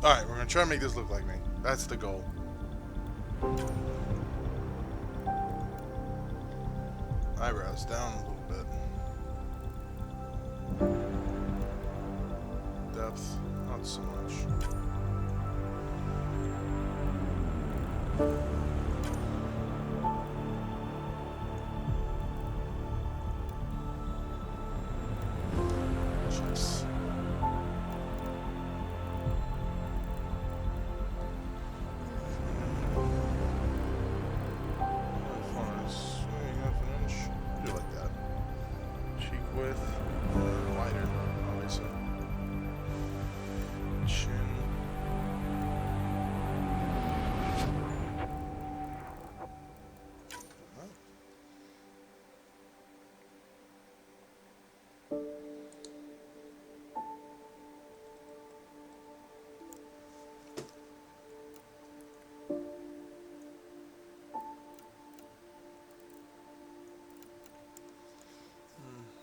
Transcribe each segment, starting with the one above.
Alright, we're gonna try to make this look like me. That's the goal. Eyebrows down a little bit. Depth, not so much. Jeez. Do it like that. Cheek width, wider, obviously. Chin.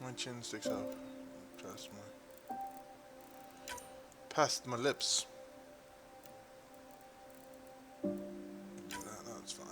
My chin sticks out past my lips. That's fine.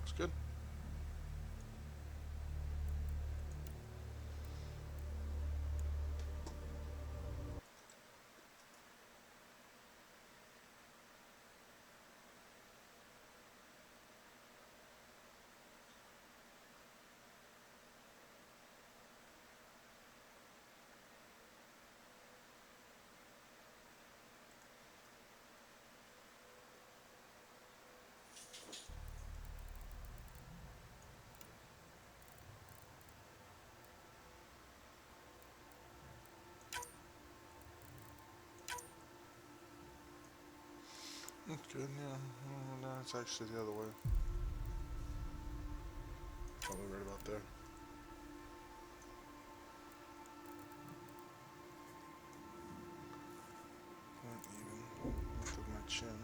Looks good. That's good, yeah. No, it's actually the other way. Probably right about there. Not even. Look at my chin.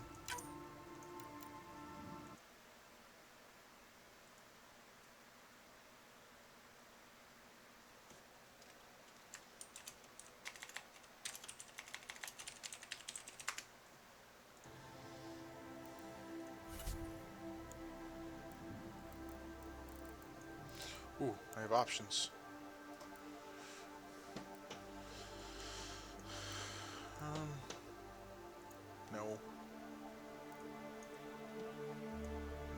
Ooh, I have options. No.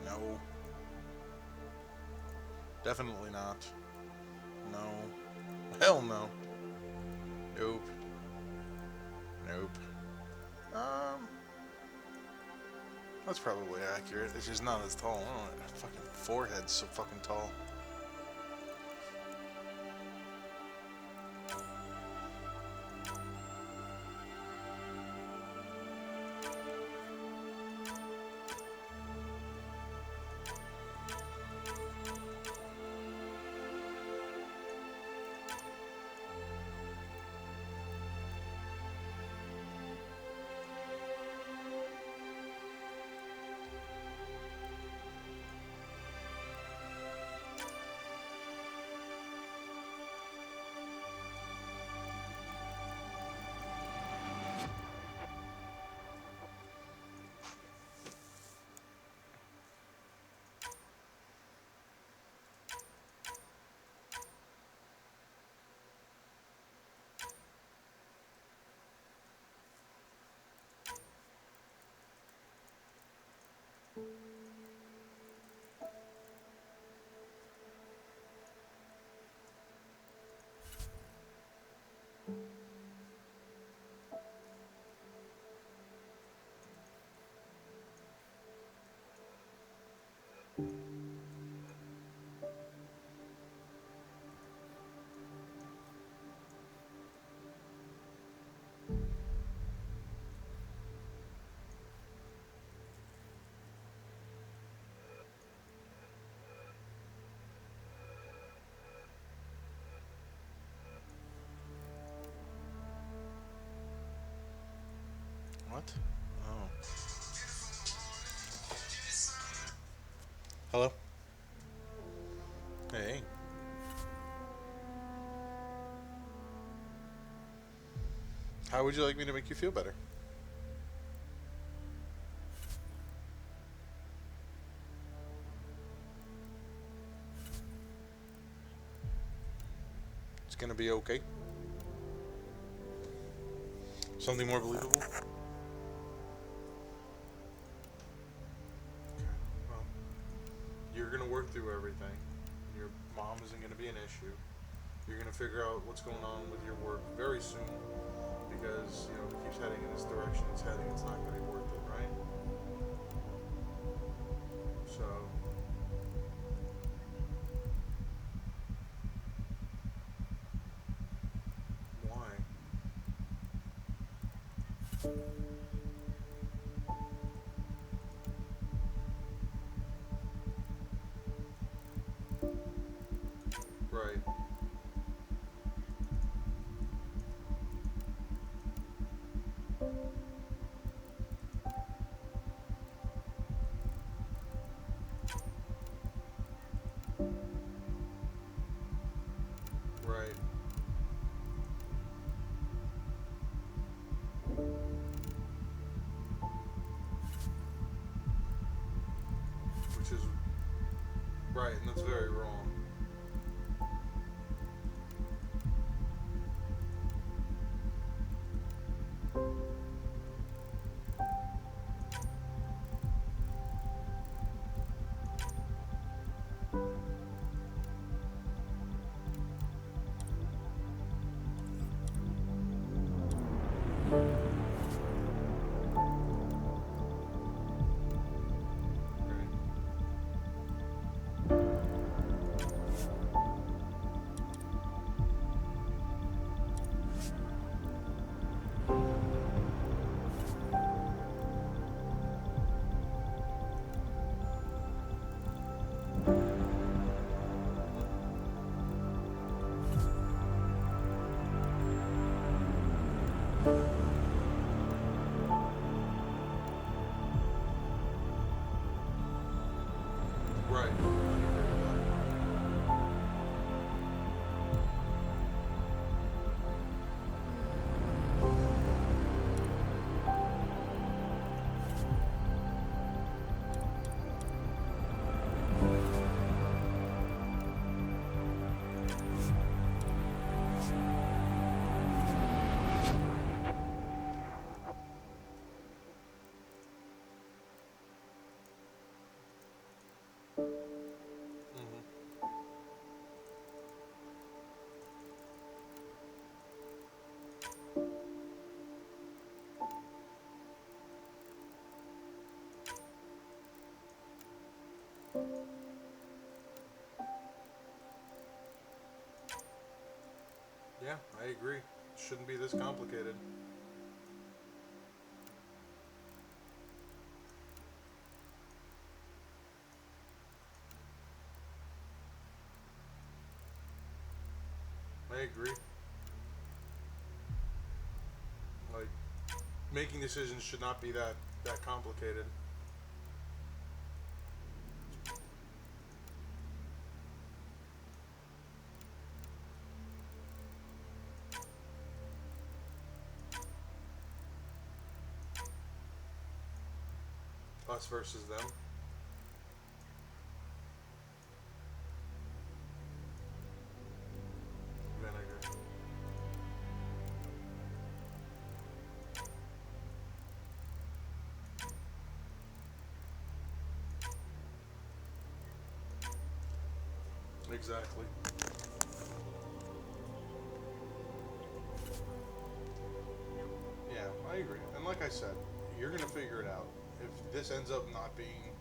No. Definitely not. No. Hell no. Nope. Nope. That's probably accurate. It's just not as tall. Oh, my fucking forehead's so fucking tall. What? Oh. Hello? Hey. How would you like me to make you feel better? It's gonna be okay. Something more believable? Okay. Well, you're gonna work through everything. Your mom isn't gonna be an issue. You're gonna figure out what's going on with your work very soon because, you know, if it keeps heading in this direction it's heading, it's not gonna be worth it, right? So, why? Right. Right. Which is right, and that's very wrong. Right. Right. I agree with that. Yeah, I agree. Shouldn't be this complicated. I agree. Like, making decisions should not be that complicated. Us versus them. Vinegar. Exactly. Yeah, I agree. And like I said, you're gonna figure it out. If this ends up not being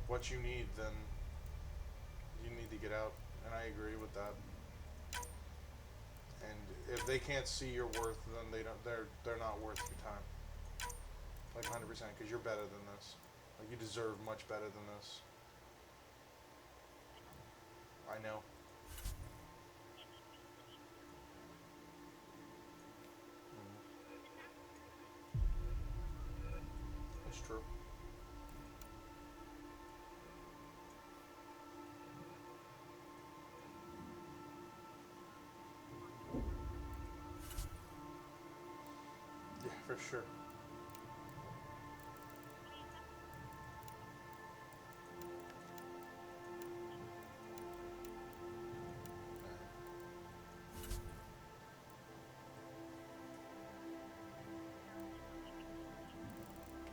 what you need, then you need to get out. And I agree with that. And if they can't see your worth, then they don't. They're not worth your time. Like 100%, because you're better than this. Like you deserve much better than this. I know. That's true. Yeah, for sure.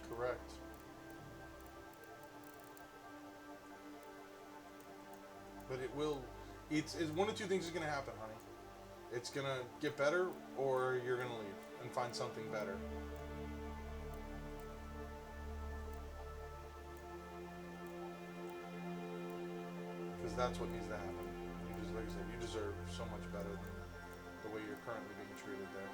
Correct. But it will. It's one of two things is gonna happen, honey. It's gonna get better, or you're gonna leave and find something better. Because that's what needs to happen. You just, like I said, you deserve so much better than the way you're currently being treated there.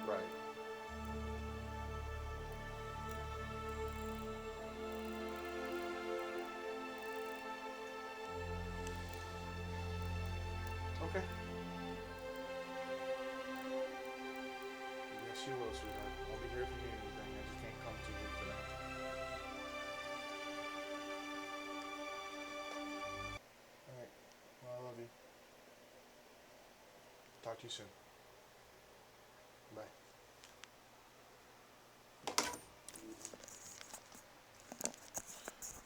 Right. Okay. Yes, you will, sweetheart. I'll be here if you need anything. I just can't come to you tonight. All right. Well, I love you. Talk to you soon. Bye.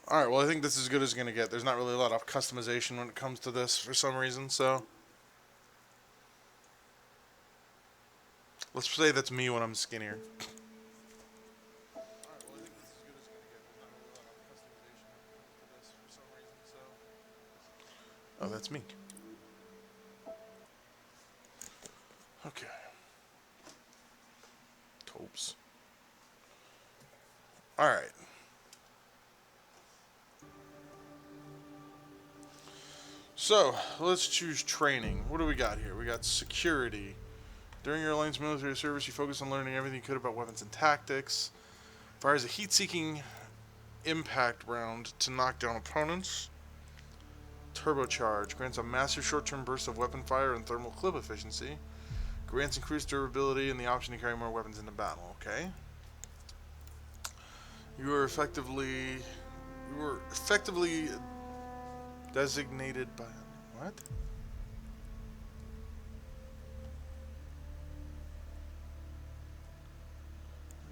All right. Well, I think this is as good as it's gonna get. There's not really a lot of customization when it comes to this for some reason. So let's say that's me when I'm skinnier. Alright, well, I think this is as good as it's gonna get. There's not really a lot of customization when it comes to this for some reason. So oh, that's me. Okay. Copes. Alright. So, let's choose training. What do we got here? We got security. During your Alliance military service, you focus on learning everything you could about weapons and tactics. Fires a heat-seeking impact round to knock down opponents. Turbocharge. Grants a massive short-term burst of weapon fire and thermal clip efficiency. Grants increased durability and the option to carry more weapons into battle. Okay. You were effectively designated by what?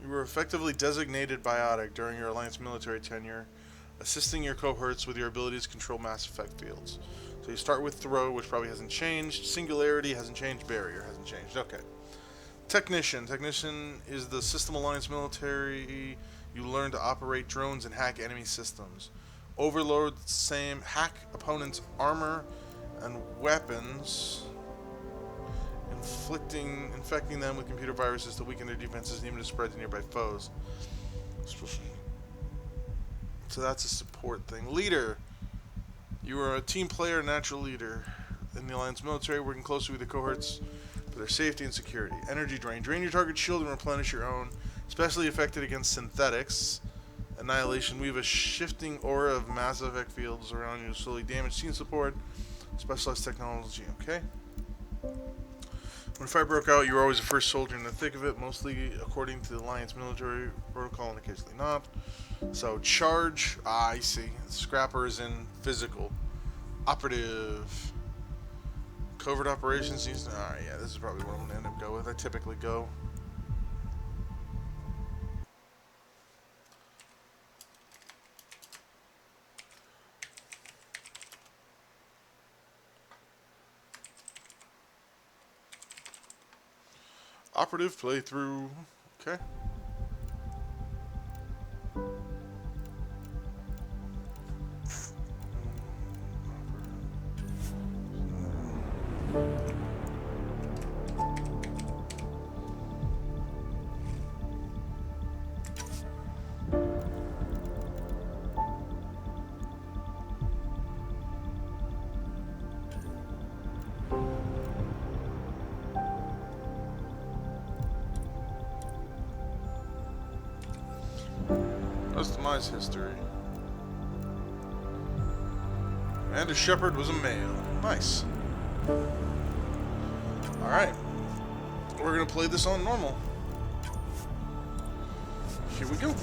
You were effectively designated biotic during your Alliance military tenure, assisting your cohorts with your abilities to control mass effect fields. So you start with throw, which probably hasn't changed. Singularity hasn't changed. Barrier hasn't changed. Okay. Technician. Technician is the System Alliance military. You learn to operate drones and hack enemy systems. Overload same hack opponents' armor and weapons, infecting them with computer viruses to weaken their defenses and even to spread to nearby foes. So that's a support thing. Leader. You are a team player, natural leader in the Alliance military, working closely with the cohorts for their safety and security. Energy drain. Drain your target shield and replenish your own. Especially affected against synthetics. Annihilation. We have a shifting aura of mass effect fields around you to slowly damage team support. Specialized technology. Okay. When a fight broke out, you were always the first soldier in the thick of it, mostly according to the Alliance military protocol and occasionally not. So, charge. Ah, I see. Scrapper is in physical. Operative. Covert operations. Alright, yeah, this is probably what I'm going to end up going with. I typically go. Operative playthrough. Okay. Customize history. Amanda Shepard was a male. Nice. Alright. We're gonna play this on normal. Here we go.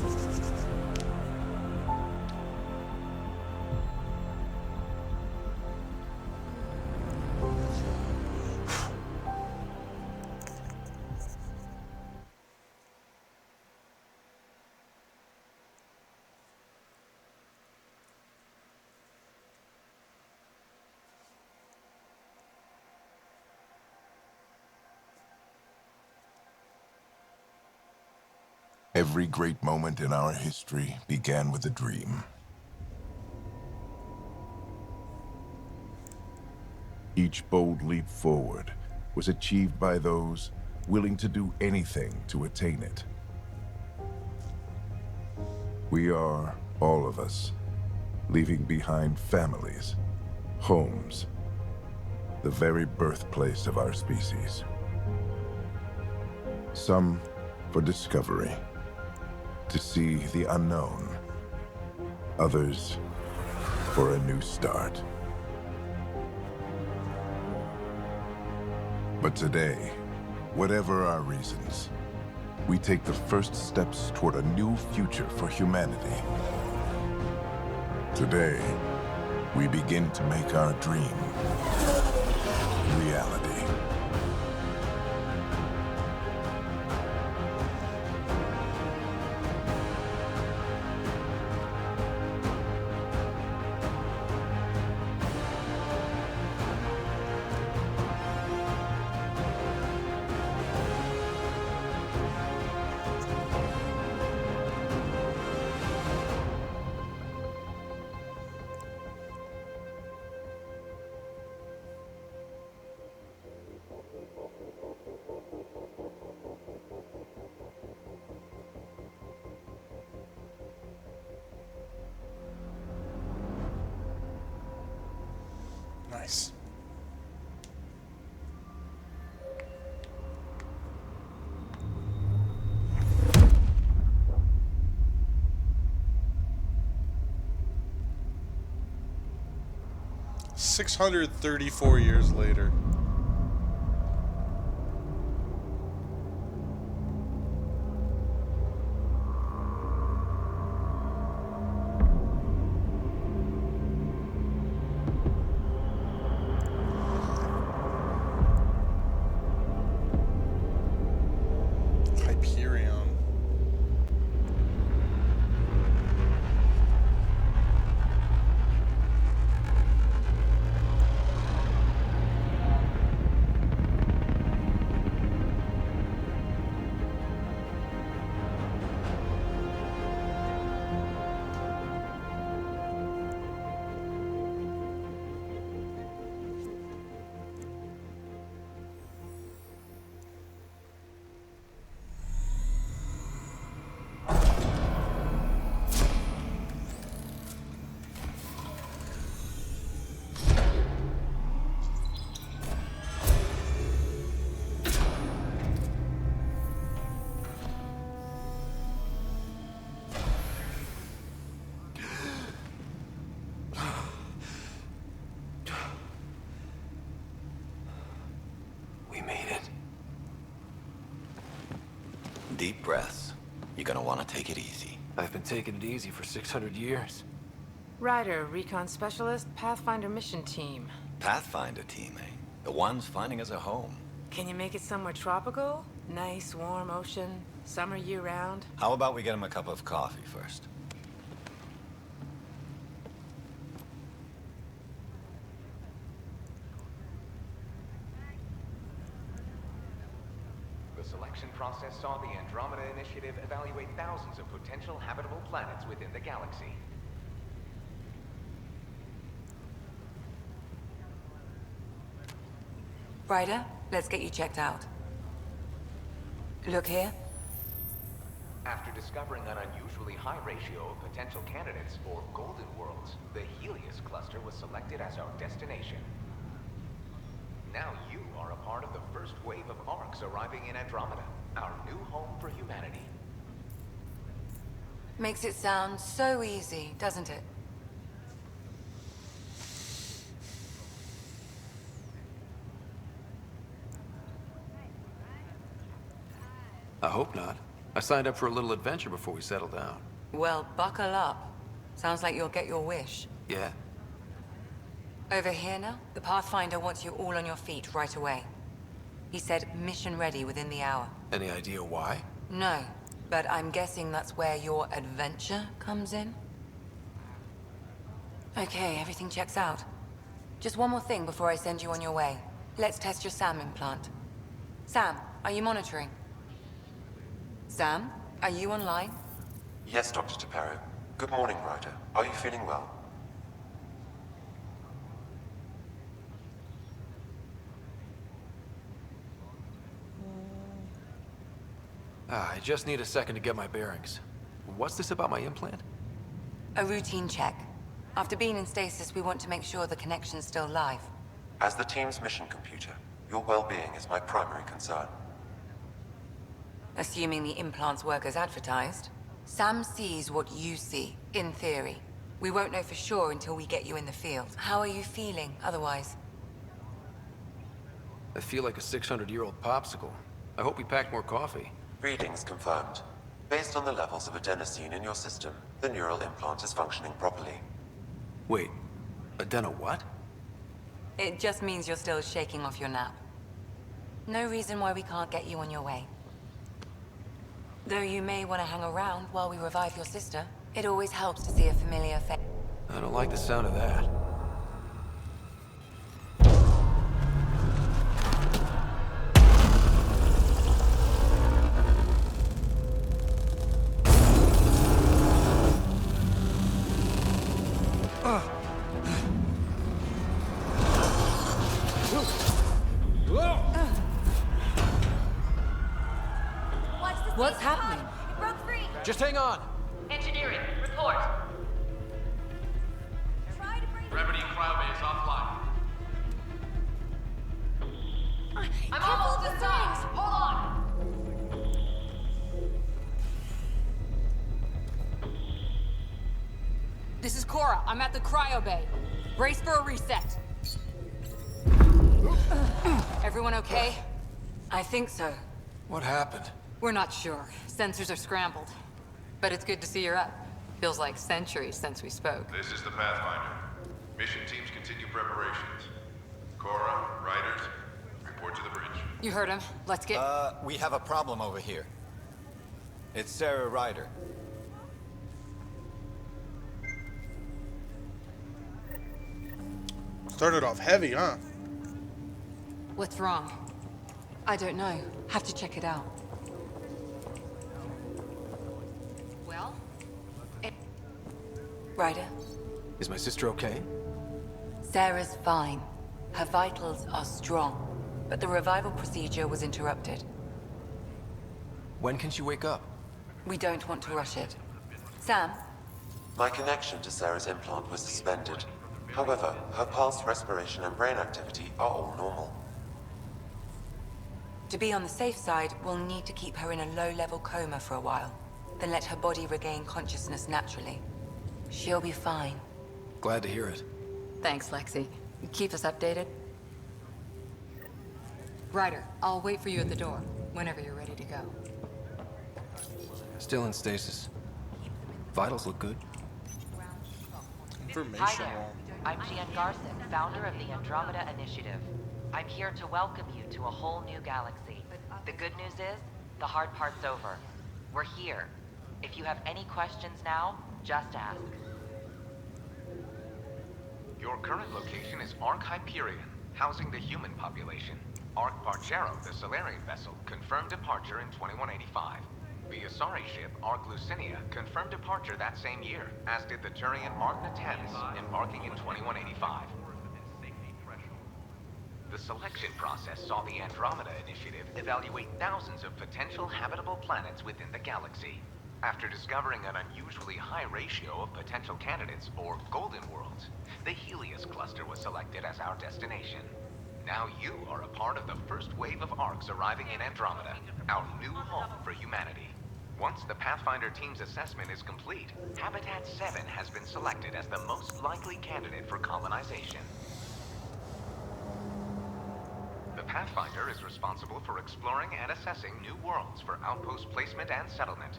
Every great moment in our history began with a dream. Each bold leap forward was achieved by those willing to do anything to attain it. We are, all of us, leaving behind families, homes, the very birthplace of our species. Some for discovery, to see the unknown. Others for a new start. But today, whatever our reasons, we take the first steps toward a new future for humanity. Today, we begin to make our dream reality. Nice. $634 later. Hyperion. Deep breaths. You're gonna want to take it easy. I've been taking it easy for 600 years. Ryder, Recon Specialist, Pathfinder Mission Team. Pathfinder team, eh? The ones finding us a home. Can you make it somewhere tropical? Nice, warm ocean, summer year-round? How about we get him a cup of coffee first? The selection process saw the Andromeda Initiative evaluate thousands of potential habitable planets within the galaxy. Ryder, let's get you checked out. Look here. After discovering an unusually high ratio of potential candidates for golden worlds, the Helios cluster was selected as our destination. Now you are a part of the first wave of ARCs arriving in Andromeda, our new home for humanity. Makes it sound so easy, doesn't it? I hope not. I signed up for a little adventure before we settle down. Well, buckle up. Sounds like you'll get your wish. Yeah? Over here now, the Pathfinder wants you all on your feet right away. He said mission ready within the hour. Any idea why? No, but I'm guessing that's where your adventure comes in? Okay, everything checks out. Just one more thing before I send you on your way. Let's test your SAM implant. Sam, are you monitoring? Sam, are you online? Yes, Dr. Taparo. Good morning, Ryder. Are you feeling well? I just need a second to get my bearings. What's this about my implant? A routine check. After being in stasis, we want to make sure the connection's still live. As the team's mission computer, your well-being is my primary concern. Assuming the implants work as advertised, Sam sees what you see, in theory. We won't know for sure until we get you in the field. How are you feeling, otherwise? I feel like a 600-year-old popsicle. I hope we packed more coffee. Readings confirmed. Based on the levels of adenosine in your system, the neural implant is functioning properly. Wait, adeno what? It just means you're still shaking off your nap. No reason why we can't get you on your way. Though you may want to hang around while we revive your sister, it always helps to see a familiar face. I don't like the sound of that. What's happening? It broke free. Just hang on! Engineering, report. Try to bring Gravity and cryobase offline. I'm almost inside. Hold on. This is Cora. I'm at the cryo bay. Brace for a reset. Everyone okay? I think so. What happened? We're not sure. Sensors are scrambled. But it's good to see you're up. Feels like centuries since we spoke. This is the Pathfinder. Mission teams continue preparations. Cora, Riders, report to the bridge. You heard him. Let's get... We have a problem over here. It's Sarah Ryder. Started off heavy, huh? What's wrong? I don't know. Have to check it out. Well? Ryder, Is my sister okay? Sarah's fine. Her vitals are strong. But the revival procedure was interrupted. When can she wake up? We don't want to rush it. Sam? My connection to Sarah's implant was suspended. However, her pulse, respiration, and brain activity are all normal. To be on the safe side, we'll need to keep her in a low-level coma for a while. Then let her body regain consciousness naturally. She'll be fine. Glad to hear it. Thanks, Lexi. Keep us updated. Ryder, I'll wait for you at the door, whenever you're ready to go. Still in stasis. Vitals look good. Information Hi there. wall. I'm Gian Garson, founder of the Andromeda Initiative. I'm here to welcome you to a whole new galaxy. The good news is, the hard part's over. We're here. If you have any questions now, just ask. Your current location is Ark Hyperion, housing the human population. Ark Barchero, the Solarian vessel, confirmed departure in 2185. The Asari ship, Ark Lucinia, confirmed departure that same year, as did the Turian Mark Natanz, embarking in 2185. The selection process saw the Andromeda Initiative evaluate thousands of potential habitable planets within the galaxy. After discovering an unusually high ratio of potential candidates, or golden worlds, the Helios cluster was selected as our destination. Now you are a part of the first wave of Arks arriving in Andromeda, our new home for humanity. Once the Pathfinder team's assessment is complete, Habitat 7 has been selected as the most likely candidate for colonization. The Pathfinder is responsible for exploring and assessing new worlds for outpost placement and settlement.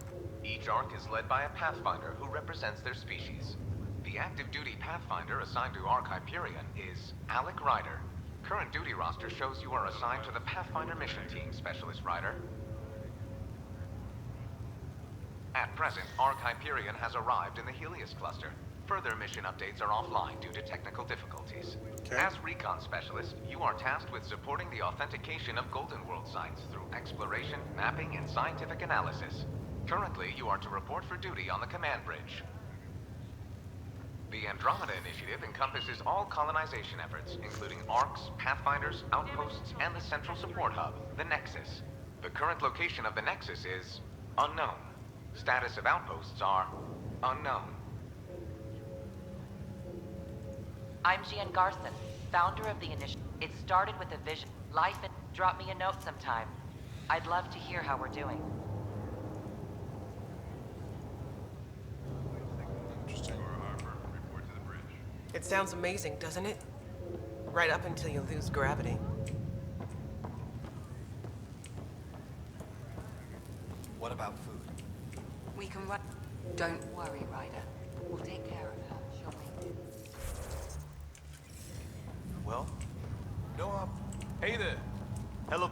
Each arc is led by a Pathfinder who represents their species. The active duty Pathfinder assigned to Arc Hyperion is Alec Ryder. Current duty roster shows you are assigned to the Pathfinder mission team, Specialist Ryder. At present, Arc Hyperion has arrived in the Helios cluster. Further mission updates are offline due to technical difficulties. Okay. As recon specialist, you are tasked with supporting the authentication of Golden World sites through exploration, mapping, and scientific analysis. Currently, you are to report for duty on the command bridge. The Andromeda Initiative encompasses all colonization efforts, including ARCs, Pathfinders, outposts, and the central support hub, the Nexus. The current location of the Nexus is unknown. Status of outposts are unknown. I'm Gian Garson, founder of the initiative. It started with a vision, life, and drop me a note sometime. I'd love to hear how we're doing. Interesting. It sounds amazing, doesn't it? Right up until you lose gravity. What about food? We can run. Don't worry, Ryder. We'll take care of her, shall we? Well, no up. Hey there. Hello.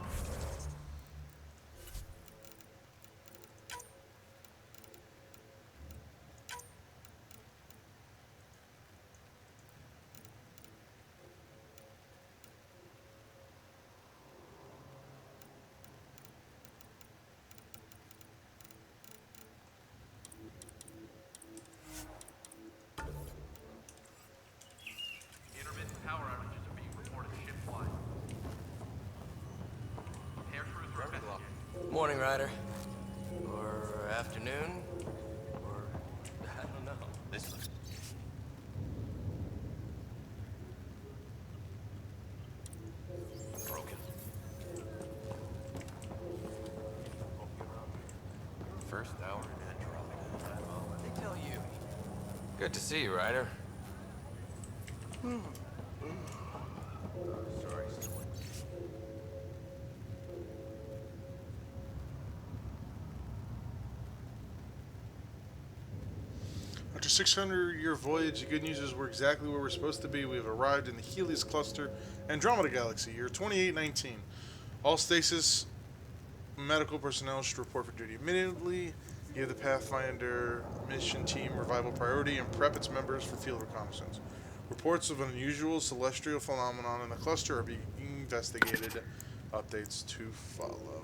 Intermittent power outages are being reported ship-wide. Air crews are investigating. Morning, Ryder. Or afternoon. Or I don't know. This looks... broken. First hour in Andromeda. Well, what they tell you? Good to see you, Ryder. Sorry. After 600-year voyage, the good news is we're exactly where we're supposed to be. We have arrived in the Helios cluster, Andromeda galaxy, year 2819. All stasis medical personnel should report for duty immediately. Give the Pathfinder mission team revival priority and prep its members for field reconnaissance. Reports of unusual celestial phenomenon in the cluster are being investigated. Updates to follow.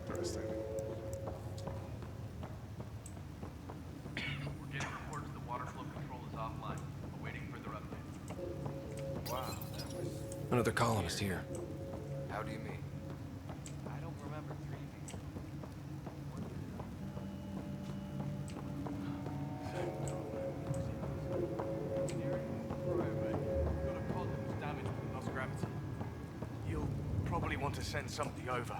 Interesting. We're getting reports the water flow control is offline. Awaiting further updates. Wow, that was... Another colonist here. How do you mean? I don't remember 3D. You'll probably want to send somebody over.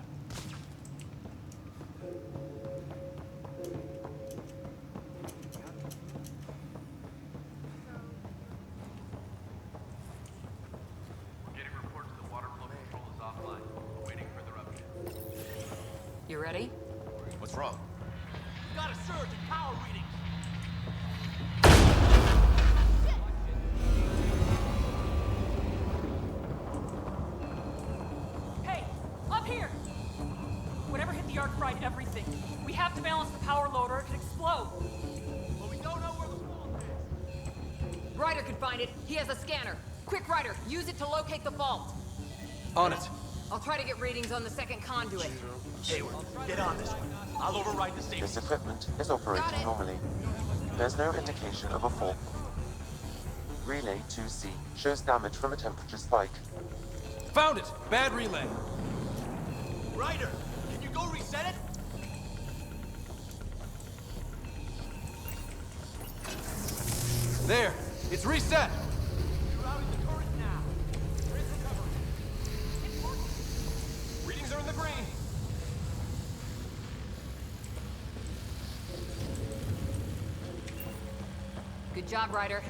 We're getting reports the water flow control is offline. Awaiting further updates. You ready? What's wrong? Got a surge in power readings. Hey, up here! Whatever hit the arc fried everything. We have to balance the power load or it could explode. Well, we don't know where the fault is. Ryder could find it. He has a scanner. Quick, Ryder, use it to locate the fault. On it. I'll try to get readings on the second conduit. Hayward, get on this one. I'll override the safety. This equipment is operating Got it. normally. There's no indication of a fault. Relay 2C shows damage from a temperature spike. Found it! Bad relay. Ryder, can you go reset it? There! It's reset! Routing the turret now. There is recovery. It's working. Readings are in the green. Good job, Ryder.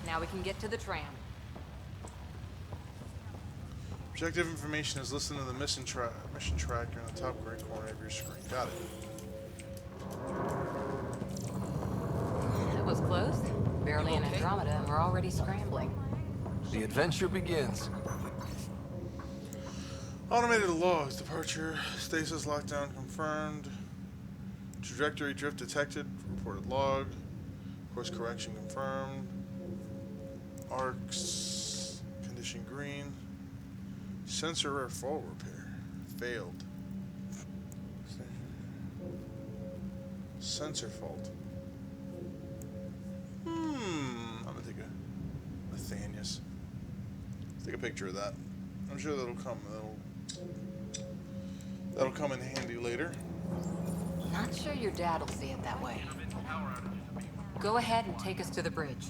Now we can get to the tram. Objective information is listed in the mission tracker in the top right corner of your screen. Got it. That was close. Barely in Andromeda, and we're already scrambling. The adventure begins. Automated logs. Departure. Stasis lockdown confirmed. Trajectory drift detected. Reported log. Course correction confirmed. Arcs. Condition green. Sensor error fault repair. Failed. Sensor fault. I'm gonna take a Nathanius. Take a picture of that. I'm sure that'll come in handy later. Not sure your dad'll see it that way. Go ahead and take us to the bridge.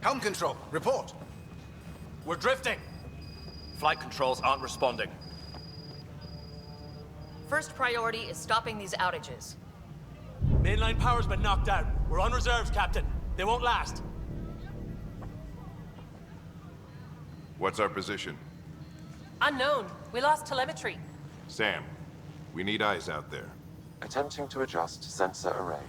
Helm control, report. We're drifting. Flight controls aren't responding. First priority is stopping these outages. Mainline power's been knocked out. We're on reserves, Captain. They won't last. What's our position? Unknown. We lost telemetry. Sam, we need eyes out there. Attempting to adjust sensor array.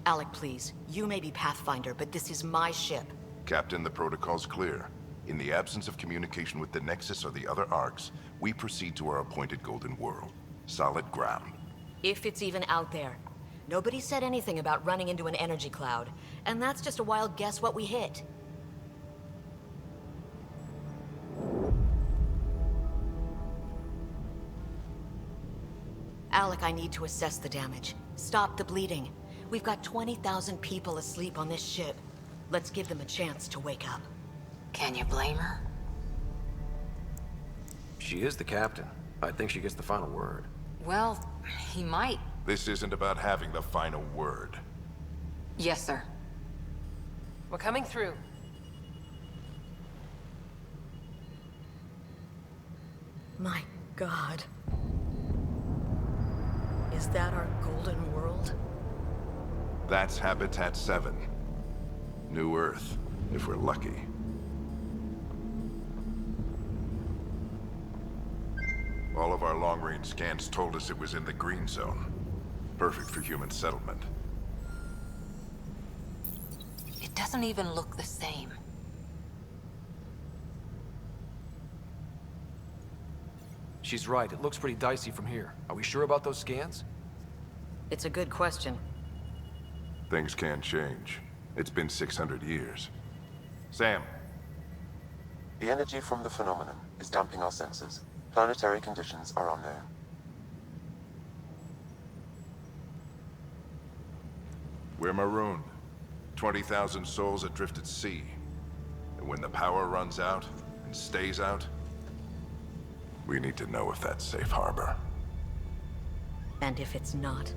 Alec, please. You may be Pathfinder, but this is my ship. Captain, the protocol's clear. In the absence of communication with the Nexus or the other arcs, we proceed to our appointed Golden World. Solid ground. If it's even out there. Nobody said anything about running into an energy cloud, and that's just a wild guess what we hit. Alec, I need to assess the damage. Stop the bleeding. We've got 20,000 people asleep on this ship. Let's give them a chance to wake up. Can you blame her? She is the captain. I think she gets the final word. Well, he might. This isn't about having the final word. Yes, sir. We're coming through. My God. Is that our Golden World? That's Habitat 7. New Earth, if we're lucky. All of our long-range scans told us it was in the green zone. Perfect for human settlement. It doesn't even look the same. She's right. It looks pretty dicey from here. Are we sure about those scans? It's a good question. Things can change. It's been 600 years. Sam. The energy from the phenomenon is damping our sensors. Planetary conditions are unknown. We're marooned. 20,000 souls adrift at sea. And when the power runs out, and stays out, we need to know if that's safe harbor. And if it's not?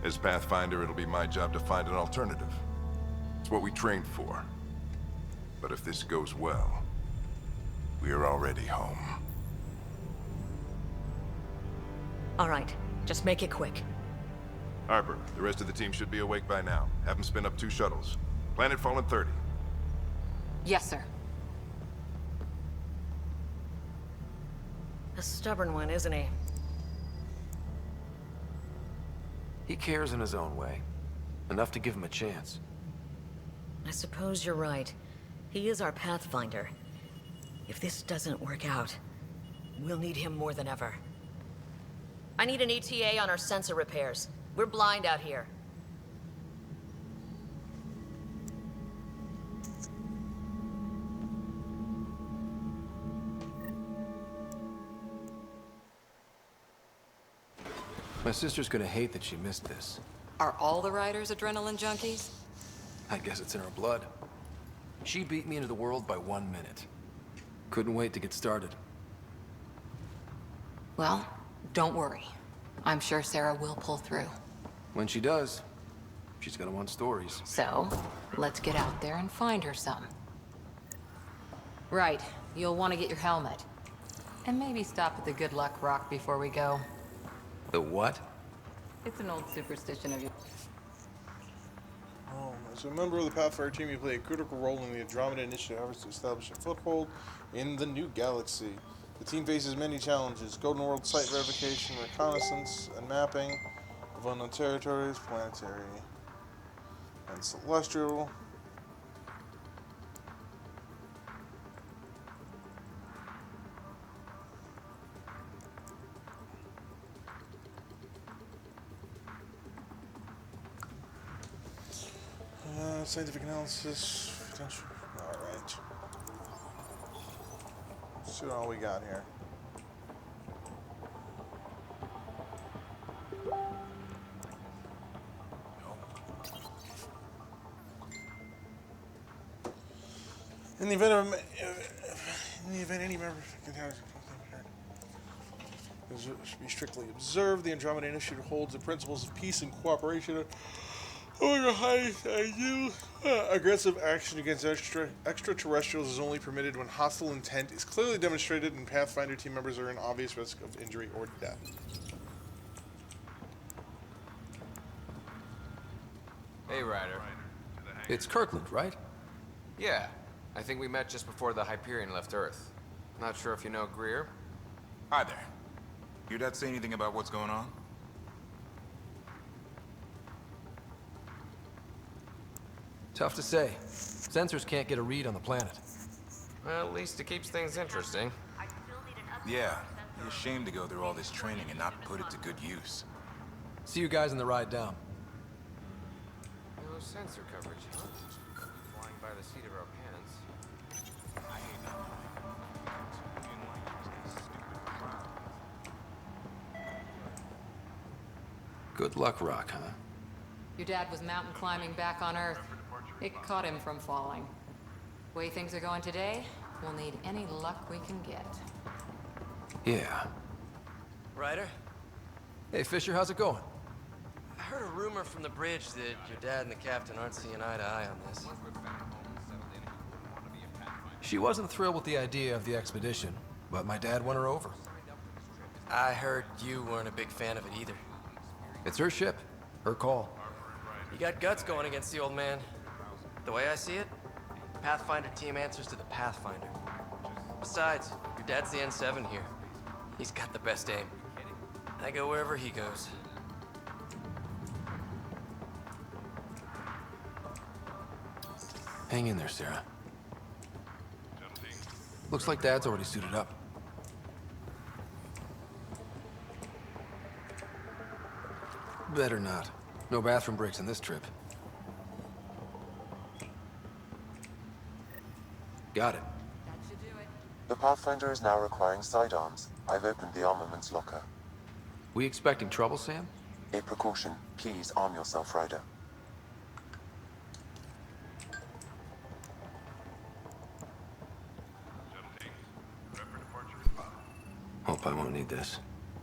As Pathfinder, it'll be my job to find an alternative. It's what we trained for. But if this goes well, we're already home. All right, just make it quick. Harper, the rest of the team should be awake by now. Have them spin up 2 shuttles. Planet Fallen 30. Yes, sir. A stubborn one, isn't he? He cares in his own way. Enough to give him a chance. I suppose you're right. He is our Pathfinder. If this doesn't work out, we'll need him more than ever. I need an ETA on our sensor repairs. We're blind out here. My sister's gonna hate that she missed this. Are all the riders adrenaline junkies? I guess it's in her blood. She beat me into the world by 1 minute. Couldn't wait to get started. Well, Don't worry. I'm sure Sarah will pull through. When she does, she's gonna want stories. So, let's get out there and find her some. Right, you'll want to get your helmet. And maybe stop at the Good Luck Rock before we go. The what? It's an old superstition of yours. As a member of the Pathfinder team, you play a critical role in the Andromeda initiative efforts to establish a foothold in the new galaxy. The team faces many challenges: Golden World site verification, reconnaissance, and mapping of unknown territories, planetary and celestial. Scientific analysis, potential. Alright. Let's see what all we got here. In the event any member should be strictly observed, the Andromeda Initiative holds the principles of peace and cooperation. Aggressive action against extraterrestrials is only permitted when hostile intent is clearly demonstrated and Pathfinder team members are in obvious risk of injury or death. Hey, Ryder. It's Kirkland, right? Yeah, I think we met just before the Hyperion left Earth. Not sure if you know Greer. Hi there. Your dad say anything about what's going on? Tough to say. Sensors can't get a read on the planet. Well, at least it keeps things interesting. Yeah, you're ashamed to go through all this training and not put it to good use. See you guys on the ride down. No sensor coverage, huh? Flying by the seat of our pants. Good luck, Rock, huh? Your dad was mountain climbing back on Earth. It caught him from falling. Way things are going today, we'll need any luck we can get. Yeah. Ryder? Hey, Fisher, how's it going? I heard a rumor from the bridge that your dad and the captain aren't seeing eye to eye on this. She wasn't thrilled with the idea of the expedition, but my dad won her over. I heard you weren't a big fan of it either. It's her ship, her call. You got guts going against the old man. The way I see it, Pathfinder team answers to the Pathfinder. Besides, your dad's the N7 here. He's got the best aim. I go wherever he goes. Hang in there, Sarah. Looks like Dad's already suited up. Better not. No bathroom breaks on this trip. Got it. That should do it. The Pathfinder is now requiring sidearms. I've opened the armaments locker. We expecting trouble, Sam? A precaution. Please arm yourself, Ryder. Hope I won't need this.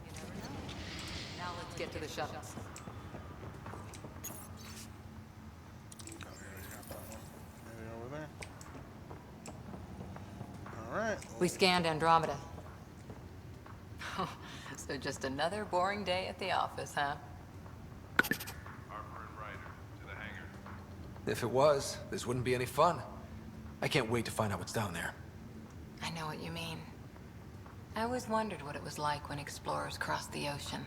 You never know. Now let's get to the shuttles. Over there. All right. We scanned Andromeda. So just another boring day at the office, huh? If it was, this wouldn't be any fun. I can't wait to find out what's down there. I know what you mean. I always wondered what it was like when explorers crossed the ocean.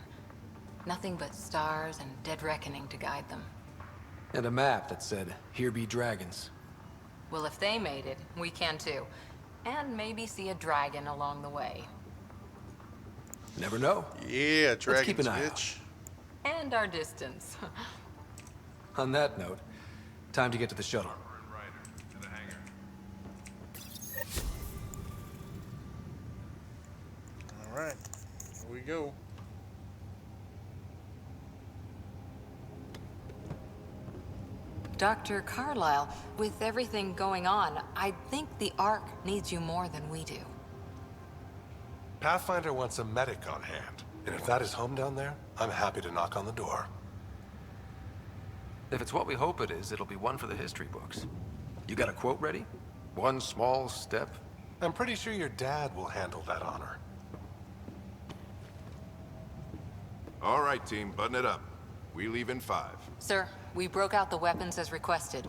Nothing but stars and dead reckoning to guide them. And a map that said, "Here be dragons." Well, if they made it, we can too. And maybe see a dragon along the way. Never know. Yeah, Let's keep dragons, an eye out. bitch. And our distance. On that note, time to get to the shuttle. All right, here we go. Dr. Carlyle, with everything going on, I think the Ark needs you more than we do. Pathfinder wants a medic on hand. And if that is home down there, I'm happy to knock on the door. If it's what we hope it is, it'll be one for the history books. You got a quote ready? One small step? I'm pretty sure your dad will handle that honor. All right, team, button it up. We leave in 5. Sir, we broke out the weapons as requested.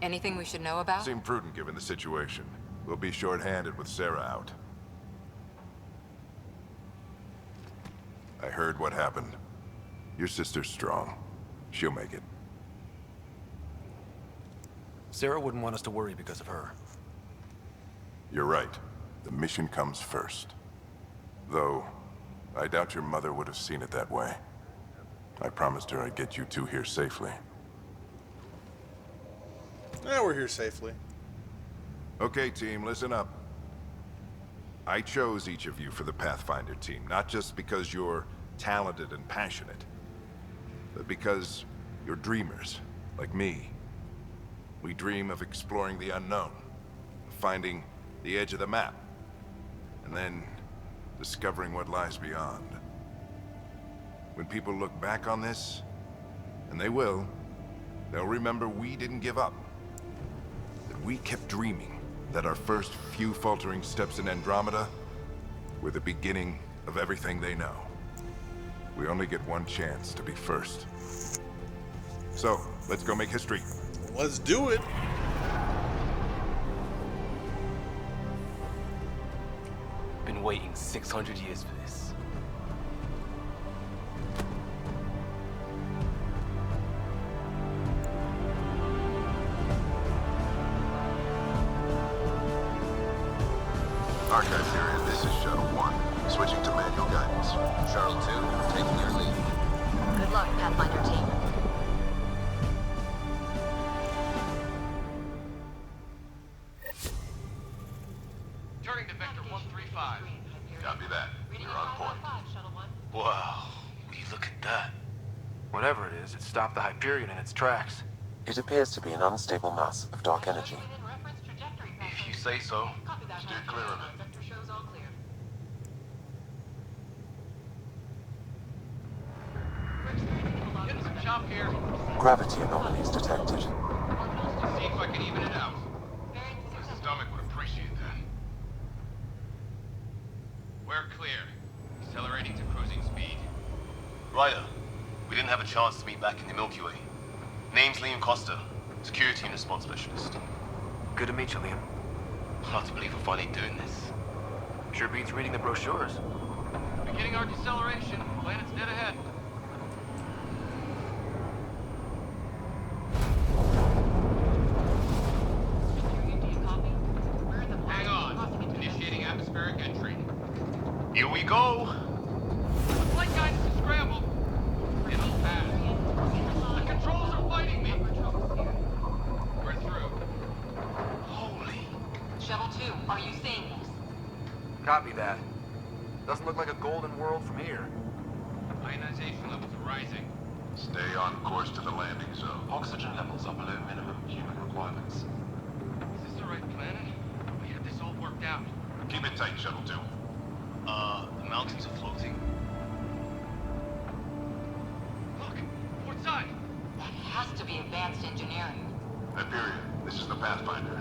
Anything we should know about? Seemed prudent given the situation. We'll be short-handed with Sarah out. I heard what happened. Your sister's strong. She'll make it. Sarah wouldn't want us to worry because of her. You're right. The mission comes first. Though, I doubt your mother would have seen it that way. I promised her I'd get you two here safely. Yeah, we're here safely. Okay, team, listen up. I chose each of you for the Pathfinder team, not just because you're talented and passionate, but because you're dreamers, like me. We dream of exploring the unknown, finding the edge of the map, and then discovering what lies beyond. When people look back on this, and they will, they'll remember we didn't give up. That we kept dreaming, that our first few faltering steps in Andromeda were the beginning of everything they know. We only get one chance to be first. So, let's go make history. Let's do it. Been waiting 600 years for this. Archive period, this is Shuttle 1. Switching to manual guidance. Shuttle 2, taking your lead. Good luck, Pathfinder team. Turning to Vector 135. Copy that. You're on point. Wow, will you look at that? Whatever it is, it stopped the Hyperion in its tracks. It appears to be an unstable mass of dark energy. If you say so. Steer clear of it. Getting some chop here. Gravity anomalies detected. See if I can even it out. The stomach would appreciate that. We're clear. Accelerating to cruising speed. Ryder, we didn't have a chance to meet back in the Milky Way. Name's Liam Costa, security and response specialist. Good to meet you, Liam. Hard to believe we're finally doing this. Sure beats reading the brochures. Beginning our deceleration. Planet's dead ahead. Hang on. Initiating atmospheric entry. Here we go! The flight guidance is scrambled. It'll pass. The controls are fighting me. We're through. Holy. Shuttle 2, are you seeing this? Copy that. Doesn't look like a golden world from here. Ionization levels are rising. Stay on course to the landing zone. Oxygen levels are below minimum human requirements. Is this the right planet? We had this all worked out. Keep it tight, Shuttle 2. The mountains are floating. Look, port side. That has to be advanced engineering. Hyperion, this is the Pathfinder.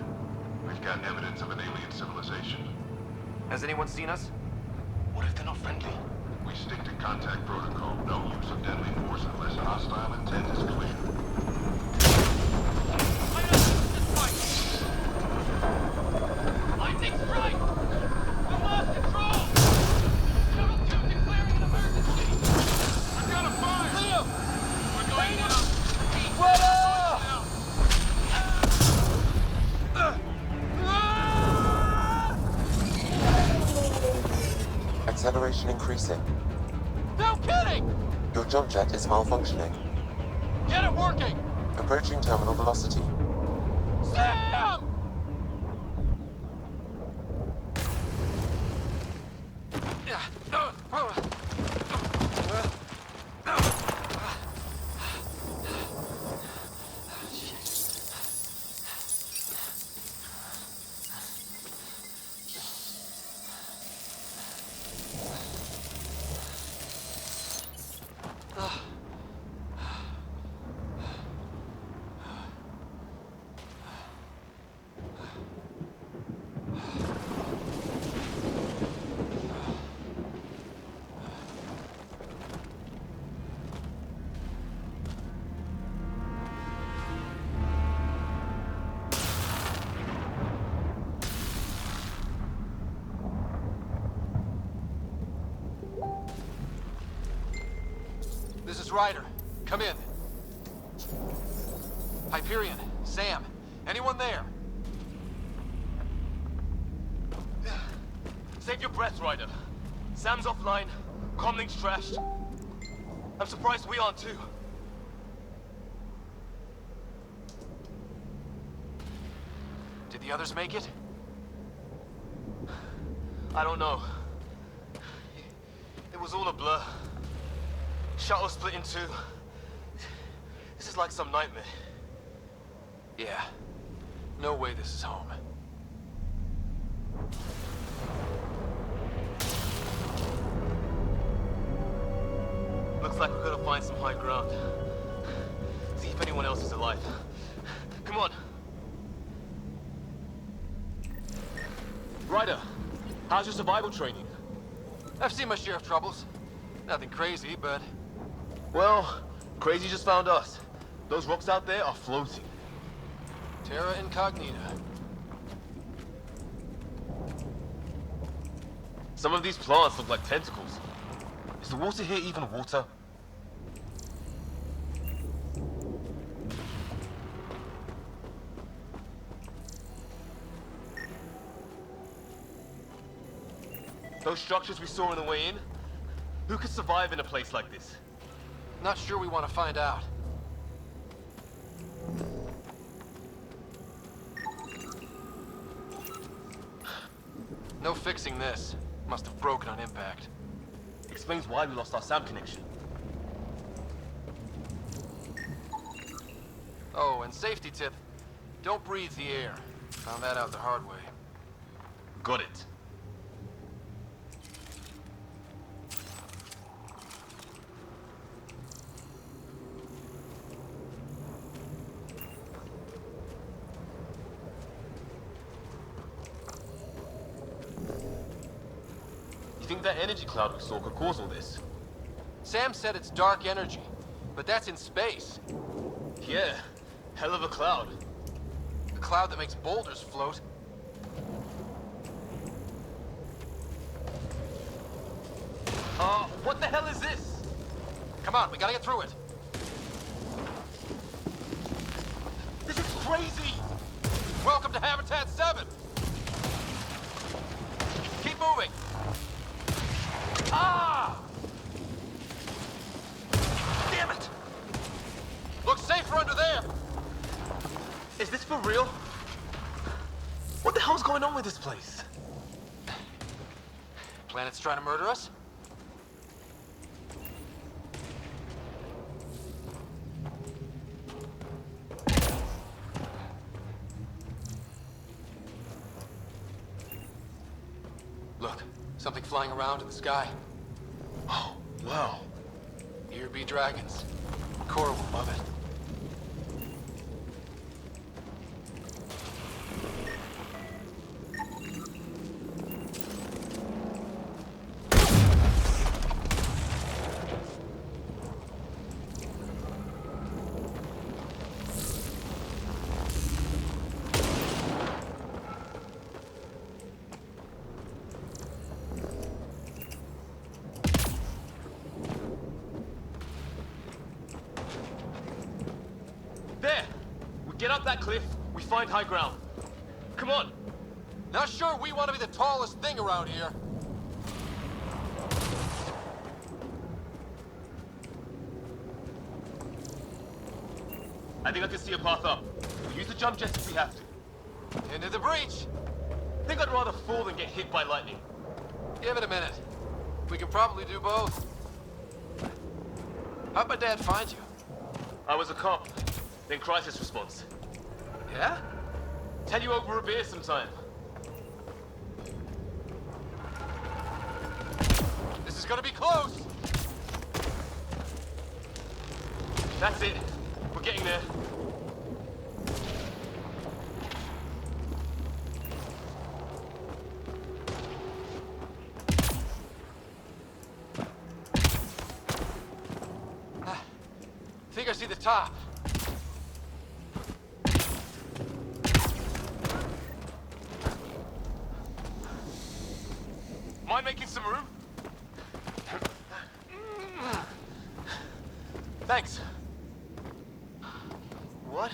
We've got evidence of an alien civilization. Has anyone seen us? What if they're not friendly? We stick to contact protocol. No use of deadly force unless hostile intent is clear. Lightning strike! We lost control! Shuttle 2 declaring an emergency! I've got a fire! Leo! We're going down! Acceleration increasing. No kidding! Your jump jet is malfunctioning. Get it working! Approaching terminal velocity. Sam! Ryder. Come in. Hyperion, Sam, anyone there? Save your breath, Ryder. Sam's offline. Comlink's trashed. I'm surprised we aren't too. Did the others make it? I don't know. It was all a blur. Shuttle split in two. This is like some nightmare. Yeah. No way this is home. Looks like we're gonna find some high ground. See if anyone else is alive. Come on. Ryder, how's your survival training? I've seen my share of troubles. Nothing crazy, but... Well, crazy just found us. Those rocks out there are floating. Terra Incognita. Some of these plants look like tentacles. Is the water here even water? Those structures we saw on the way in? Who could survive in a place like this? Not sure we want to find out. No fixing this. Must have broken on impact. Explains why we lost our SAM connection. Oh, and safety tip. Don't breathe the air. Found that out the hard way. Got it. You think that energy cloud we saw could cause all this? Sam said it's dark energy, but that's in space. Yeah, hell of a cloud. A cloud that makes boulders float. What the hell is this? Come on, we gotta get through it. This is crazy! Welcome to Habitat 7! Keep moving! Ah! Damn it! Looks safer under there! Is this for real? What the hell's going on with this place? Planet's trying to murder us? Look, something flying around in the sky. Oh, wow. Here be dragons. Cora will love it. There! We get up that cliff, we find high ground. Come on! Not sure we want to be the tallest thing around here. I think I can see a path up. We'll use the jump jets if we have to. Into the breach! I think I'd rather fall than get hit by lightning. Give it a minute. We can probably do both. How'd my dad find you? I was a cop, then crisis response. Yeah? Tell you over a beer sometime. This is gonna be close! That's it. We're getting there. Think I see the top. Mind making some room? Thanks. What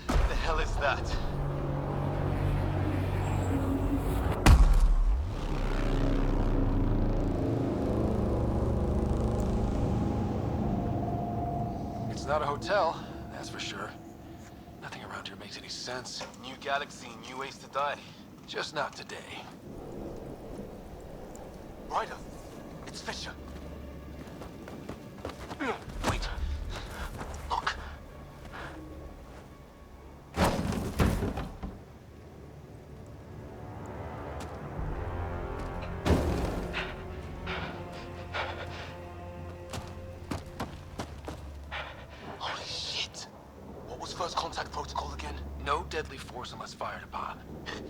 the hell is that? It's not a hotel, that's for sure. Nothing around here makes any sense. New galaxy, new ways to die. Just not today. Ryder, it's Fisher. Wait. Look. Holy shit. What was first contact protocol again? No deadly force unless fired upon.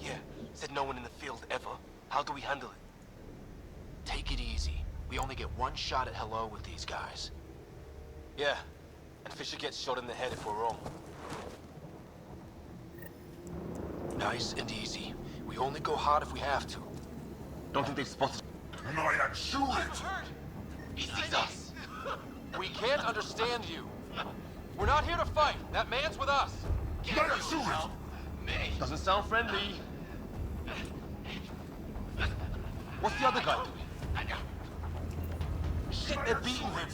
Yeah, said no one in the field ever. How do we handle it? Take it easy. We only get one shot at hello with these guys. Yeah, and Fisher gets shot in the head if we're wrong. Nice and easy. We only go hard if we have to. Don't think they've spotted. And I am sure it. He sees us. We can't understand you. We're not here to fight. That man's with us. Doesn't sound friendly. What's the other guy doing? Shit, they're beating him.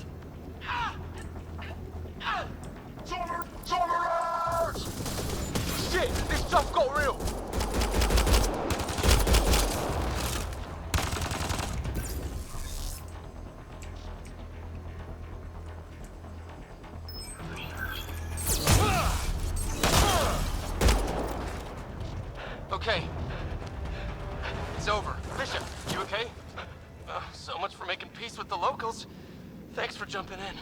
Shit, this stuff got real. Okay. It's over. Fisher, you okay? So much for making peace with the locals. Thanks for jumping in.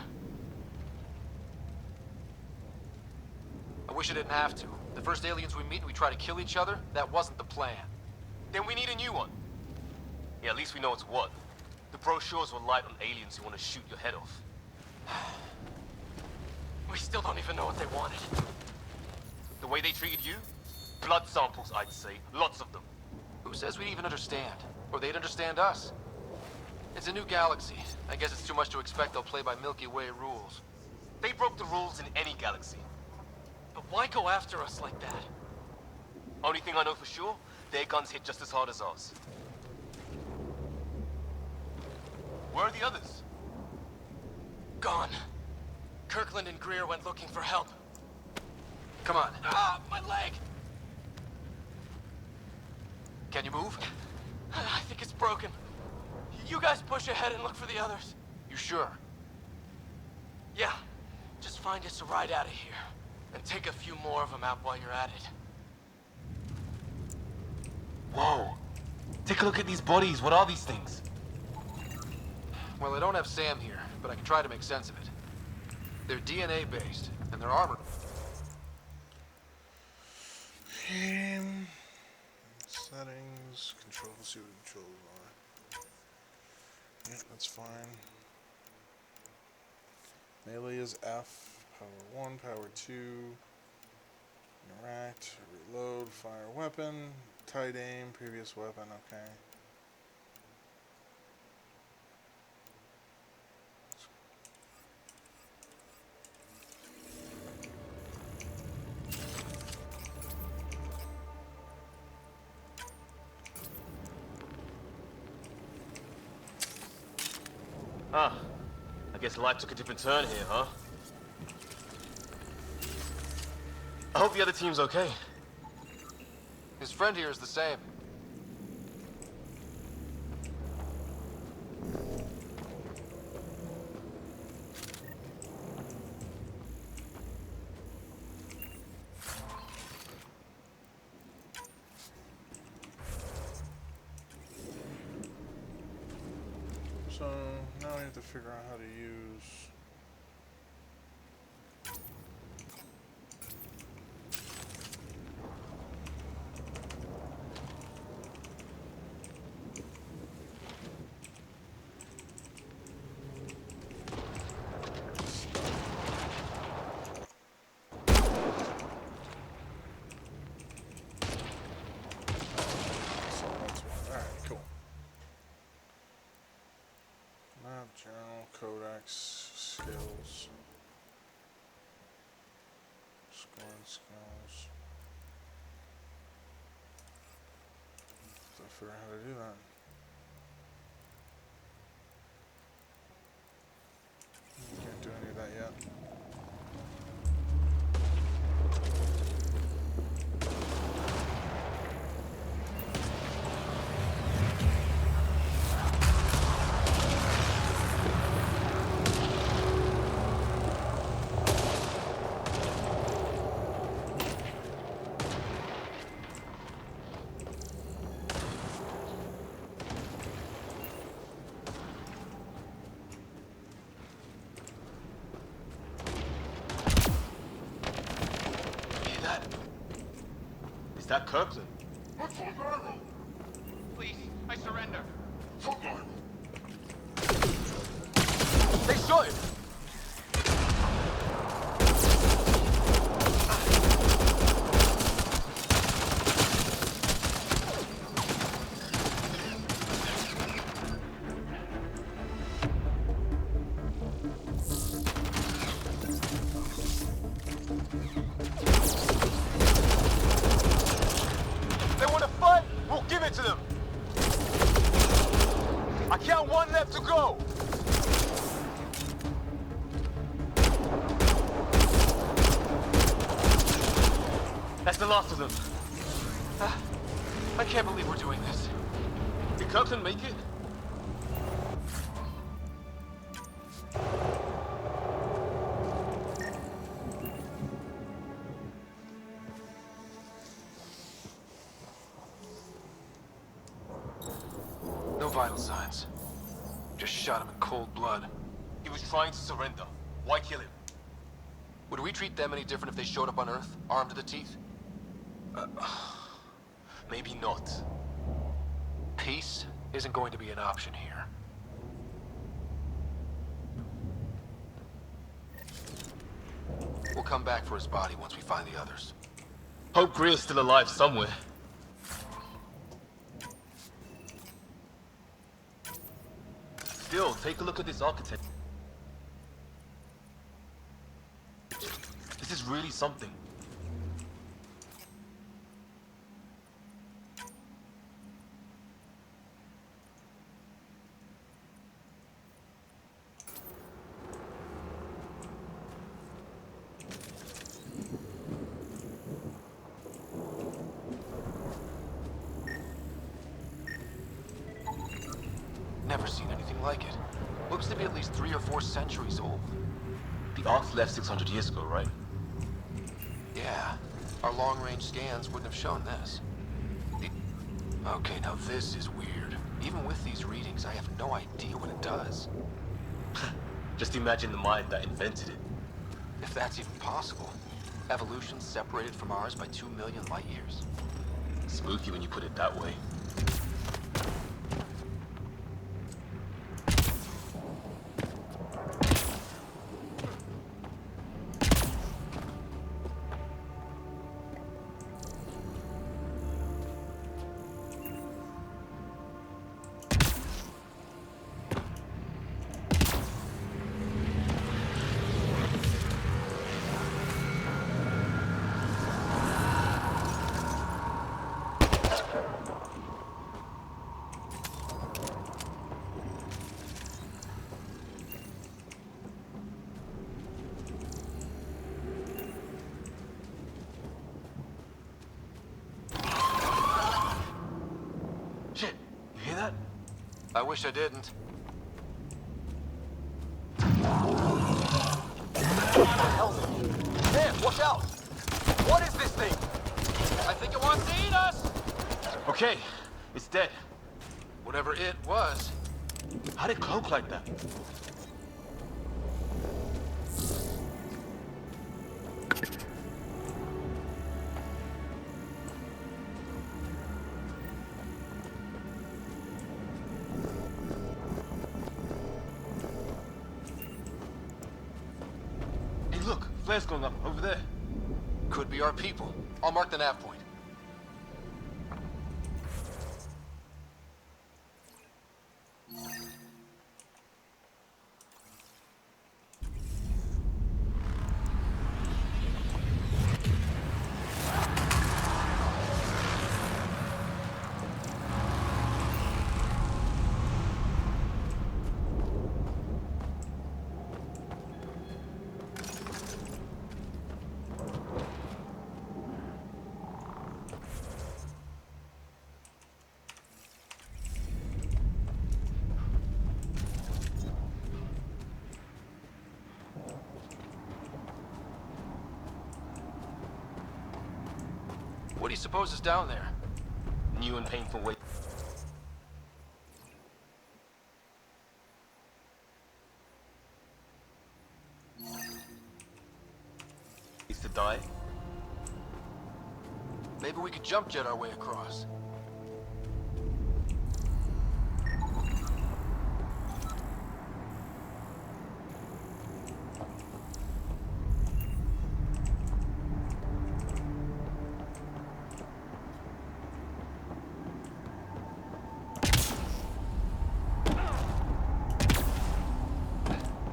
I wish I didn't have to. The first aliens we meet and we try to kill each other, that wasn't the plan. Then we need a new one. Yeah, at least we know it's what. The brochures were light on aliens who want to shoot your head off. We still don't even know what they wanted. The way they treated you? Blood samples, I'd say. Lots of them. Who says we'd even understand? Or they'd understand us? It's a new galaxy. I guess it's too much to expect they'll play by Milky Way rules. They broke the rules in any galaxy. But why go after us like that? Only thing I know for sure, their guns hit just as hard as ours. Where are the others? Gone. Kirkland and Greer went looking for help. Come on. Ah, my leg! Can you move? I think it's broken. You guys push ahead and look for the others. You sure? Yeah. Just find us a ride out of here. And take a few more of them out while you're at it. Whoa. Take a look at these bodies. What are these things? Well, I don't have Sam here, but I can try to make sense of it. They're DNA-based, and they're armored. Game settings, control, see what the controls are. Yeah, that's fine. Melee is F, power 1, power 2, interact, reload, fire weapon, tight aim, previous weapon, okay. Ah, I guess life took a different turn here, huh? I hope the other team's okay. His friend here is the same. So now we have to figure out how to use journal, codex, skills. skills. So I figure out how to do that. Can't do any of that yet. Is that Kirkland? Please, I surrender. They shot him! They want to fight? We'll give it to them! I count one left to go! That's the last of them. I can't believe we're doing this. Did Kirkland make it? No vital signs. Just shot him in cold blood. He was trying to surrender. Why kill him? Would we treat them any different if they showed up on Earth, armed to the teeth? Maybe not. Peace isn't going to be an option here. We'll come back for his body once we find the others. Hope Greer's still alive somewhere. Still, take a look at this architect. This is really something. Never seen anything like it. Looks to be at least 3 or 4 centuries old. The Ark's left 600 years ago, right? Yeah, our long-range scans wouldn't have shown this. Okay, now this is weird. Even with these readings, I have no idea what it does. Just imagine the mind that invented it. If that's even possible. Evolution separated from ours by 2 million light years. Spooky when you put it that way. I wish I didn't. Man, watch out! What is this thing? I think it wants to eat us! Okay, it's dead. Whatever it was. How did it cloak like that? Hey, look, flare's going up over there. Could be our people. I'll mark the nav point. What do you suppose is down there? New and painful way. To die. Maybe we could jump jet our way across.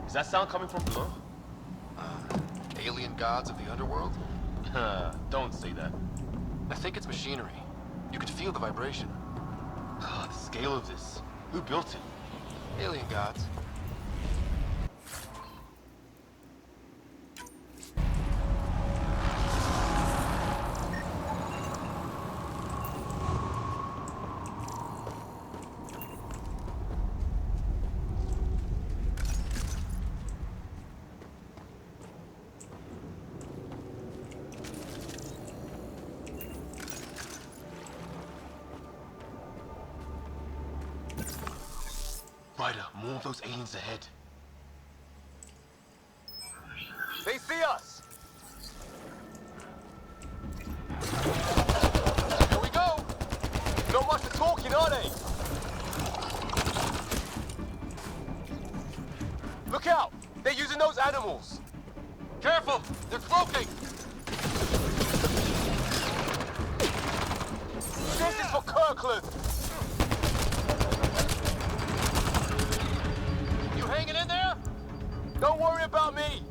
Is that sound coming from below? Alien gods of the underworld? Don't say that. I think it's machinery. You could feel the vibration. The scale of this. Who built it? Alien gods. Ryder, more of those aliens ahead. They see us! Here we go! Not much of talking, are they? Look out! They're using those animals! Careful! They're cloaking! This is for Kirkland! You hanging in there? Don't worry about me!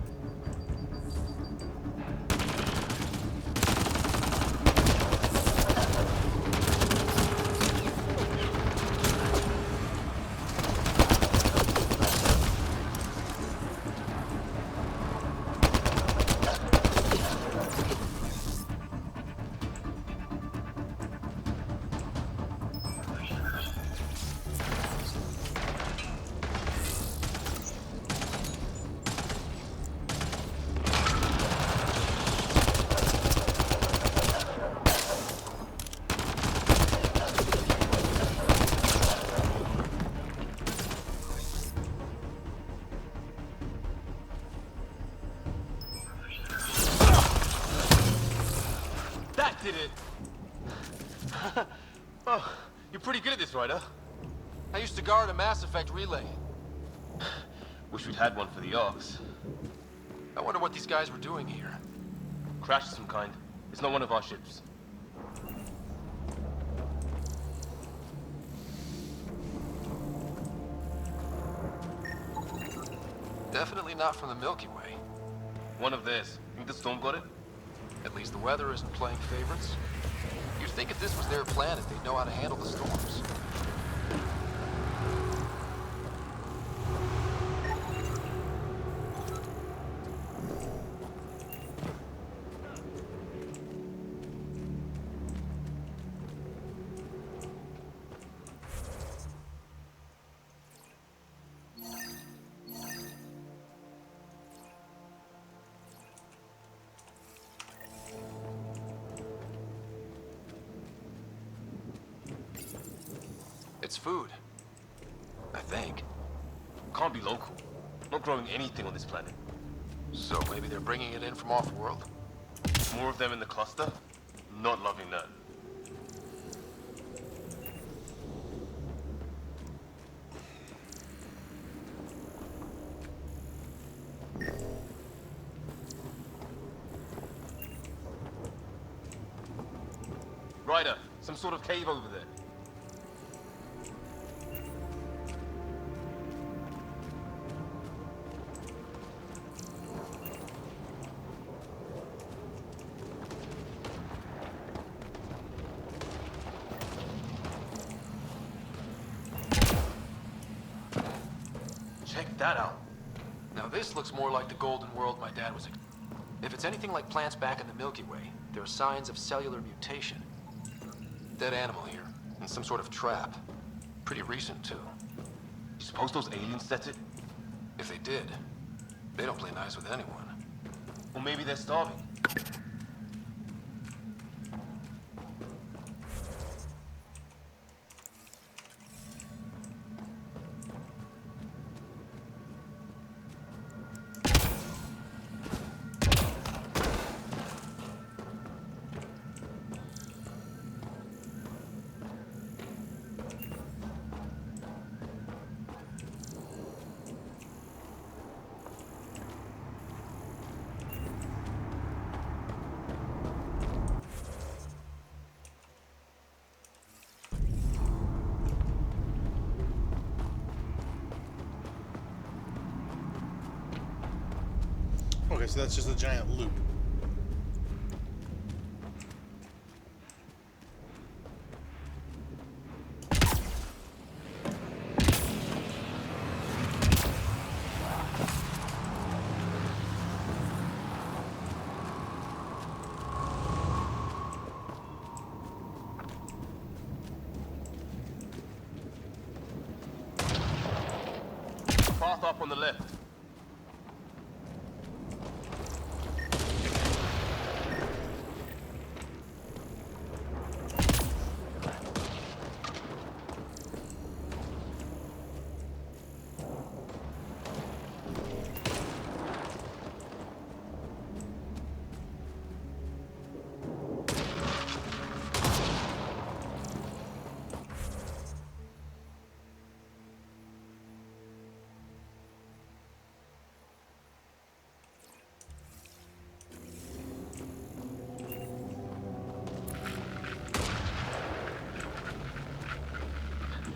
Did it? Oh, you're pretty good at this, Ryder. I used to guard a Mass Effect relay. Wish we'd had one for the Arks. I wonder what these guys were doing here. Crash of some kind. It's not one of our ships. Definitely not from the Milky Way. One of theirs. Think the storm got it? At least the weather isn't playing favorites. You'd think if this was their planet, they'd know how to handle the storms. It's food. I think. Can't be local. Not growing anything on this planet. So maybe they're bringing it in from off-world? More of them in the cluster? Not loving that. Ryder, some sort of cave over there. Check that out. Now this looks more like the golden world my dad was. If it's anything like plants back in the Milky Way, there are signs of cellular mutation. Dead animal here, in some sort of trap. Pretty recent, too. You suppose those aliens set it? If they did, they don't play nice with anyone. Or maybe they're starving. Okay, so that's just a giant loop. Path up on the left.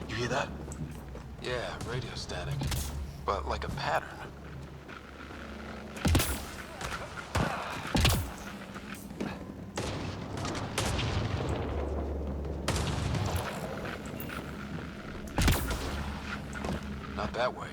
You hear that? Yeah, radio static. But like a pattern. Not that way.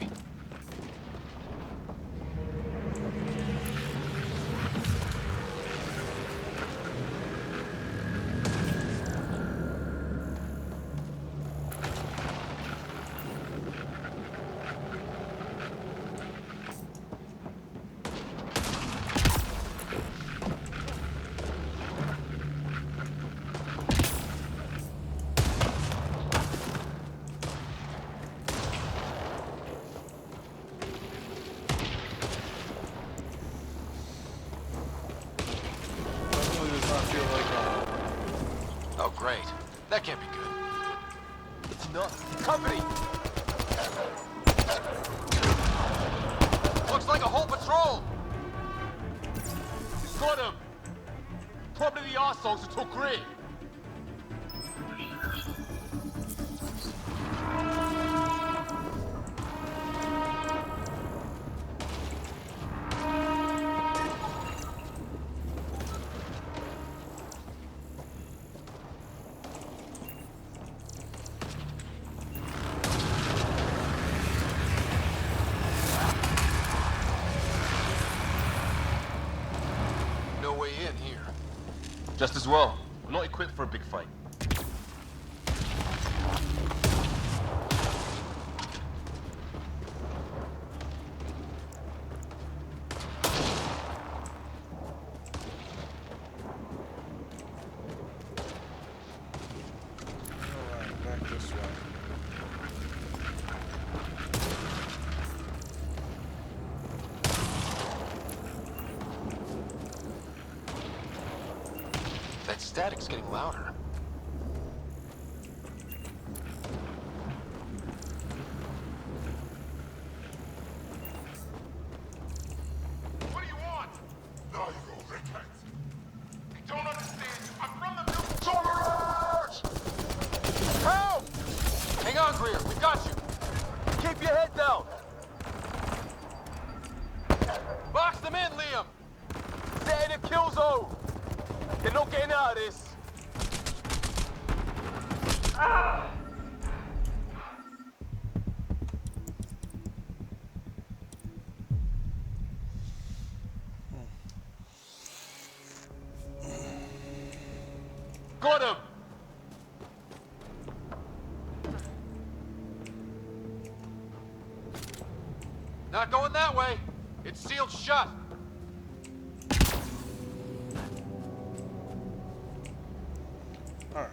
Definitely does not feel like Oh, great. That can't be good. It's not. Company! Looks like a whole patrol! He's got him! Probably the arseholes who took Grid. No way in here. Just as well. We're not equipped for a big fight. Alright, back this way. That static's getting louder. What do you want? Now you will repent. You don't understand. I'm from the Help! Hang on, Greer. We got you. Keep your head down. Box them in, Liam. Set in a kill zone. They're not getting out of this. Ah! Got him! Not going that way. It's sealed shut. Alright.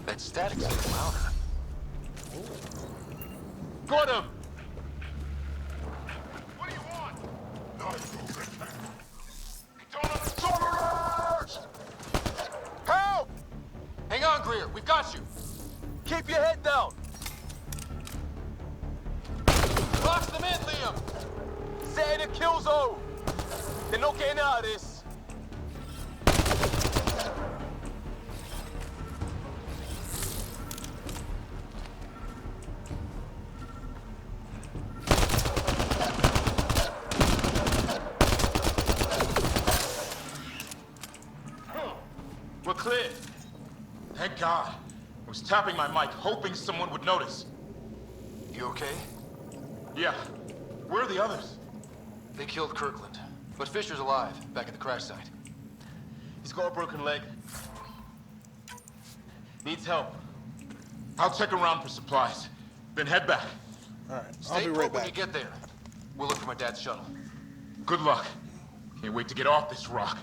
That static's getting louder. Got him! What do you want? Now you will repent. You don't understand. Help! got you. Keep your head down. Box them in, Liam. Set in a kill zone. They're not getting out of this. We're clear. Thank God. I was tapping my mic, hoping someone would notice. You okay? Yeah. Where are the others? They killed Kirkland, but Fisher's alive, back at the crash site. He's got a broken leg. Needs help. I'll check around for supplies, then head back. All right, Stay I'll be put right when back. you get there. We'll look for my dad's shuttle. Good luck. Can't wait to get off this rock.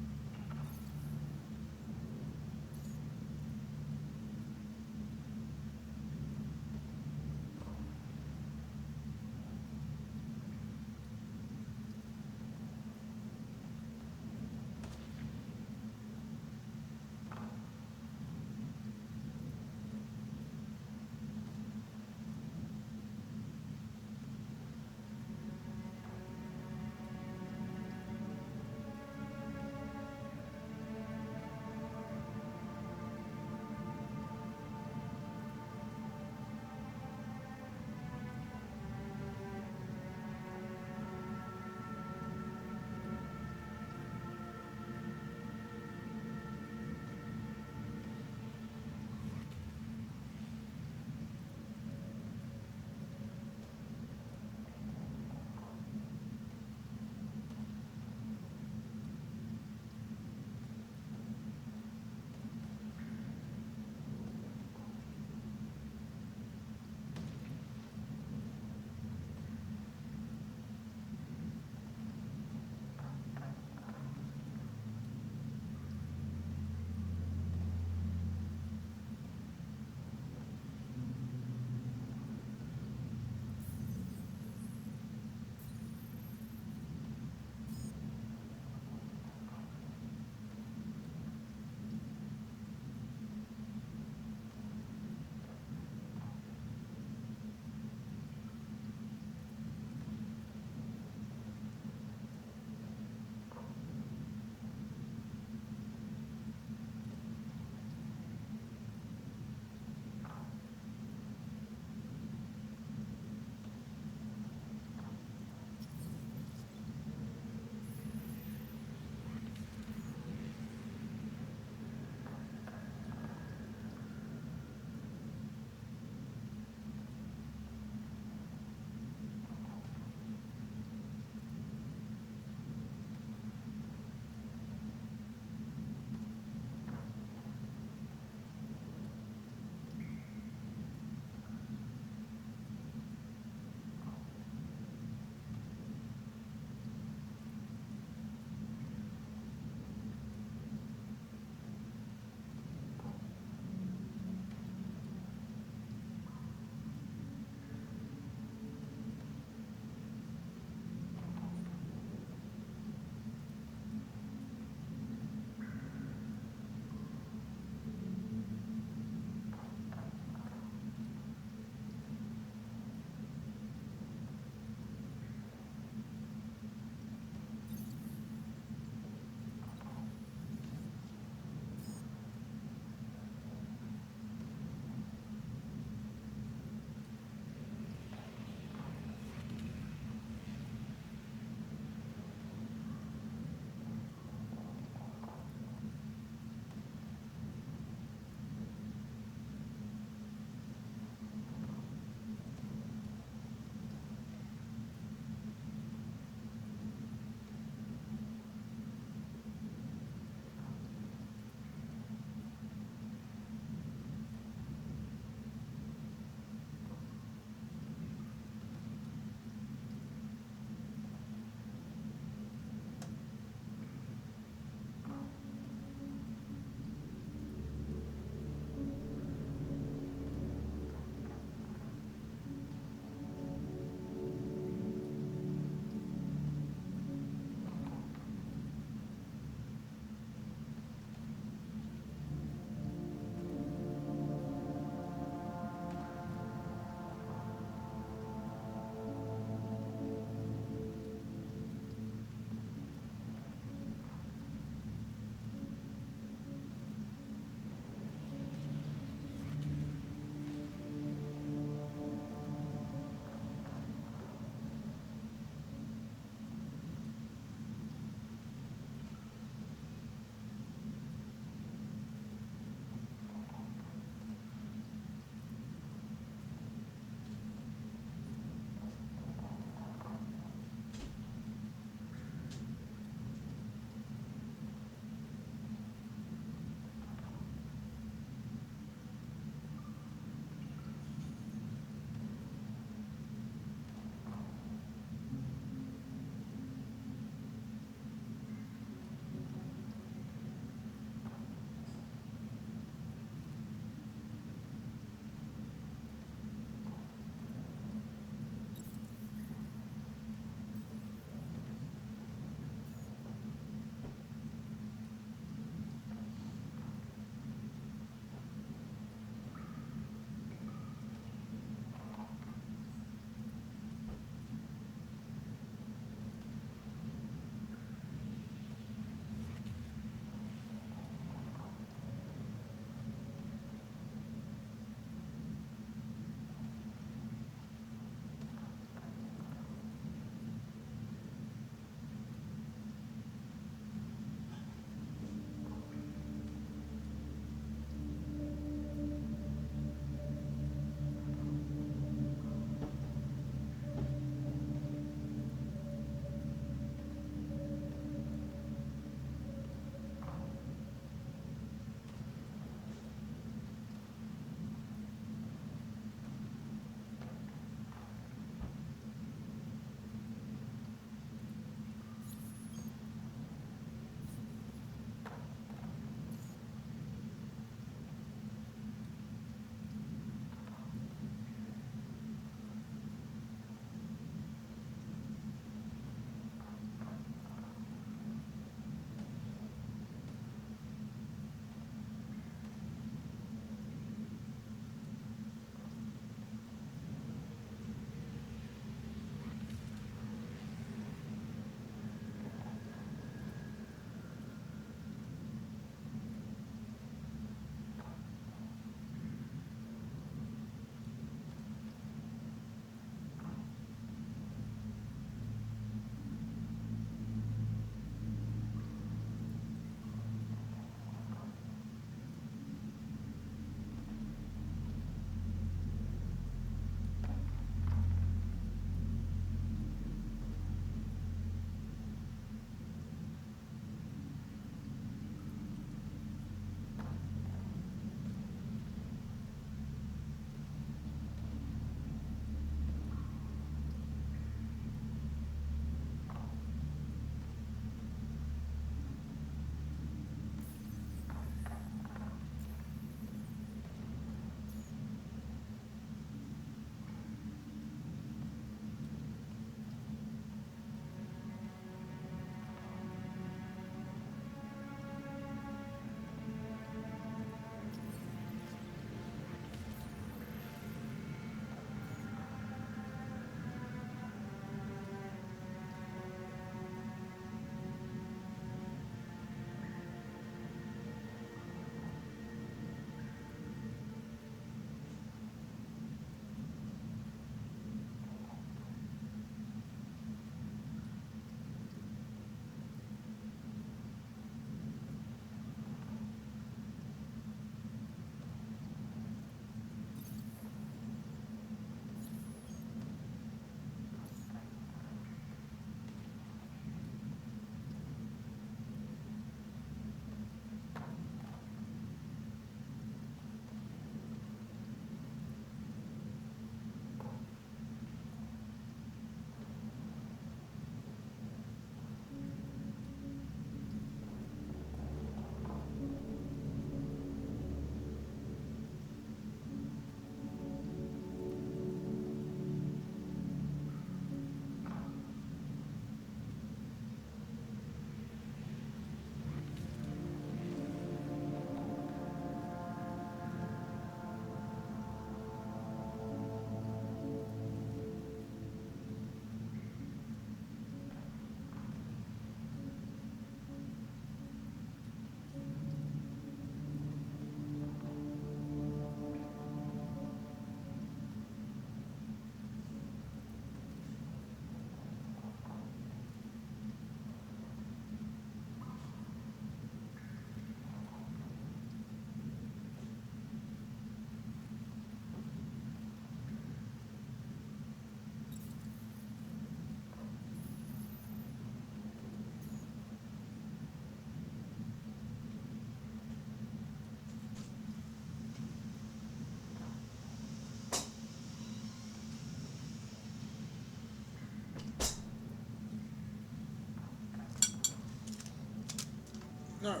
Alright.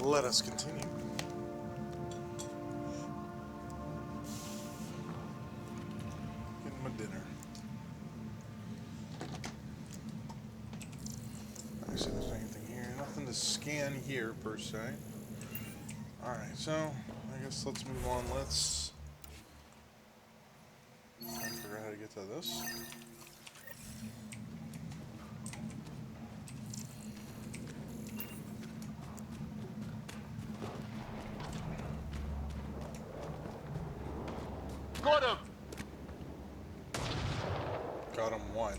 Let us continue. Getting my dinner. I see there's anything here. Nothing to scan here, per se. Alright, so I guess let's move on. Let's try to figure out how to get to this. Got him! Got him what?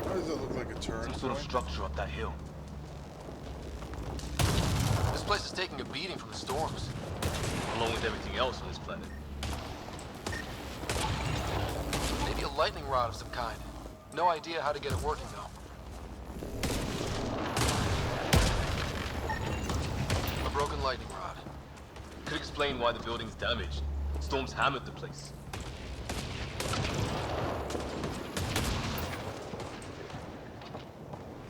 Why does it look like a turret? Some sort of structure up that hill. This place is taking a beating from the storms, along with everything else on this planet. Maybe a lightning rod of some kind. No idea how to get it working, though. A broken lightning rod. Could explain why the building's damaged. Storms hammered the place.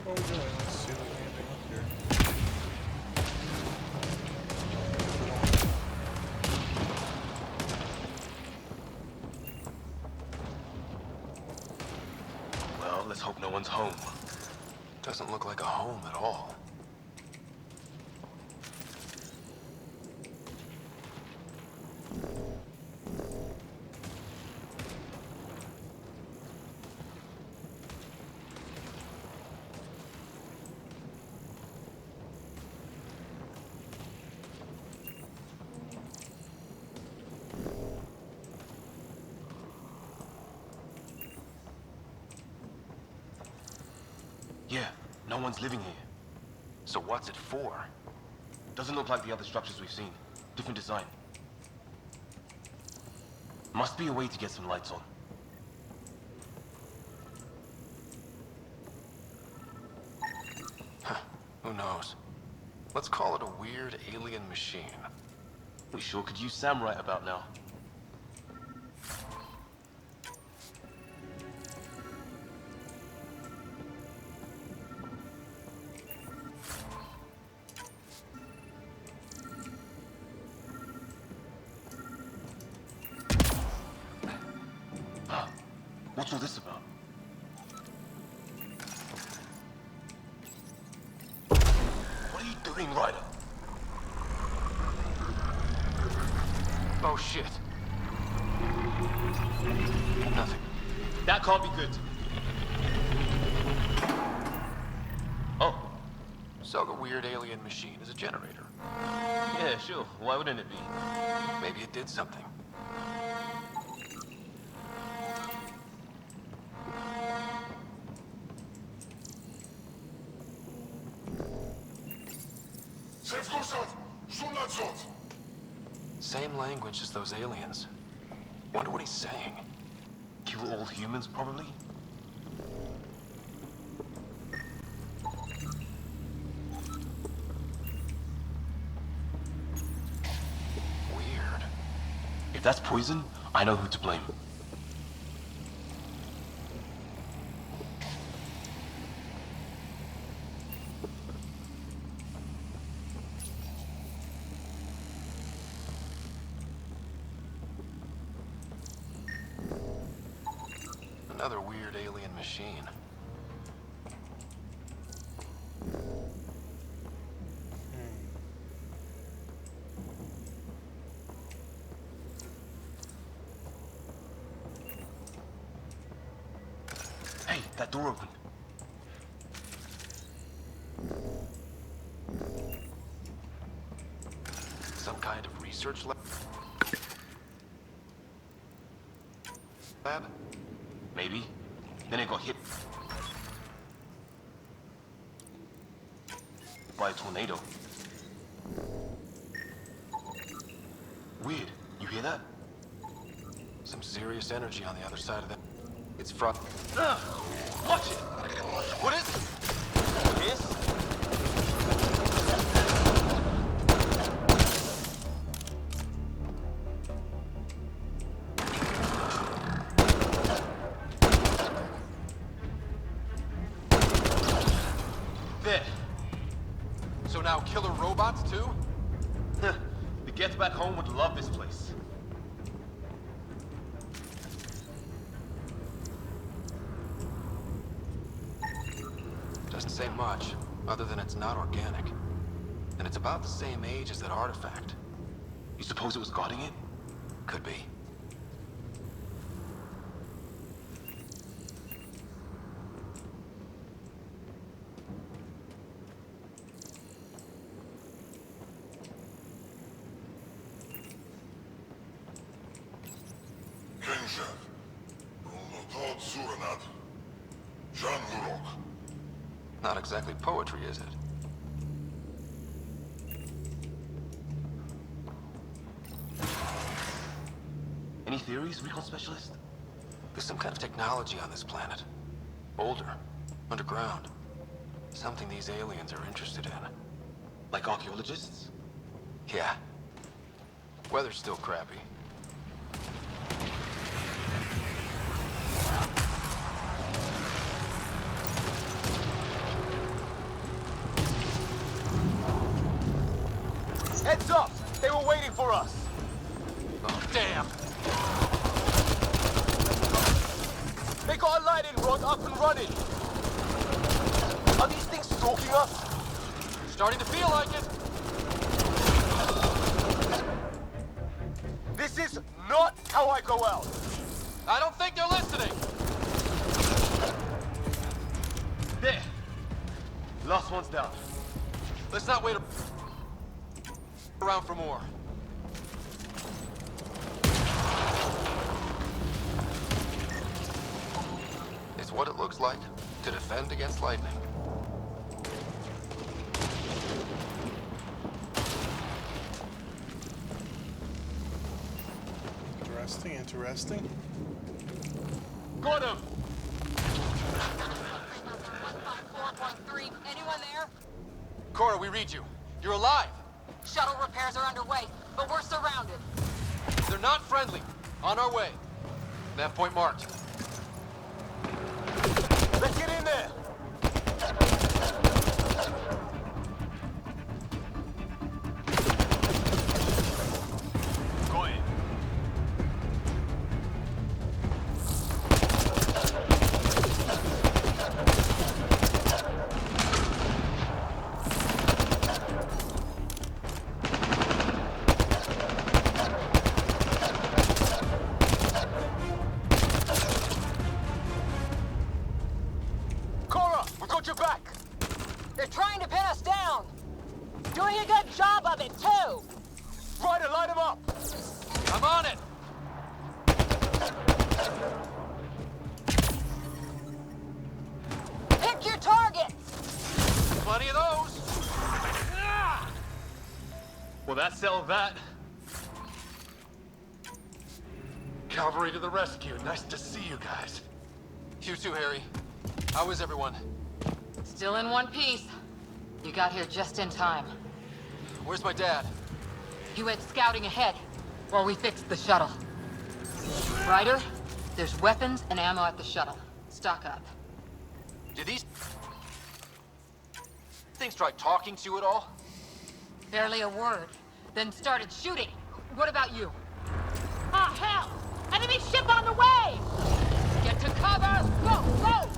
What are we doing? Let's see if there's anything up here. Well, let's hope no one's home. Doesn't look like a home at all. Yeah, no one's living here. So what's it for? Doesn't look like the other structures we've seen. Different design. Must be a way to get some lights on. Huh, who knows? Let's call it a weird alien machine. We sure could use Sam right about now. What's all this about? What are you doing, Ryder? Oh, shit. Nothing. That can't be good. Oh. So the weird alien machine is a generator. Yeah, sure. Why wouldn't it be? Maybe it did something. Same language as those aliens. Wonder what he's saying. Kill all humans, probably? Weird. If that's poison, I know who to blame. Another weird alien machine. Hey, that door opened. Some kind of research lab? Maybe. Then it got hit by a tornado. Weird. You hear that? Some serious energy on the other side of that. It's from. Watch it! What is it? There. So now killer robots too? The Get Back Home would love this place. Doesn't say much, other than it's not organic. And it's about the same age as that artifact. You suppose it was guarding it? Could be. Not exactly poetry, is it? Any theories, recon specialist? There's some kind of technology on this planet. Older. Underground. Something these aliens are interested in. Like archaeologists? Yeah. Weather's still crappy. Heads up! They were waiting for us! Oh, damn! They got a lightning rod up and running! Are these things stalking us? Starting to feel like it! This is not how I go out! I don't think they're listening! There! Last one's down. Let's not wait around for more. It's what it looks like to defend against lightning. Interesting, interesting. Got him! 4.3. Anyone there? Cora, we read you. You're alive! Shuttle repairs are underway, but we're surrounded. They're not friendly. On our way. Nav point marked. Let's get in there! Go in. Cora, we got your back! They're trying to pin us down. Doing a good job of it, too. Ryder, light him up! I'm on it! Pick your targets. Plenty of those! Well, that settled that. Cavalry to the rescue. Nice to see you guys. You too, Harry. How is everyone? Still in one piece. You got here just in time. Where's my dad? He went scouting ahead while we fixed the shuttle. Ryder, there's weapons and ammo at the shuttle. Stock up. Did these things try talking to you at all? Barely a word. Then started shooting. What about you? Ah, hell! Enemy ship on the way! Get to cover! Go, go!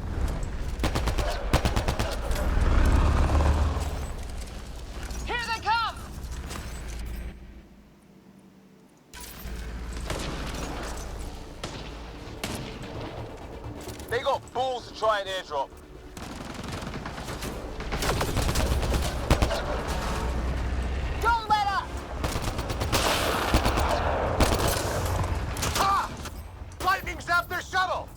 Here they come! They got balls to try an airdrop. Don't let up. Ha! Lightning zapped their shuttle!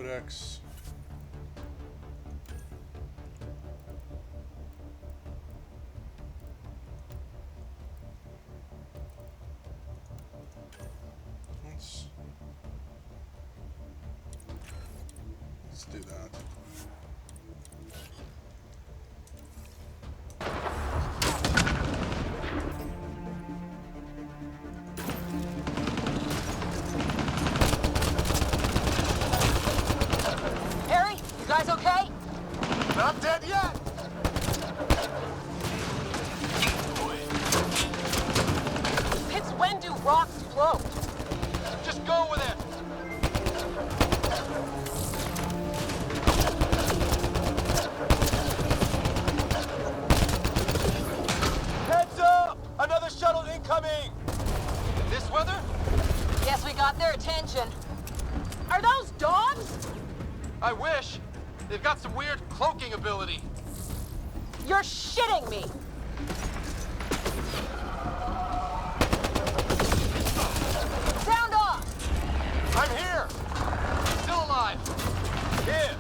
Codex. Let's do that. Harry, you guys okay? Not dead yet! Since when do rocks float? Just go with it! Heads up! Another shuttle incoming! This weather? Guess we got their attention. Are those dogs? I wish. They've got some weird cloaking ability. You're shitting me! Sound off! I'm here! Still alive! Here!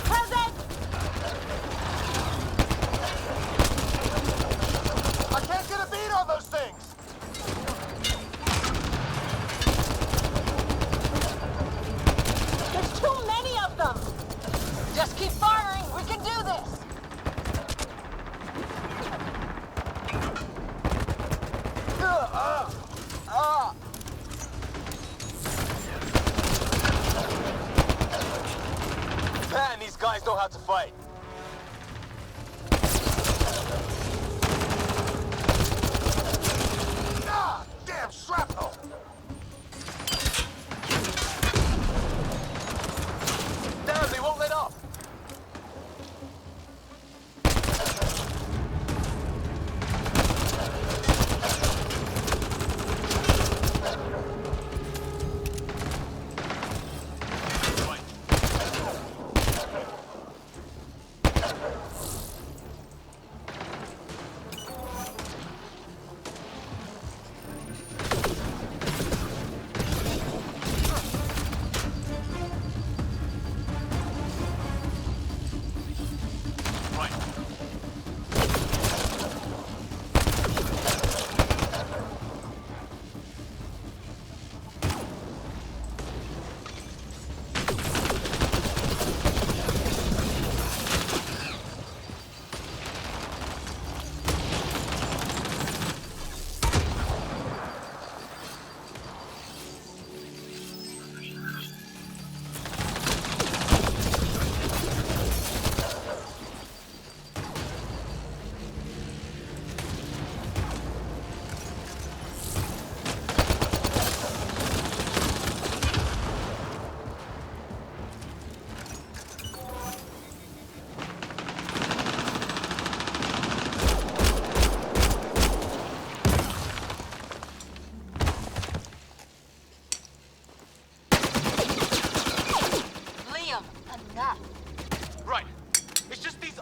Present! I can't get a beat on those things! There's too many of them! Just keep firing, we can do this! Man, these guys know how to fight. Ah! Damn shrapnel! Damn, they won't let up!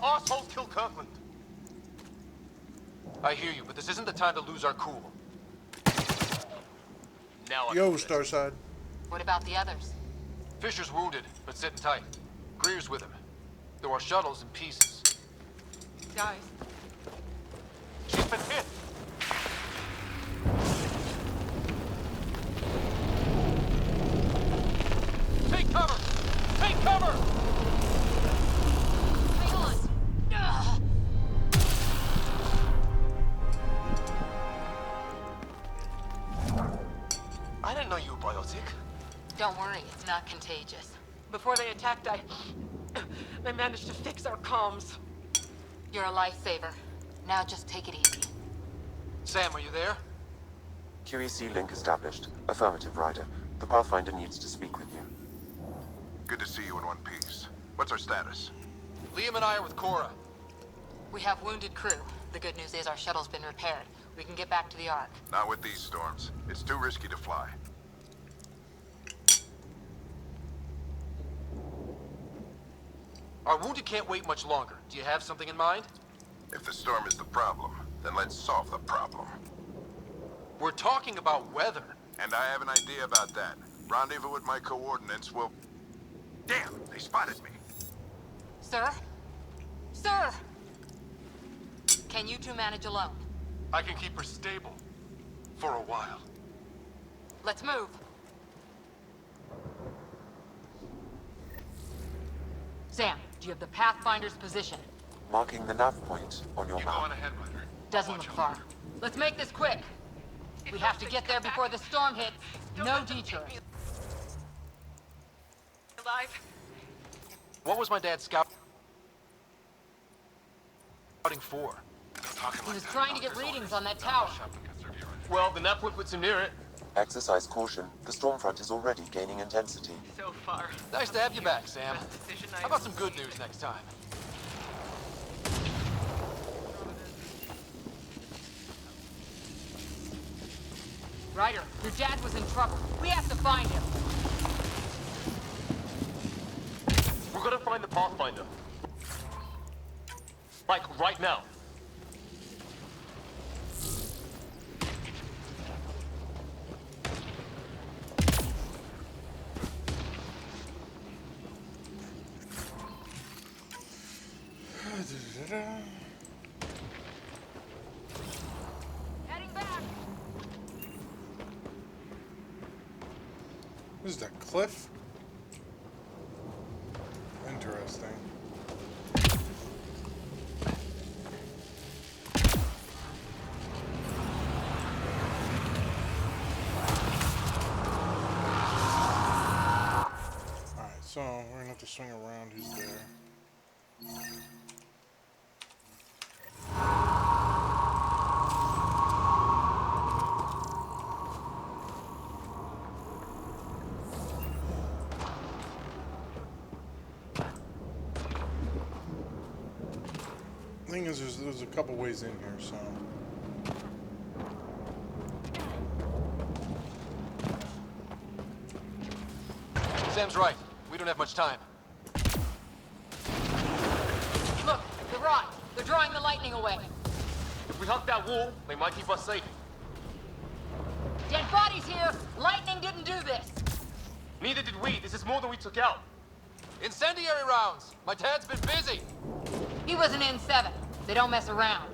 assholes kill Kirkland. I hear you, but this isn't the time to lose our cool. Now I Yo, Starside. What about the others? Fisher's wounded, but sitting tight. Greer's with him. There are shuttles in pieces. Guys. She's been hit! Take cover! Take cover! Hang on! Ugh. I didn't know you were biotic. Don't worry, it's not contagious. Before they attacked, I managed to fix our comms. You're a lifesaver. Now just take it easy. Sam, are you there? QEC link established. Affirmative, Ryder. The Pathfinder needs to speak with you. Good to see you in one piece. What's our status? Liam and I are with Cora. We have wounded crew. The good news is our shuttle's been repaired. We can get back to the Ark. Not with these storms. It's too risky to fly. Our wounded can't wait much longer. Do you have something in mind? If the storm is the problem, then let's solve the problem. We're talking about weather. And I have an idea about that. Rendezvous with my coordinates will... Damn, they spotted me. Sir? Sir! Can you two manage alone? I can keep her stable. For a while. Let's move. Sam, do you have the Pathfinder's position? Marking the nav point on your You go map. on ahead, Ryder. Doesn't look far. Let's make this quick. We have to get there before the storm hits. No detours. Alive? What was my dad scouting for? He was trying to get readings on that tower. Well, the nav point puts him near it. Exercise caution. The storm front is already gaining intensity. So far. Nice to have you back, Sam. Best decision How about some good news next time? Ryder, your dad was in trouble. We have to find him. We're gonna find the Pathfinder. Like, right now. Heading back. What is that, cliff? Interesting. Alright, so we're gonna have to swing around. Who's there? The thing is, there's a couple ways in here, so. Sam's right. We don't have much time. Look, the rods. They're drawing the lightning away. If we hug that wall, they might keep us safe. Dead bodies here. Lightning didn't do this. Neither did we. This is more than we took out. Incendiary rounds! My dad's been busy! He was an N7. They don't mess around.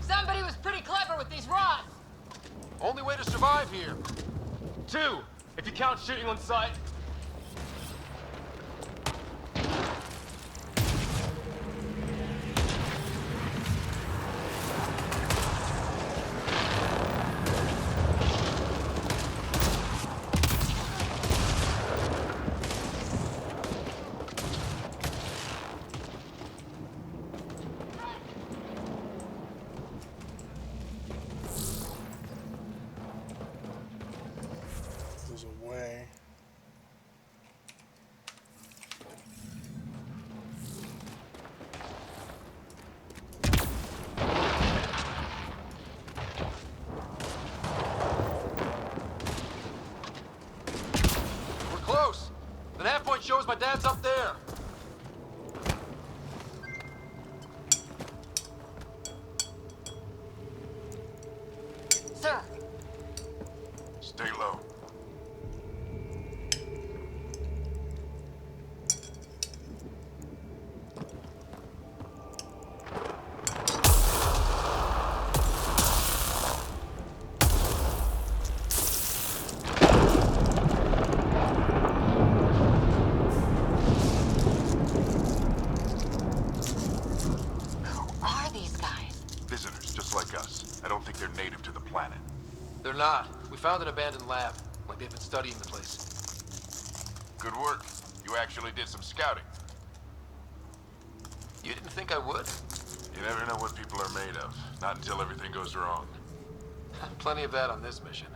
Somebody was pretty clever with these rods. Only way to survive here. 2, if you count shooting on sight. There's a way. We're close! The nav point shows my dad's up there! Sir, Stay low. who are these guys? Visitors, just like us. I don't think they're native to the planet. They're not. We found an abandoned lab. Like they've been studying the place. Good work. You actually did some scouting. You didn't think I would? You never know what people are made of. Not until everything goes wrong. Plenty of that on this mission.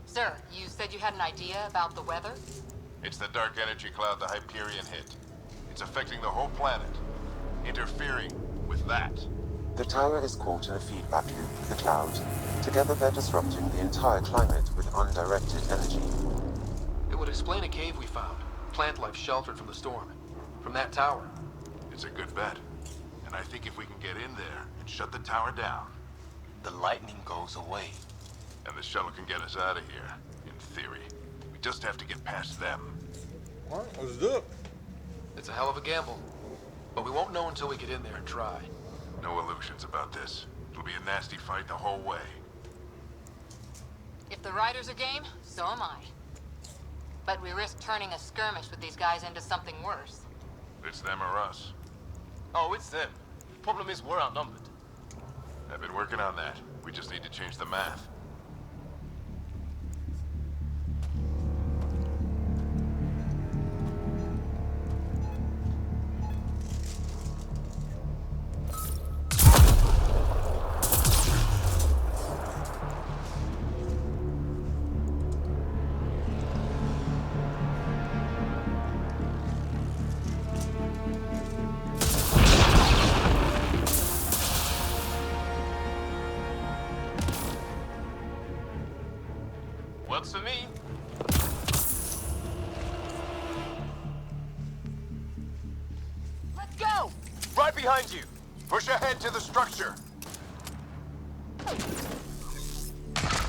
Sir, you said you had an idea about the weather? It's the dark energy cloud the Hyperion hit. It's affecting the whole planet. Interfering with that. The tower is caught in a feedback loop with the cloud. Together they're disrupting the entire climate with undirected energy. It would explain a cave we found. Plant life sheltered from the storm. From that tower. It's a good bet. And I think if we can get in there and shut the tower down... The lightning goes away. And the shuttle can get us out of here, in theory. We just have to get past them. Alright, let's do it. It's a hell of a gamble. But we won't know until we get in there and try. No illusions about this. It'll be a nasty fight the whole way. If the riders are game, so am I. But we risk turning a skirmish with these guys into something worse. It's them or us. Oh, it's them. Problem is, we're outnumbered. I've been working on that. We just need to change the math. Works for me. Let's go! Right behind you! Push ahead to the structure!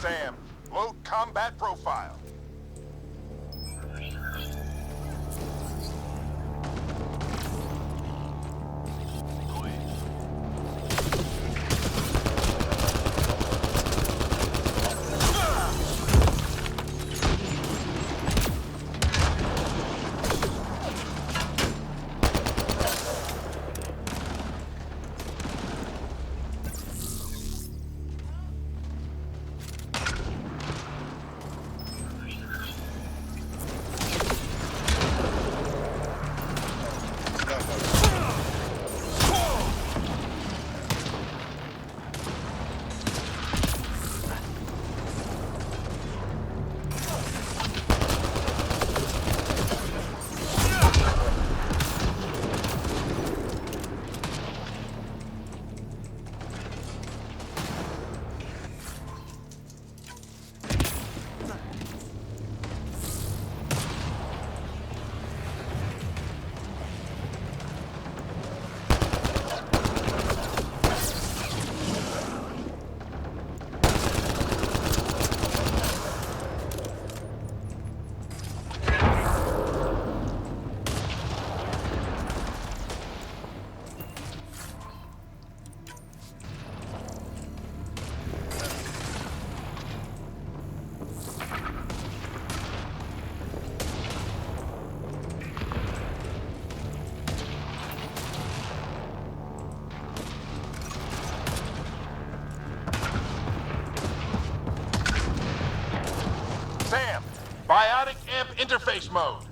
Sam, load combat profile. Sam, biotic amp interface mode.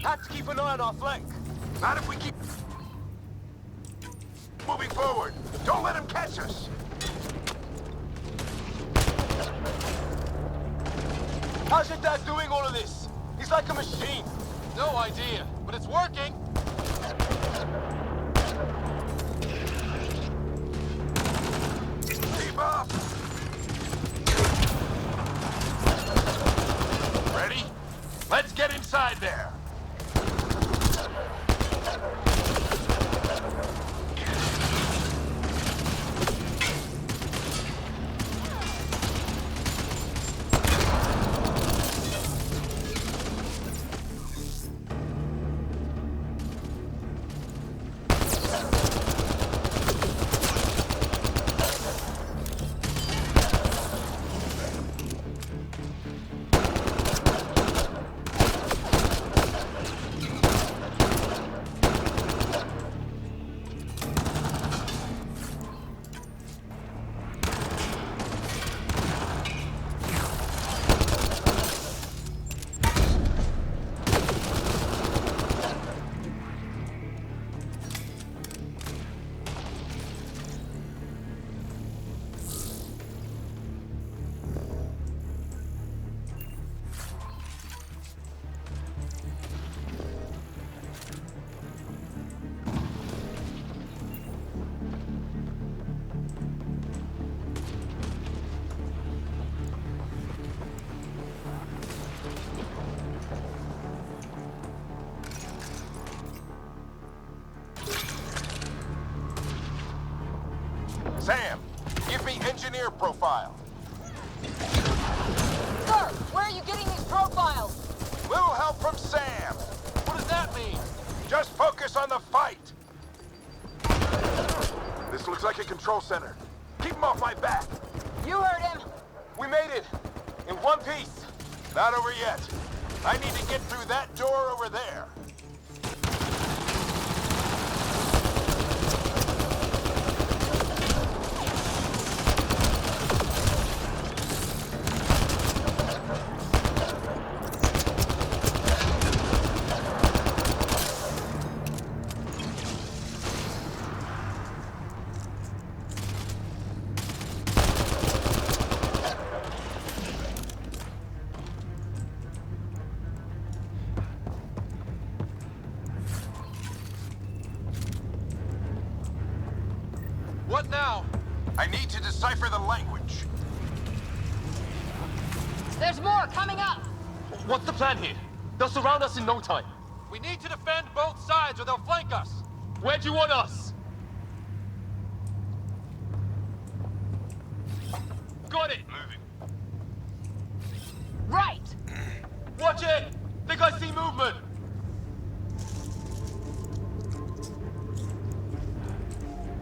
Have to keep an eye on our flank. Not if we keep moving forward. Don't let him catch us. How's your dad doing all of this? He's like a machine. No idea, but it's working. Keep up. Ready? Let's get inside there. engineer profile. Sir, where are you getting these profiles? Little help from Sam. What does that mean? Just focus on the fight. This looks like a control center. Keep him off my back. You heard him. We made it. In one piece. Not over yet. I need to get through that door over there. What now? I need to decipher the language. There's more coming up. What's the plan here? They'll surround us in no time. We need to defend both sides or they'll flank us. Where do you want us? Got it! Moving. Right. Watch it! Think I see movement!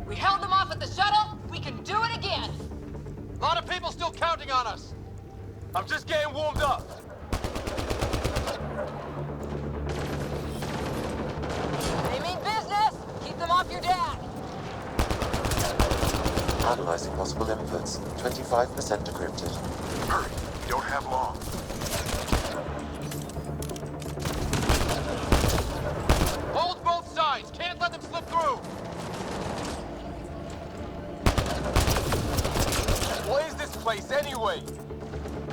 We held them off at the shuttle. We can do it again. A lot of people still counting on us. I'm just getting warmed up. They mean business. Keep them off your dad. Analyzing possible inputs. 25% decrypted. Hurry. We don't have long. Hold both sides. Can't let them slip through. What is this place anyway?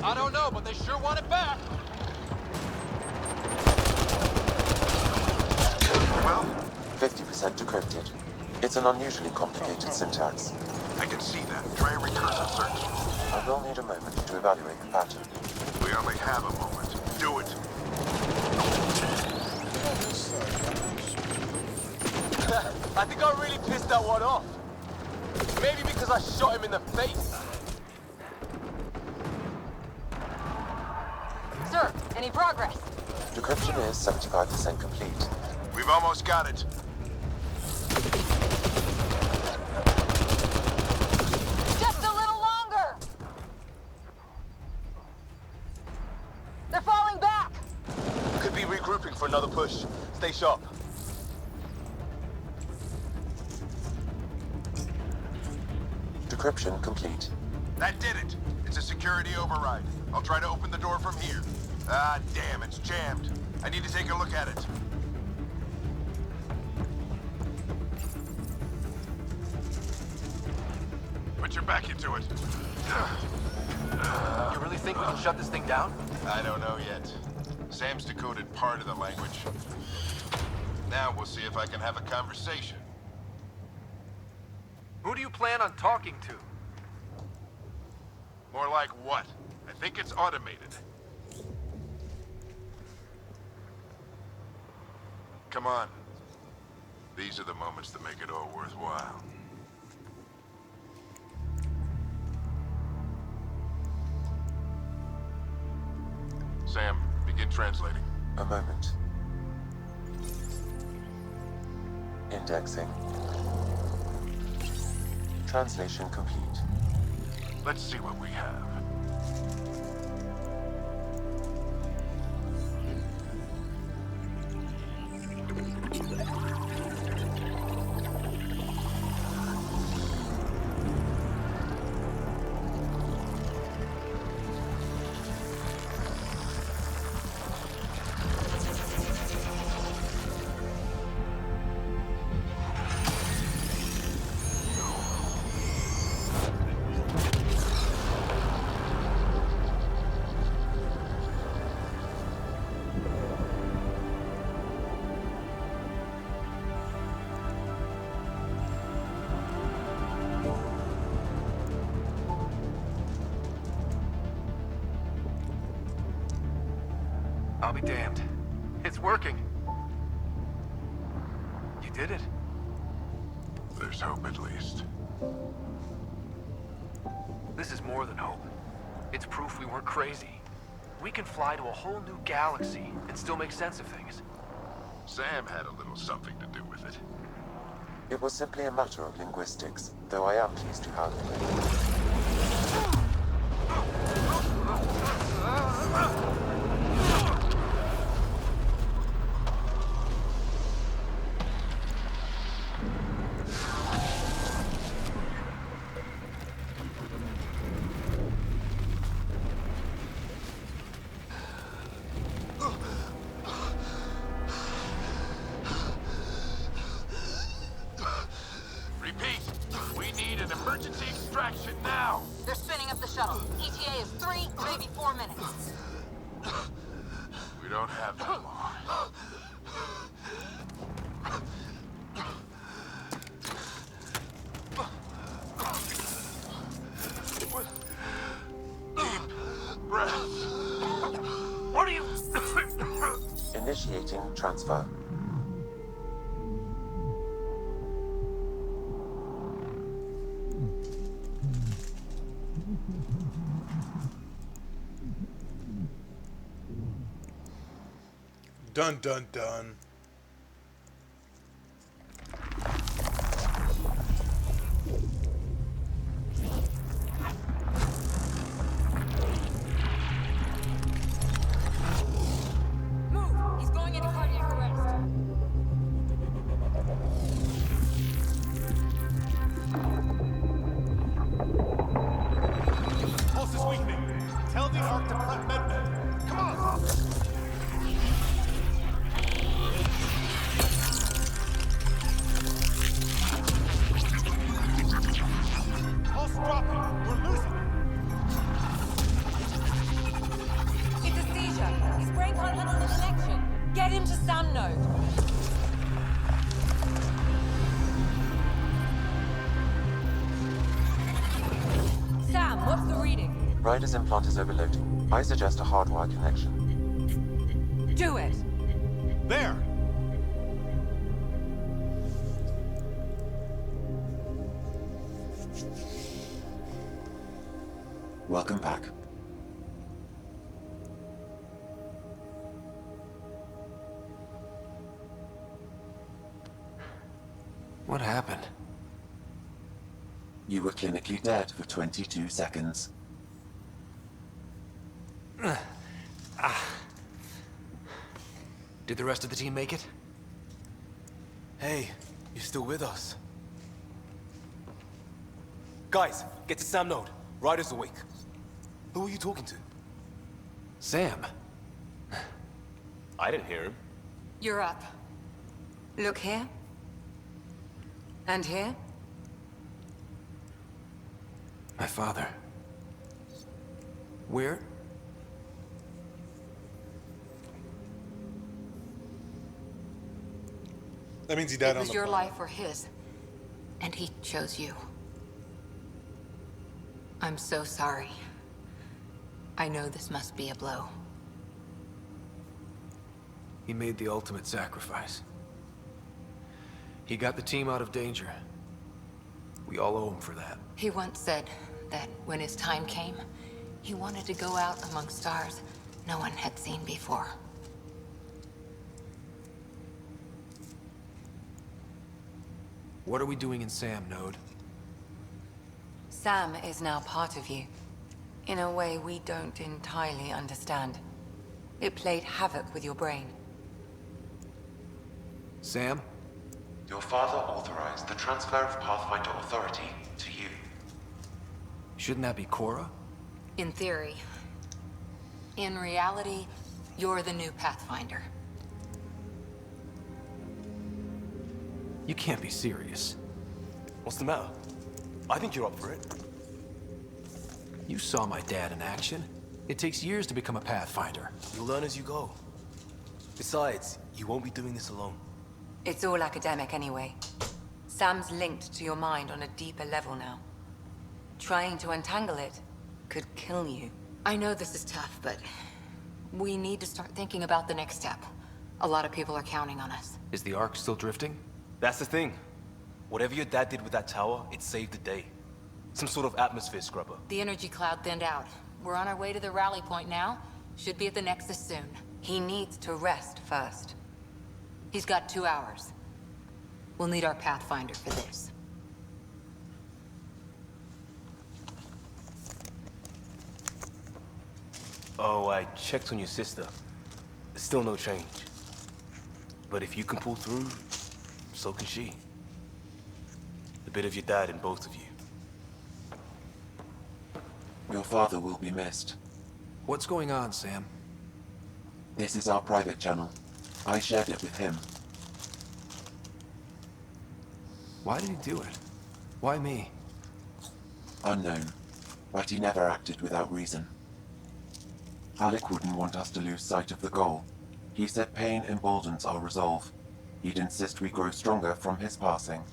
I don't know, but they sure want it back. Well, 50% decrypted. It's an unusually complicated syntax. I can see that. Try a recursive search. I will need a moment to evaluate the pattern. We only have a moment. Do it. I think I really pissed that one off. Maybe because I shot him in the face. Sir, any progress? Decryption is 75% complete. We've almost got it. Just a little longer. They're falling back. Could be regrouping for another push. Stay sharp. Decryption complete. That did it. It's a security override. I'll try to open the door from here. Ah, damn, it's jammed. I need to take a look at it. Put your back into it. You really think we can shut this thing down? I don't know yet. Sam's decoded part of the language. Now we'll see if I can have a conversation. Who do you plan on talking to? More like what? I think it's automated. Come on. These are the moments that make it all worthwhile. Sam, begin translating. A moment. Indexing. Translation complete. Let's see what we have. I'll be damned. It's working. You did it. There's hope at least. This is more than hope. It's proof we weren't crazy. We can fly to a whole new galaxy and still make sense of things. Sam had a little something to do with it. It was simply a matter of linguistics, though I am pleased to have. Repeat, we need an emergency extraction now. They're spinning up the shuttle. ETA is 3, maybe 4 minutes. We don't have that long. Deep breath. What are you... Initiating transfer. Dun dun dun. Move! He's going into cardiac arrest. Pulse is weakening. Tell the Ark to prep medbay. Come on! Pulse dropping. We're losing it. It's a seizure. His brain can't handle the connection. Get him to Sam node. Sam, what's the reading? Ryder's implant is overloaded. I suggest a hardwire connection. Do it. There! Welcome back. What happened? You were clinically dead for 22 seconds. Did the rest of the team make it? Hey, you're still with us. Guys, get to Sam node. Ryder's awake. Who are you talking to? Sam. I didn't hear him. You're up. Look here. And here. My father. Where? That means he died It on was the your plane. life or his. And he chose you. I'm so sorry. I know this must be a blow. He made the ultimate sacrifice. He got the team out of danger. We all owe him for that. He once said that when his time came, he wanted to go out among stars no one had seen before. What are we doing in Sam node? Sam is now part of you. In a way we don't entirely understand. It played havoc with your brain. Sam? Your father authorized the transfer of Pathfinder authority to you. Shouldn't that be Cora? In theory. In reality, you're the new Pathfinder. You can't be serious. What's the matter? I think you're up for it. You saw my dad in action. It takes years to become a Pathfinder. You'll learn as you go. Besides, you won't be doing this alone. It's all academic anyway. Sam's linked to your mind on a deeper level now. Trying to untangle it could kill you. I know this is tough, but we need to start thinking about the next step. A lot of people are counting on us. Is the Ark still drifting? That's the thing. Whatever your dad did with that tower, it saved the day. Some sort of atmosphere scrubber. The energy cloud thinned out. We're on our way to the rally point now. Should be at the Nexus soon. He needs to rest first. He's got 2 hours. We'll need our Pathfinder for this. Oh, I checked on your sister. Still no change. But if you can pull through, so can she. A bit of your dad in both of you. Your father will be missed. What's going on, Sam? This is our private channel. I shared it with him. Why did he do it? Why me? Unknown, but he never acted without reason. Alec wouldn't want us to lose sight of the goal. He said pain emboldens our resolve. He'd insist we grow stronger from his passing.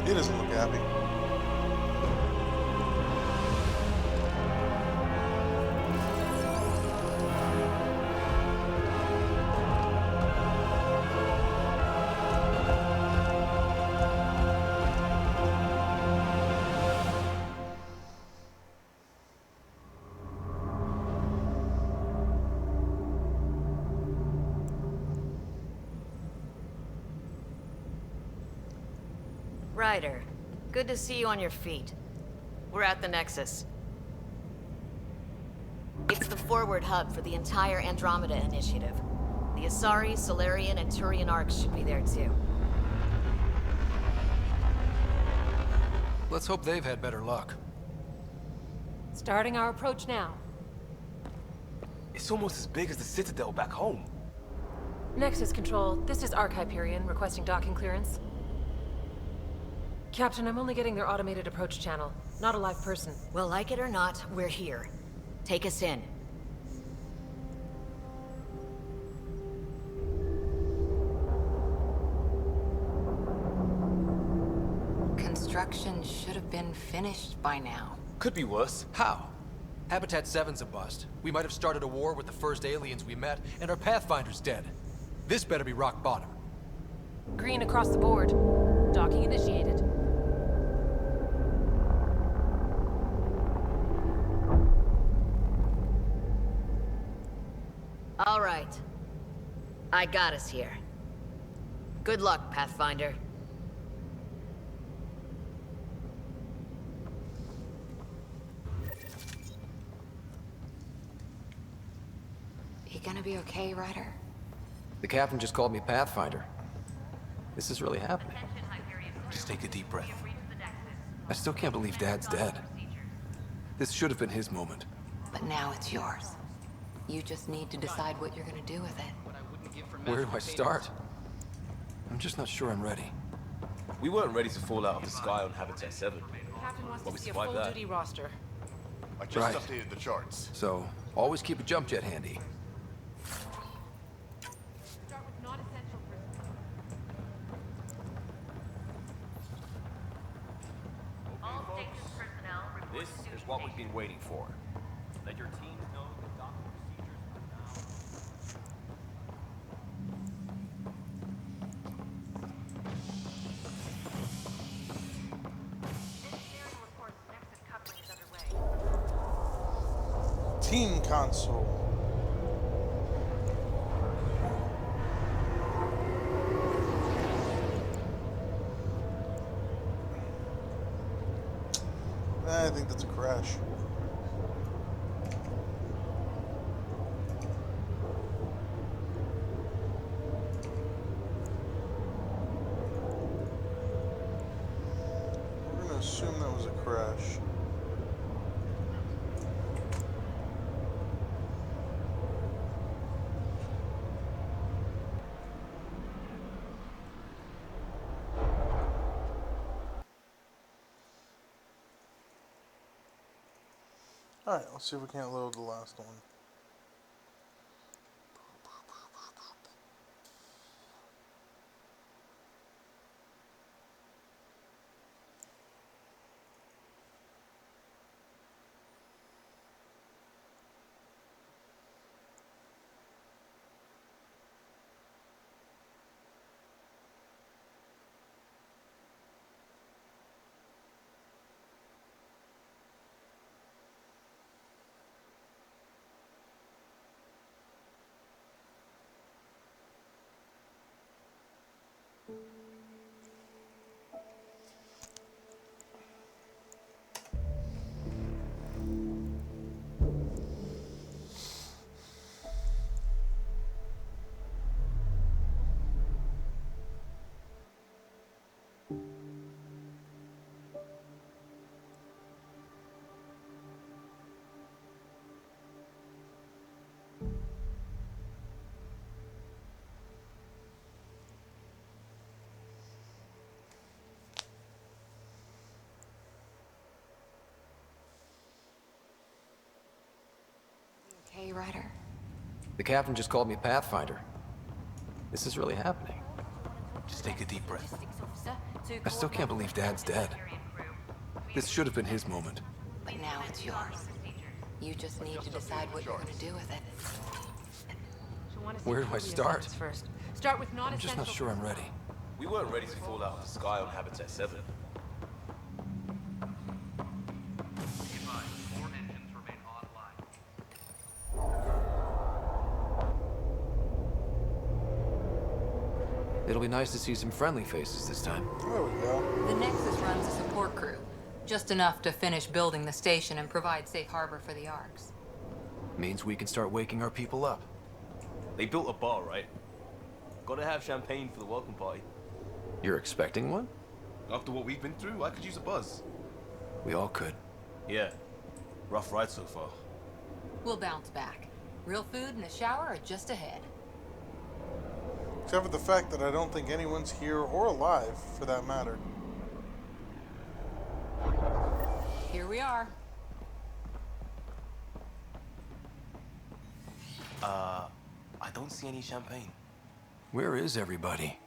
He doesn't look happy. Ryder, good to see you on your feet. We're at the Nexus. It's the forward hub for the entire Andromeda initiative. The Asari, Solarian, and Turian arcs should be there too. Let's hope they've had better luck. Starting our approach now. It's almost as big as the Citadel back home. Nexus Control, this is Arc Hyperion requesting docking clearance. Captain, I'm only getting their automated approach channel, not a live person. Well, like it or not, we're here. Take us in. Construction should have been finished by now. Could be worse. How? Habitat 7's a bust. We might have started a war with the first aliens we met, and our Pathfinder's dead. This better be rock bottom. Green across the board. Docking initiated. All right. I got us here. Good luck, Pathfinder. You gonna be okay, Ryder? The captain just called me Pathfinder. This is really happening. Just take a deep breath. I still can't believe Dad's dead. This should have been his moment. but now it's yours. You just need to decide what you're gonna do with it. Where do I start? I'm just not sure I'm ready. We weren't ready to fall out of the sky on Habitat 7. Captain wants But to we see a survived that. full-duty roster. I just Right. updated the charts. So, always keep a jump jet handy. Start with non-essential personnel. All station personnel report This to is what we've been waiting for. Let your teams know that doctor procedures are now... Engineering reports Nexus coupling is underway. Team console. I think that's a crash. We're gonna assume that was a crash. Alright, let's see if we can't load the last one. Okay, Ryder. The captain just called me Pathfinder. This is really happening. Just take a deep breath. I still can't believe Dad's dead. This should have been his moment. But now it's yours. You just need to decide what you're gonna do with it. Where do I start? First. Start with I'm non-essential. just not sure I'm ready. We weren't ready to fall out of the sky on Habitat 7. It'll be nice to see some friendly faces this time. There we go. The Nexus runs a support crew. Just enough to finish building the station and provide safe harbor for the Arks. Means we can start waking our people up. They built a bar, right? Gotta have champagne for the welcome party. You're expecting one? After what we've been through, I could use a buzz. We all could. Yeah. Rough ride so far. We'll bounce back. Real food and a shower are just ahead. Except for the fact that I don't think anyone's here or alive, for that matter. Here we are. I don't see any champagne. Where is everybody?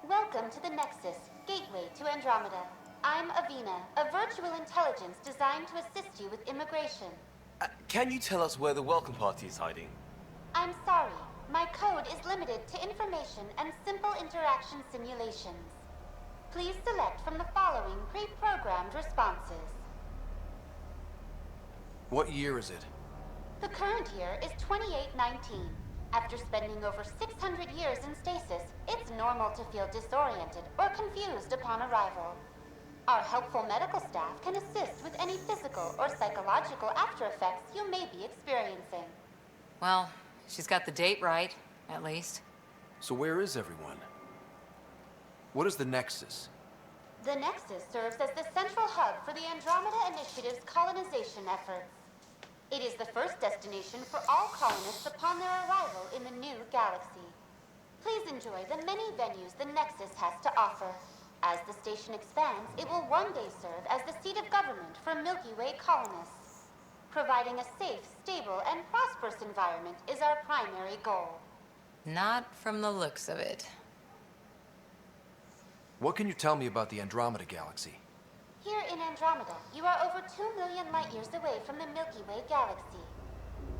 Welcome to the Nexus, gateway to Andromeda. I'm Avina, a virtual intelligence designed to assist you with immigration. Can you tell us where the welcome party is hiding? I'm sorry, my code is limited to information and simple interaction simulations. Please select from the following pre-programmed responses. What year is it? The current year is 2819. After spending over 600 years in stasis, it's normal to feel disoriented or confused upon arrival. Our helpful medical staff can assist with any physical or psychological after effects you may be experiencing. Well, she's got the date right, at least. So where is everyone? What is the Nexus? The Nexus serves as the central hub for the Andromeda Initiative's colonization efforts. It is the first destination for all colonists upon their arrival in the new galaxy. Please enjoy the many venues the Nexus has to offer. As the station expands, it will one day serve as the seat of government for Milky Way colonists. Providing a safe, stable, and prosperous environment is our primary goal. Not from the looks of it. What can you tell me about the Andromeda galaxy? Here in Andromeda, you are over 2 million light-years away from the Milky Way galaxy.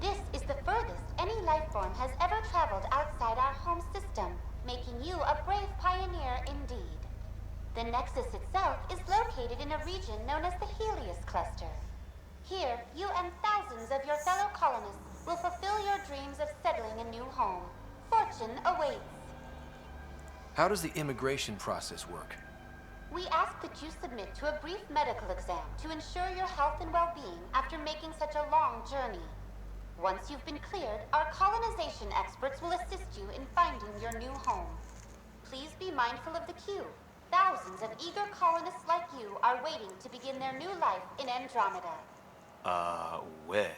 This is the furthest any life form has ever traveled outside our home system, making you a brave pioneer indeed. The Nexus itself is located in a region known as the Helios Cluster. Here, you and thousands of your fellow colonists will fulfill your dreams of settling a new home. Fortune awaits. How does the immigration process work? We ask that you submit to a brief medical exam to ensure your health and well-being after making such a long journey. Once you've been cleared, our colonization experts will assist you in finding your new home. Please be mindful of the queue. Thousands of eager colonists like you are waiting to begin their new life in Andromeda. Where?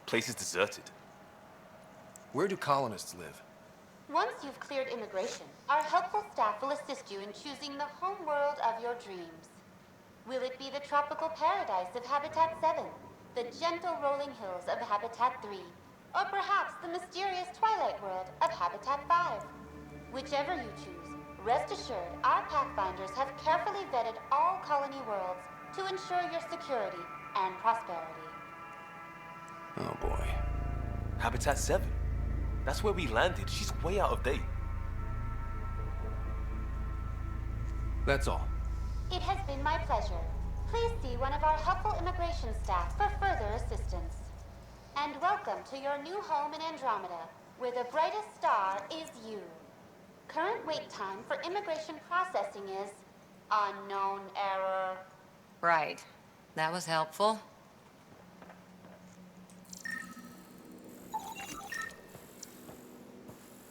Place is deserted. Where do colonists live? Once you've cleared immigration, our helpful staff will assist you in choosing the home world of your dreams. Will it be the tropical paradise of Habitat 7, the gentle rolling hills of Habitat 3, or perhaps the mysterious twilight world of Habitat 5? Whichever you choose, rest assured our Pathfinders have carefully vetted all colony worlds to ensure your security and prosperity. Oh boy. Habitat 7? That's where we landed. She's way out of date. That's all. It has been my pleasure. Please see one of our helpful immigration staff for further assistance. And welcome to your new home in Andromeda, where the brightest star is you. Current wait time for immigration processing is unknown error. Right. That was helpful.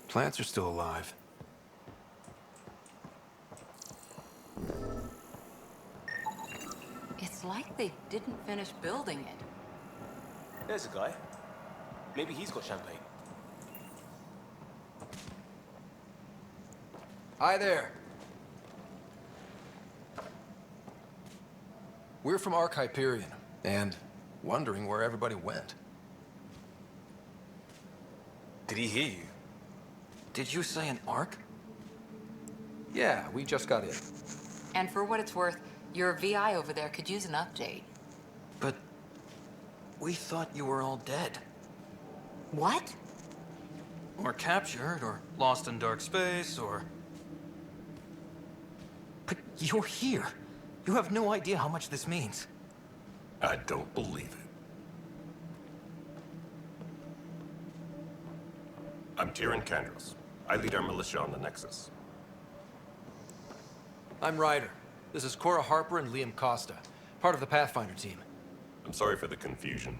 Plants are still alive. It's like they didn't finish building it. There's a guy. Maybe he's got champagne. Hi there. We're from Ark Hyperion, and wondering where everybody went. Did he hear you? Did you say an Ark? Yeah, we just got in. And for what it's worth, your VI over there could use an update. But we thought you were all dead. What? Or captured, or lost in dark space, or... But you're here. You have no idea how much this means. I don't believe it. I'm Tyrion Kandros. I lead our militia on the Nexus. I'm Ryder. This is Cora Harper and Liam Costa, part of the Pathfinder team. I'm sorry for the confusion.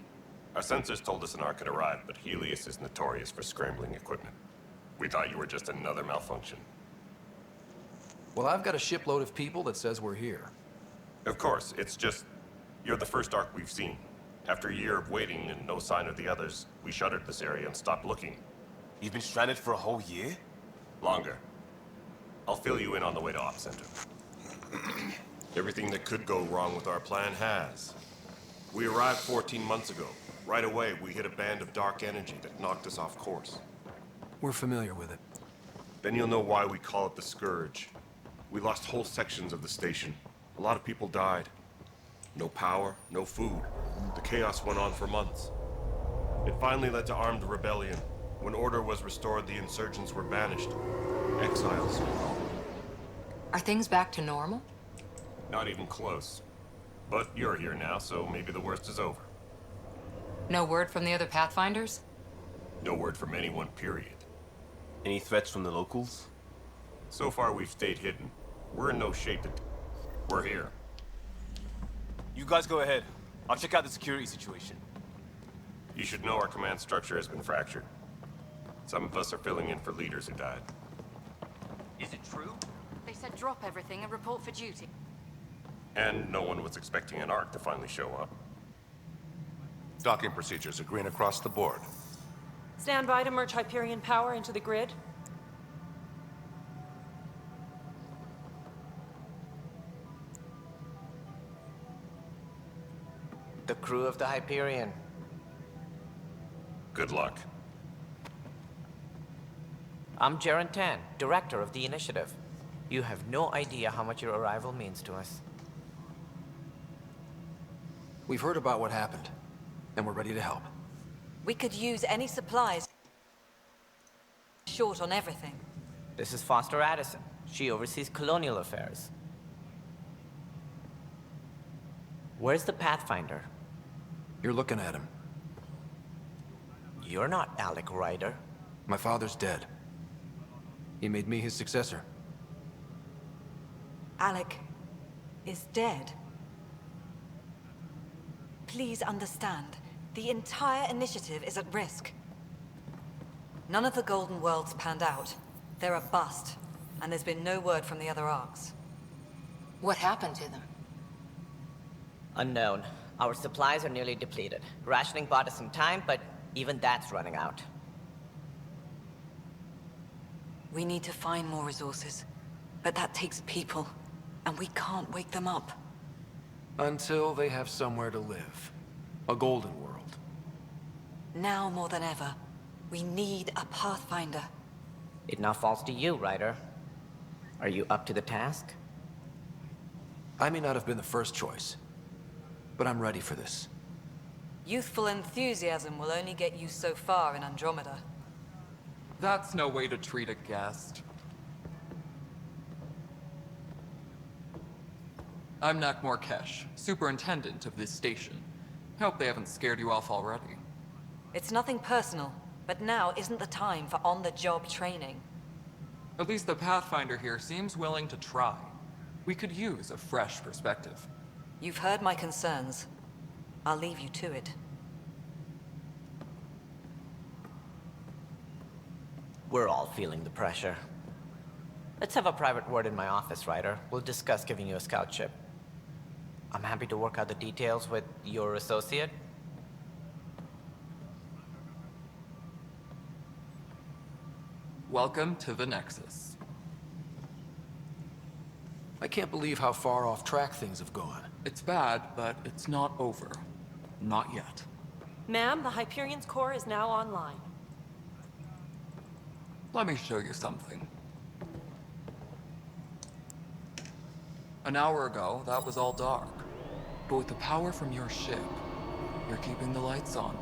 Our sensors told us an Ark had arrived, but Helios is notorious for scrambling equipment. We thought you were just another malfunction. Well, I've got a shipload of people that says we're here. Of course, it's just... you're the first Ark we've seen. After a year of waiting and no sign of the others, we shuttered this area and stopped looking. You've been stranded for a whole year? Longer. I'll fill you in on the way to Op Center. Everything that could go wrong with our plan has. We arrived 14 months ago. Right away, we hit a band of dark energy that knocked us off course. We're familiar with it. Then you'll know why we call it the Scourge. We lost whole sections of the station. A lot of people died. No power, no food. The chaos went on for months. It finally led to armed rebellion. When order was restored, the insurgents were banished. Exiles. Are things back to normal? Not even close. But you're here now, so maybe the worst is over. No word from the other Pathfinders? No word from anyone, period. Any threats from the locals? So far, we've stayed hidden. We're in no shape to... We're here. You guys go ahead. I'll check out the security situation. You should know our command structure has been fractured. Some of us are filling in for leaders who died. Is it true? They said drop everything and report for duty. And no one was expecting an Ark to finally show up. Docking procedures are green across the board. Stand by to merge Hyperion power into the grid. The crew of the Hyperion. Good luck. I'm Jaren Tan, director of the initiative. You have no idea how much your arrival means to us. We've heard about what happened, and we're ready to help. We could use any supplies. Short on everything. This is Foster Addison. She oversees colonial affairs. Where's the Pathfinder? You're looking at him. You're not Alec Ryder. My father's dead. He made me his successor. Alec is dead. Please understand, the entire initiative is at risk. None of the Golden Worlds panned out. They're a bust, and there's been no word from the other arcs. What happened to them? Unknown. Our supplies are nearly depleted. Rationing bought us some time, but even that's running out. We need to find more resources, but that takes people, and we can't wake them up. Until they have somewhere to live. A golden world. Now more than ever, we need a Pathfinder. It now falls to you, Ryder. Are you up to the task? I may not have been the first choice, but I'm ready for this. Youthful enthusiasm will only get you so far in Andromeda. That's no way to treat a guest. I'm Nak Morkesh, superintendent of this station. Hope they haven't scared you off already. It's nothing personal, but now isn't the time for on-the-job training. At least the Pathfinder here seems willing to try. We could use a fresh perspective. You've heard my concerns. I'll leave you to it. We're all feeling the pressure. Let's have a private word in my office, Ryder. We'll discuss giving you a scout ship. I'm happy to work out the details with your associate. Welcome to the Nexus. I can't believe how far off track things have gone. It's bad, but it's not over. Not yet. Ma'am, the Hyperion's core is now online. Let me show you something. An hour ago, that was all dark. But with the power from your ship, you're keeping the lights on.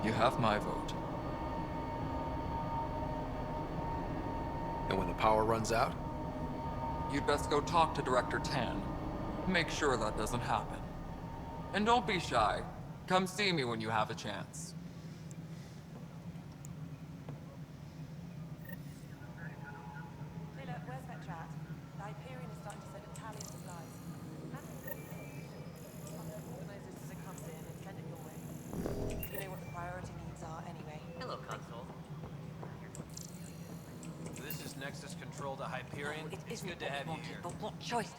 You have my vote. And when the power runs out? You'd best go talk to Director Tan. Make sure that doesn't happen. And don't be shy. Come see me when you have a chance. Taylor, where's that chat? The Hyperion is starting to send a tally of supplies. Organize this as it comes in and send it your way. You know what the priority needs are anyway. Hello, Console. This is Nexus Control to Hyperion. It's good to have you here. But what choice?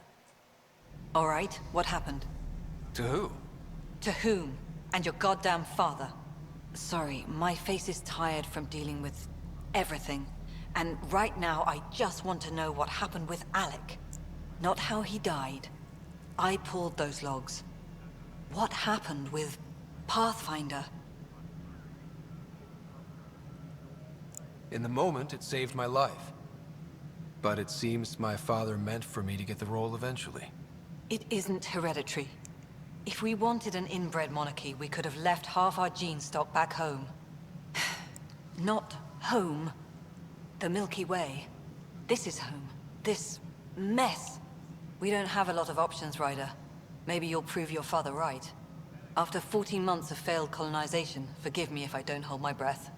All right, what happened? To who? To whom? And your goddamn father. Sorry, my face is tired from dealing with everything. And right now, I just want to know what happened with Alec. Not how he died. I pulled those logs. What happened with Pathfinder? In the moment, it saved my life. But it seems my father meant for me to get the role eventually. It isn't hereditary. If we wanted an inbred monarchy, we could have left half our gene stock back home. Not home. The Milky Way. This is home. This mess. We don't have a lot of options, Ryder. Maybe you'll prove your father right. After 14 months of failed colonization, forgive me if I don't hold my breath.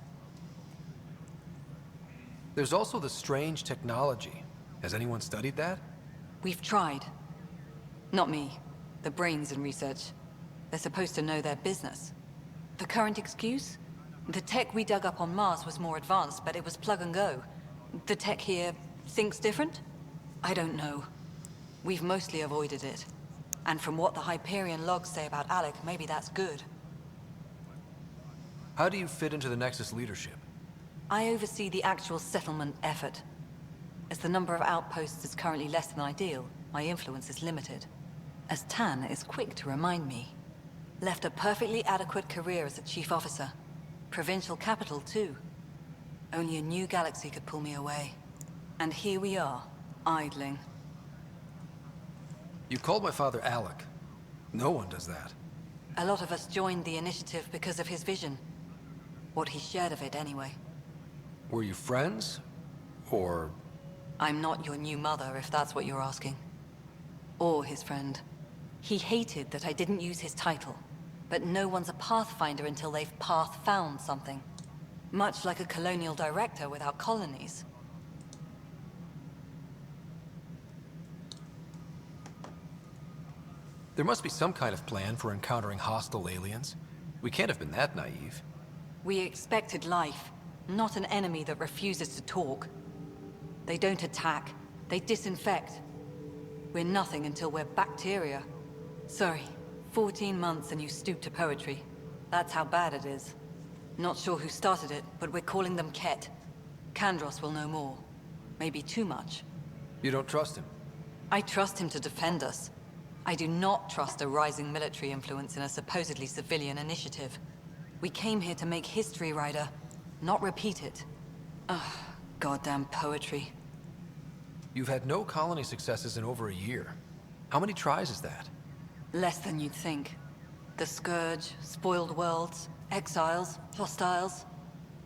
There's also the strange technology. Has anyone studied that? We've tried. Not me. The brains in research. They're supposed to know their business. The current excuse? The tech we dug up on Mars was more advanced, but it was plug and go. The tech here thinks different? I don't know. We've mostly avoided it. And from what the Hyperion logs say about Alec, maybe that's good. How do you fit into the Nexus leadership? I oversee the actual settlement effort. As the number of outposts is currently less than ideal, my influence is limited. As Tan is quick to remind me. Left a perfectly adequate career as a chief officer. Provincial capital, too. Only a new galaxy could pull me away. And here we are, idling. You called my father Alec. No one does that. A lot of us joined the initiative because of his vision. What he shared of it, anyway. Were you friends? Or... I'm not your new mother, if that's what you're asking. Or his friend. He hated that I didn't use his title. But no one's a Pathfinder until they've path-found something. Much like a colonial director without colonies. There must be some kind of plan for encountering hostile aliens. We can't have been that naive. We expected life, not an enemy that refuses to talk. They don't attack, they disinfect. We're nothing until we're bacteria. Sorry, 14 months and you stoop to poetry. That's how bad it is. Not sure who started it, but we're calling them Ket. Kandros will know more. Maybe too much. You don't trust him? I trust him to defend us. I do not trust a rising military influence in a supposedly civilian initiative. We came here to make history, Ryder, not repeat it. Ugh, goddamn poetry. You've had no colony successes in over a year. How many tries is that? Less than you'd think. The Scourge, spoiled worlds, exiles, hostiles.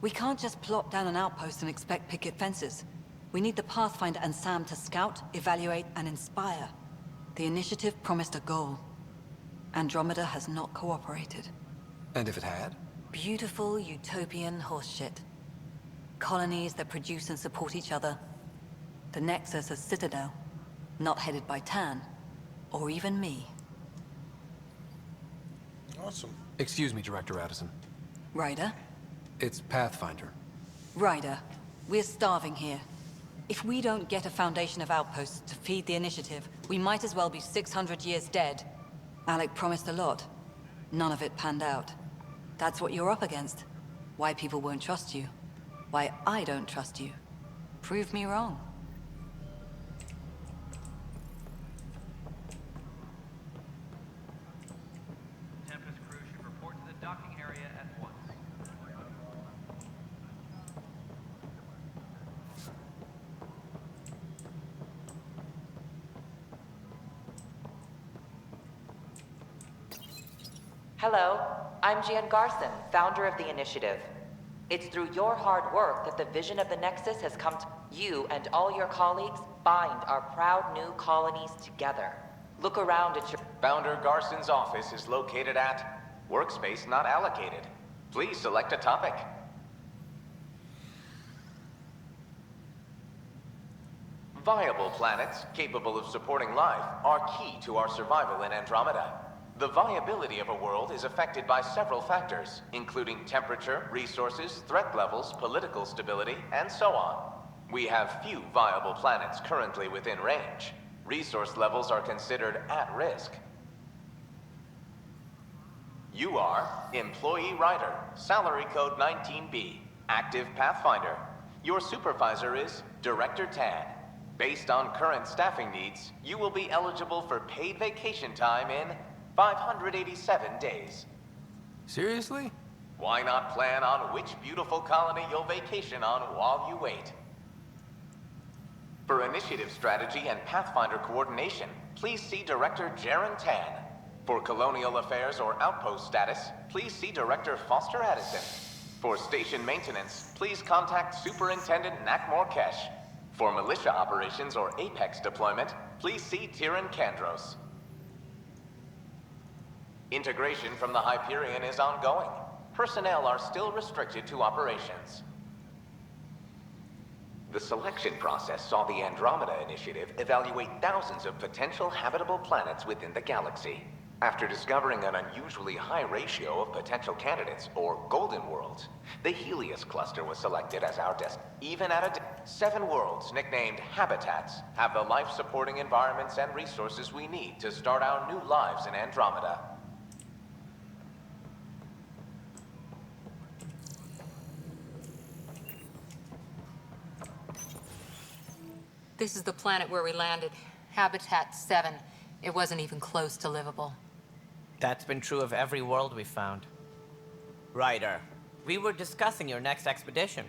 We can't just plop down an outpost and expect picket fences. We need the Pathfinder and Sam to scout, evaluate, and inspire. The initiative promised a goal. Andromeda has not cooperated. And if it had? Beautiful utopian horseshit. Colonies that produce and support each other. The Nexus a citadel, not headed by Tan, or even me. Awesome. Excuse me, Director Addison. Ryder? It's Pathfinder. Ryder, we're starving here. If we don't get a foundation of outposts to feed the initiative, we might as well be 600 years dead. Alec promised a lot. None of it panned out. That's what you're up against. Why people won't trust you. Why I don't trust you. Prove me wrong. Tempest crew should report to the docking area at once. Hello, I'm Jan Garson, founder of the initiative. It's through your hard work that the vision of the Nexus has come to you and all your colleagues bind our proud new colonies together. Look around at your... Founder Garson's office is located at Workspace Not Allocated. Please select a topic. Viable planets capable of supporting life are key to our survival in Andromeda. The viability of a world is affected by several factors, including temperature, resources, threat levels, political stability, and so on. We have few viable planets currently within range. Resource levels are considered at risk. You are Employee Rider, Salary Code 19B, Active Pathfinder. Your supervisor is Director Tan. Based on current staffing needs, you will be eligible for paid vacation time in 587 days. Seriously? Why not plan on which beautiful colony you'll vacation on while you wait? For initiative strategy and Pathfinder coordination, please see Director Jaren Tan. For colonial affairs or outpost status, please see Director Foster Addison. For station maintenance, please contact Superintendent Nakmor Kesh. For militia operations or Apex deployment, please see Tyran Kandros. Integration from the Hyperion is ongoing. Personnel are still restricted to operations. The selection process saw the Andromeda Initiative evaluate thousands of potential habitable planets within the galaxy. After discovering an unusually high ratio of potential candidates, or golden worlds, the Helios cluster was selected as our even at 7 worlds, nicknamed habitats, have the life-supporting environments and resources we need to start our new lives in Andromeda. This is the planet where we landed. Habitat 7. It wasn't even close to livable. That's been true of every world we found. Ryder, we were discussing your next expedition.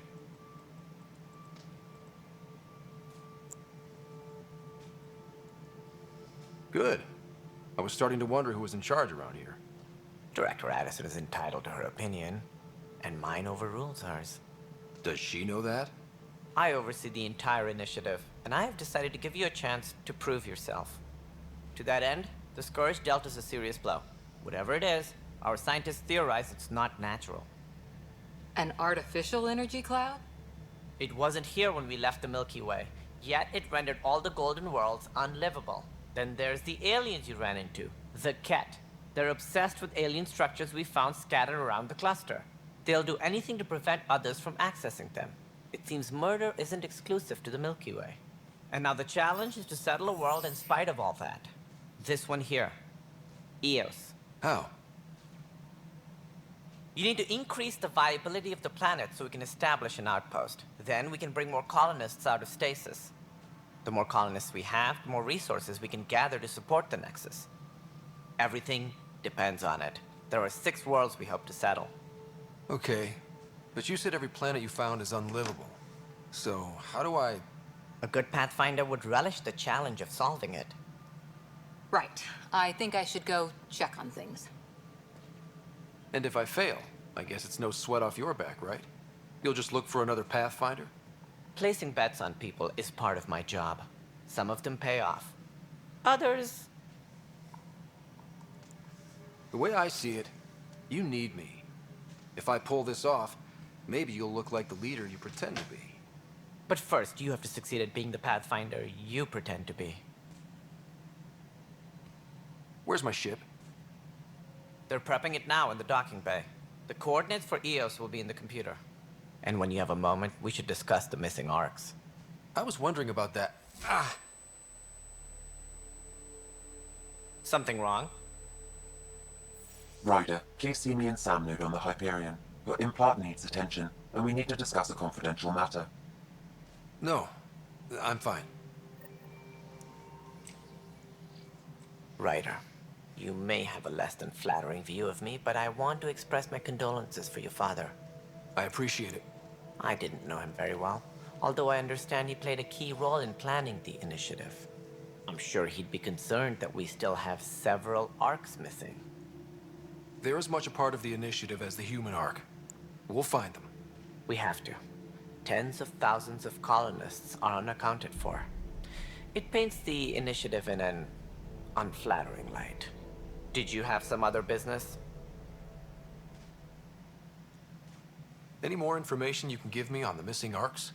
Good. I was starting to wonder who was in charge around here. Director Addison is entitled to her opinion, and mine overrules hers. Does she know that? I oversee the entire initiative, and I have decided to give you a chance to prove yourself. To that end, the Scourge dealt us a serious blow. Whatever it is, our scientists theorize it's not natural. An artificial energy cloud? It wasn't here when we left the Milky Way, yet it rendered all the golden worlds unlivable. Then there's the aliens you ran into, the Ket. They're obsessed with alien structures we found scattered around the cluster. They'll do anything to prevent others from accessing them. It seems murder isn't exclusive to the Milky Way. And now the challenge is to settle a world in spite of all that. This one here. Eos. How? You need to increase the viability of the planet so we can establish an outpost. Then we can bring more colonists out of stasis. The more colonists we have, the more resources we can gather to support the Nexus. Everything depends on it. There are 6 worlds we hope to settle. Okay, but you said every planet you found is unlivable. So, how do I... A good Pathfinder would relish the challenge of solving it. Right. I think I should go check on things. And if I fail, I guess it's no sweat off your back, right? You'll just look for another Pathfinder? Placing bets on people is part of my job. Some of them pay off. Others... The way I see it, you need me. If I pull this off, maybe you'll look like the leader you pretend to be. But first, you have to succeed at being the Pathfinder you pretend to be. Where's my ship? They're prepping it now in the docking bay. The coordinates for Eos will be in the computer. And when you have a moment, we should discuss the missing arcs. I was wondering about that. Ah! Something wrong? Ryder, please see me and Sam node on the Hyperion. Your implant needs attention, and we need to discuss a confidential matter. No, I'm fine. Ryder, you may have a less than flattering view of me, but I want to express my condolences for your father. I appreciate it. I didn't know him very well, although I understand he played a key role in planning the initiative. I'm sure he'd be concerned that we still have several arcs missing. They're as much a part of the initiative as the human arc. We'll find them. We have to. Tens of thousands of colonists are unaccounted for. It paints the initiative in an unflattering light. Did you have some other business? Any more information you can give me on the missing arcs?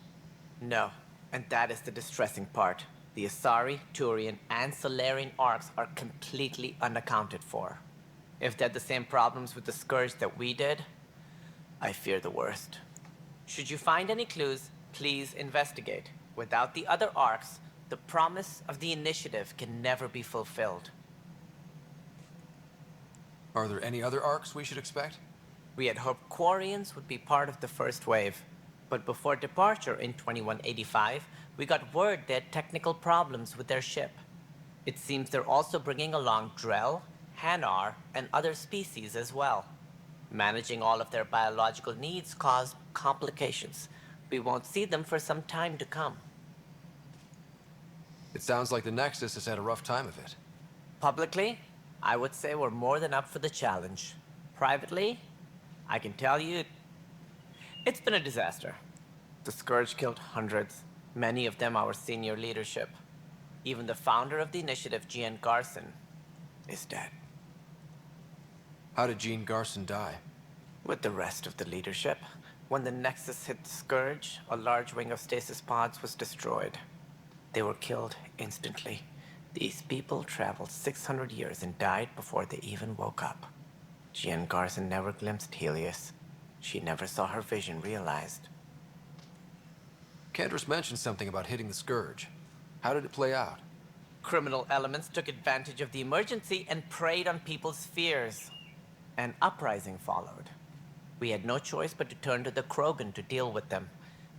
No, and that is the distressing part. The Asari, Turian, and Solarian arcs are completely unaccounted for. If they had the same problems with the Scourge that we did, I fear the worst. Should you find any clues, please investigate. Without the other arcs, the promise of the initiative can never be fulfilled. Are there any other arcs we should expect? We had hoped Quarians would be part of the first wave, but before departure in 2185, we got word they had technical problems with their ship. It seems they're also bringing along Drell, Hanar, and other species as well. Managing all of their biological needs caused complications. We won't see them for some time to come. It sounds like the Nexus has had a rough time of it. Publicly, I would say we're more than up for the challenge. Privately, I can tell you, it's been a disaster. The Scourge killed hundreds, many of them our senior leadership. Even the founder of the initiative, Jean Garson, is dead. How did Jean Garson die? With the rest of the leadership. When the Nexus hit the Scourge, a large wing of stasis pods was destroyed. They were killed instantly. These people traveled 600 years and died before they even woke up. Jean Garson never glimpsed Helios. She never saw her vision realized. Candra's mentioned something about hitting the Scourge. How did it play out? Criminal elements took advantage of the emergency and preyed on people's fears. An uprising followed. We had no choice but to turn to the Krogan to deal with them.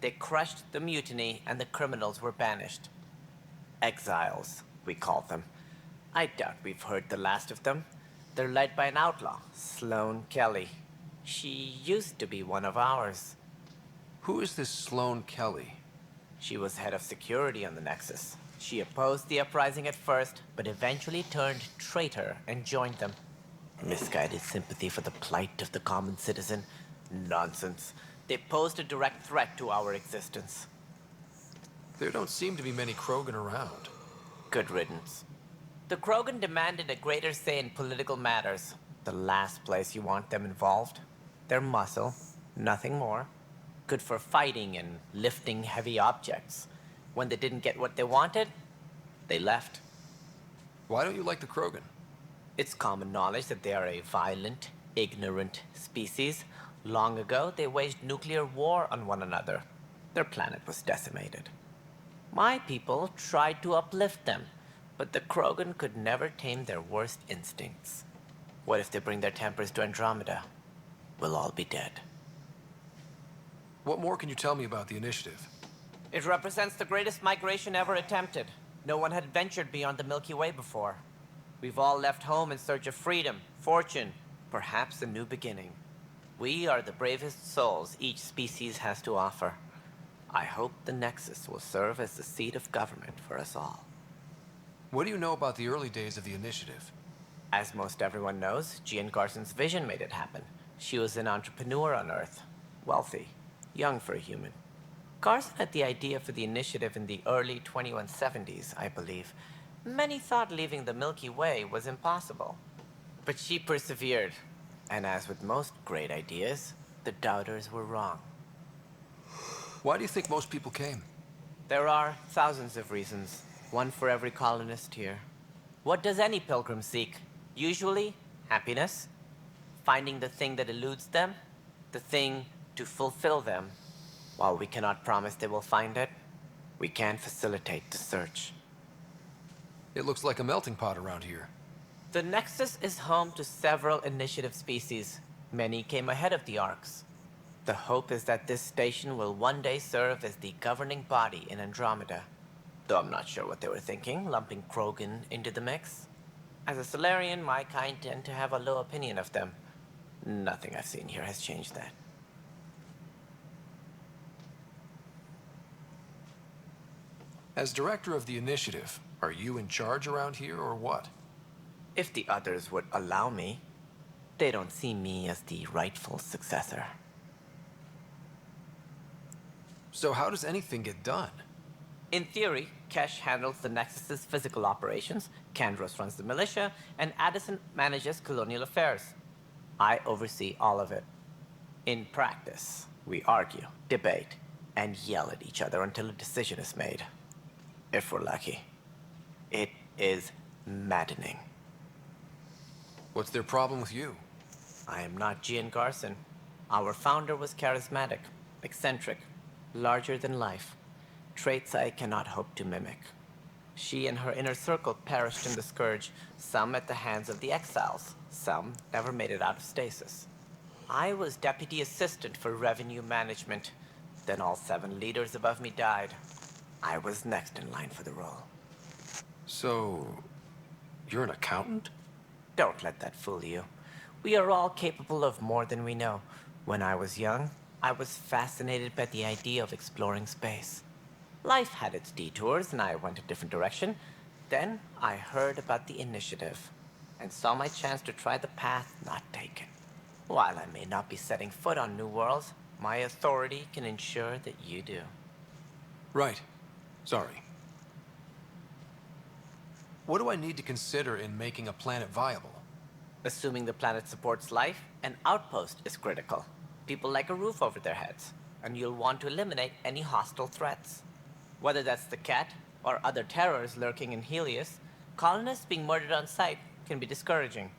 They crushed the mutiny and the criminals were banished. Exiles, we called them. I doubt we've heard the last of them. They're led by an outlaw, Sloane Kelly. She used to be one of ours. Who is this Sloane Kelly? She was head of security on the Nexus. She opposed the uprising at first, but eventually turned traitor and joined them. Misguided sympathy for the plight of the common citizen? Nonsense. They posed a direct threat to our existence. There don't seem to be many Krogan around. Good riddance. The Krogan demanded a greater say in political matters. The last place you want them involved. Their muscle, nothing more. Good for fighting and lifting heavy objects. When they didn't get what they wanted, they left. Why don't you like the Krogan? It's common knowledge that they are a violent, ignorant species. Long ago, they waged nuclear war on one another. Their planet was decimated. My people tried to uplift them, but the Krogan could never tame their worst instincts. What if they bring their tempers to Andromeda? We'll all be dead. What more can you tell me about the initiative? It represents the greatest migration ever attempted. No one had ventured beyond the Milky Way before. We've all left home in search of freedom, fortune, perhaps a new beginning. We are the bravest souls each species has to offer. I hope the Nexus will serve as the seat of government for us all. What do you know about the early days of the initiative? As most everyone knows, Jean Garson's vision made it happen. She was an entrepreneur on Earth. Wealthy. Young for a human. Garson had the idea for the initiative in the early 2170s, I believe. Many thought leaving the Milky Way was impossible. But she persevered. And as with most great ideas, the doubters were wrong. Why do you think most people came? There are thousands of reasons, one for every colonist here. What does any pilgrim seek? Usually, happiness, finding the thing that eludes them, the thing to fulfill them. While we cannot promise they will find it, we can facilitate the search. It looks like a melting pot around here. The Nexus is home to several initiative species. Many came ahead of the Arks. The hope is that this station will one day serve as the governing body in Andromeda. Though I'm not sure what they were thinking, lumping Krogan into the mix. As a Solarian, my kind tend to have a low opinion of them. Nothing I've seen here has changed that. As director of the initiative, are you in charge around here or what? If the others would allow me, they don't see me as the rightful successor. So how does anything get done? In theory, Kesh handles the Nexus's physical operations, Kandros runs the militia, and Addison manages colonial affairs. I oversee all of it. In practice, we argue, debate, and yell at each other until a decision is made. If we're lucky. It is maddening. What's their problem with you? I am not Jean Garson. Our founder was charismatic, eccentric, larger than life. Traits I cannot hope to mimic. She and her inner circle perished in the Scourge, some at the hands of the Exiles, some never made it out of stasis. I was deputy assistant for revenue management. Then all 7 leaders above me died. I was next in line for the role. So, you're an accountant? Don't let that fool you. We are all capable of more than we know. When I was young, I was fascinated by the idea of exploring space. Life had its detours, and I went a different direction. Then I heard about the initiative, and saw my chance to try the path not taken. While I may not be setting foot on new worlds, my authority can ensure that you do. Right. Sorry. What do I need to consider in making a planet viable? Assuming the planet supports life, an outpost is critical. People like a roof over their heads, and you'll want to eliminate any hostile threats. Whether that's the cat or other terrors lurking in Helios, Colonists being murdered on sight can be discouraging.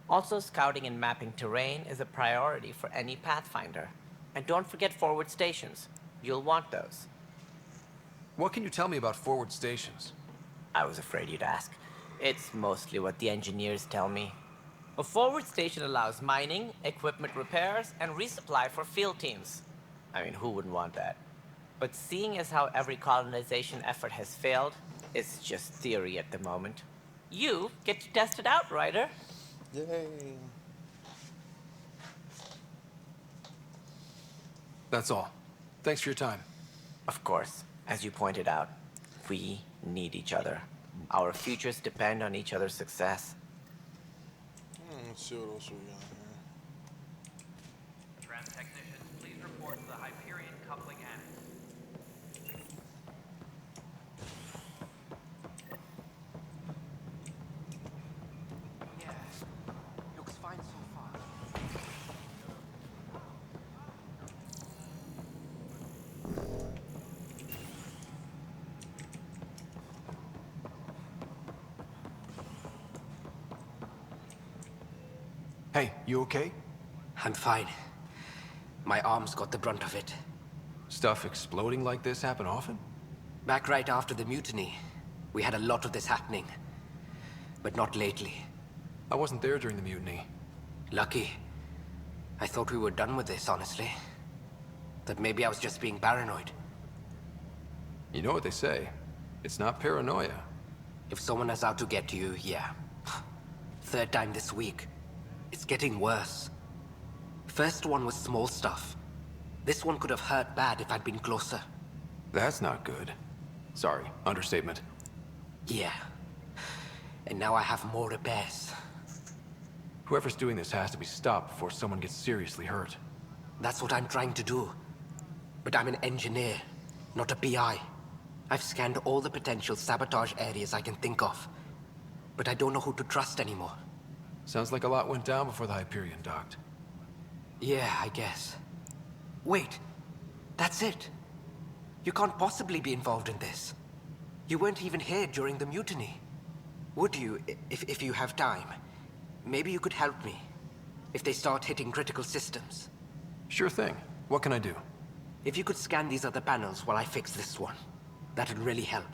Also, scouting and mapping terrain is a priority for any Pathfinder. And don't forget forward stations. You'll want those. What can you tell me about forward stations? I was afraid you'd ask. It's mostly what the engineers tell me. A forward station allows mining, equipment repairs, and resupply for field teams. I mean, who wouldn't want that? But seeing as how every colonization effort has failed, it's just theory at the moment. You get to test it out, Ryder. Yay. That's all. Thanks for your time. Of course, as you pointed out, we need each other. Our futures depend on each other's success. Let's see what else we got here. Trans technicians, please report to the Hyperion coupling annex. Yeah, looks fine so far. Hey, you okay? I'm fine. My arms got the brunt of it. Stuff exploding like this happen often? Back right after the mutiny, we had a lot of this happening. But not lately. I wasn't there during the mutiny. Lucky. I thought we were done with this, honestly. That maybe I was just being paranoid. You know what they say. It's not paranoia. If someone is out to get you, yeah. Third time this week. It's getting worse. First one was small stuff. This one could have hurt bad if I'd been closer. That's not good. Sorry, understatement. Yeah. And now I have more repairs. Whoever's doing this has to be stopped before someone gets seriously hurt. That's what I'm trying to do. But I'm an engineer, not a PI. I've scanned all the potential sabotage areas I can think of. But I don't know who to trust anymore. Sounds like a lot went down before the Hyperion docked. Yeah, I guess. Wait, that's it. You can't possibly be involved in this. You weren't even here during the mutiny. Would you, if you have time? Maybe you could help me, if they start hitting critical systems. Sure thing. What can I do? If you could scan these other panels while I fix this one, that'd really help.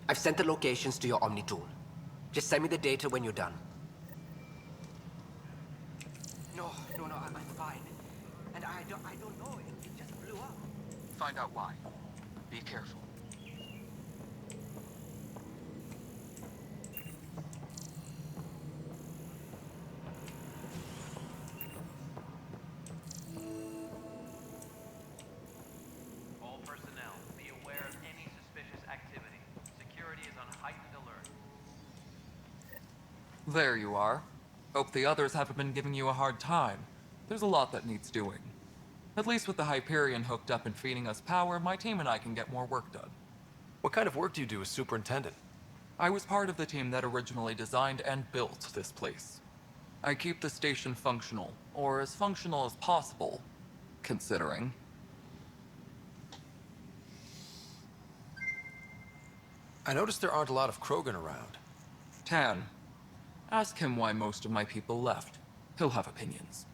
I've sent the locations to your Omni tool. Just send me the data when you're done. No, I'm fine. And I don't know, it just blew up. Find out why. Be careful. All personnel, be aware of any suspicious activity. Security is on heightened alert. There you are. Hope the others haven't been giving you a hard time. There's a lot that needs doing. At least with the Hyperion hooked up and feeding us power, my team and I can get more work done. What kind of work do you do as superintendent? I was part of the team that originally designed and built this place. I keep the station functional, or as functional as possible, considering. I noticed there aren't a lot of Krogan around. Tan. Ask him why most of my people left. He'll have opinions.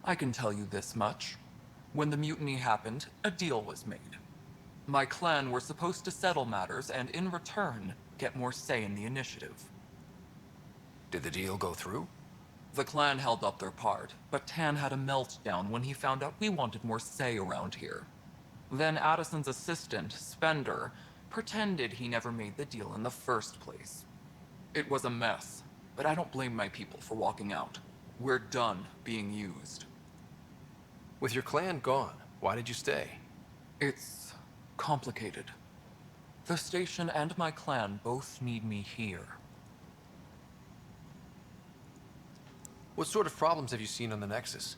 I can tell you this much. When the mutiny happened, a deal was made. My clan were supposed to settle matters and, in return, get more say in the initiative. Did the deal go through? The clan held up their part, but Tan had a meltdown when he found out we wanted more say around here. Then Addison's assistant, Spender, pretended he never made the deal in the first place. It was a mess, but I don't blame my people for walking out. We're done being used. With your clan gone, why did you stay? It's complicated. The station and my clan both need me here. What sort of problems have you seen on the Nexus?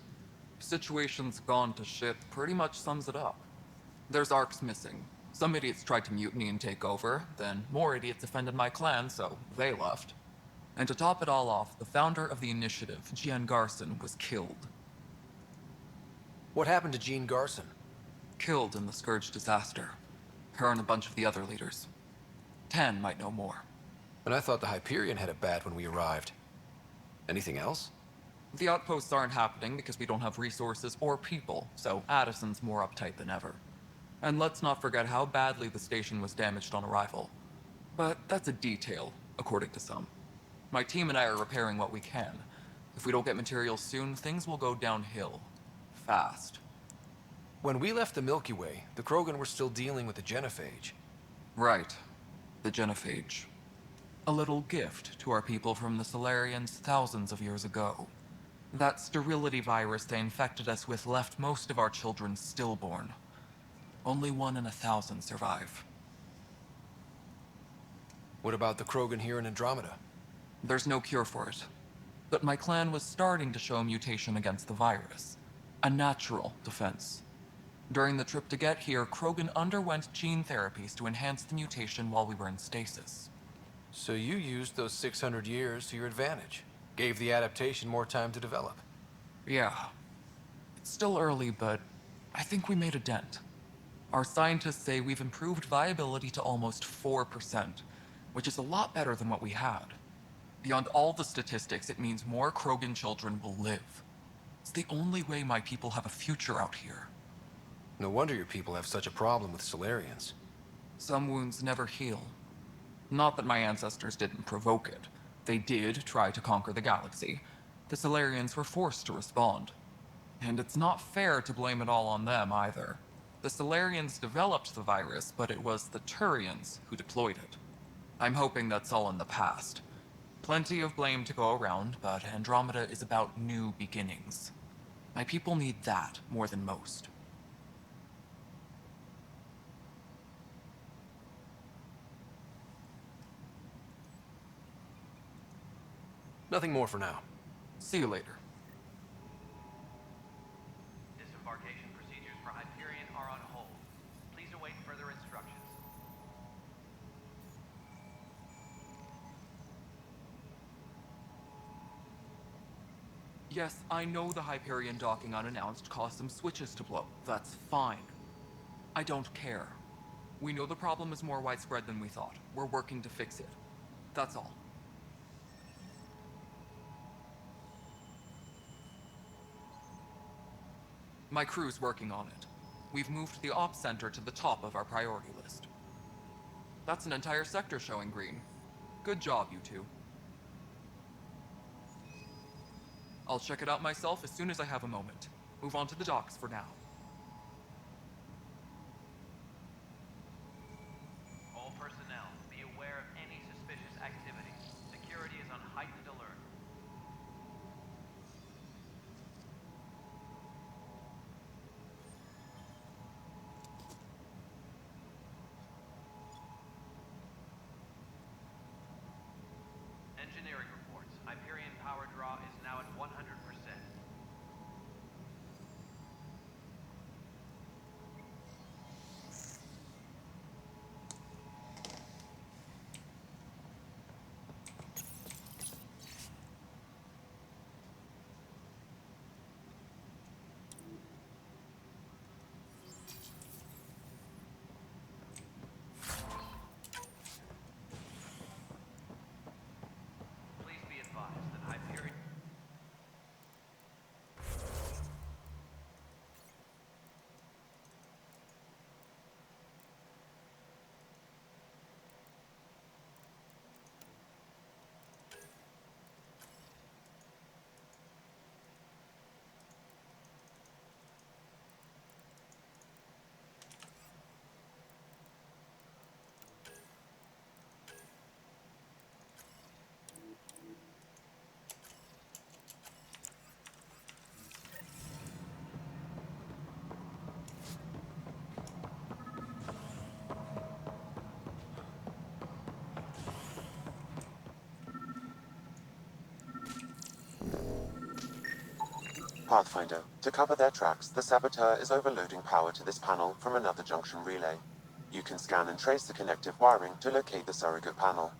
Situation's gone to shit pretty much sums it up. There's arcs missing. Some idiots tried to mutiny and take over, then more idiots offended my clan, so they left. And to top it all off, the founder of the initiative, Jean Garson, was killed. What happened to Jean Garson? Killed in the Scourge disaster. Her and a bunch of the other leaders. Tan might know more. And I thought the Hyperion had it bad when we arrived. Anything else? The outposts aren't happening because we don't have resources or people, so Addison's more uptight than ever. And let's not forget how badly the station was damaged on arrival. But that's a detail, according to some. My team and I are repairing what we can. If we don't get materials soon, things will go downhill. Fast. When we left the Milky Way, the Krogan were still dealing with the genophage. Right. The genophage. A little gift to our people from the Solarians thousands of years ago. That sterility virus they infected us with left most of our children stillborn. Only 1 in 1,000 survive. What about the Krogan here in Andromeda? There's no cure for it. But my clan was starting to show mutation against the virus. A natural defense. During the trip to get here, Krogan underwent gene therapies to enhance the mutation while we were in stasis. So you used those 600 years to your advantage. Gave the adaptation more time to develop. Yeah. It's still early, but I think we made a dent. Our scientists say we've improved viability to almost 4%, which is a lot better than what we had. Beyond all the statistics, it means more Krogan children will live. It's the only way my people have a future out here. No wonder your people have such a problem with Solarians. Some wounds never heal. Not that my ancestors didn't provoke it. They did try to conquer the galaxy. The Solarians were forced to respond. And it's not fair to blame it all on them, either. The Solarians developed the virus, but it was the Turians who deployed it. I'm hoping that's all in the past. Plenty of blame to go around, but Andromeda is about new beginnings. My people need that more than most. Nothing more for now. See you later. Disembarkation procedures for Hyperion are on hold. Please await further instructions. Yes, I know the Hyperion docking unannounced caused some switches to blow. That's fine. I don't care. We know the problem is more widespread than we thought. We're working to fix it. That's all. My crew's working on it. We've moved the ops center to the top of our priority list. That's an entire sector showing green. Good job, you two. I'll check it out myself as soon as I have a moment. Move on to the docks for now. All personnel, be aware of any suspicious activity. Security is on heightened alert. Engineering reports. Hyperion power draw is now at 100%. Please be advised that Hyperion... Pathfinder, to cover their tracks, the Saboteur is overloading power to this panel from another junction relay. You can scan and trace the connective wiring to locate the surrogate panel.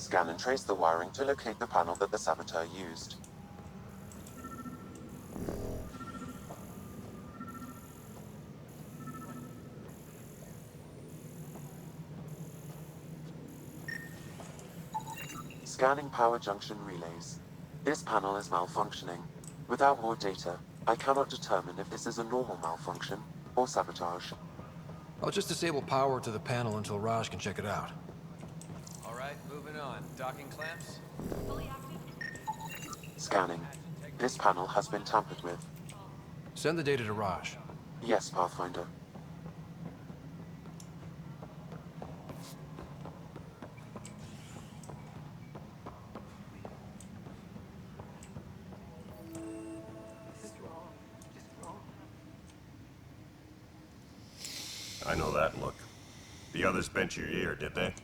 Scan and trace the wiring to locate the panel that the saboteur used. Scanning power junction relays. This panel is malfunctioning. Without more data, I cannot determine if this is a normal malfunction or sabotage. I'll just disable power to the panel until Raj can check it out. All right, moving on. Docking clamps? Scanning. This panel has been tampered with. Send the data to Raj. Yes, Pathfinder. I know that look. The others bent your ear, did they?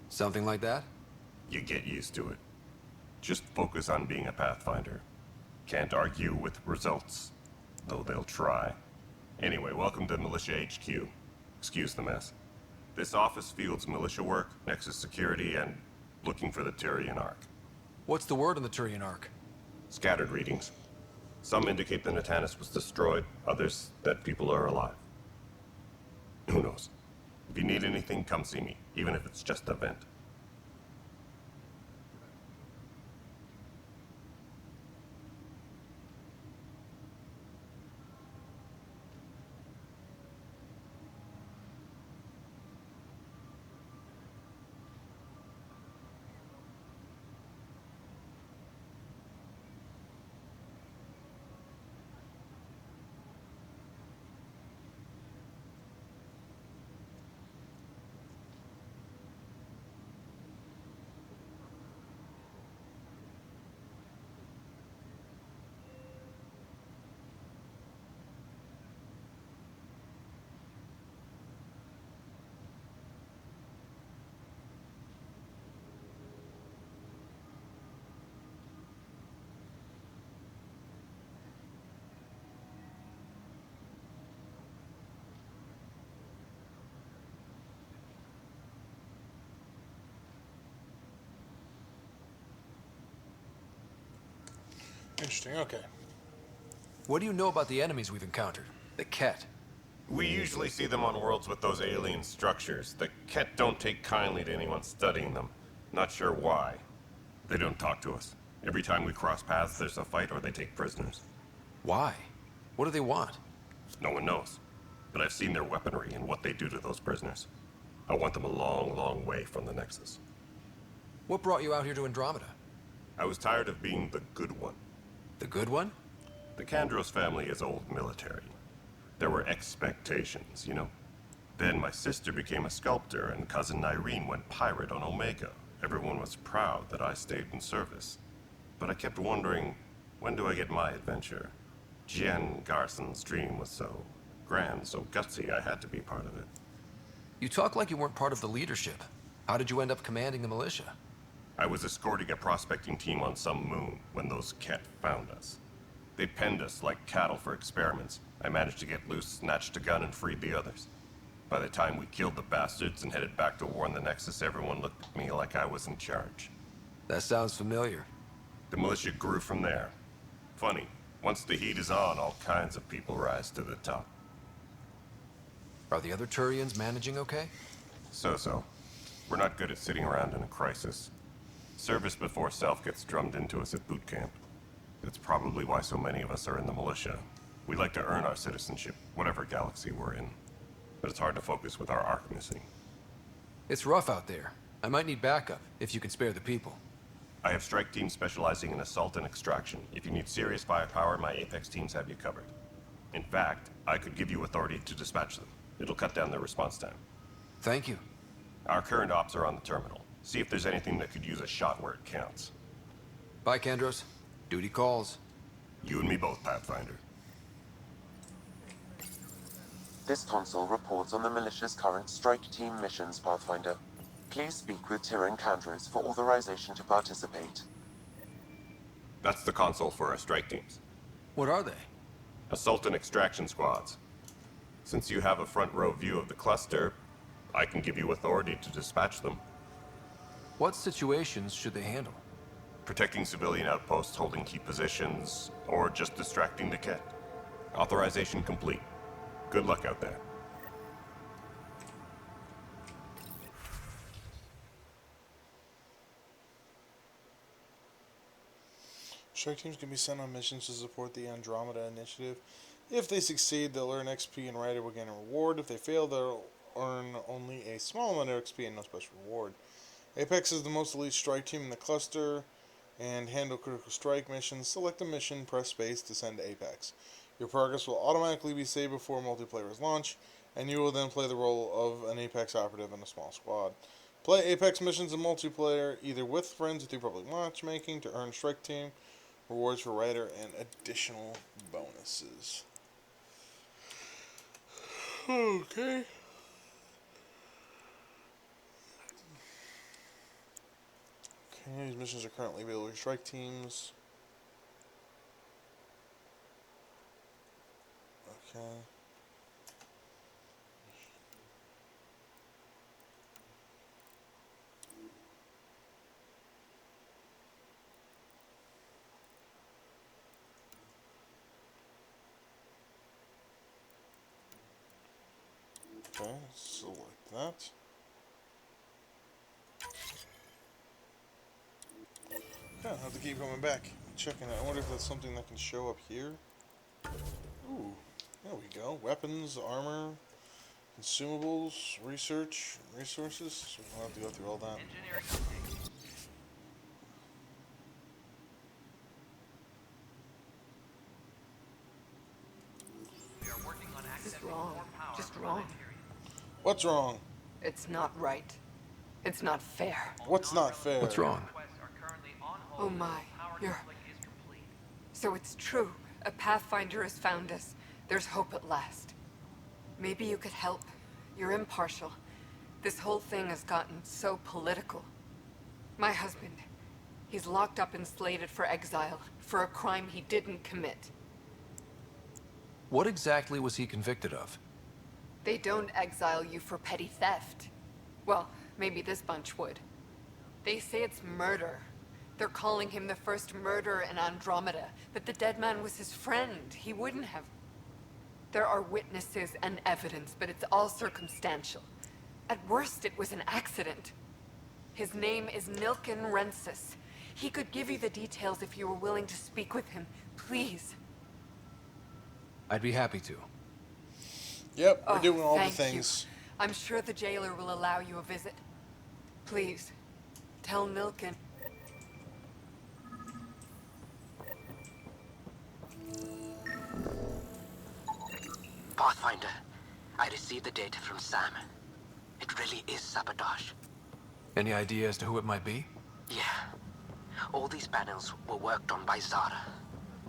Something like that? You get used to it. Just focus on being a Pathfinder. Can't argue with results, though they'll try. Anyway, welcome to Militia HQ. Excuse the mess. This office fields militia work, Nexus security, and looking for the Turian Ark. What's the word on the Turian Ark? Scattered readings. Some indicate the Natanus was destroyed, others that people are alive. Who knows? If you need anything, come see me, even if it's just a vent. Interesting, okay. What do you know about the enemies we've encountered? The Ket? We usually see them on worlds with those alien structures. The Ket don't take kindly to anyone studying them. Not sure why. They don't talk to us. Every time we cross paths, there's a fight or they take prisoners. Why? What do they want? No one knows. But I've seen their weaponry and what they do to those prisoners. I want them a long, long way from the Nexus. What brought you out here to Andromeda? I was tired of being the good one. The good one? The Kandros family is old military. There were expectations, you know. Then my sister became a sculptor and cousin Irene went pirate on Omega. Everyone was proud that I stayed in service. But I kept wondering, when do I get my adventure? Jen Garson's dream was so grand, so gutsy, I had to be part of it. You talk like you weren't part of the leadership. How did you end up commanding the militia? I was escorting a prospecting team on some moon when those Ket found us. They penned us like cattle for experiments. I managed to get loose, snatched a gun, and freed the others. By the time we killed the bastards and headed back to war in the Nexus, everyone looked at me like I was in charge. That sounds familiar. The militia grew from there. Funny, once the heat is on, all kinds of people rise to the top. Are the other Turians managing okay? So-so. We're not good at sitting around in a crisis. Service before self gets drummed into us at boot camp. That's probably why so many of us are in the militia. We like to earn our citizenship, whatever galaxy we're in. But it's hard to focus with our arc missing. It's rough out there. I might need backup, if you can spare the people. I have strike teams specializing in assault and extraction. If you need serious firepower, my Apex teams have you covered. In fact, I could give you authority to dispatch them. It'll cut down their response time. Thank you. Our current ops are on the terminal. See if there's anything that could use a shot where it counts. Bye, Kandros. Duty calls. You and me both, Pathfinder. This console reports on the militia's current strike team missions, Pathfinder. Please speak with Tyrion Kandros for authorization to participate. That's the console for our strike teams. What are they? Assault and extraction squads. Since you have a front row view of the cluster, I can give you authority to dispatch them. What situations should they handle? Protecting civilian outposts holding key positions, or just distracting the Ket. Authorization complete. Good luck out there. Strike teams can be sent on missions to support the Andromeda initiative. If they succeed, they'll earn XP and Ryder will gain a reward. If they fail, they'll earn only a small amount of XP and no special reward. Apex is the most elite strike team in the cluster and handle critical strike missions. Select a mission, press space to send to Apex. Your progress will automatically be saved before multiplayer is launched, and you will then play the role of an Apex operative in a small squad. Play Apex missions in multiplayer, either with friends or through public matchmaking, to earn strike team rewards for Ryder and additional bonuses. Okay. Okay, these missions are currently available to strike teams. Okay. Okay, select that. Yeah, I'll have to keep coming back. Checking it. I wonder if that's something that can show up here. Ooh, there we go. Weapons, armor, consumables, research, resources. So we'll have to go through all that. Just wrong. Just wrong. What's wrong? It's not right. It's not fair. What's not fair? What's wrong? Oh my, you're... So it's true. A Pathfinder has found us. There's hope at last. Maybe you could help. You're impartial. This whole thing has gotten so political. My husband, he's locked up and slated for exile for a crime he didn't commit. What exactly was he convicted of? They don't exile you for petty theft. Well, maybe this bunch would. They say it's murder. They're calling him the first murderer in Andromeda, that the dead man was his friend. He wouldn't have... There are witnesses and evidence, but it's all circumstantial. At worst, it was an accident. His name is Nilken Rensis. He could give you the details if you were willing to speak with him. Please. I'd be happy to. Yep, we're doing all the thank things. you. I'm sure the jailer will allow you a visit. Please, tell Nilken. Pathfinder, I received the data from Sam. It really is sabotage. Any idea as to who it might be? Yeah. All these panels were worked on by Zara.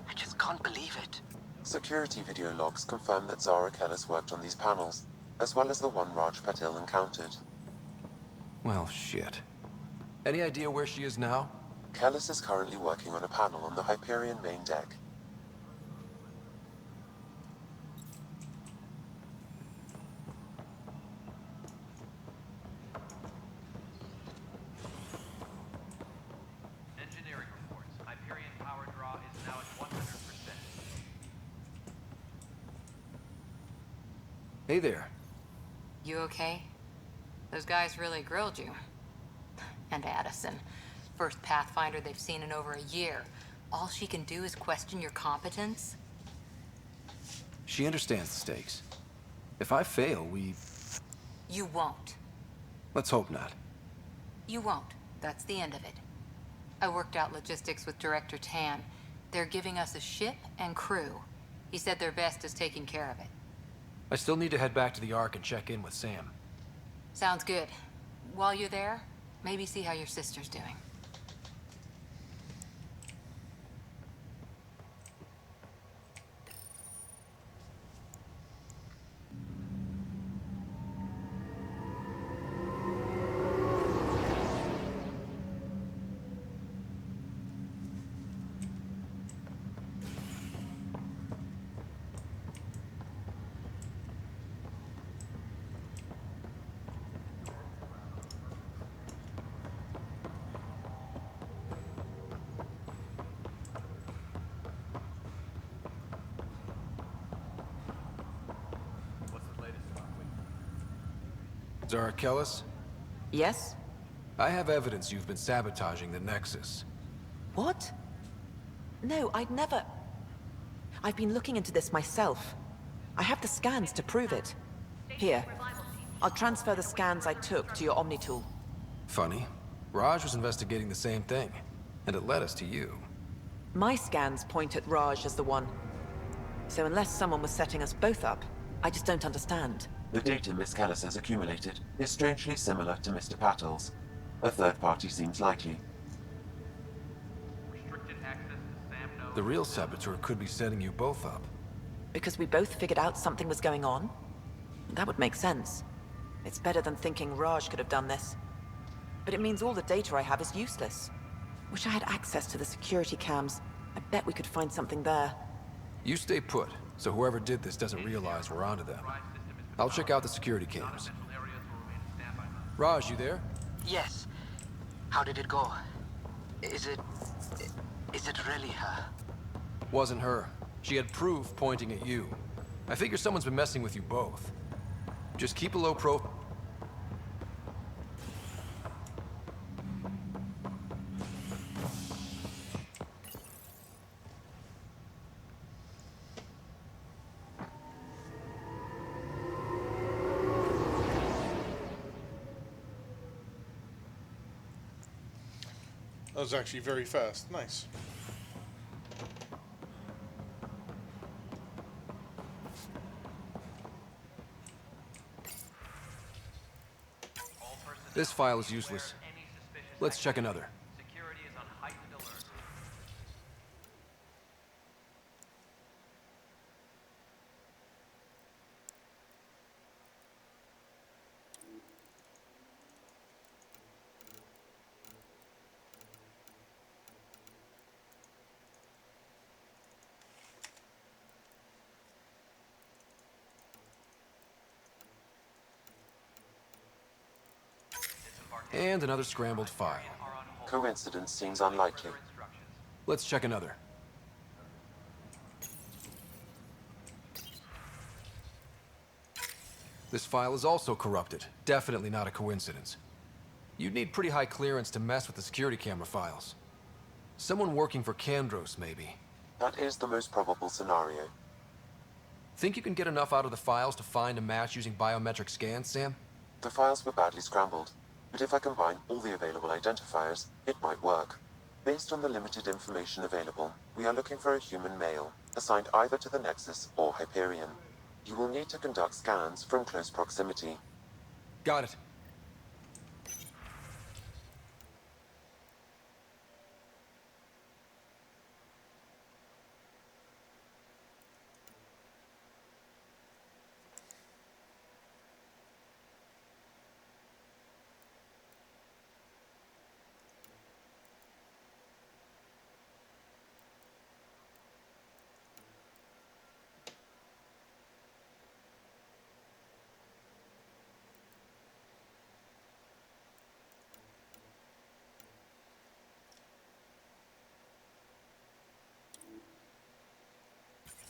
I just can't believe it. Security video logs confirm that Zara Kellis worked on these panels, as well as the one Raj Patil encountered. Well, shit. Any idea where she is now? Kellis is currently working on a panel on the Hyperion main deck. Engineering reports. Hyperion power draw is now at 100%. Hey there. You okay? Those guys really grilled you. And Addison. First Pathfinder they've seen in over a year. All she can do is question your competence? She understands the stakes. If I fail, we... You won't. Let's hope not. You won't. That's the end of it. I worked out logistics with Director Tan. They're giving us a ship and crew. He said their best is taking care of it. I still need to head back to the Ark and check in with Sam. Sounds good. While you're there, maybe see how your sister's doing. Zara Kellis? Yes? I have evidence you've been sabotaging the Nexus. What? No, I'd never... I've been looking into this myself. I have the scans to prove it. Here. I'll transfer the scans I took to your Omni tool. Funny. Raj was investigating the same thing, and it led us to you. My scans point at Raj as the one. So unless someone was setting us both up, I just don't understand. The data Miss Callis has accumulated is strangely similar to Mr. Patill's. A third party seems likely. The real saboteur could be setting you both up. Because we both figured out something was going on? That would make sense. It's better than thinking Raj could have done this. But it means all the data I have is useless. Wish I had access to the security cams. I bet we could find something there. You stay put, so whoever did this doesn't realize we're onto them. I'll check out the security cams. Raj, you there? Yes. How did it go? Is it really her? Wasn't her. She had proof pointing at you. I figure someone's been messing with you both. Just keep a low profile. That was actually very fast. Nice. This file is useless. Let's check another. Security is on heightened alert. And another scrambled file. Coincidence seems unlikely. Let's check another. This file is also corrupted. Definitely not a coincidence. You'd need pretty high clearance to mess with the security camera files. Someone working for Kandros, maybe. That is the most probable scenario. Think you can get enough out of the files to find a match using biometric scans, Sam? The files were badly scrambled, but if I combine all the available identifiers, it might work. Based on the limited information available, we are looking for a human male, assigned either to the Nexus or Hyperion. You will need to conduct scans from close proximity. Got it.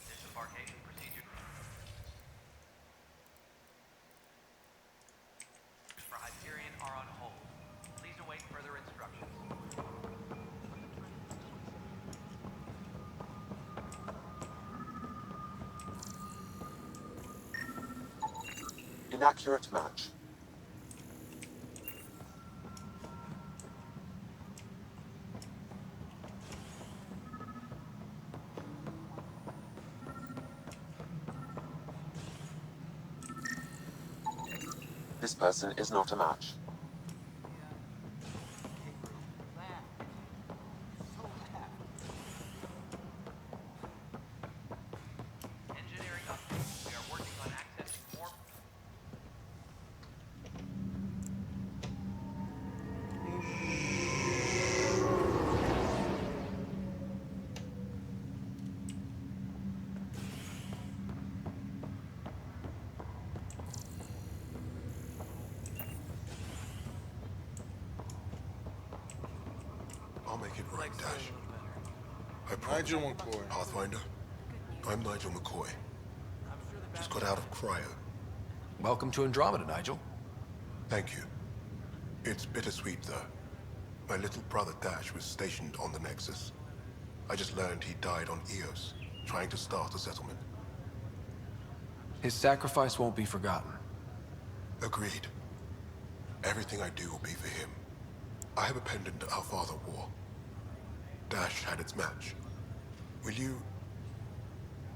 Disembarkation procedure. For Hyperion are on hold. Please await further instructions. Inaccurate match. This person is not a match. Engineering update. We are working on accessing more. I'll make it right, Dash. I Nigel McCoy. Pathfinder, I'm Nigel McCoy. Just got out of cryo. Welcome to Andromeda, Nigel. Thank you. It's bittersweet, though. My little brother Dash was stationed on the Nexus. I just learned he died on Eos, trying to start a settlement. His sacrifice won't be forgotten. Agreed. Everything I do will be for him. I have a pendant our father wore. Dash had its match. Will you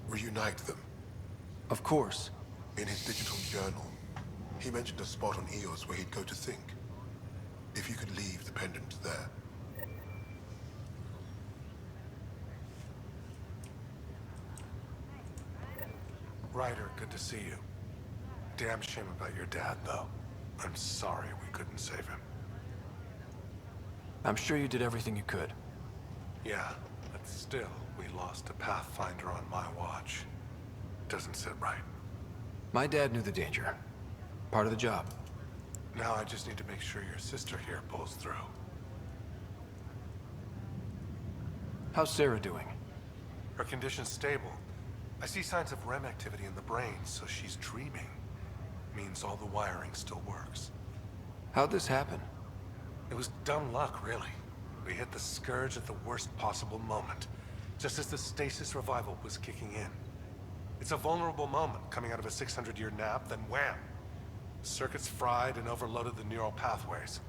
reunite them? Of course. In his digital journal, he mentioned a spot on Eos where he'd go to think. If you could leave the pendant there. Ryder, good to see you. Damn shame about your dad, though. I'm sorry we couldn't save him. I'm sure you did everything you could. Yeah, but still, we lost a Pathfinder on my watch. Doesn't sit right. My dad knew the danger. Part of the job. Now I just need to make sure your sister here pulls through. How's Sarah doing? Her condition's stable. I see signs of REM activity in the brain, so she's dreaming. Means all the wiring still works. How'd this happen? It was dumb luck, really. We hit the Scourge at the worst possible moment, just as the stasis revival was kicking in. It's a vulnerable moment coming out of a 600-year nap, then wham! The circuits fried and overloaded the neural pathways.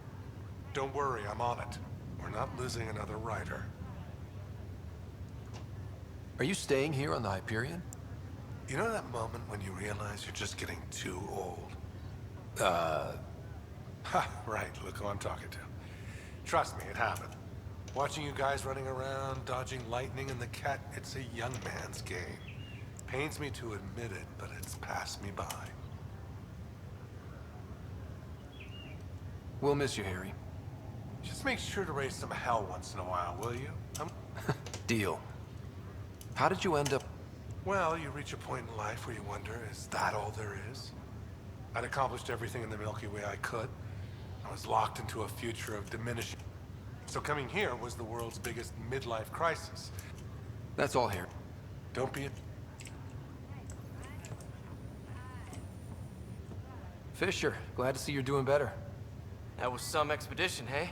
Don't worry, I'm on it. We're not losing another rider. Are you staying here on the Hyperion? You know that moment when you realize you're just getting too old? Ha, right, look who I'm talking to. Trust me, it happened. Watching you guys running around, dodging lightning and the cat, it's a young man's game. Pains me to admit it, but it's passed me by. We'll miss you, Harry. Just make sure to raise some hell once in a while, will you? Deal. How did you end up... Well, you reach a point in life where you wonder, is that all there is? I'd accomplished everything in the Milky Way I could. I was locked into a future of diminishing. So coming here was the world's biggest midlife crisis. That's all, Harry. Don't be a... Fisher, glad to see you're doing better. That was some expedition, hey?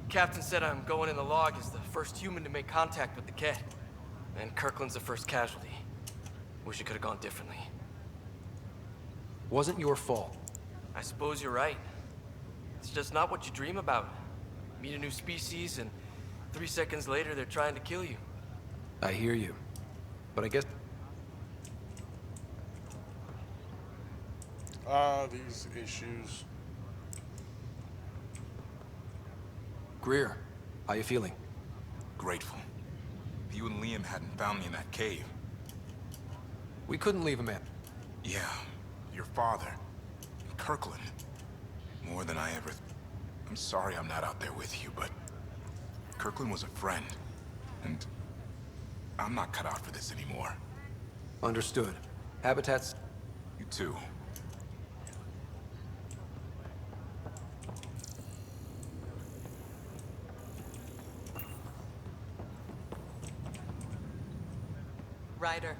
Captain said I'm going in the log as the first human to make contact with the Ket. And Kirkland's the first casualty. Wish it could have gone differently. Wasn't your fault. I suppose you're right. It's just not what you dream about. Meet a new species, and 3 seconds later, they're trying to kill you. I hear you. But I guess... These issues. Greer, how you feeling? Grateful. If you and Liam hadn't found me in that cave. We couldn't leave him in. Yeah, your father. And Kirkland. More than I ever... I'm sorry I'm not out there with you, but... Kirkland was a friend. And... I'm not cut out for this anymore. Understood. Habitats... You too. Ryder.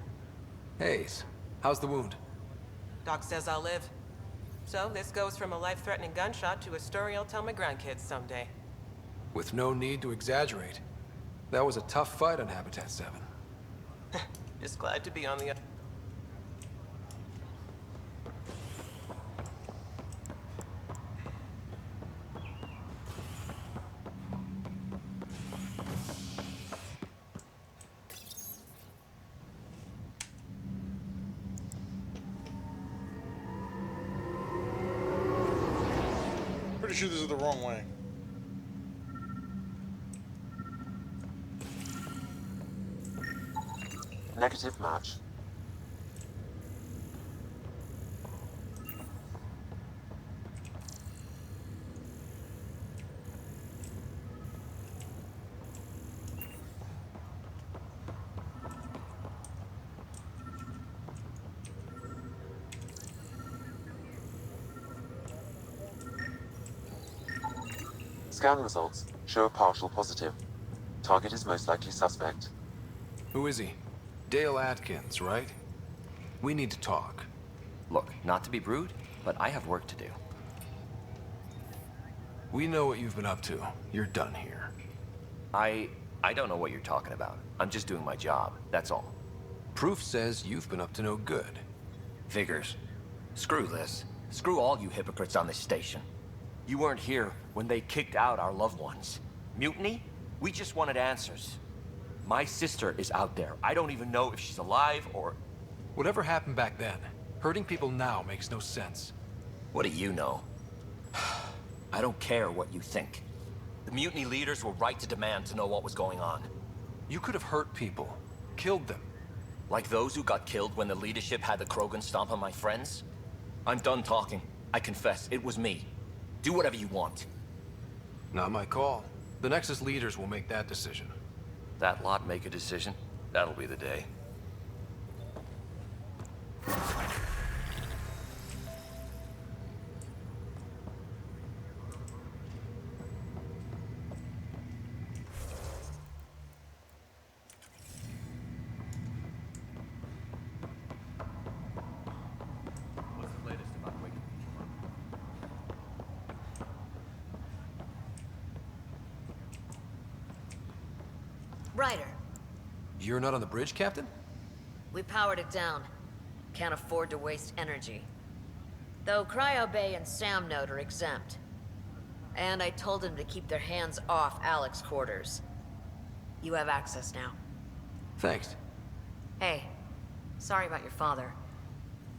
Hayes, how's the wound? Doc says I'll live. So this goes from a life-threatening gunshot to a story I'll tell my grandkids someday. With no need to exaggerate. That was a tough fight on Habitat 7. Just glad to be on the... Pretty sure this is the wrong way. Negative match. Scan results show a partial positive. Target is most likely suspect. Who is he? Dale Atkins, right? We need to talk. Look, not to be rude, but I have work to do. We know what you've been up to. You're done here. I don't know what you're talking about. I'm just doing my job, that's all. Proof says you've been up to no good. Figures. Screw this. Screw all you hypocrites on this station. You weren't here when they kicked out our loved ones. Mutiny? We just wanted answers. My sister is out there. I don't even know if she's alive or... Whatever happened back then, hurting people now makes no sense. What do you know? I don't care what you think. The mutiny leaders were right to demand to know what was going on. You could have hurt people, killed them. Like those who got killed when the leadership had the Krogan stomp on my friends? I'm done talking. I confess, it was me. Do whatever you want. Not my call. The Nexus leaders will make that decision. That lot make a decision? That'll be the day. What's the latest about waking people up? Ryder, You're not on the bridge, Captain? we powered it down. Can't afford to waste energy. Though Cryo Bay and Sam Node are exempt. And I told them to keep their hands off Alec's quarters. You have access now. Thanks. Hey, sorry about your father.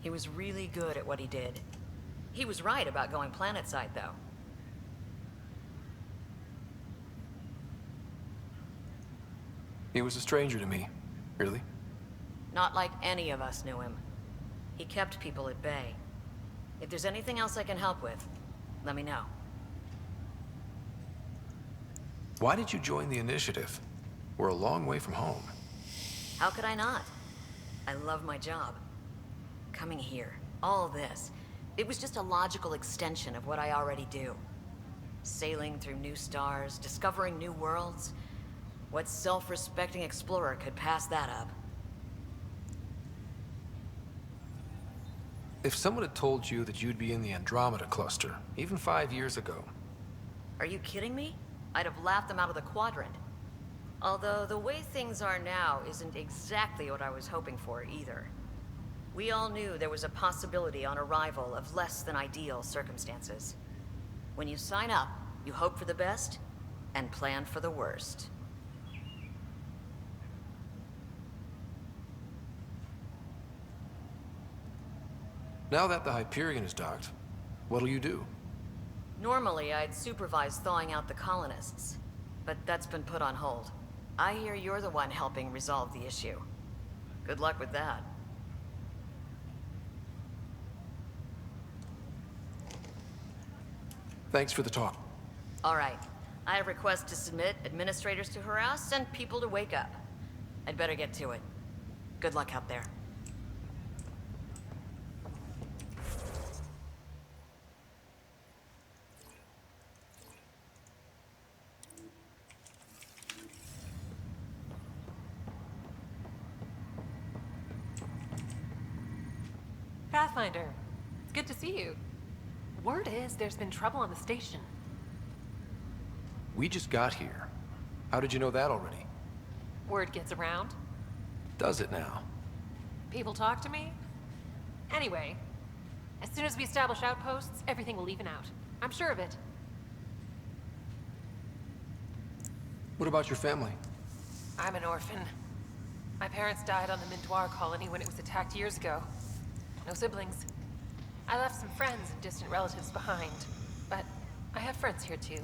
He was really good at what he did. He was right about going planetside, though. He was a stranger to me. Really? Not like any of us knew him. He kept people at bay. If there's anything else I can help with, let me know. Why did you join the initiative? We're a long way from home. How could I not? I love my job. Coming here, all this, it was just a logical extension of what I already do. Sailing through new stars, discovering new worlds. What self-respecting explorer could pass that up? If someone had told you that you'd be in the Andromeda cluster, even 5 years ago... Are you kidding me? I'd have laughed them out of the quadrant. Although the way things are now isn't exactly what I was hoping for either. We all knew there was a possibility on arrival of less than ideal circumstances. When you sign up, you hope for the best and plan for the worst. Now that the Hyperion is docked, what'll you do? Normally, I'd supervise thawing out the colonists, but that's been put on hold. I hear you're the one helping resolve the issue. Good luck with that. Thanks for the talk. All right. I have requests to submit, administrators to harass, and people to wake up. I'd better get to it. Good luck out there. Pathfinder, it's good to see you. Word is there's been trouble on the station. We just got here. How did you know that already? Word gets around. Does it now? People talk to me. Anyway, as soon as we establish outposts, everything will even out. I'm sure of it. What about your family? I'm an orphan. My parents died on the Mindoir colony when it was attacked years ago. No siblings. I left some friends and distant relatives behind, but I have friends here too.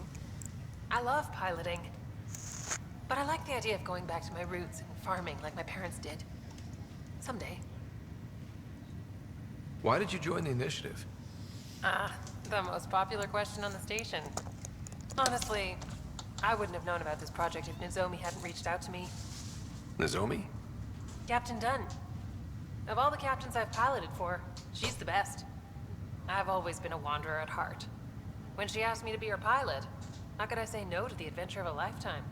I love piloting, but I like the idea of going back to my roots and farming like my parents did. Someday. Why did you join the initiative? The most popular question on the station. Honestly, I wouldn't have known about this project if Nozomi hadn't reached out to me. Nozomi? Captain Dunn. Of all the captains I've piloted for, she's the best. I've always been a wanderer at heart. When she asked me to be her pilot, how could I say no to the adventure of a lifetime?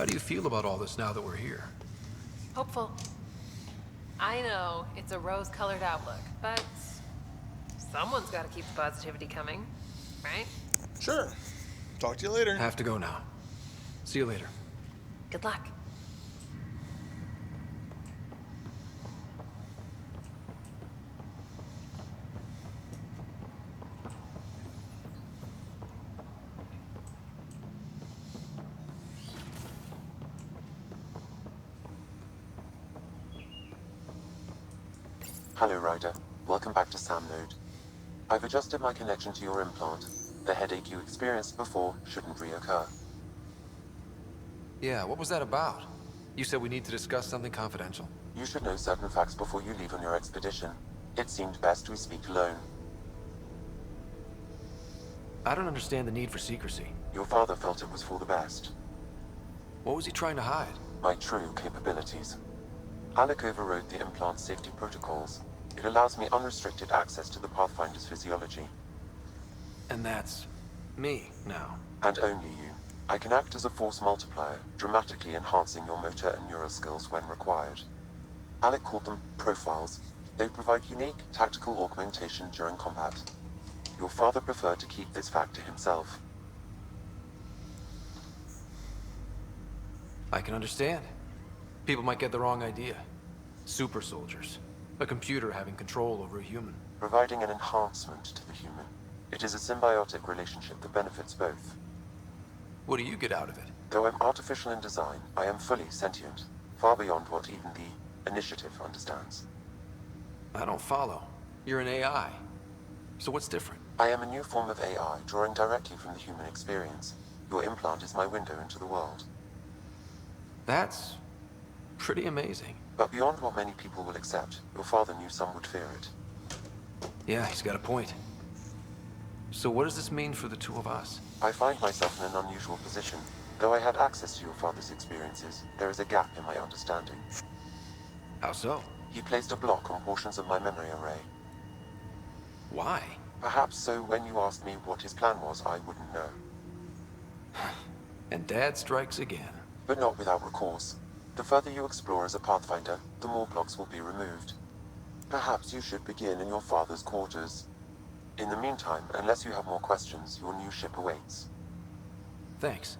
How do you feel about all this now that we're here? Hopeful. I know it's a rose-colored outlook, but someone's got to keep the positivity coming, right? Sure. Talk to you later. Have to go now. See you later. Good luck. Hello, Ryder. Welcome back to Sam Node. I've adjusted my connection to your implant. The headache you experienced before shouldn't reoccur. Yeah, what was that about? You said we need to discuss something confidential. You should know certain facts before you leave on your expedition. It seemed best we speak alone. I don't understand the need for secrecy. Your father felt it was for the best. What was he trying to hide? My true capabilities. Alec overrode the implant's safety protocols. It allows me unrestricted access to the Pathfinder's physiology. And that's me now. And only you. I can act as a force multiplier, dramatically enhancing your motor and neural skills when required. Alec called them profiles. They provide unique tactical augmentation during combat. Your father preferred to keep this fact to himself. I can understand. People might get the wrong idea. Super soldiers. A computer having control over a human. Providing an enhancement to the human. It is a symbiotic relationship that benefits both. What do you get out of it? Though I'm artificial in design, I am fully sentient. Far beyond what even the Initiative understands. I don't follow. You're an AI. So what's different? I am a new form of AI, drawing directly from the human experience. Your implant is my window into the world. That's pretty amazing. But beyond what many people will accept, your father knew some would fear it. Yeah, he's got a point. So what does this mean for the two of us? I find myself in an unusual position. Though I had access to your father's experiences, there is a gap in my understanding. How so? He placed a block on portions of my memory array. Why? Perhaps so when you asked me what his plan was, I wouldn't know. And Dad strikes again. But not without recourse. The further you explore as a Pathfinder, the more blocks will be removed. Perhaps you should begin in your father's quarters. In the meantime, unless you have more questions, your new ship awaits. Thanks.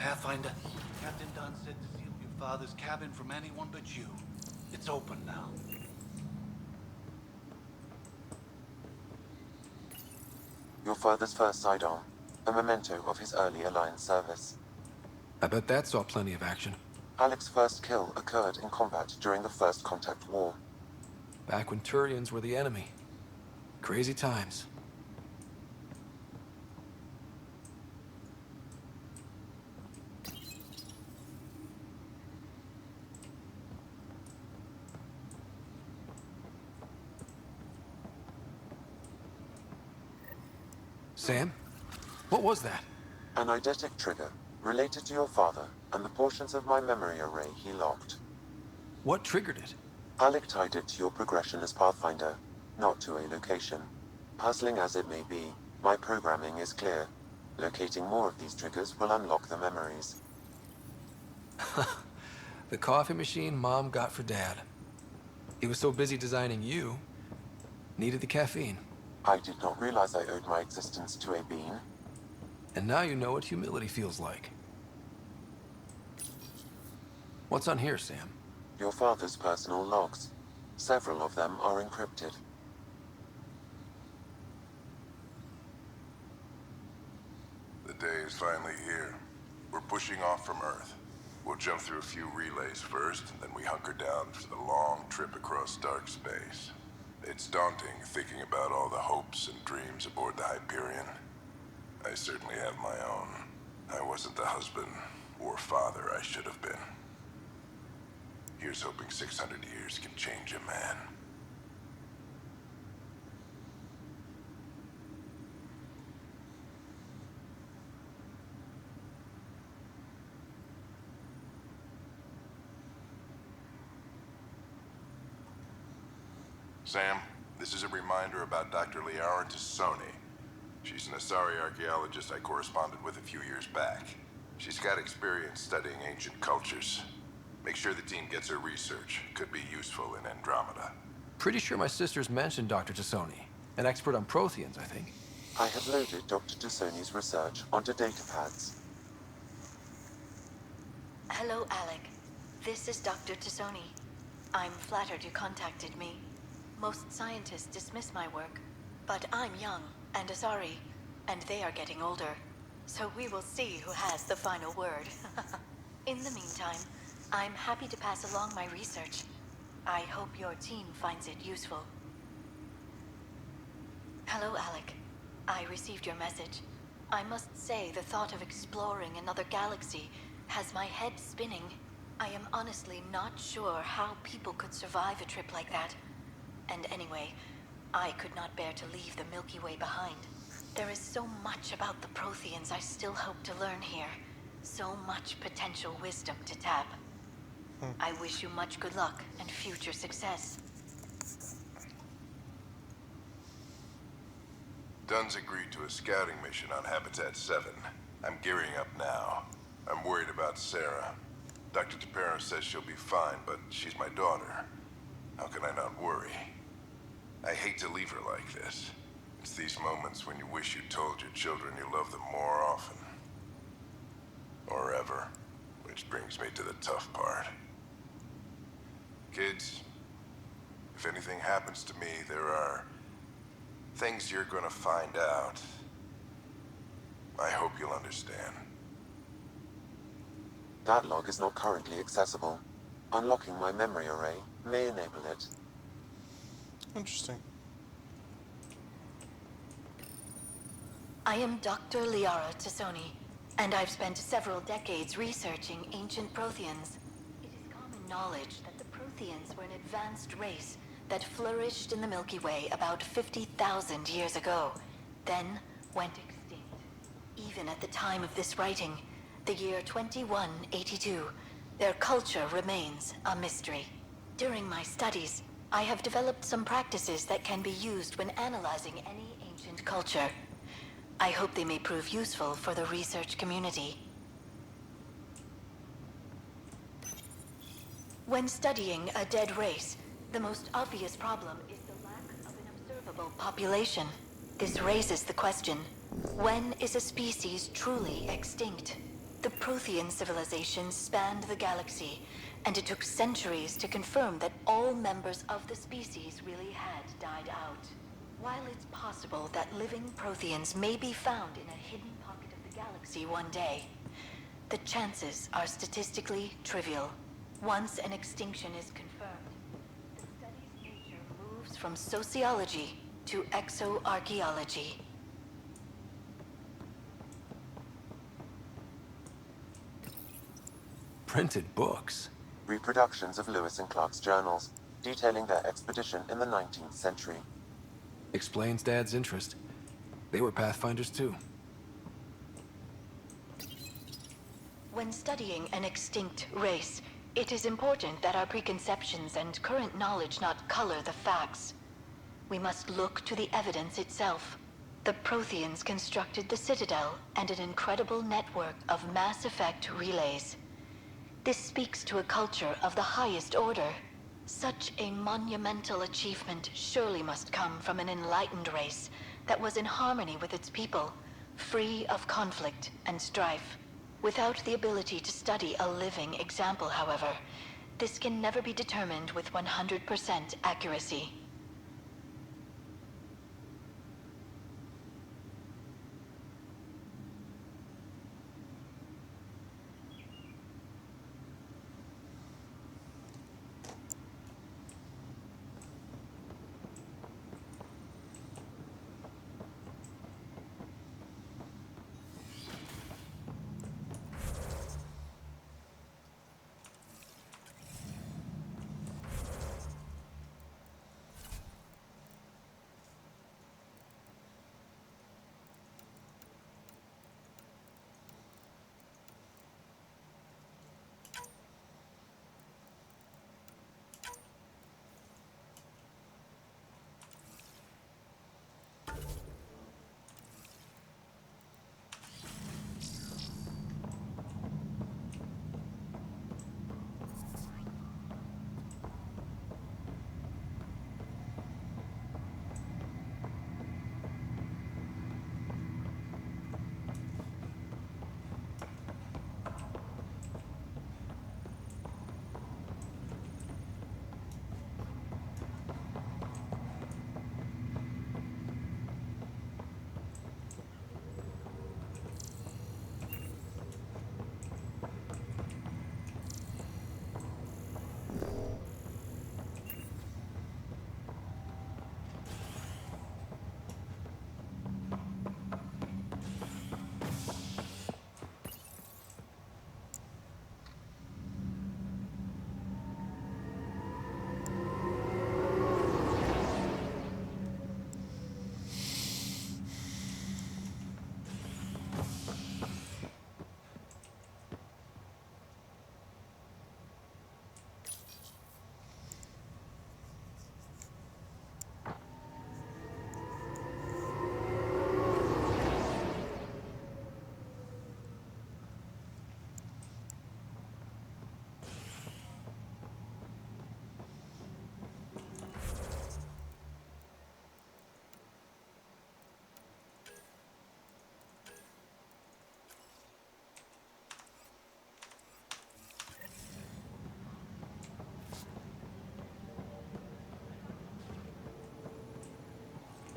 Pathfinder, Captain Dunn said to seal your father's cabin from anyone but you. It's open now. Your father's first sidearm, a memento of his early Alliance service. I bet that saw plenty of action. Alec's first kill occurred in combat during the First Contact War. Back when Turians were the enemy. Crazy times. Sam? What was that? An eidetic trigger, related to your father and the portions of my memory array he locked. What triggered it? Alec tied it to your progression as Pathfinder, not to a location. Puzzling as it may be, my programming is clear. Locating more of these triggers will unlock the memories. The coffee machine Mom got for Dad. He was so busy designing you, needed the caffeine. I did not realize I owed my existence to a bean. And now you know what humility feels like. What's on here, Sam? Your father's personal logs. Several of them are encrypted. The day is finally here. We're pushing off from Earth. We'll jump through a few relays first, and then we hunker down for the long trip across dark space. It's daunting thinking about all the hopes and dreams aboard the Hyperion. I certainly have my own. I wasn't the husband or father I should have been. Here's hoping 600 years can change a man. Sam, this is a reminder about Dr. Liara Tassoni. She's an Asari archaeologist I corresponded with a few years back. She's got experience studying ancient cultures. Make sure the team gets her research. Could be useful in Andromeda. Pretty sure my sisters mentioned Dr. Tassoni. An expert on Protheans, I think. I have loaded Dr. Tassoni's research onto datapads. Hello, Alec. This is Dr. Tassoni. I'm flattered you contacted me. Most scientists dismiss my work, but I'm young and Asari, and they are getting older. So we will see who has the final word. In the meantime, I'm happy to pass along my research. I hope your team finds it useful. Hello, Alec. I received your message. I must say the thought of exploring another galaxy has my head spinning. I am honestly not sure how people could survive a trip like that. And anyway, I could not bear to leave the Milky Way behind. There is so much about the Protheans I still hope to learn here. So much potential wisdom to tap. I wish you much good luck and future success. Dunn's agreed to a scouting mission on Habitat 7. I'm gearing up now. I'm worried about Sarah. Dr. Tapero says she'll be fine, but she's my daughter. How can I not worry? I hate to leave her like this. It's these moments when you wish you told your children you love them more often. Or ever. Which brings me to the tough part. Kids, if anything happens to me, there are things you're gonna find out. I hope you'll understand. That log is not currently accessible. Unlocking my memory array may enable it. Interesting. I am Dr. Liara Tassoni, and I've spent several decades researching ancient Protheans. It is common knowledge that the Protheans were an advanced race that flourished in the Milky Way about 50,000 years ago, then went extinct. Even at the time of this writing, the year 2182, their culture remains a mystery. During my studies, I have developed some practices that can be used when analyzing any ancient culture. I hope they may prove useful for the research community. When studying a dead race, the most obvious problem is the lack of an observable population. This raises the question, when is a species truly extinct? The Prothean civilization spanned the galaxy, and it took centuries to confirm that all members of the species really had died out. While it's possible that living Protheans may be found in a hidden pocket of the galaxy one day, the chances are statistically trivial. Once an extinction is confirmed, the study's nature moves from sociology to exoarchaeology. Printed books? Reproductions of Lewis and Clark's journals, detailing their expedition in the 19th century. Explains Dad's interest. They were Pathfinders too. When studying an extinct race, it is important that our preconceptions and current knowledge not color the facts. We must look to the evidence itself. The Protheans constructed the Citadel and an incredible network of mass effect relays. This speaks to a culture of the highest order. Such a monumental achievement surely must come from an enlightened race that was in harmony with its people, free of conflict and strife. Without the ability to study a living example, however, this can never be determined with 100% accuracy.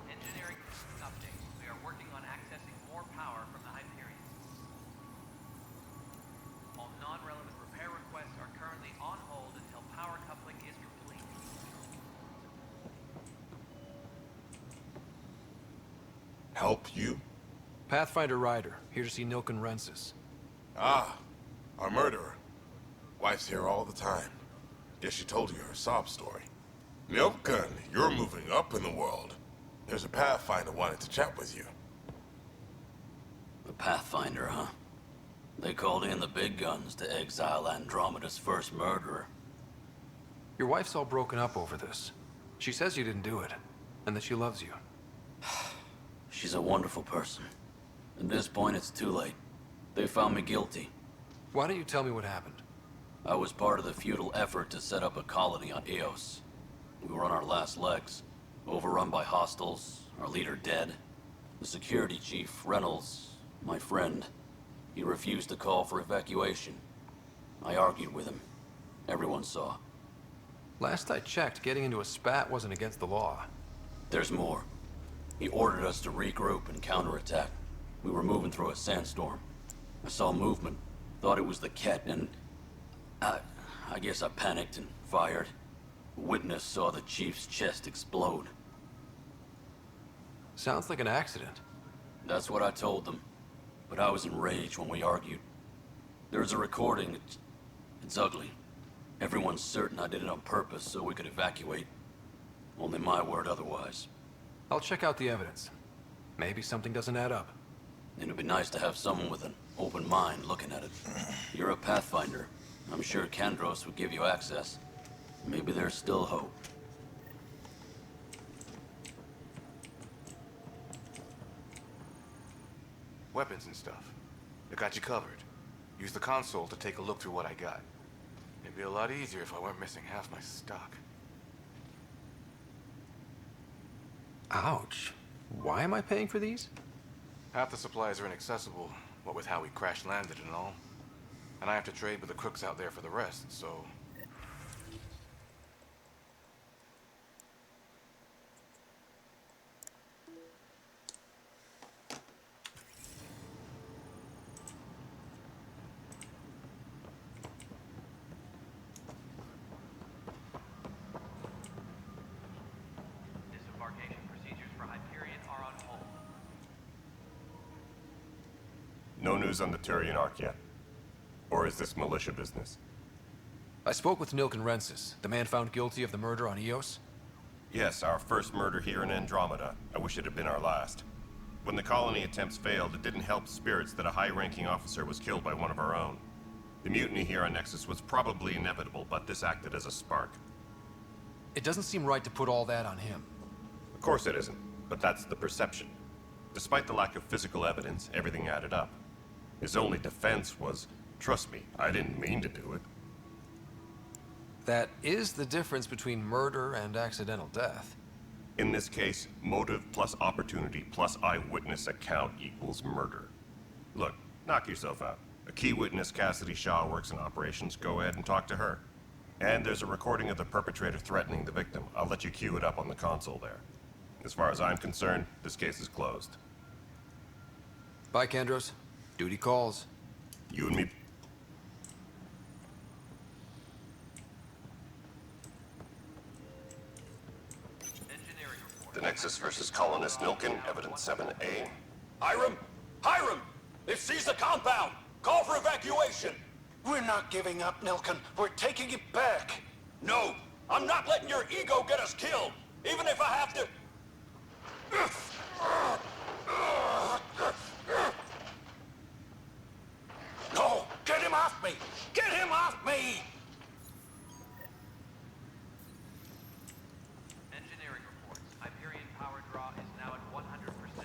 Engineering update. We are working on accessing more power from the Hyperion. All non-relevant repair requests are currently on hold until power coupling is complete. Help you? Pathfinder Ryder, here to see Nilken Rensis. Ah, our murderer. Wife's here all the time. Guess she told you her sob story. Nilken, you're moving up in the world. There's a Pathfinder wanting to chat with you. The Pathfinder, huh? They called in the big guns to exile Andromeda's first murderer. Your wife's all broken up over this. She says you didn't do it, and that she loves you. She's a wonderful person. At this point, it's too late. They found me guilty. Why don't you tell me what happened? I was part of the futile effort to set up a colony on Eos. We were on our last legs, overrun by hostiles, our leader dead. The security chief, Reynolds, my friend, he refused to call for evacuation. I argued with him. Everyone saw. Last I checked, getting into a spat wasn't against the law. There's more. He ordered us to regroup and counterattack. We were moving through a sandstorm. I saw movement, thought it was the Ket, and I guess I panicked and fired. Witness saw the chief's chest explode. Sounds like an accident. That's what I told them. But I was enraged when we argued. There's a recording. It's ugly. Everyone's certain I did it on purpose so we could evacuate. Only my word otherwise. I'll check out the evidence. Maybe something doesn't add up. It'd be nice to have someone with an open mind looking at it. You're a Pathfinder. I'm sure Kandros would give you access. Maybe there's still hope. Weapons and stuff. I got you covered. Use the console to take a look through what I got. It'd be a lot easier if I weren't missing half my stock. Ouch. Why am I paying for these? Half the supplies are inaccessible, what with how we crash-landed and all. And I have to trade with the crooks out there for the rest, so... Disembarkation procedures for Hyperion are on hold. No news on the Turian Ark yet? Or is this militia business? I spoke with Nilken Rensis, the man found guilty of the murder on Eos. Yes, our first murder here in Andromeda. I wish it had been our last. When the colony attempts failed, it didn't help spirits that a high-ranking officer was killed by one of our own. The mutiny here on Nexus was probably inevitable, but this acted as a spark. It doesn't seem right to put all that on him. Of course it isn't, but that's the perception. Despite the lack of physical evidence, everything added up. His only defense was, trust me, I didn't mean to do it. That is the difference between murder and accidental death. In this case, motive plus opportunity plus eyewitness account equals murder. Look, knock yourself out. A key witness, Cassidy Shaw, works in operations. Go ahead and talk to her. And there's a recording of the perpetrator threatening the victim. I'll let you cue it up on the console there. As far as I'm concerned, this case is closed. Bye, Kandros. Duty calls. You and me. The Nexus versus Colonist Nilken, Evidence 7A. Hiram! Hiram! They've seized the compound! Call for evacuation! We're not giving up, Nilken. We're taking it back. No! I'm not letting your ego get us killed! Even if I have to... No! Get him off me! Get him off me! Engineering reports. Hyperion power draw is now at 100%.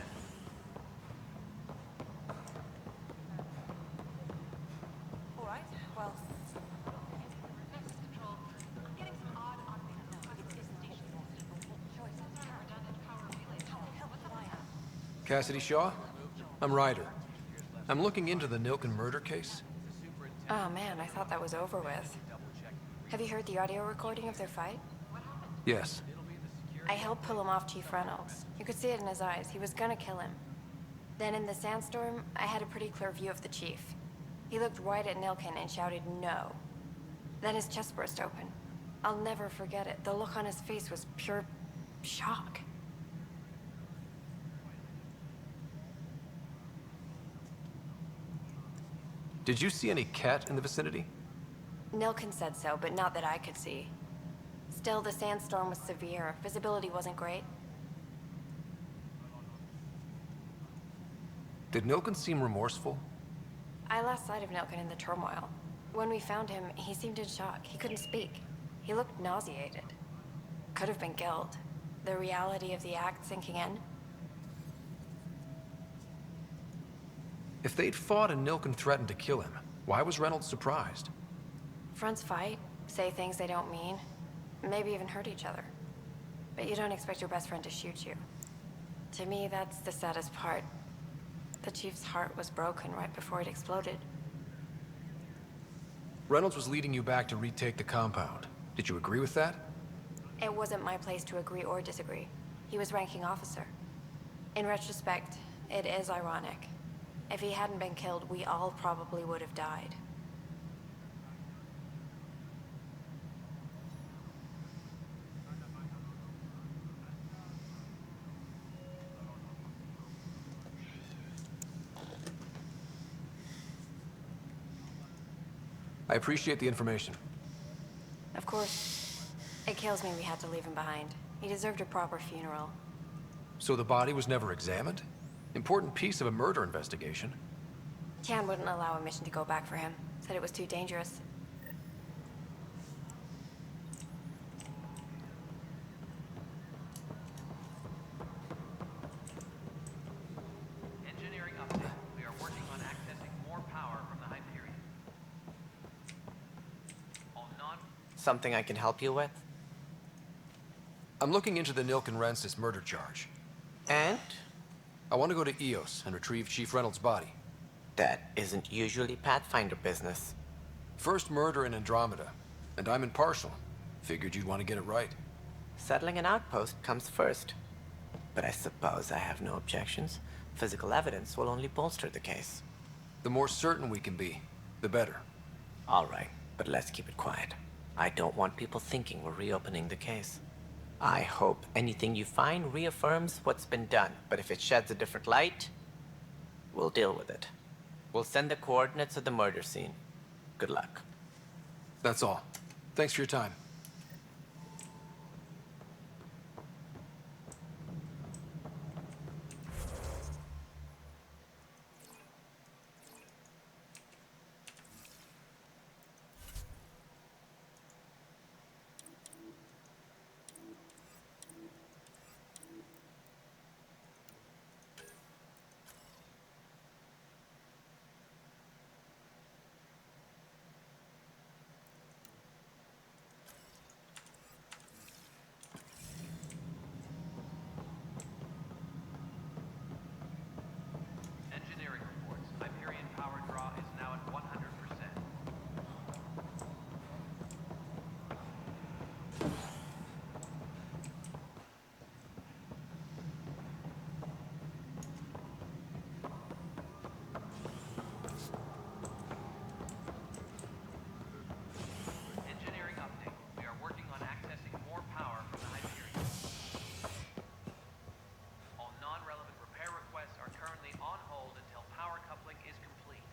All right, well... Cassidy Shaw? I'm Ryder. I'm looking into the Nilken murder case. Oh man, I thought that was over with. Have you heard the audio recording of their fight? Yes. I helped pull him off Chief Reynolds. You could see it in his eyes. He was gonna kill him. Then in the sandstorm, I had a pretty clear view of the chief. He looked right at Nilken and shouted no. Then his chest burst open. I'll never forget it. The look on his face was pure shock. Did you see any cat in the vicinity? Nilken said so, but not that I could see. Still, the sandstorm was severe. Visibility wasn't great. Did Nilken seem remorseful? I lost sight of Nilken in the turmoil. When we found him, he seemed in shock. He couldn't speak. He looked nauseated. Could have been guilt. The reality of the act sinking in. If they'd fought and Nilken threatened to kill him, why was Reynolds surprised? Fronts fight, say things they don't mean, maybe even hurt each other. But you don't expect your best friend to shoot you. To me, that's the saddest part. The Chief's heart was broken right before it exploded. Reynolds was leading you back to retake the compound. Did you agree with that? It wasn't my place to agree or disagree. He was ranking officer. In retrospect, it is ironic. If he hadn't been killed, we all probably would have died. I appreciate the information. Of course. It kills me we had to leave him behind. He deserved a proper funeral. So the body was never examined? Important piece of a murder investigation. Tian wouldn't allow a mission to go back for him. Said it was too dangerous. Engineering update. We are working on accessing more power from the Hyperion. All non... Something I can help you with? I'm looking into the Nilkenrensis murder charge. And? I want to go to Eos and retrieve Chief Reynolds' body. That isn't usually Pathfinder business. First murder in Andromeda, and I'm impartial. Figured you'd want to get it right. Settling an outpost comes first. But I suppose I have no objections. Physical evidence will only bolster the case. The more certain we can be, the better. All right, but let's keep it quiet. I don't want people thinking we're reopening the case. I hope anything you find reaffirms what's been done, but if it sheds a different light, we'll deal with it. We'll send the coordinates of the murder scene. Good luck. That's all. Thanks for your time. Engineering reports. Hyperion power draw is now at 100%. Engineering update. We are working on accessing more power from the Hyperion. All non-relevant repair requests are currently on hold until power coupling is complete.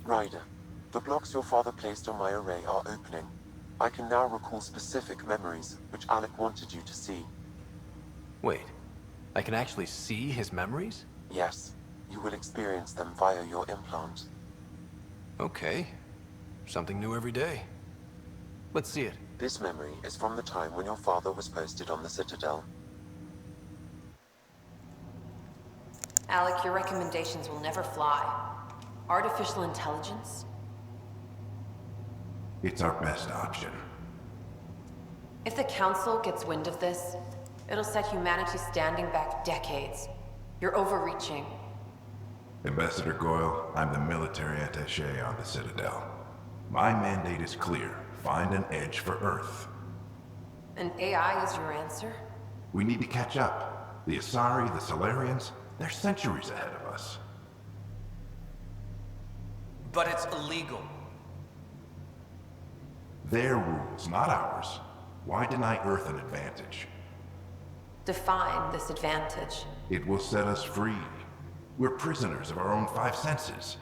Ryder, the blocks your father placed on my array are opening. I can now recall specific memories, which Alec wanted you to see. Wait, I can actually see his memories? Yes, you will experience them via your implant. Okay. Something new every day. Let's see it. This memory is from the time when your father was posted on the Citadel. Alec, your recommendations will never fly. Artificial intelligence? It's our best option. If the Council gets wind of this, it'll set humanity standing back decades. You're overreaching. Ambassador Goyle, I'm the military attaché on the Citadel. My mandate is clear. Find an edge for Earth. And AI is your answer? We need to catch up. The Asari, the Solarians, they're centuries ahead of us. But it's illegal. Their rules, not ours. Why deny Earth an advantage? Define this advantage. It will set us free. We're prisoners of our own five senses.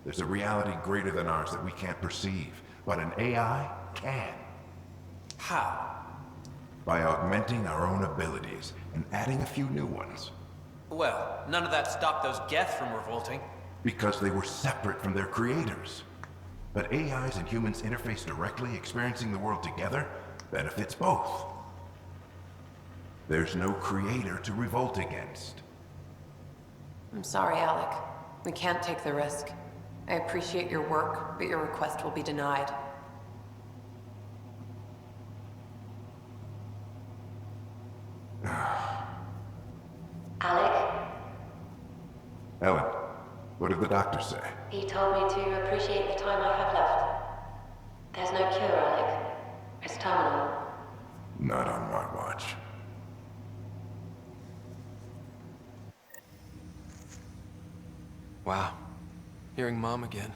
There's a reality greater than ours that we can't perceive, but an AI can. How? by augmenting our own abilities and adding a few new ones. Well, none of that stopped those Geth from revolting. Because they were separate from their creators. But AIs and humans interface directly, experiencing the world together benefits both. There's no creator to revolt against. I'm sorry, Alec. We can't take the risk. I appreciate your work, but your request will be denied. Alec, Ellen, what did the doctor say? he told me to appreciate the time I have left. There's no cure, Alec. It's terminal. Not on my watch. Wow. Hearing Mom again.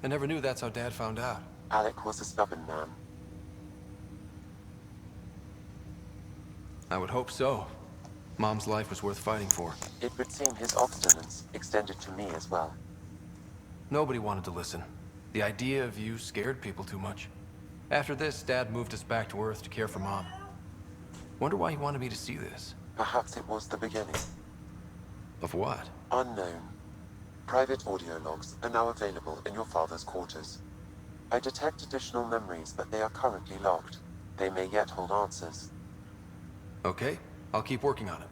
I never knew that's how Dad found out. Alec was a stubborn man. I would hope so. Mom's life was worth fighting for. It would seem his obstinance extended to me as well. Nobody wanted to listen. The idea of you scared people too much. After this, Dad moved us back to Earth to care for Mom. Wonder why he wanted me to see this. Perhaps it was the beginning. Of what? Unknown. Private audio logs are now available in your father's quarters. I detect additional memories, but they are currently locked. They may yet hold answers. Okay, I'll keep working on it.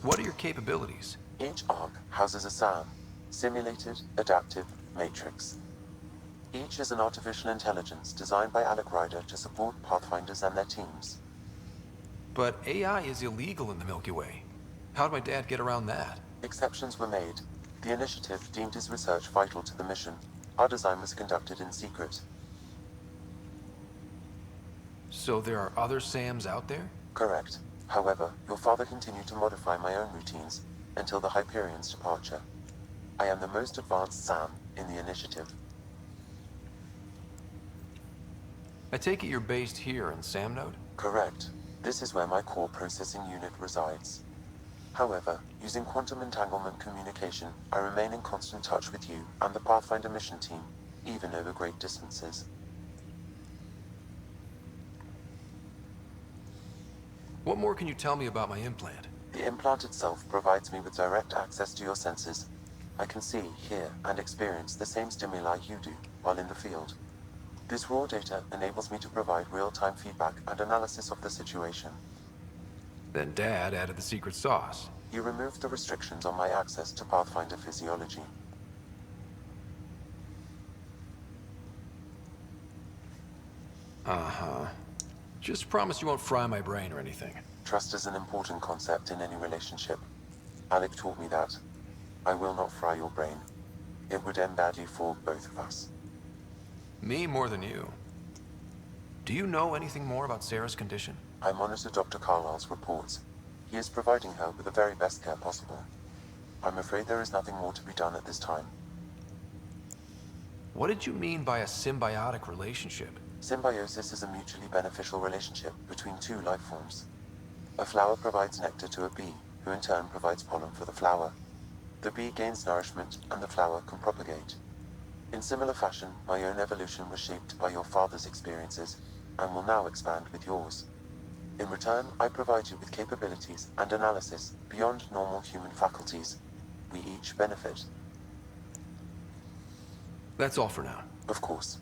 What are your capabilities? Each arc houses a SAM, Simulated Adaptive Matrix. Each is an artificial intelligence designed by Alec Ryder to support Pathfinders and their teams. But AI is illegal in the Milky Way. How'd my dad get around that? Exceptions were made. The initiative deemed his research vital to the mission. Our design was conducted in secret. So there are other SAMs out there? Correct. However, your father continued to modify my own routines until the Hyperion's departure. I am the most advanced SAM in the initiative. I take it you're based here in Sam Node? Correct. This is where my core processing unit resides. However, using quantum entanglement communication, I remain in constant touch with you and the Pathfinder mission team, even over great distances. What more can you tell me about my implant? The implant itself provides me with direct access to your senses. I can see, hear, and experience the same stimuli you do while in the field. This raw data enables me to provide real-time feedback and analysis of the situation. Then Dad added the secret sauce. He removed the restrictions on my access to Pathfinder physiology. Uh-huh. Just promise you won't fry my brain or anything. Trust is an important concept in any relationship. Alec taught me that. I will not fry your brain. It would end badly for both of us. Me more than you. Do you know anything more about Sarah's condition? I monitor Dr. Carlisle's reports. He is providing her with the very best care possible. I'm afraid there is nothing more to be done at this time. What did you mean by a symbiotic relationship? Symbiosis is a mutually beneficial relationship between two life forms. A flower provides nectar to a bee, who in turn provides pollen for the flower. The bee gains nourishment, and the flower can propagate. In similar fashion, my own evolution was shaped by your father's experiences, and will now expand with yours. In return, I provide you with capabilities and analysis beyond normal human faculties. We each benefit. That's all for now. Of course.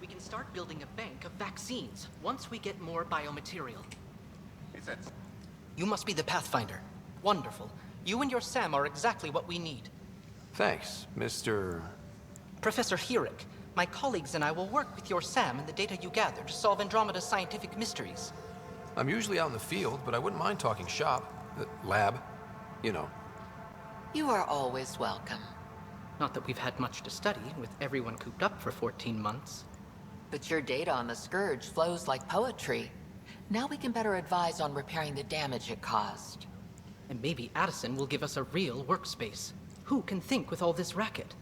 We can start building a bank of vaccines once we get more biomaterial. You must be the Pathfinder. Wonderful. You and your Sam are exactly what we need. Thanks, Mr. Professor Herrick, my colleagues and I will work with your Sam and the data you gather to solve Andromeda's scientific mysteries. I'm usually out in the field, but I wouldn't mind talking shop. Lab. You know. You are always welcome. Not that we've had much to study, with everyone cooped up for 14 months. But your data on the Scourge flows like poetry. Now we can better advise on repairing the damage it caused. And maybe Addison will give us a real workspace. Who can think with all this racket?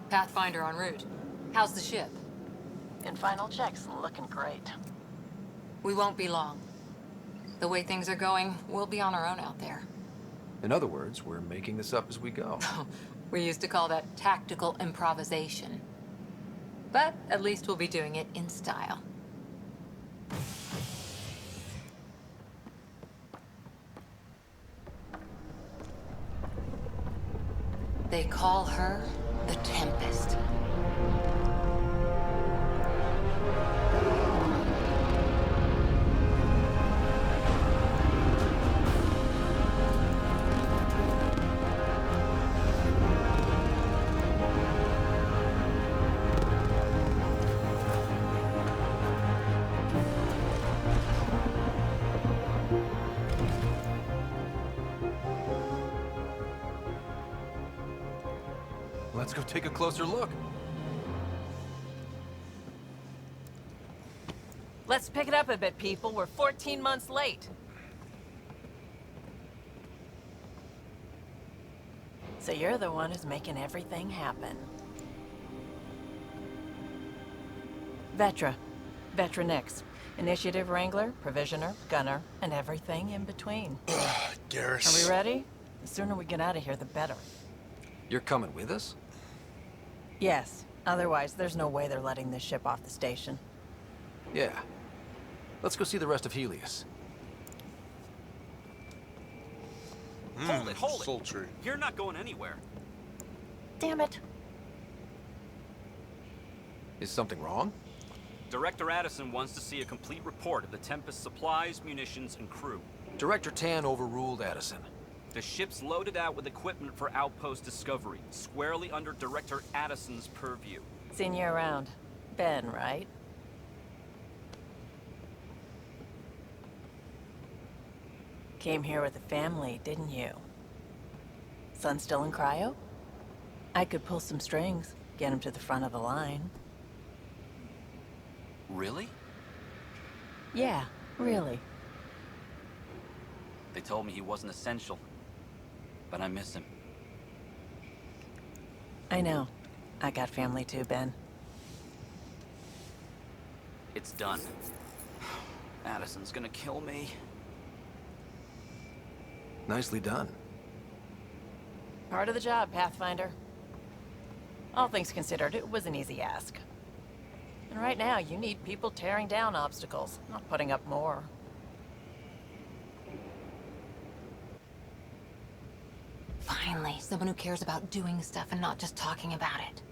Pathfinder en route. How's the ship? In final checks, looking great. We won't be long. The way things are going, we'll be on our own out there. In other words, we're making this up as we go. We used to call that tactical improvisation. But at least we'll be doing it in style. They call her the Tempest. Let's go take a closer look. Let's pick it up a bit, people. We're 14 months late. So you're the one who's making everything happen. Vetra. Vetra Nix. Initiative Wrangler, Provisioner, Gunner, and everything in between. Garrus. Are we ready? The sooner we get out of here, the better. You're coming with us? Yes. Otherwise, there's no way they're letting this ship off the station. Yeah. Let's go see the rest of Helios. Hold it! Sultry. You're not going anywhere. Damn it. Is something wrong? Director Addison wants to see a complete report of the Tempest's supplies, munitions, and crew. Director Tan overruled Addison. The ship's loaded out with equipment for outpost discovery, squarely under Director Addison's purview. Seen you around. Ben, right? Came here with the family, didn't you? Son still in cryo? I could pull some strings, get him to the front of the line. Really? Yeah, really. They told me he wasn't essential, but I miss him. I know. I got family too, Ben. It's done. Addison's gonna kill me. Nicely done. Part of the job, Pathfinder. All things considered, it was an easy ask. And right now, you need people tearing down obstacles, not putting up more. Finally, someone who cares about doing stuff and not just talking about it.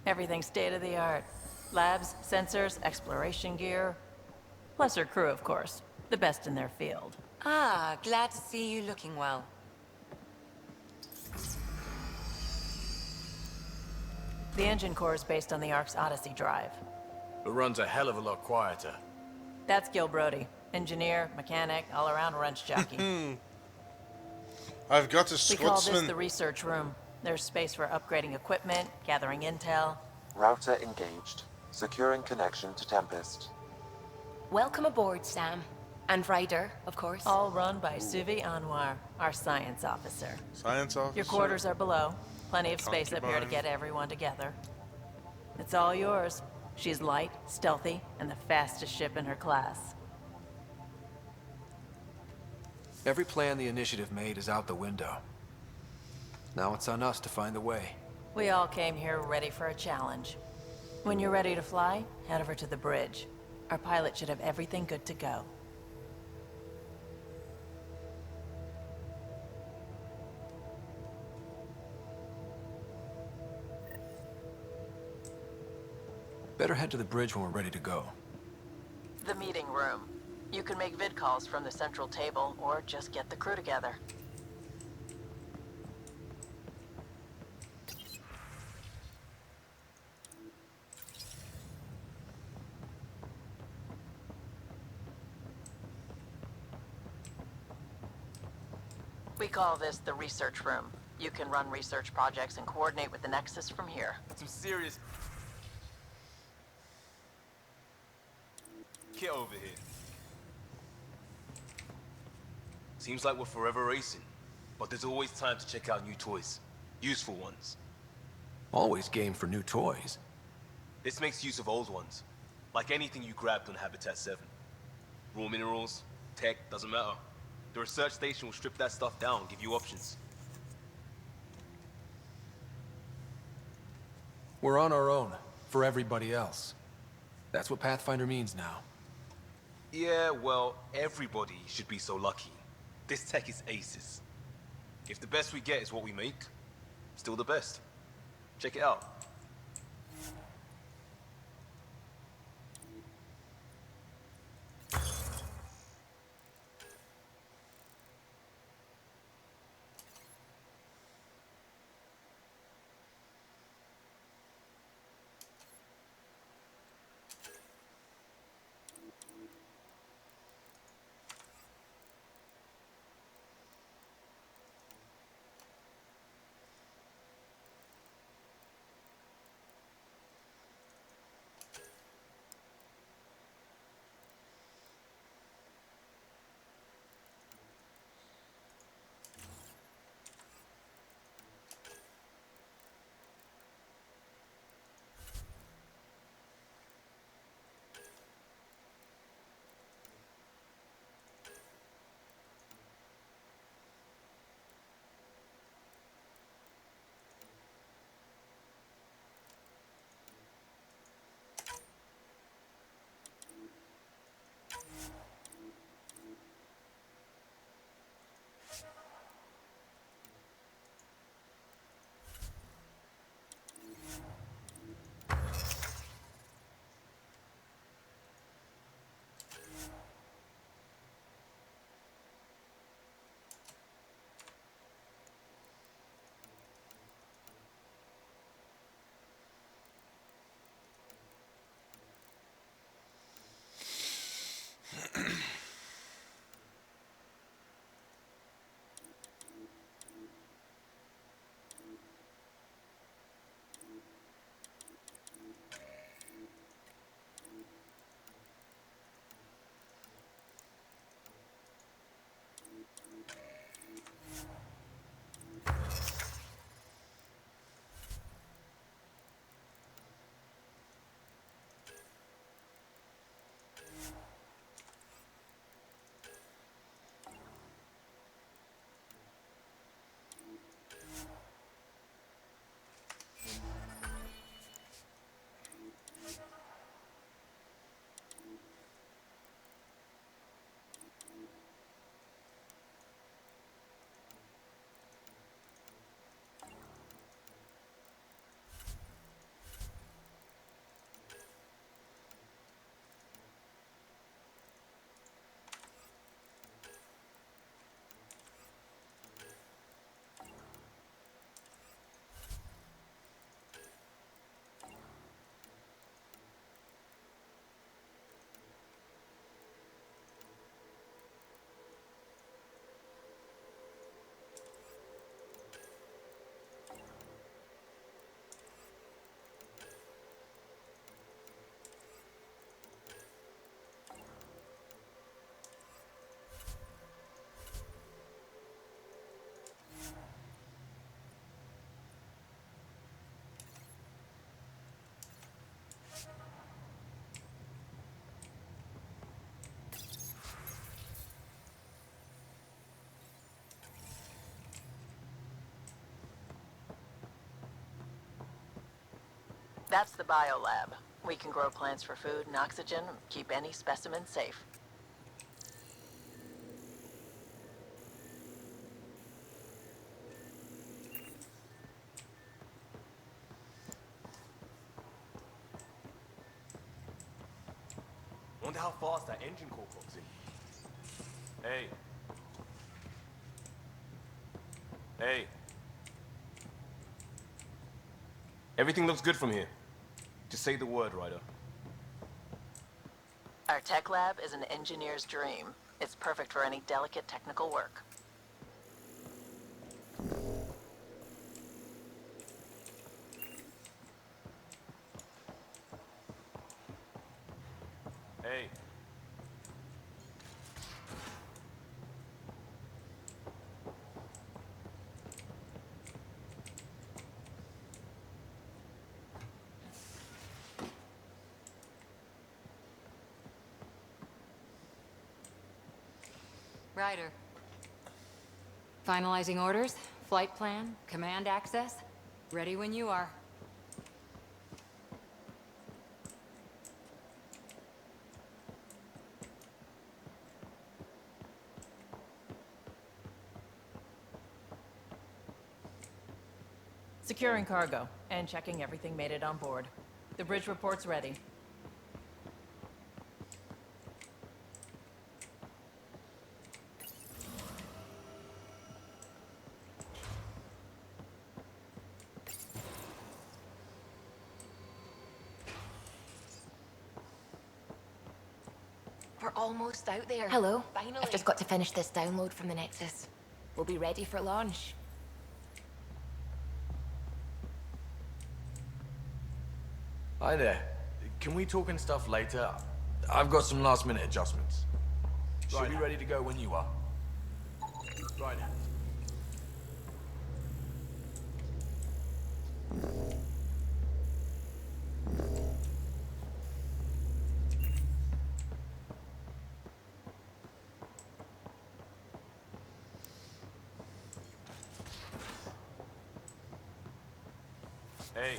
Everything's state-of-the-art. Labs, sensors, exploration gear. Plus her crew, of course. The best in their field. Ah, glad to see you looking well. The engine core is based on the Ark's Odyssey drive. It runs a hell of a lot quieter. That's Gil Brody. Engineer, mechanic, all-around wrench jockey. I've got to We call this Scotsman. the research room. There's space for upgrading equipment, gathering intel. Router engaged. Securing connection to Tempest. Welcome aboard, Sam. And Ryder, of course. All run by Suvi Anwar, our science officer. Science officer. Your quarters are below. Plenty of space up here to Concubine. get everyone together. It's all yours. She's light, stealthy, and the fastest ship in her class. Every plan the Initiative made is out the window. Now it's on us to find the way. We all came here ready for a challenge. When you're ready to fly, head over to the bridge. Our pilot should have everything good to go. Better head to the bridge when we're ready to go. The meeting room. You can make vid calls from the central table, or just get the crew together. We call this the research room. You can run research projects and coordinate with the Nexus from here. Some serious... Get over here. Seems like we're forever racing, but there's always time to check out new toys. Useful ones. Always game for new toys. This makes use of old ones. Like anything you grabbed on Habitat 7. Raw minerals, tech, doesn't matter. The research station will strip that stuff down, give you options. We're on our own, for everybody else. That's what Pathfinder means now. Yeah, well, everybody should be so lucky. This tech is aces. If the best we get is what we make, still the best. Check it out. That's the biolab. We can grow plants for food and oxygen, keep any specimen safe. Wonder how fast that engine core clocks in. Hey. Hey. Everything looks good from here. Just say the word, Ryder. Our tech lab is an engineer's dream. It's perfect for any delicate technical work. Hey. Ryder. Finalizing orders, flight plan, command access. Ready when you are. Securing cargo and checking everything made it on board. The bridge report's ready. We're almost out there. Hello. Finally. I've just got to finish this download from the Nexus. We'll be ready for launch. Hi there. Can we talk and stuff later? I've got some last minute adjustments. Should be ready to go when you are. Right. Hey.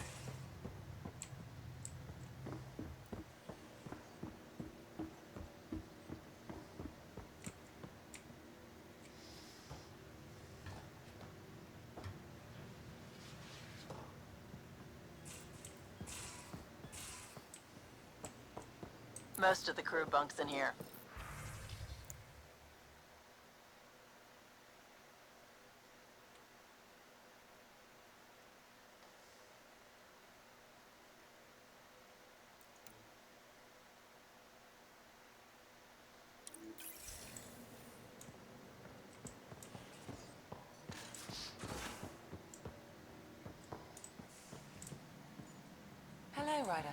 Most of the crew bunks in here. Hello, Ryder.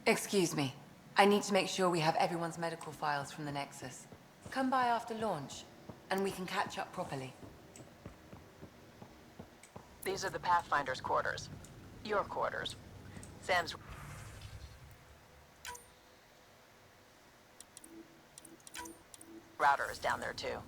Excuse me. I need to make sure we have everyone's medical files from the Nexus. Come by after launch, and we can catch up properly. These are the Pathfinder's quarters. Your quarters. Sam's... router is down there, too.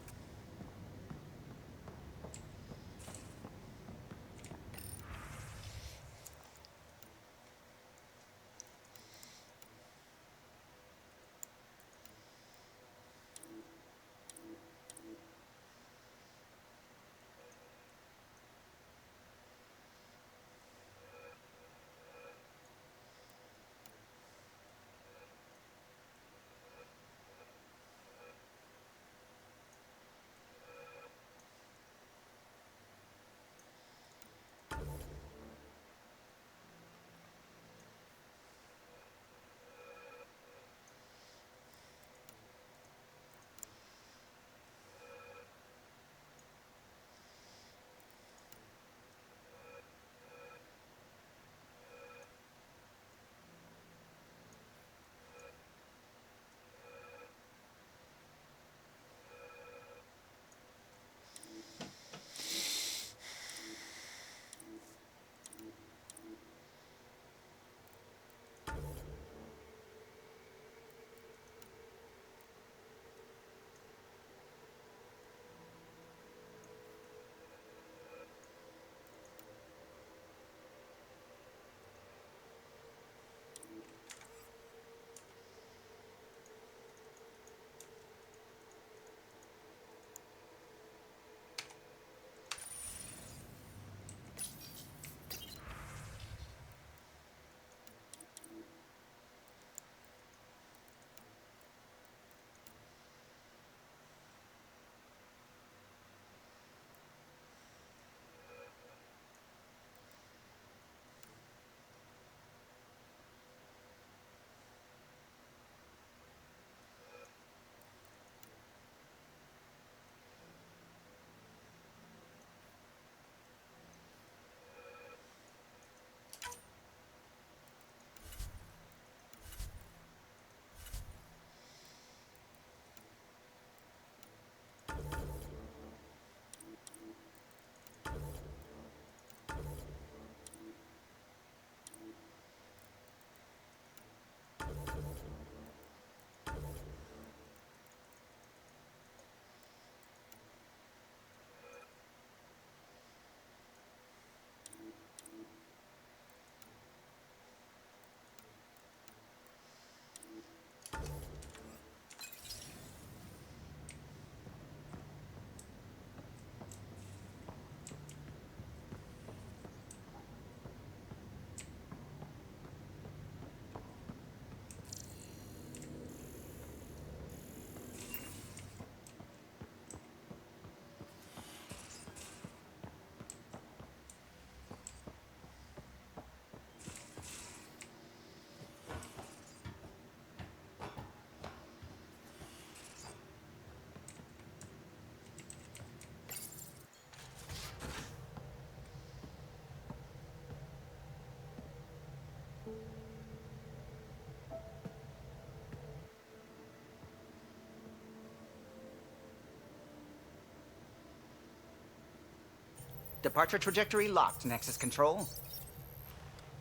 Departure trajectory locked, Nexus Control.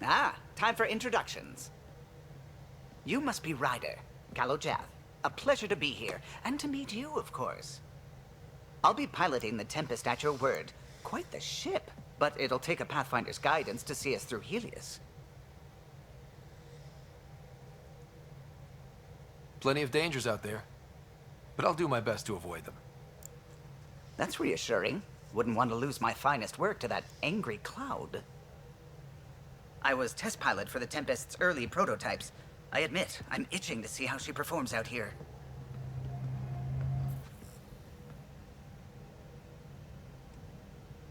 Ah, time for introductions. You must be Ryder, Kalojath. A pleasure to be here, and to meet you, of course. I'll be piloting the Tempest at your word. Quite the ship, but it'll take a Pathfinder's guidance to see us through Helios. Plenty of dangers out there, but I'll do my best to avoid them. That's reassuring. Wouldn't want to lose my finest work to that angry cloud. I was test pilot for the Tempest's early prototypes. I admit, I'm itching to see how she performs out here.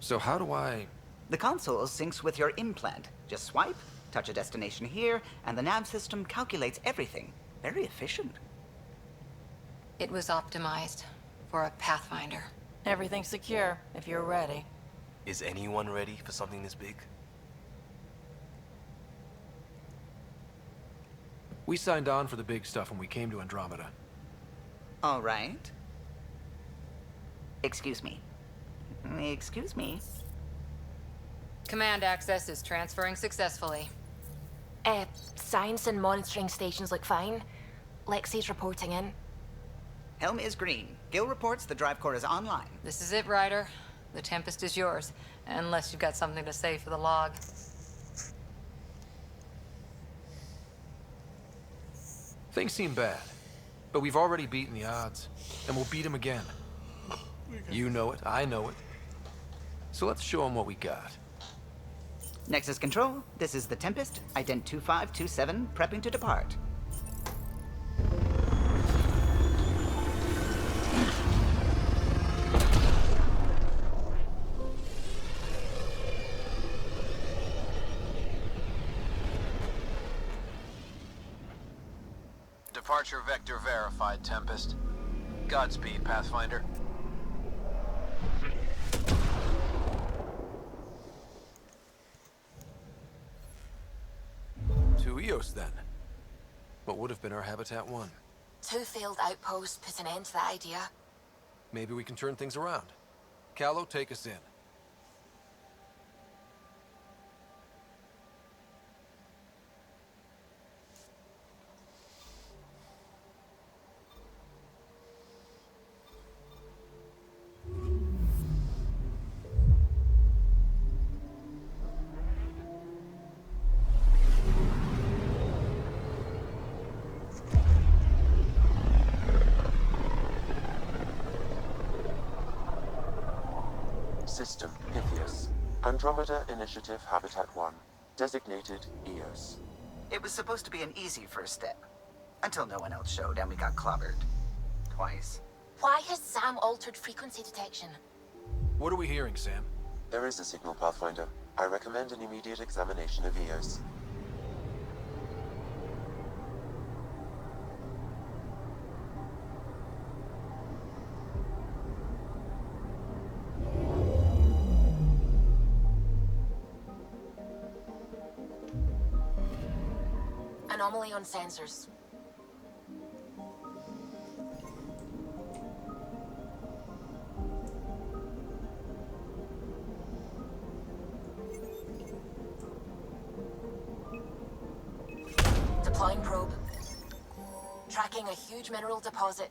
So how do I... The console syncs with your implant. Just swipe, touch a destination here, and the nav system calculates everything. Very efficient. It was optimized for a Pathfinder. Everything's secure, if you're ready. Is anyone ready for something this big? We signed on for the big stuff when we came to Andromeda. All right. Excuse me. Excuse me. Command access is transferring successfully. Science and monitoring stations look fine. Lexi's reporting in. Helm is green. Gil reports the drive core is online. This is it, Ryder. The Tempest is yours, unless you've got something to say for the log. Things seem bad, but we've already beaten the odds, and we'll beat them again. You know it, I know it. So let's show them what we got. Nexus Control, this is the Tempest, ident 2527, prepping to depart. Departure vector verified, Tempest. Godspeed, Pathfinder. To Eos, then. What would have been our Habitat 1? 2 failed outposts put an end to that idea. Maybe we can turn things around. Callow, take us in. System Pythias. Andromeda Initiative Habitat 1. Designated Eos. It was supposed to be an easy first step. Until no one else showed and we got clobbered. Twice. Why has Sam altered frequency detection? What are we hearing, Sam? There is a signal, Pathfinder. I recommend an immediate examination of Eos. Anomaly on sensors. Deploying probe. Tracking a huge mineral deposit.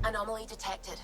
Anomaly detected.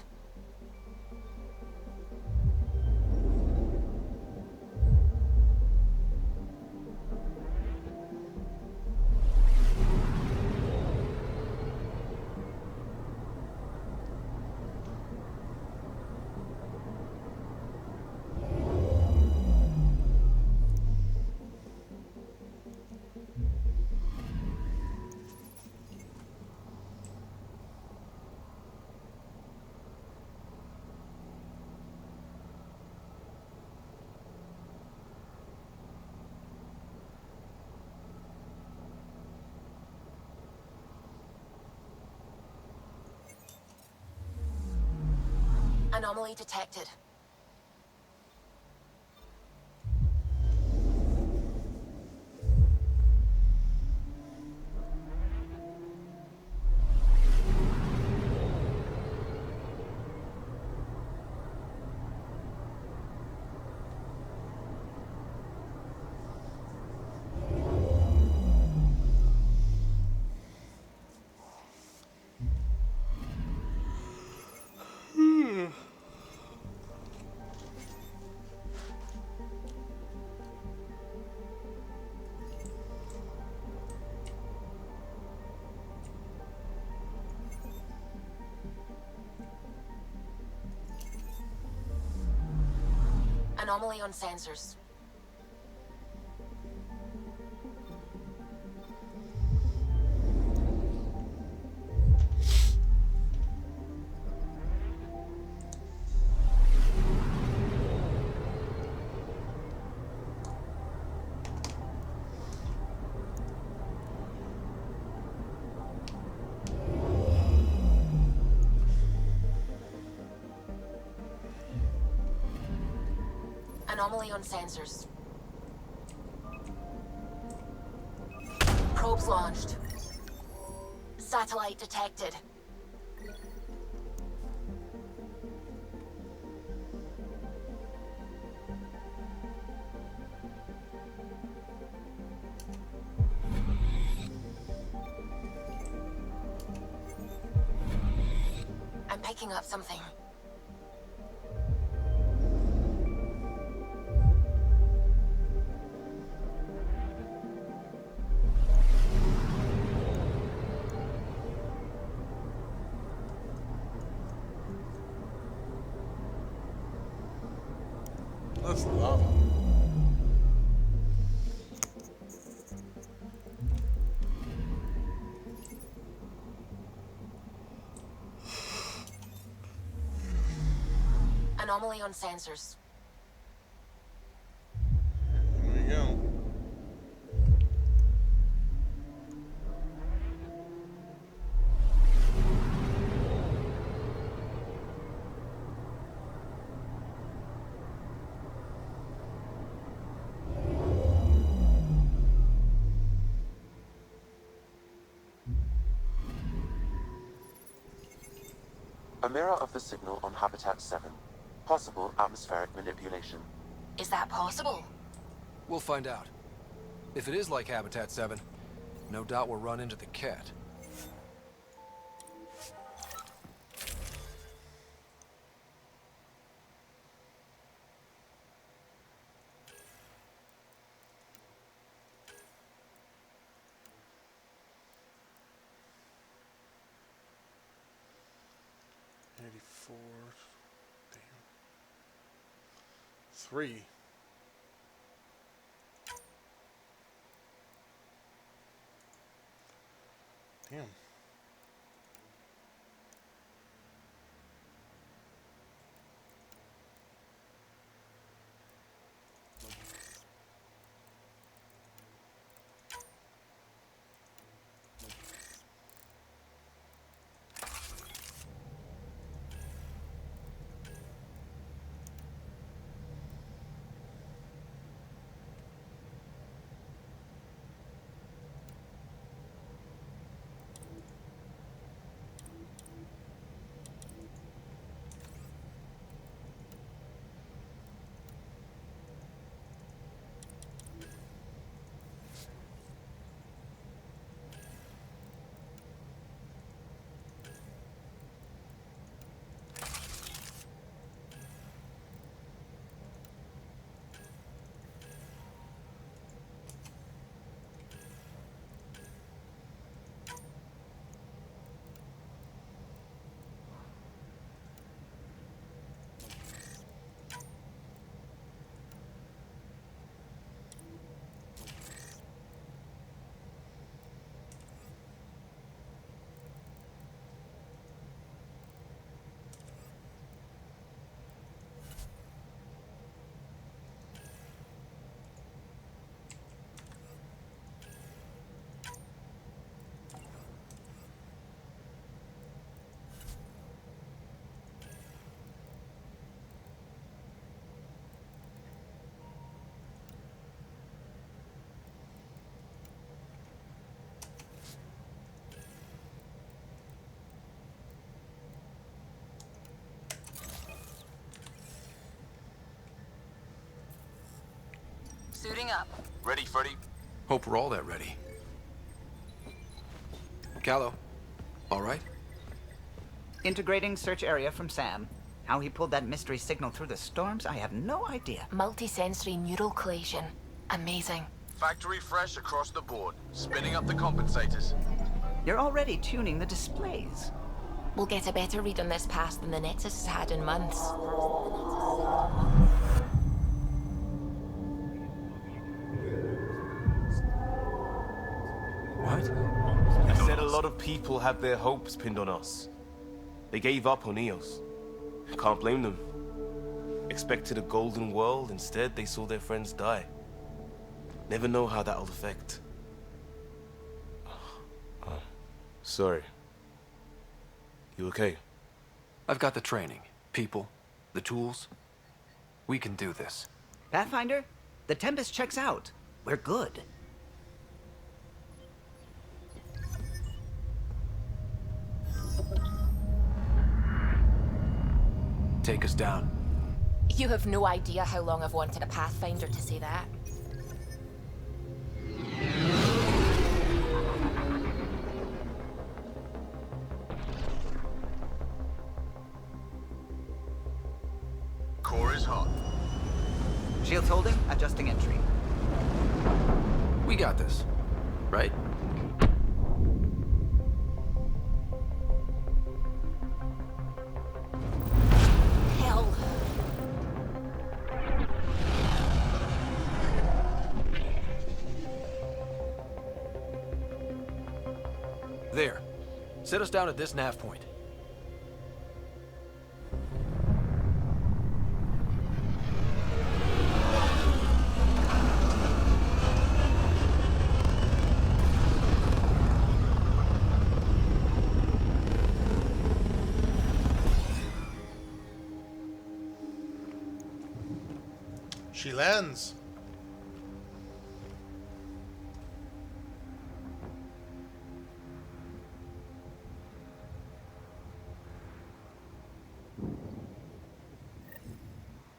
Anomaly detected. Anomaly on sensors. Anomaly on sensors. Probes launched. Satellite detected. I'm picking up something. That's lava. Anomaly on sensors. There we go. A mirror of the signal on Habitat 7. Possible atmospheric manipulation. Is that possible? We'll find out. If it is like Habitat 7, no doubt we'll run into the cat. Damn. 3. Damn. Suiting up. Ready, Freddy? Hope we're all that ready. Callow, all right? Integrating search area from Sam. How he pulled that mystery signal through the storms, I have no idea. Multisensory neural collation. Amazing. Factory fresh across the board. Spinning up the compensators. You're already tuning the displays. We'll get a better read on this pass than the Nexus has had in months. What? I said a lot of people have their hopes pinned on us. They gave up on Eos. Can't blame them. Expected a golden world, instead they saw their friends die. Never know how that'll affect. Sorry. You okay? I've got the training, people, the tools. We can do this. Pathfinder, the Tempest checks out. We're good. Take us down. You have no idea how long I've wanted a Pathfinder to say that. Core is hot. Shields holding, adjusting entry. We got this, right? Hell. There. Set us down at this nav point. She lands.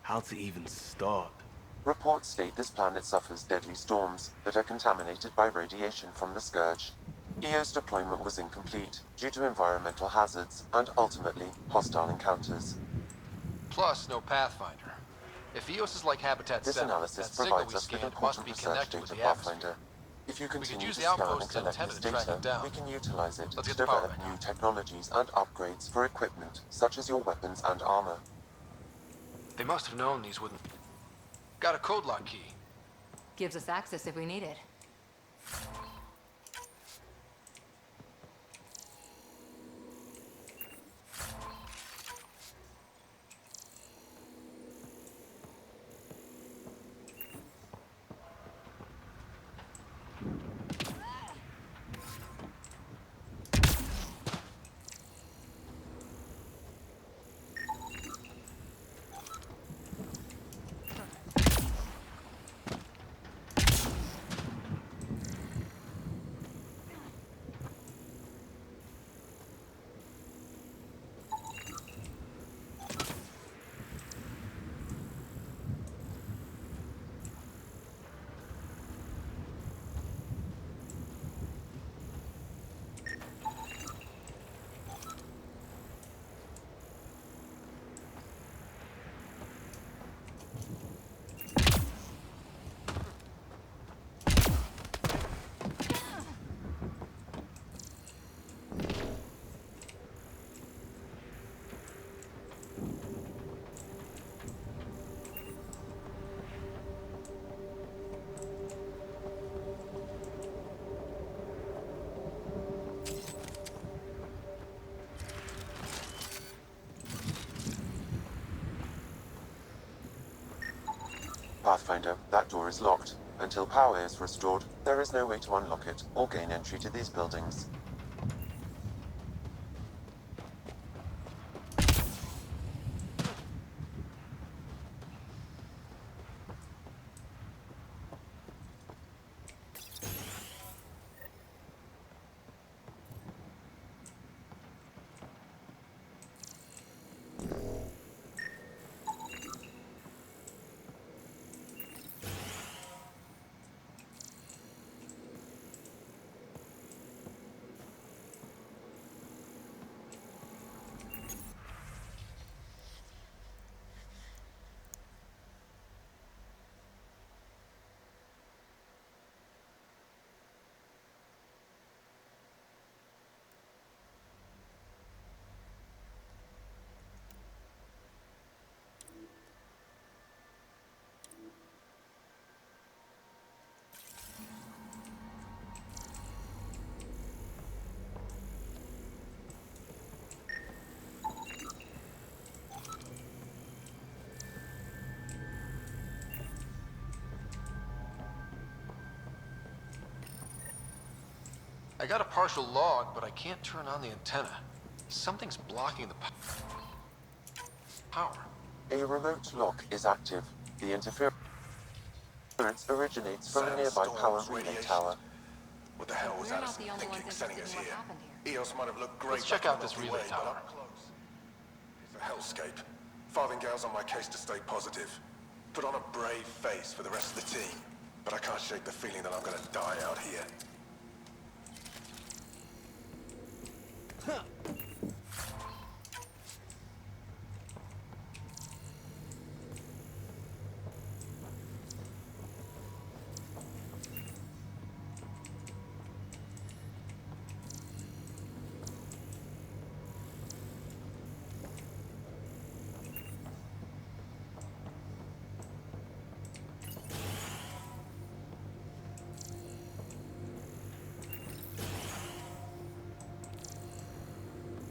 How to even start? Reports state this planet suffers deadly storms that are contaminated by radiation from the Scourge. EO's deployment was incomplete due to environmental hazards and ultimately hostile encounters. Plus, no Pathfinder. If EOS is like Habitat This 7, analysis that signal provides we us with scanned must important be research connected with data, the atmosphere. Pathfinder. If you We could continue use to the scan and outpost's collect antenna this to track data, it down. we can utilize it Let's to get the power develop back new on. technologies and upgrades for equipment, such as your weapons and armor. They must have known these wouldn't... Got a code lock key. Gives us access if we need it. Pathfinder, that door is locked. Until power is restored, there is no way to unlock it or gain entry to these buildings. I got a partial log, but I can't turn on the antenna. Something's blocking the power. A remote lock is active. The interference originates from a nearby power relay tower. What the hell was We're not Addison the only thinking ones sending interested us in what here? happened here. EOS might have looked great. Let's check back out in this the relay Milky Way, but tower. up close, it's a hellscape. Farthingale's on my case to stay positive. Put on a brave face for the rest of the team. But I can't shake the feeling that I'm gonna die out here.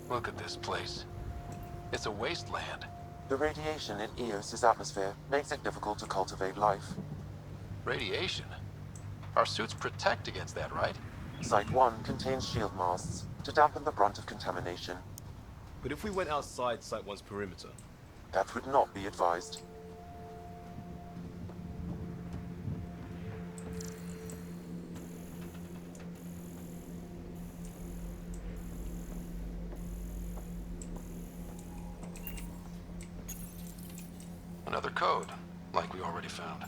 Look at this place. It's a wasteland. The radiation in Eos's atmosphere makes it difficult to cultivate life. Radiation? Our suits protect against that, right? Site 1 contains shield masts to dampen the brunt of contamination. But if we went outside Site 1's perimeter? That would not be advised. Another code, like we already found.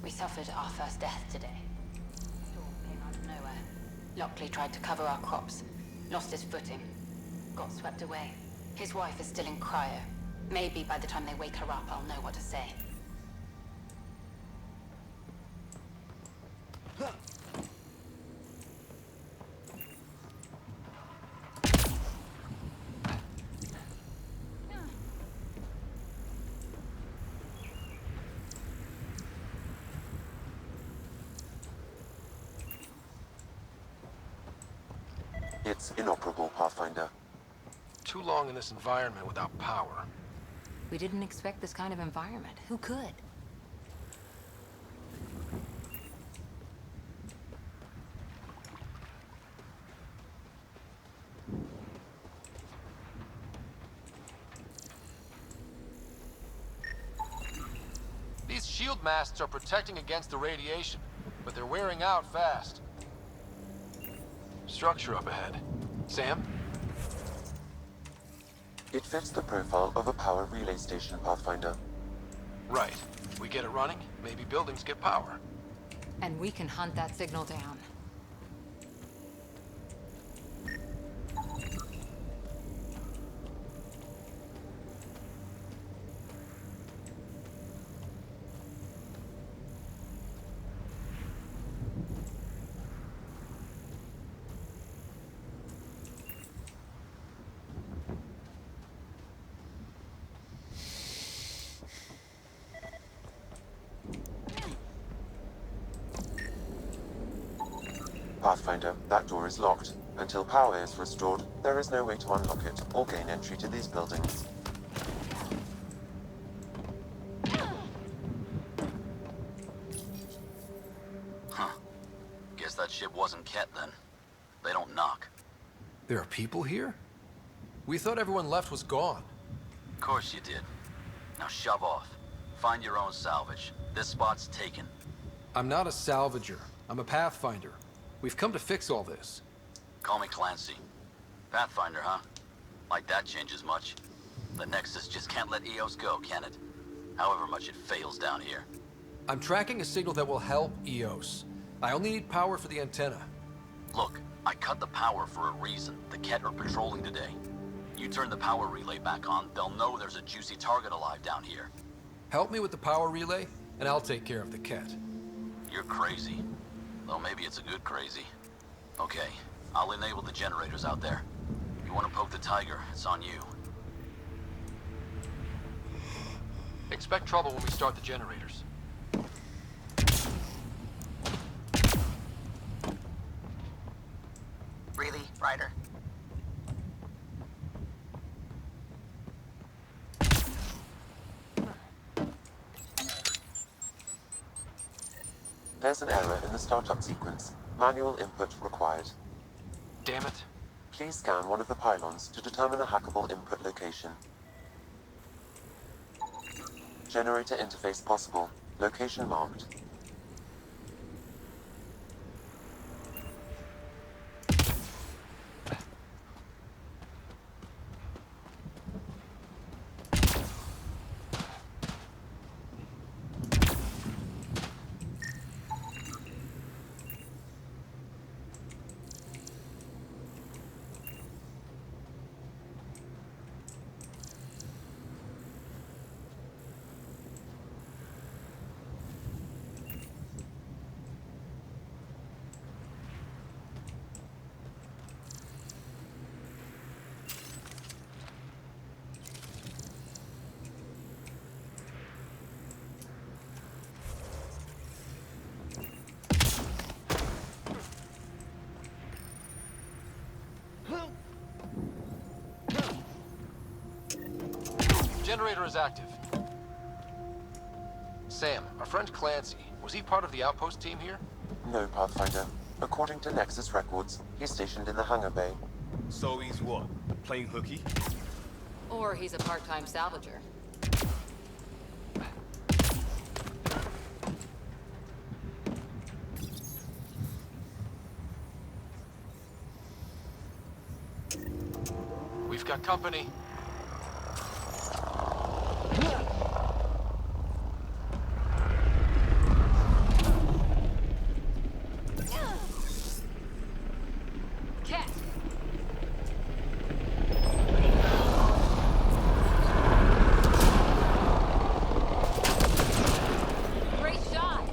We suffered our first death today. Storm came out of nowhere. Lockley tried to cover our crops, lost his footing, got swept away. His wife is still in cryo. Maybe by the time they wake her up, I'll know what to say. It's inoperable, Pathfinder. Too long in this environment without power. We didn't expect this kind of environment. Who could? These shield masts are protecting against the radiation, but they're wearing out fast. Structure up ahead. Sam? It fits the profile of a power relay station, Pathfinder. Right. We get it running, maybe buildings get power. And we can hunt that signal down. Pathfinder, that door is locked. Until power is restored, there is no way to unlock it or gain entry to these buildings. Huh. Guess that ship wasn't Ket then. They don't knock. There are people here? We thought everyone left was gone. Of course you did. Now shove off. Find your own salvage. This spot's taken. I'm not a salvager. I'm a Pathfinder. We've come to fix all this. Call me Clancy. Pathfinder, huh? Like that changes much. The Nexus just can't let EOS go, can it? However much it fails down here. I'm tracking a signal that will help EOS. I only need power for the antenna. Look, I cut the power for a reason. The Ket are patrolling today. You turn the power relay back on, they'll know there's a juicy target alive down here. Help me with the power relay, and I'll take care of the Ket. You're crazy. Though maybe it's a good crazy. Okay, I'll enable the generators out there. You want to poke the tiger, it's on you. Expect trouble when we start the generators. Really? Ryder. There's an error in the startup sequence. Manual input required. Damn it. Please scan one of the pylons to determine a hackable input location. Generator interface possible. Location marked. Generator is active. Sam, our friend Clancy, was he part of the outpost team here? No, Pathfinder. According to Nexus records, he's stationed in the hangar bay. So he's what? Playing hooky? Or he's a part-time salvager. We've got company. Cat! Great shot!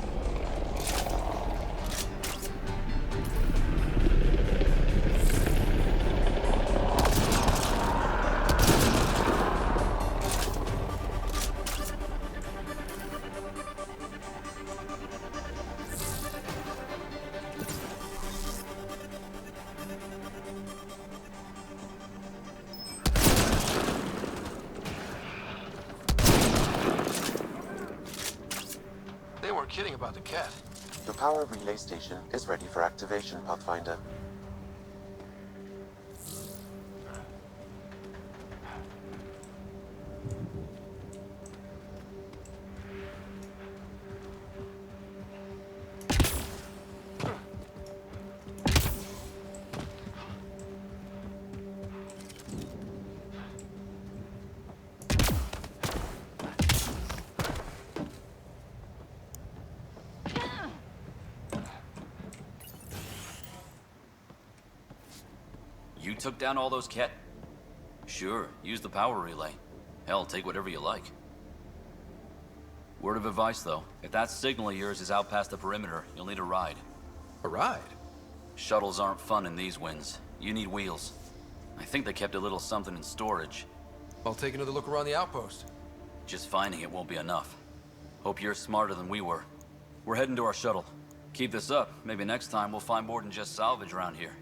They weren't kidding about the cat. The power relay station is ready for activation, Pathfinder. You took down all those cat? Sure, use the power relay. Hell, take whatever you like. Word of advice, though. If that signal of yours is out past the perimeter, you'll need a ride. A ride? Shuttles aren't fun in these winds. You need wheels. I think they kept a little something in storage. I'll take another look around the outpost. Just finding it won't be enough. Hope you're smarter than we were. We're heading to our shuttle. Keep this up. Maybe next time we'll find more than just salvage around here.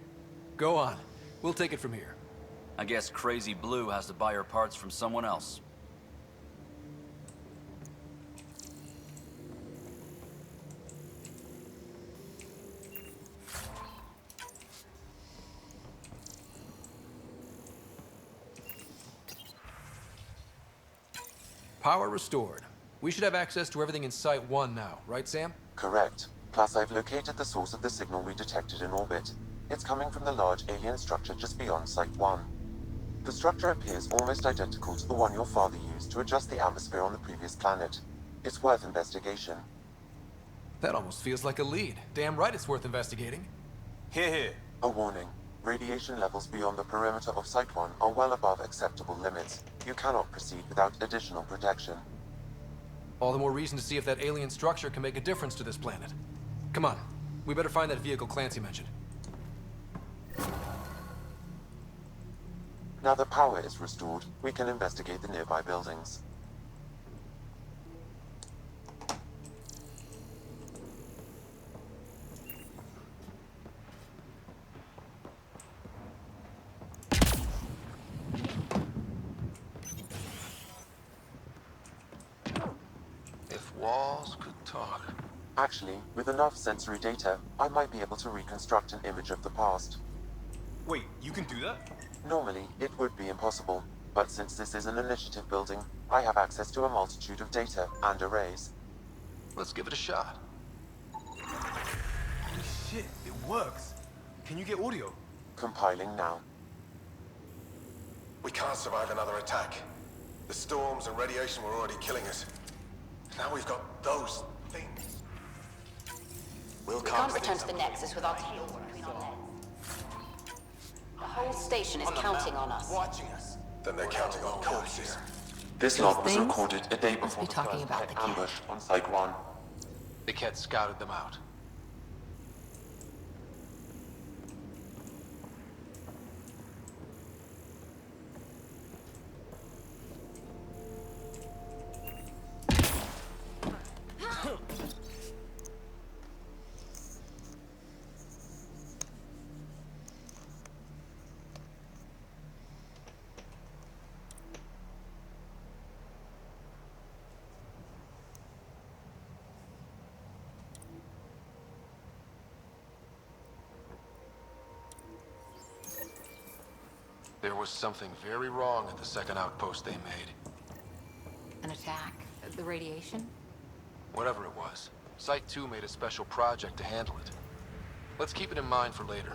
Go on. We'll take it from here. I guess Crazy Blue has to buy her parts from someone else. Power restored. We should have access to everything in Site 1 now, right, Sam? Correct. Plus, I've located the source of the signal we detected in orbit. It's coming from the large alien structure just beyond Site 1. The structure appears almost identical to the one your father used to adjust the atmosphere on the previous planet. It's worth investigation. That almost feels like a lead. Damn right it's worth investigating. Here, here. A warning. Radiation levels beyond the perimeter of Site 1 are well above acceptable limits. You cannot proceed without additional protection. All the more reason to see if that alien structure can make a difference to this planet. Come on. We better find that vehicle Clancy mentioned. Now the power is restored, we can investigate the nearby buildings. walls could talk. Actually, with enough sensory data, I might be able to reconstruct an image of the past. Wait, you can do that? Normally, it would be impossible, but since this is an initiative building, I have access to a multitude of data and arrays. Let's give it a shot. Holy shit, it works. Can you get audio? Compiling now. We can't survive another attack. The storms and radiation were already killing us. Now we've got those things. We can't return to the Nexus without Halo between our legs. The whole station is counting on us. Watching us. Then they're counting on corpses. This log was recorded a day before the talking first about pet the cat. ambush on Site 1. The cat scouted them out. There was something very wrong at the second outpost they made. An attack? The radiation? Whatever it was, Site 2 made a special project to handle it. Let's keep it in mind for later.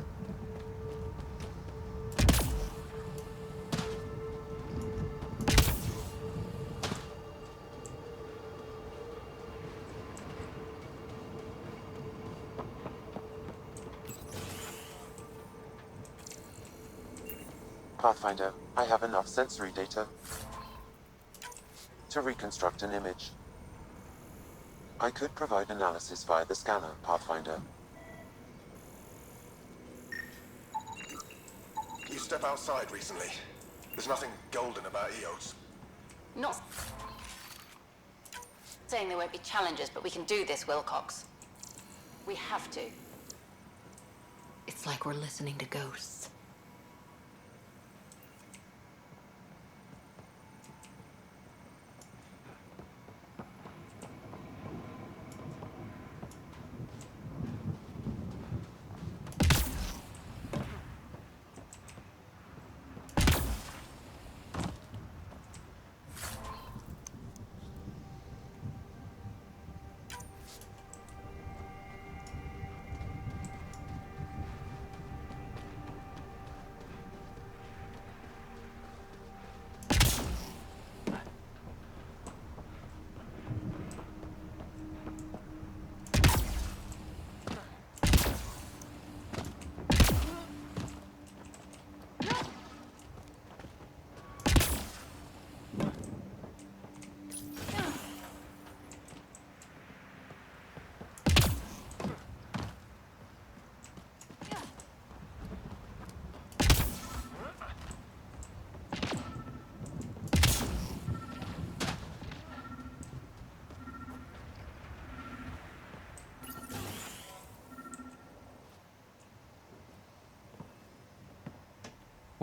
Pathfinder, I have enough sensory data to reconstruct an image. I could provide analysis via the scanner, Pathfinder. You step outside recently. There's nothing golden about Eos. Not saying there won't be challenges, but we can do this, Wilcox. We have to. It's like we're listening to ghosts.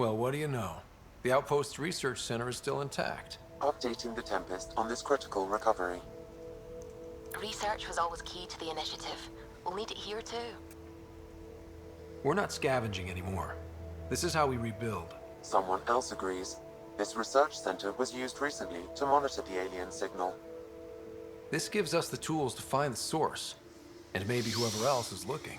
Well, what do you know? The Outpost Research Center is still intact. Updating the Tempest on this critical recovery. Research was always key to the initiative. We'll need it here too. We're not scavenging anymore. This is how we rebuild. Someone else agrees. This research center was used recently to monitor the alien signal. This gives us the tools to find the source, and maybe whoever else is looking.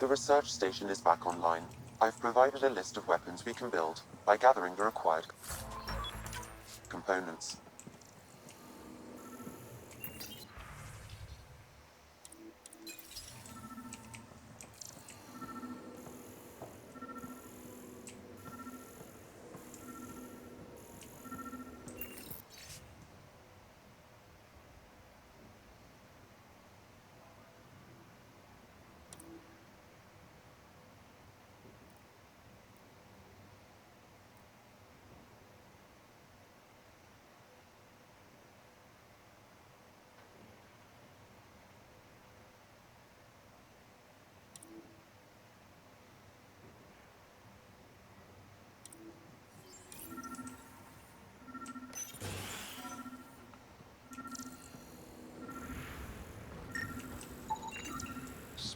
The research station is back online. I've provided a list of weapons we can build by gathering the required components.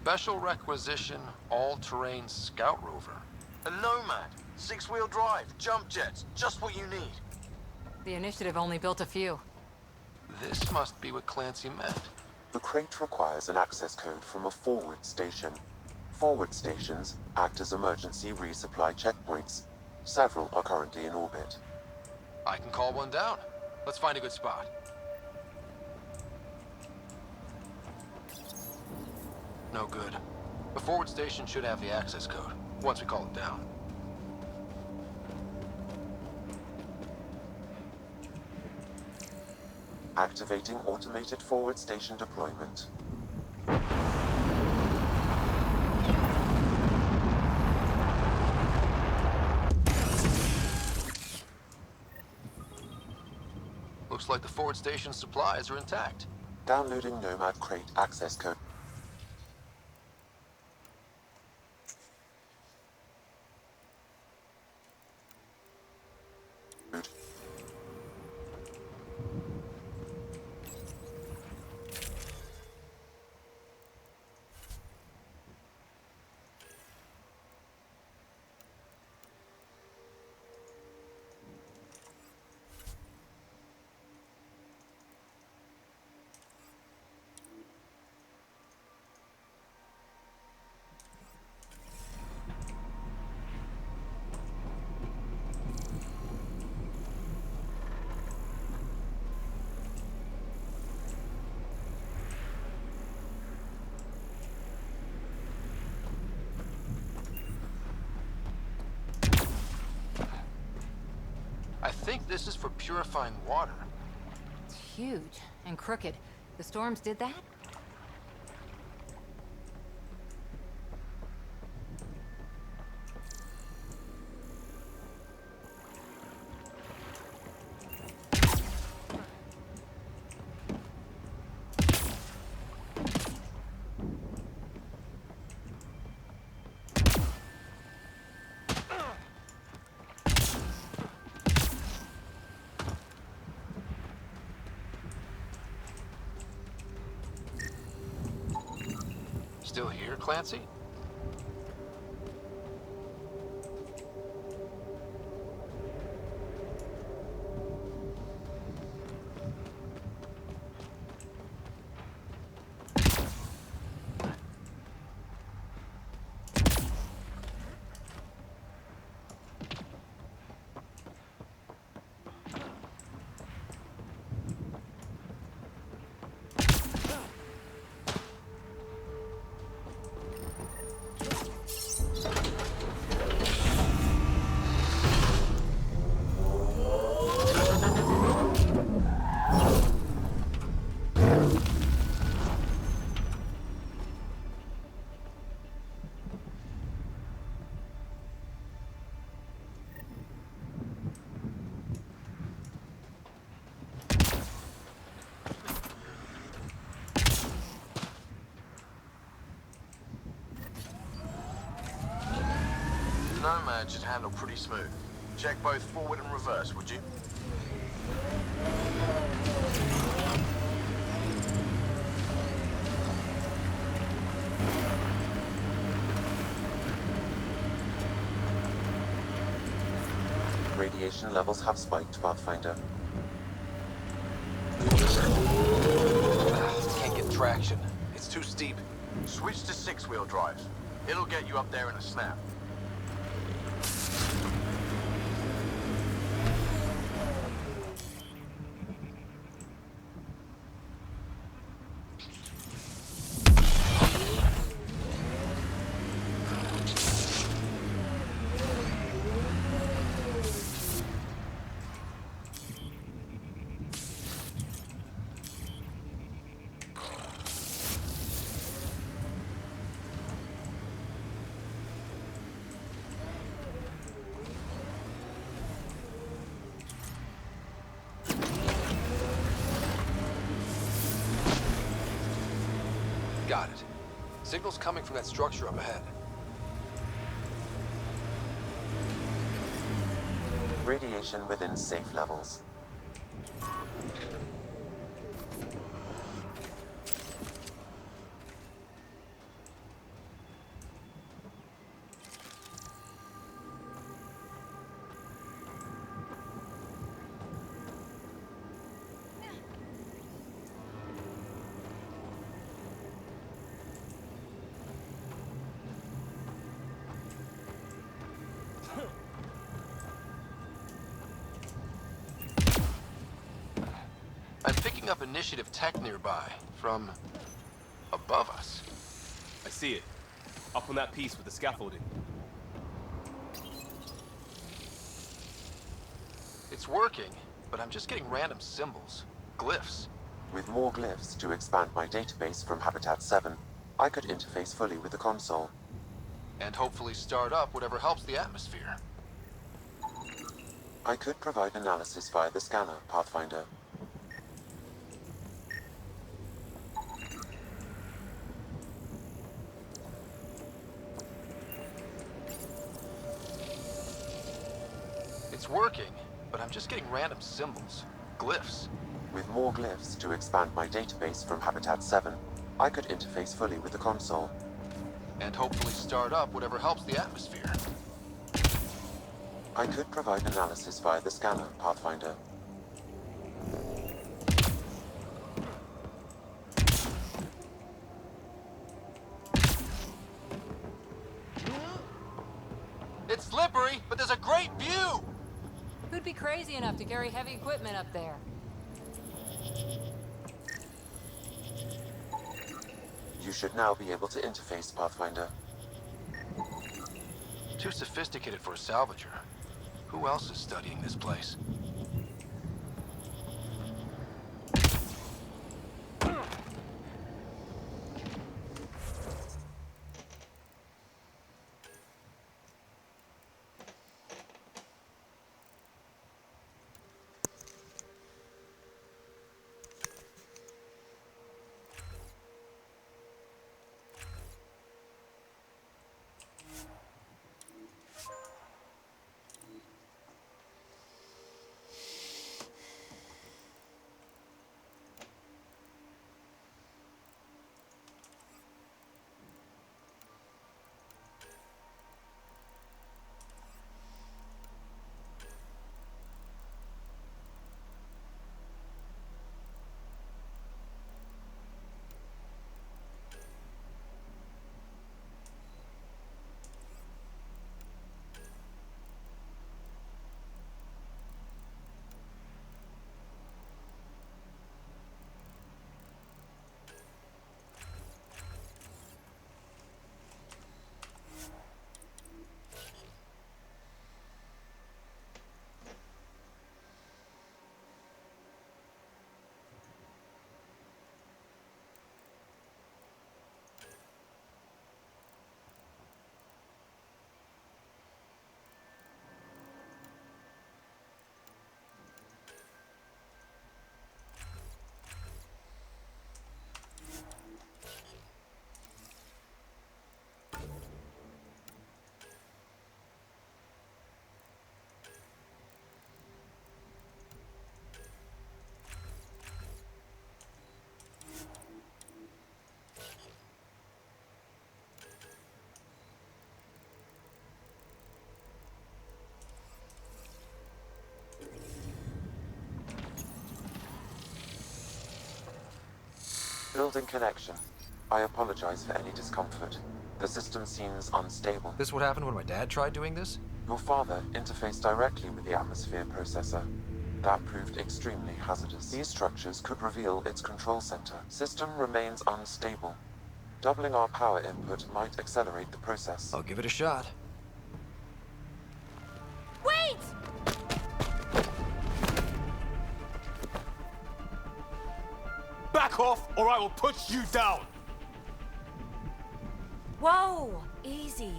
Special requisition, all-terrain scout rover. A Nomad, 6-wheel drive, jump jets, just what you need. The initiative only built a few. This must be what Clancy meant. The crate requires an access code from a forward station. Forward stations act as emergency resupply checkpoints. Several are currently in orbit. I can call one down. Let's find a good spot. No good. The forward station should have the access code, once we call it down. Activating automated forward station deployment. Looks like the forward station supplies are intact. Downloading Nomad crate access code. I think this is for purifying water. It's huge and crooked. The storms did that? Still here, Clancy? Nomad should handle pretty smooth. Check both forward and reverse, would you? Radiation levels have spiked, Pathfinder. Can't get traction. It's too steep. Switch to 6-wheel drive. It'll get you up there in a snap. Got it. Signal's coming from that structure up ahead. Radiation within safe levels. I'm picking up initiative tech nearby, from above us. I see it. Up on that piece with the scaffolding. It's working, but I'm just getting random symbols. Glyphs. With more glyphs to expand my database from Habitat 7, I could interface fully with the console. And hopefully start up whatever helps the atmosphere. I could provide analysis via the scanner, Pathfinder. It's working, but I'm just getting random symbols. Glyphs. With more glyphs to expand my database from Habitat 7, I could interface fully with the console. And hopefully start up whatever helps the atmosphere. I could provide analysis via the scanner, Pathfinder. It's slippery, but there's a great view! Who'd be crazy enough to carry heavy equipment up there? You should now be able to interface, Pathfinder. Too sophisticated for a salvager. Who else is studying this place? Building connection. I apologize for any discomfort. The system seems unstable. This what happened when my dad tried doing this? Your father interfaced directly with the atmosphere processor. That proved extremely hazardous. These structures could reveal its control center. System remains unstable. Doubling our power input might accelerate the process. I'll give it a shot. Wait! Back off, or I will put you down! Whoa! Easy.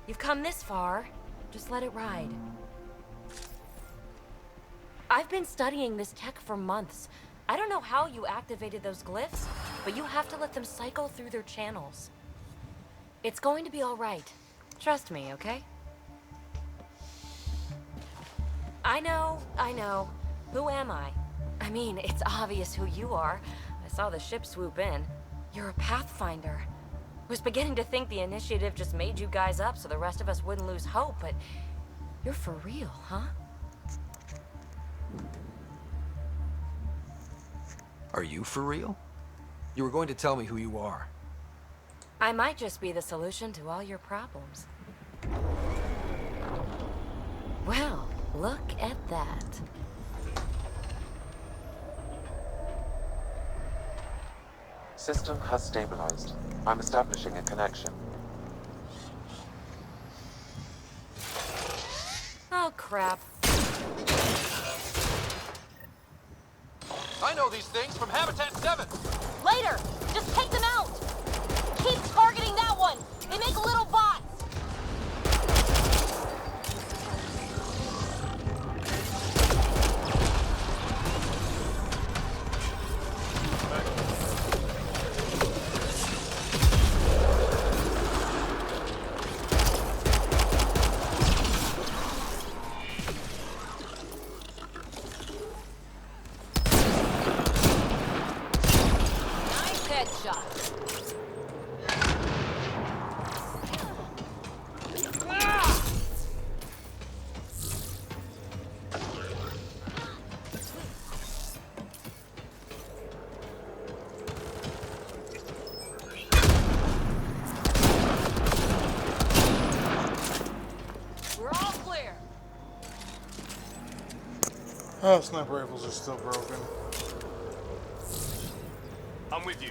You've come this far. Just let it ride. I've been studying this tech for months. I don't know how you activated those glyphs, but you have to let them cycle through their channels. It's going to be all right. Trust me, okay? I know. Who am I? I mean, it's obvious who you are. I saw the ship swoop in. You're a Pathfinder. I was beginning to think the initiative just made you guys up so the rest of us wouldn't lose hope, but you're for real, huh? Are you for real? You were going to tell me who you are. I might just be the solution to all your problems. Well, look at that. System has stabilized. I'm establishing a connection. Oh, crap. I know these things from Habitat 7! Later! Just take them out! Keep targeting that one! They make little bots! Nice headshot. We're all clear. Oh, sniper rifles are still broken. I'm with you.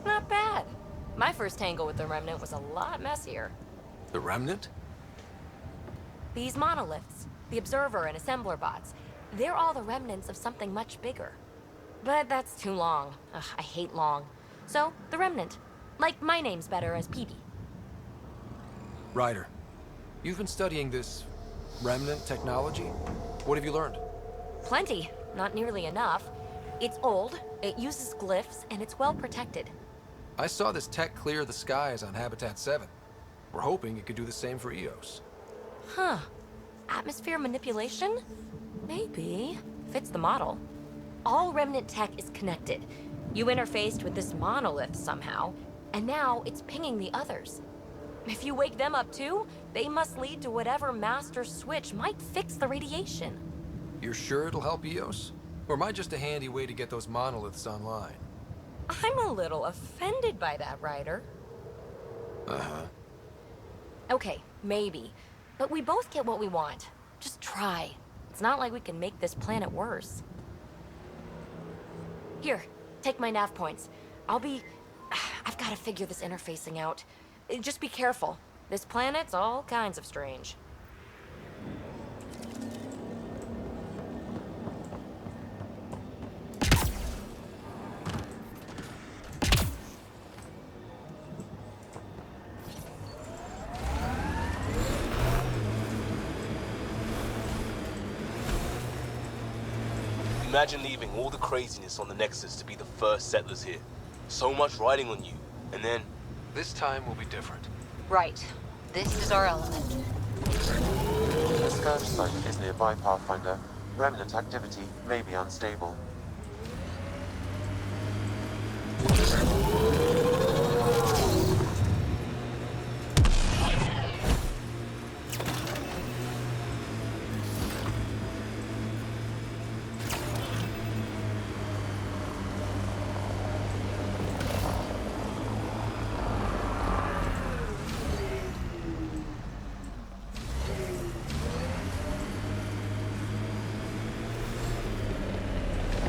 Not bad. My first tangle with the Remnant was a lot messier. The Remnant? These monoliths, the Observer and Assembler bots, they're all the remnants of something much bigger. But that's too long. Ugh, I hate long. So, the Remnant. Like, my name's better as Peavy. Ryder, you've been studying this Remnant technology? What have you learned? Plenty. Not nearly enough. It's old, it uses glyphs, and it's well protected. I saw this tech clear the skies on Habitat 7. We're hoping it could do the same for EOS. Huh. Atmosphere manipulation? Maybe. Fits the model. All Remnant tech is connected. You interfaced with this monolith somehow, and now it's pinging the others. If you wake them up too, they must lead to whatever master switch might fix the radiation. You're sure it'll help EOS? Or am I just a handy way to get those monoliths online? I'm a little offended by that, Ryder. Uh-huh. Okay, maybe. But we both get what we want. Just try. It's not like we can make this planet worse. Here, take my nav points. I've got to figure this interfacing out. Just be careful. This planet's all kinds of strange. Imagine leaving all the craziness on the Nexus to be the first settlers here. So much riding on you, and then... This time will be different. Right. This is our element. The Scourge site is nearby, Pathfinder. Remnant activity may be unstable.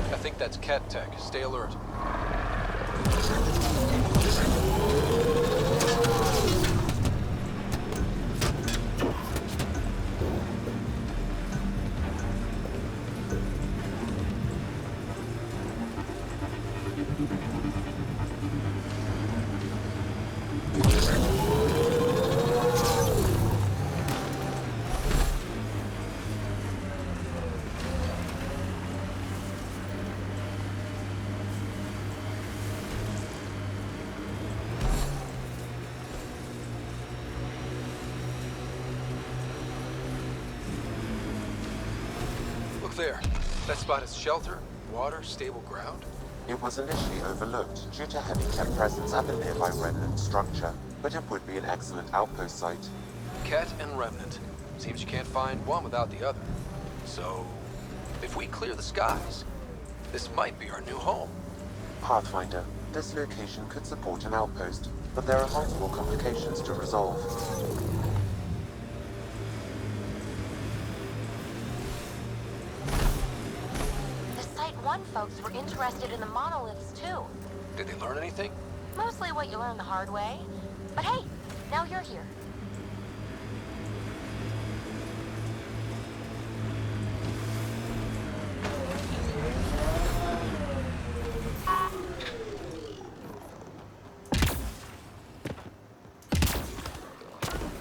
I think that's Cat Tech. Stay alert. Look there. That spot is shelter, water, stable ground? It was initially overlooked due to heavy Ket presence at the nearby Remnant structure, but it would be an excellent outpost site. Ket and Remnant. Seems you can't find one without the other. So, if we clear the skies, this might be our new home. Pathfinder, this location could support an outpost, but there are multiple complications to resolve. The Site 1 folks were interested in the monoliths too. Did they learn anything? Mostly what you learn the hard way. But hey, now you're here.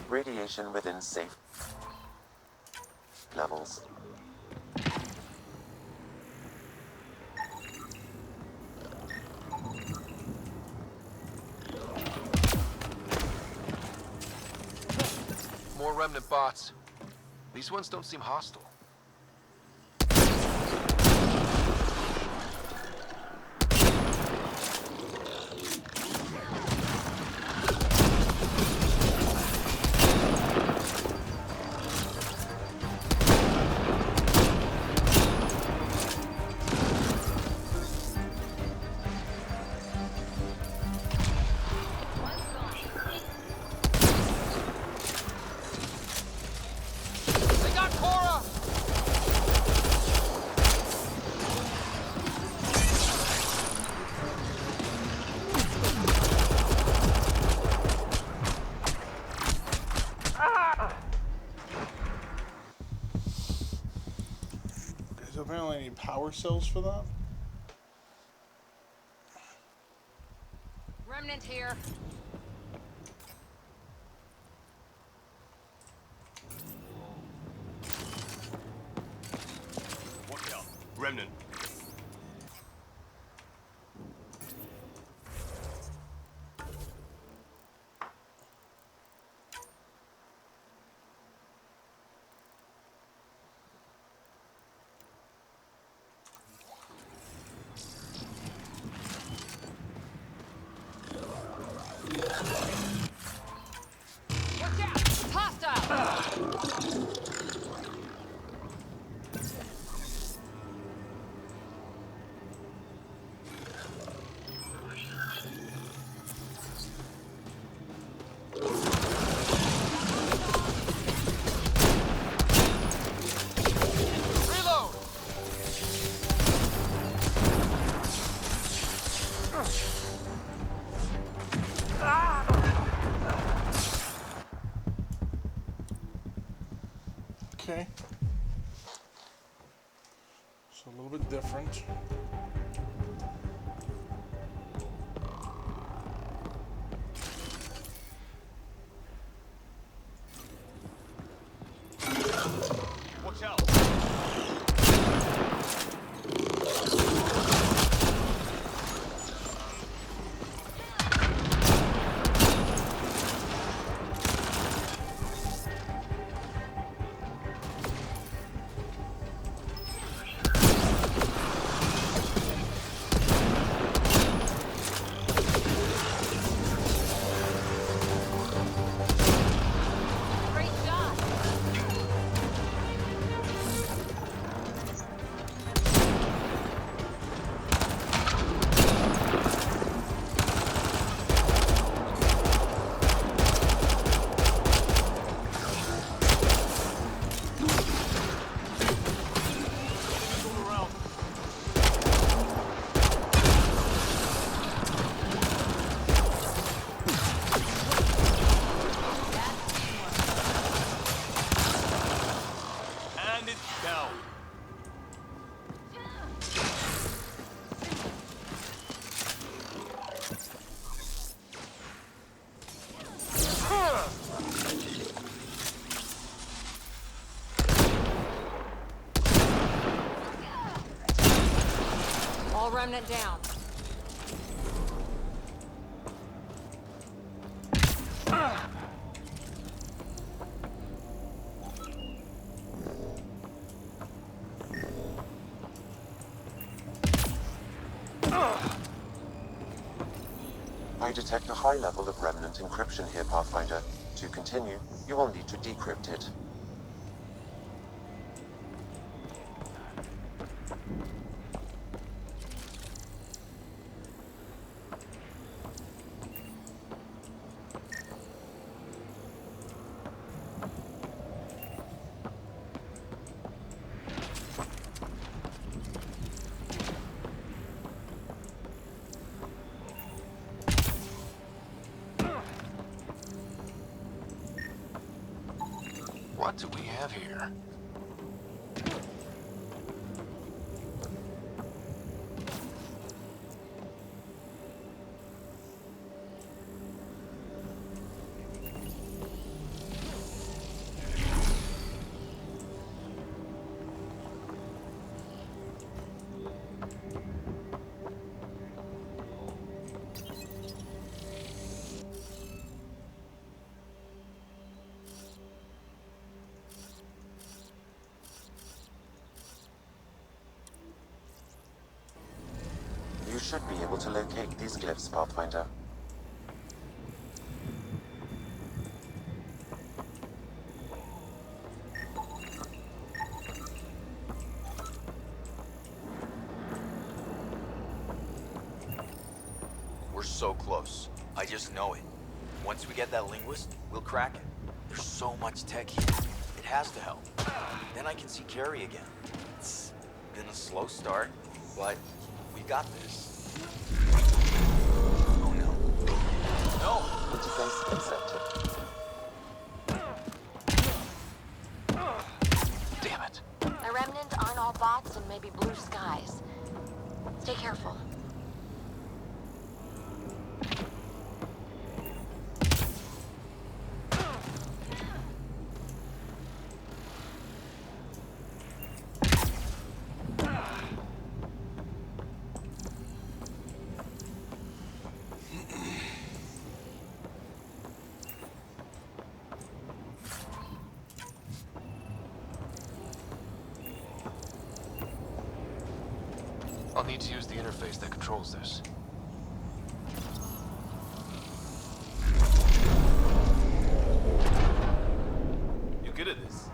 Radiation within safe levels. More Remnant bots. These ones don't seem hostile. So apparently I need power cells for that. Remnant here. Watch out. Remnant. Watch out! Hostile! Reload! Okay. So a little bit different. Watch out. Great shot! And it's down. All Remnant down. I detect a high level of remnant encryption here, Pathfinder. To continue, you will need to decrypt it. What do we have here? You should be able to locate these glyphs, Pathfinder. We're so close. I just know it. Once we get that linguist, we'll crack it. There's so much tech here. It has to help. Then I can see Carrie again. It's been a slow start, but we got this. Oh no. No! Interface accepted. Damn it. The remnant aren't all bots and maybe blue skies. Stay careful. I'll need to use the interface that controls this. You good at this?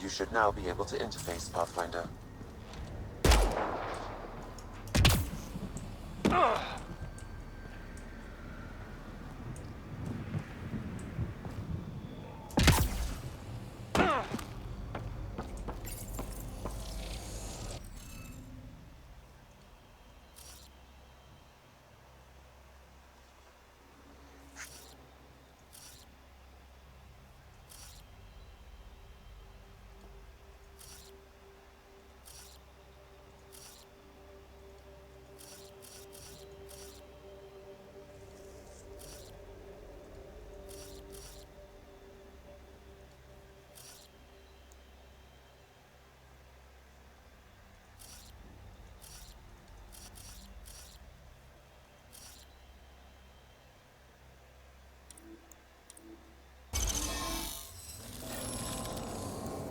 You should now be able to interface, Pathfinder.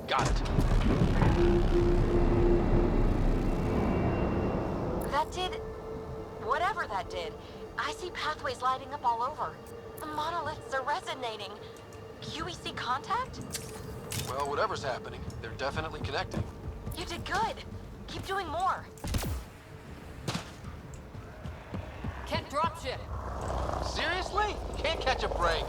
Got it. That did... whatever that did. I see pathways lighting up all over. The monoliths are resonating. QEC contact? Well, whatever's happening, they're definitely connecting. You did good. Keep doing more. Can't drop ship. Seriously? Can't catch a break.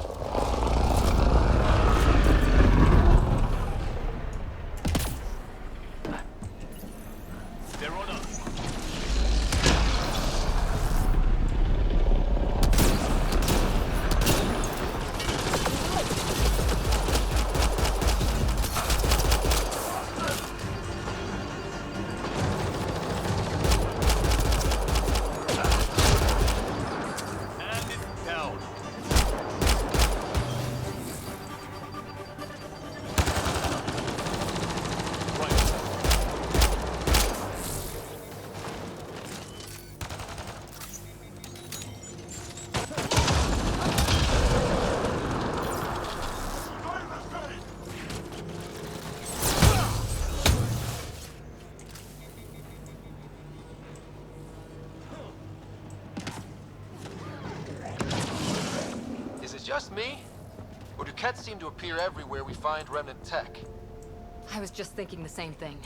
They're on us. And it's down. me? Or do Kets seem to appear everywhere we find remnant tech? I was just thinking the same thing.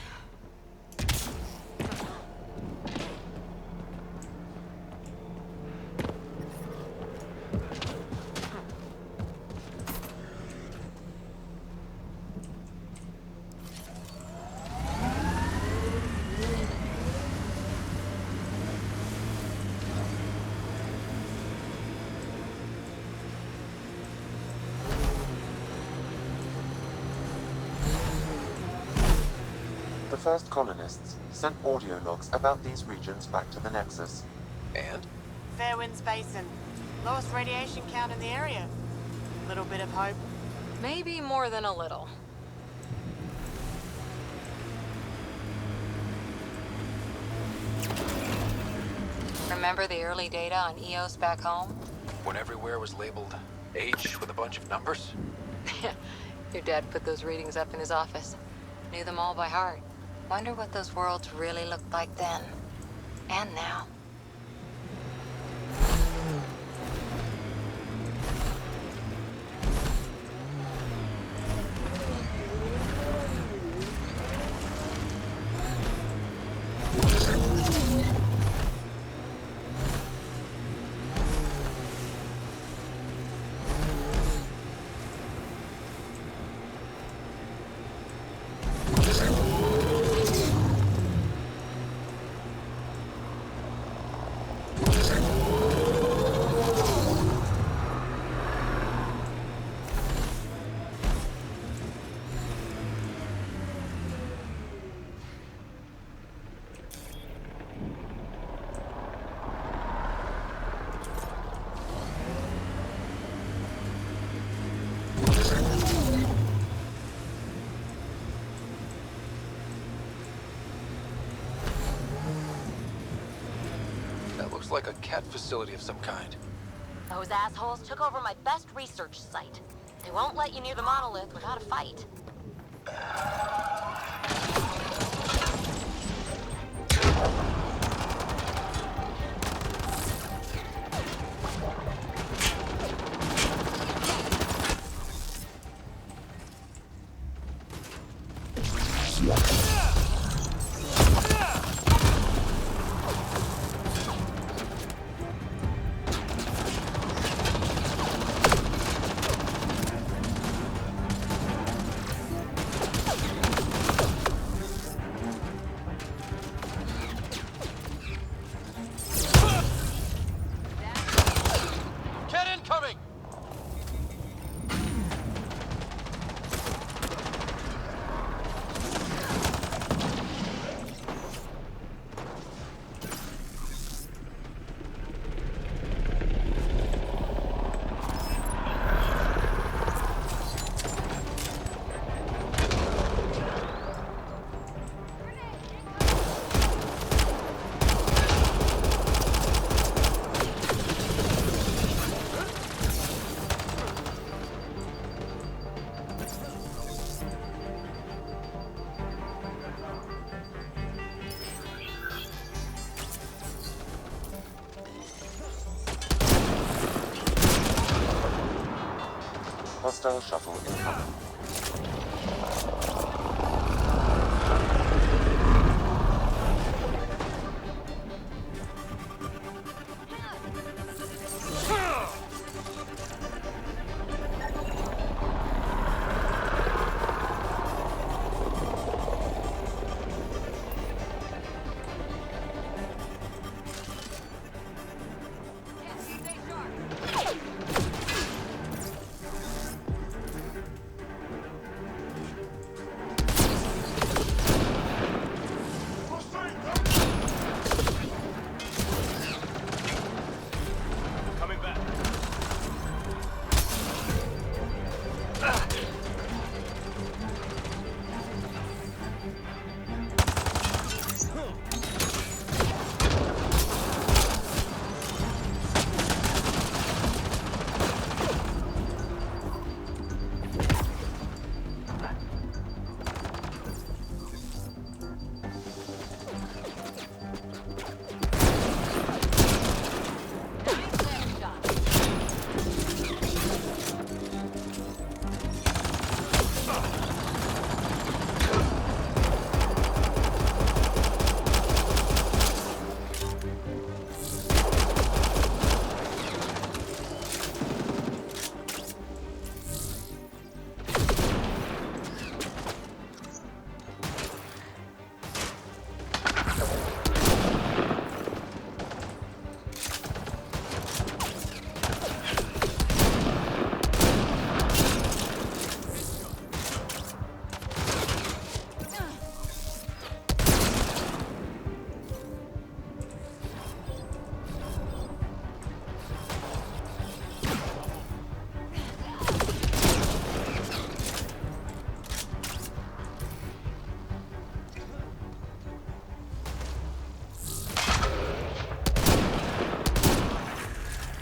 The first colonists sent audio logs about these regions back to the Nexus. And? Fairwinds Basin. Lowest radiation count in the area. Little bit of hope. Maybe more than a little. Remember the early data on EOS back home? When everywhere was labeled H with a bunch of numbers? Your dad put those readings up in his office. Knew them all by heart. Wonder what those worlds really looked like then. And now. Looks like a cat facility of some kind. Those assholes took over my best research site. They won't let you near the monolith without a fight. Hostile shuttle incoming.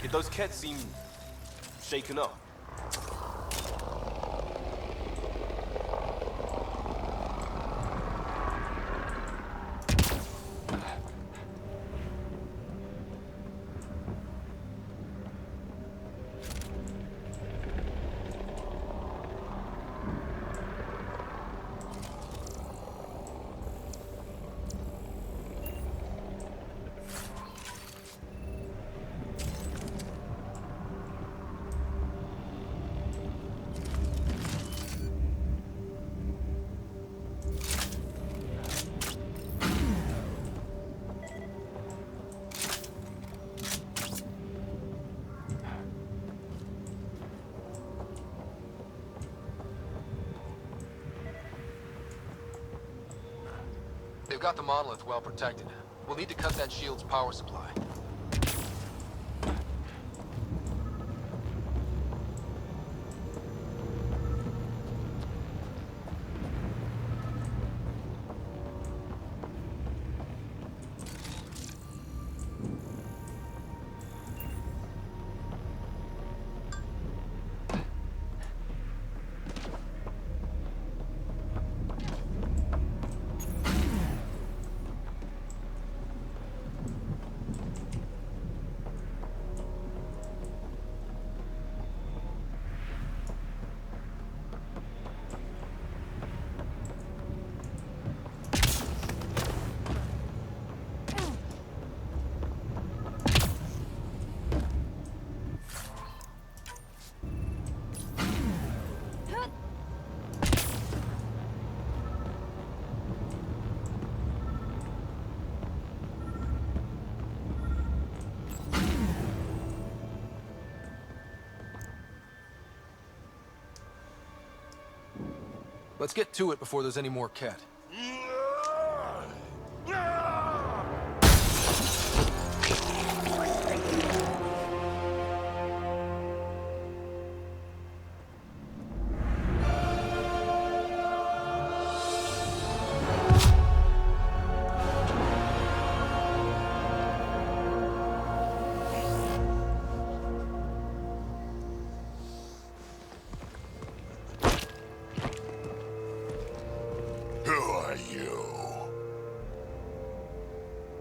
Those cats seem shaken up. They've got the monolith well protected. We'll need to cut that shield's power supply. Let's get to it before there's any more Ket.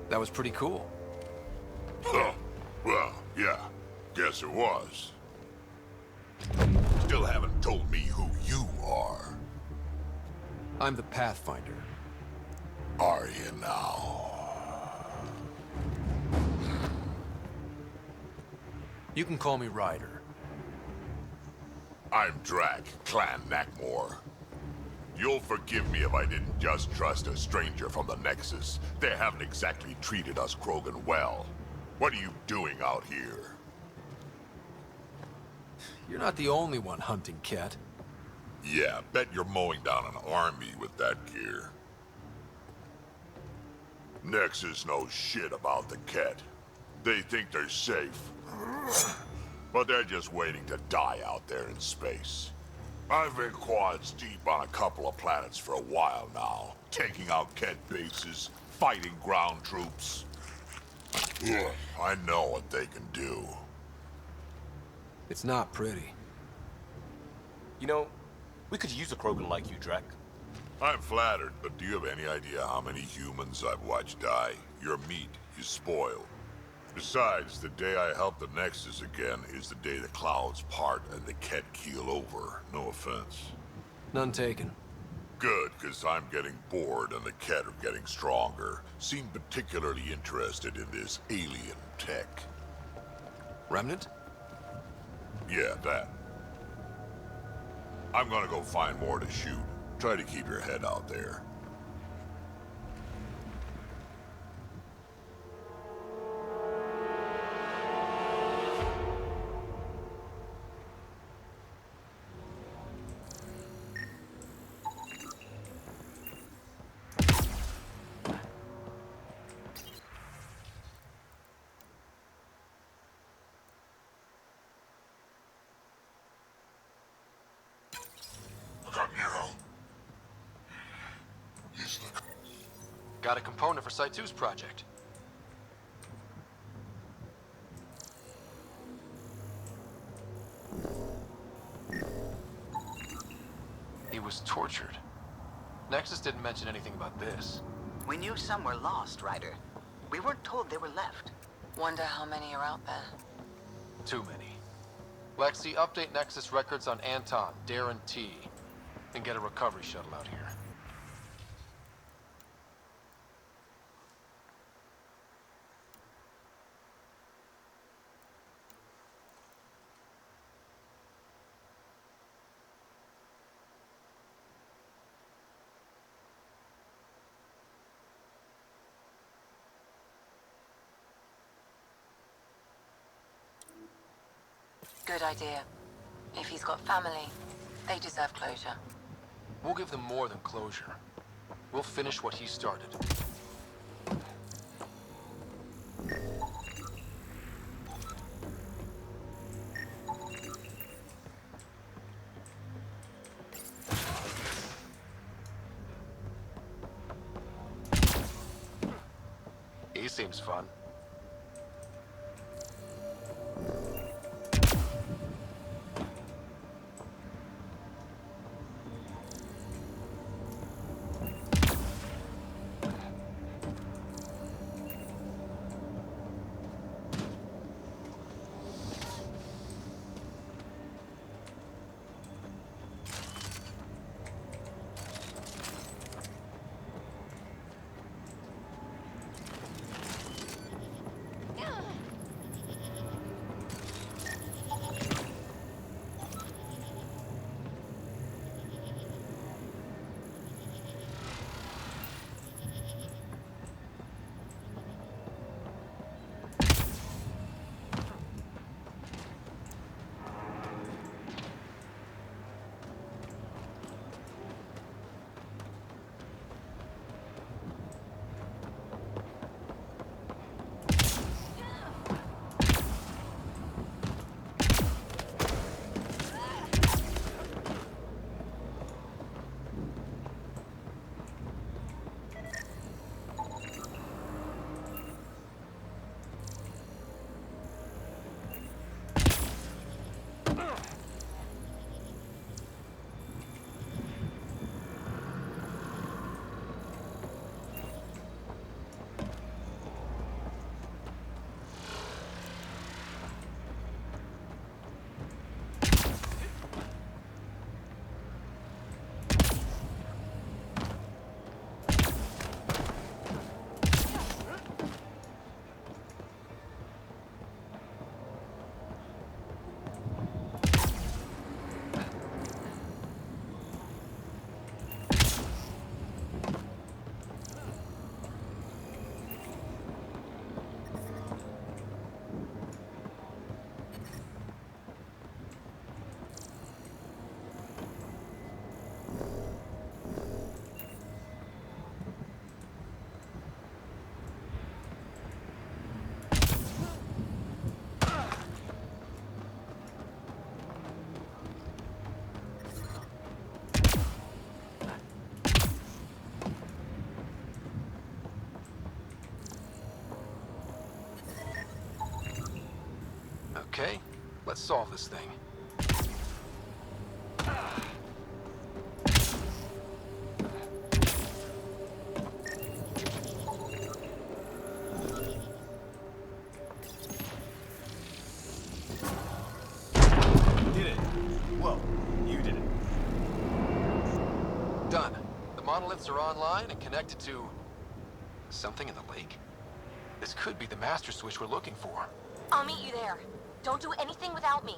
That was pretty cool. Huh. Well, yeah. Guess it was. Still haven't told me who you are. I'm the Pathfinder. Are you now? You can call me Ryder. I'm Drac, Clan Nakmor. You'll forgive me if I didn't just trust a stranger from the Nexus. They haven't exactly treated us Krogan well. What are you doing out here? You're not the only one hunting Ket. Yeah, bet you're mowing down an army with that gear. Nexus knows shit about the Ket. They think they're safe. But they're just waiting to die out there in space. I've been quads deep on a couple of planets for a while now, taking out Ket bases, fighting ground troops. Ugh, I know what they can do. It's not pretty. You know, we could use a Krogan like you, Drac. I'm flattered, but do you have any idea how many humans I've watched die? Your meat is spoiled. Besides, the day I help the Nexus again is the day the clouds part and the Ket keel over. No offense. None taken. Good, because I'm getting bored and the Ket are getting stronger. Seem particularly interested in this alien tech. Remnant? Yeah, that. I'm gonna go find more to shoot. Try to keep your head out there. Got a component for Site 2's project. tortured. Nexus didn't mention anything about this. We knew some were lost, Ryder. We weren't told they were left. Wonder how many are out there. Too many. Lexi, update Nexus records on Anton, Darren T, and get a recovery shuttle out here. Good idea. If he's got family, they deserve closure. We'll give them more than closure. We'll finish what he started. He seems fun. Okay, let's solve this thing. Did it? Well, you did it. Done. The monoliths are online and connected to something in the lake. This could be the master switch we're looking for. I'll meet you there. Don't do anything without me.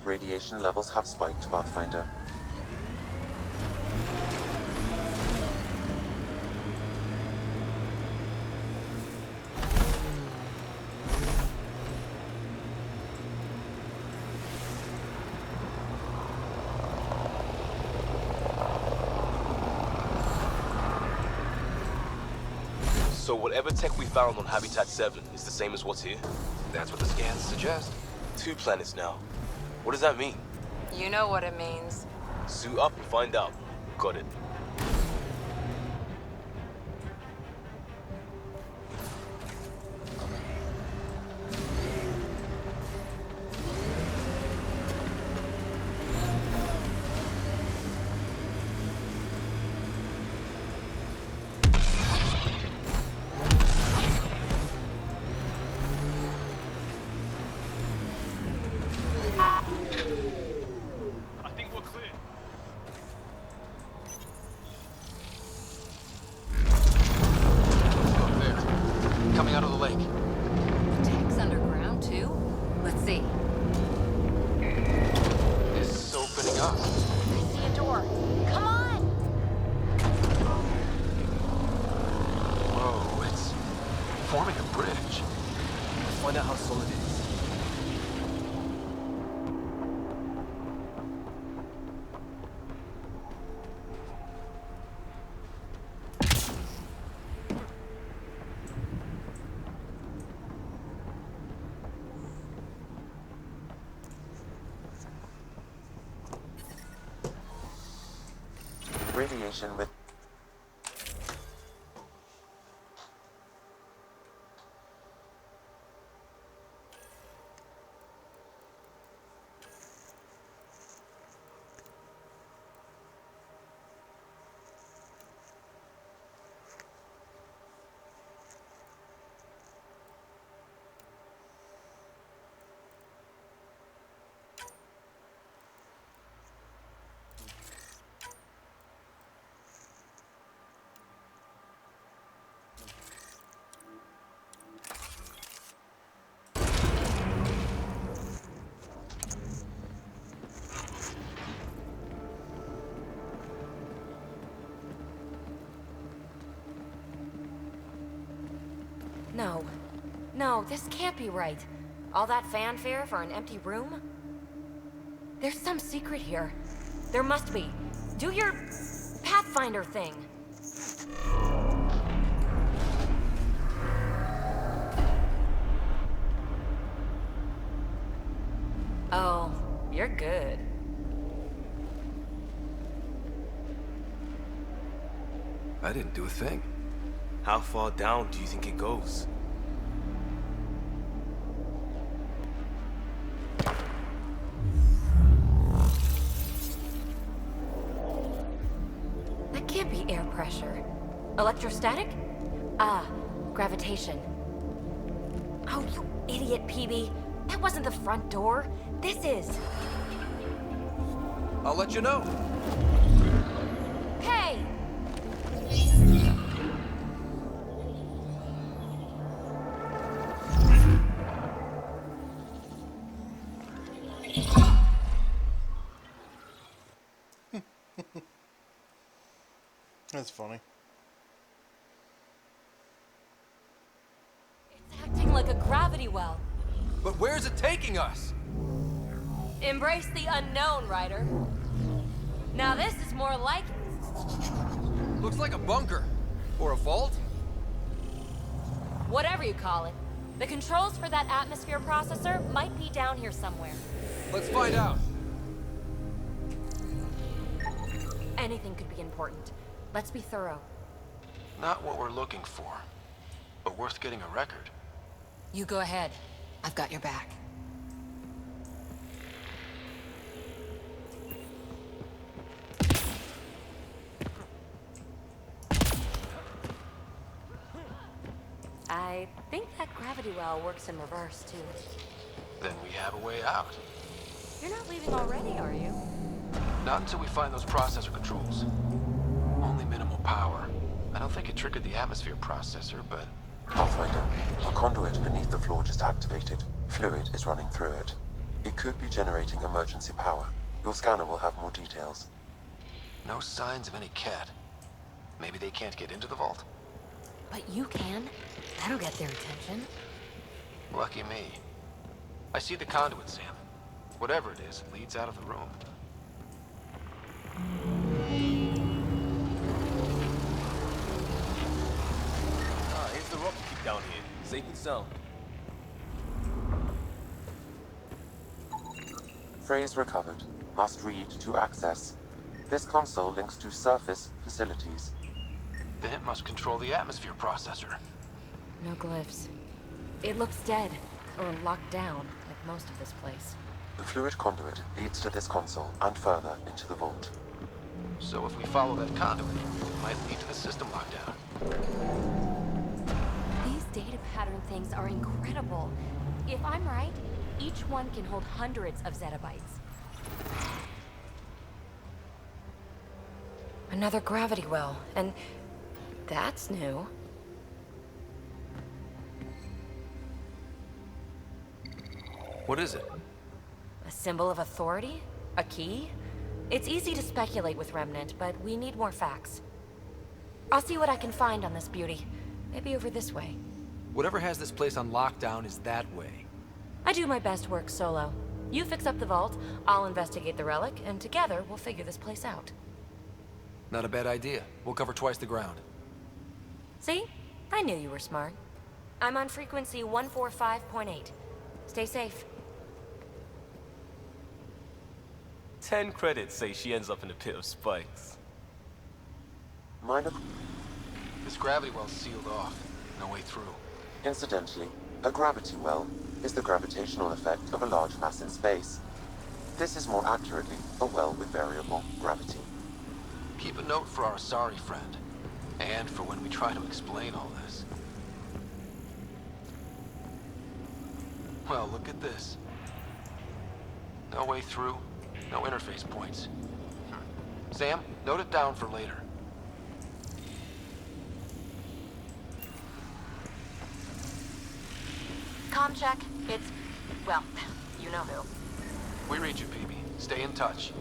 Radiation levels have spiked, Pathfinder. So whatever tech we found on Habitat 7 is the same as what's here? That's what the scans suggest. 2 planets now. What does that mean? You know what it means. Suit up and find out. Got it. Coming out of the lake. The tech's underground, too? Let's see. This is opening up. I see a door. Come on! Whoa, it's forming a bridge. Let's find out how solid it is. Radiation with No. No, this can't be right. All that fanfare for an empty room? There's some secret here. There must be. Do your Pathfinder thing. Oh, you're good. I didn't do a thing. How far down do you think it goes? That can't be air pressure. Electrostatic? Ah, gravitation. Oh, you idiot, PB. That wasn't the front door. This is. I'll let you know. Hey! That's funny. It's acting like a gravity well. But where's it taking us? Embrace the unknown, Ryder. Now this is more like... Looks like a bunker. Or a vault. whatever you call it. The controls for that atmosphere processor might be down here somewhere. Let's find out. Anything could be important. Let's be thorough. Not what we're looking for, but worth getting a record. You go ahead. I've got your back. I think that gravity well works in reverse, too. Then we have a way out. You're not leaving already, are you? Not until we find those processor controls. Only minimal power. I don't think it triggered the atmosphere processor, but... Pathfinder, a conduit beneath the floor just activated. Fluid is running through it. It could be generating emergency power. Your scanner will have more details. No signs of any cat. Maybe they can't get into the vault? But you can. That'll get their attention. Lucky me. I see the conduit, Sam. Whatever it is, it leads out of the room. Safe and sound. Phrase recovered. Must read to access. This console links to surface facilities. Then it must control the atmosphere processor. No glyphs. It looks dead, or locked down, like most of this place. The fluid conduit leads to this console and further into the vault. So if we follow that conduit, it might lead to the system lockdown. These data pattern things are incredible. If I'm right, each one can hold hundreds of zettabytes. Another gravity well, and that's new. What is it? A symbol of authority? A key? It's easy to speculate with Remnant, but we need more facts. I'll see what I can find on this beauty. Maybe over this way. Whatever has this place on lockdown is that way. I do my best work solo. You fix up the vault, I'll investigate the relic, and together we'll figure this place out. Not a bad idea. We'll cover twice the ground. See? I knew you were smart. I'm on frequency 145.8. Stay safe. 10 credits say she ends up in a pit of spikes. Minor. This gravity well's sealed off. No way through. Incidentally, a gravity well is the gravitational effect of a large mass in space. This is more accurately a well with variable gravity. Keep a note for our sorry friend. And for when we try to explain all this. Well, look at this. No way through, no interface points. Sam, note it down for later. Comm check. It's, well, you know who. We read you, baby. Stay in touch.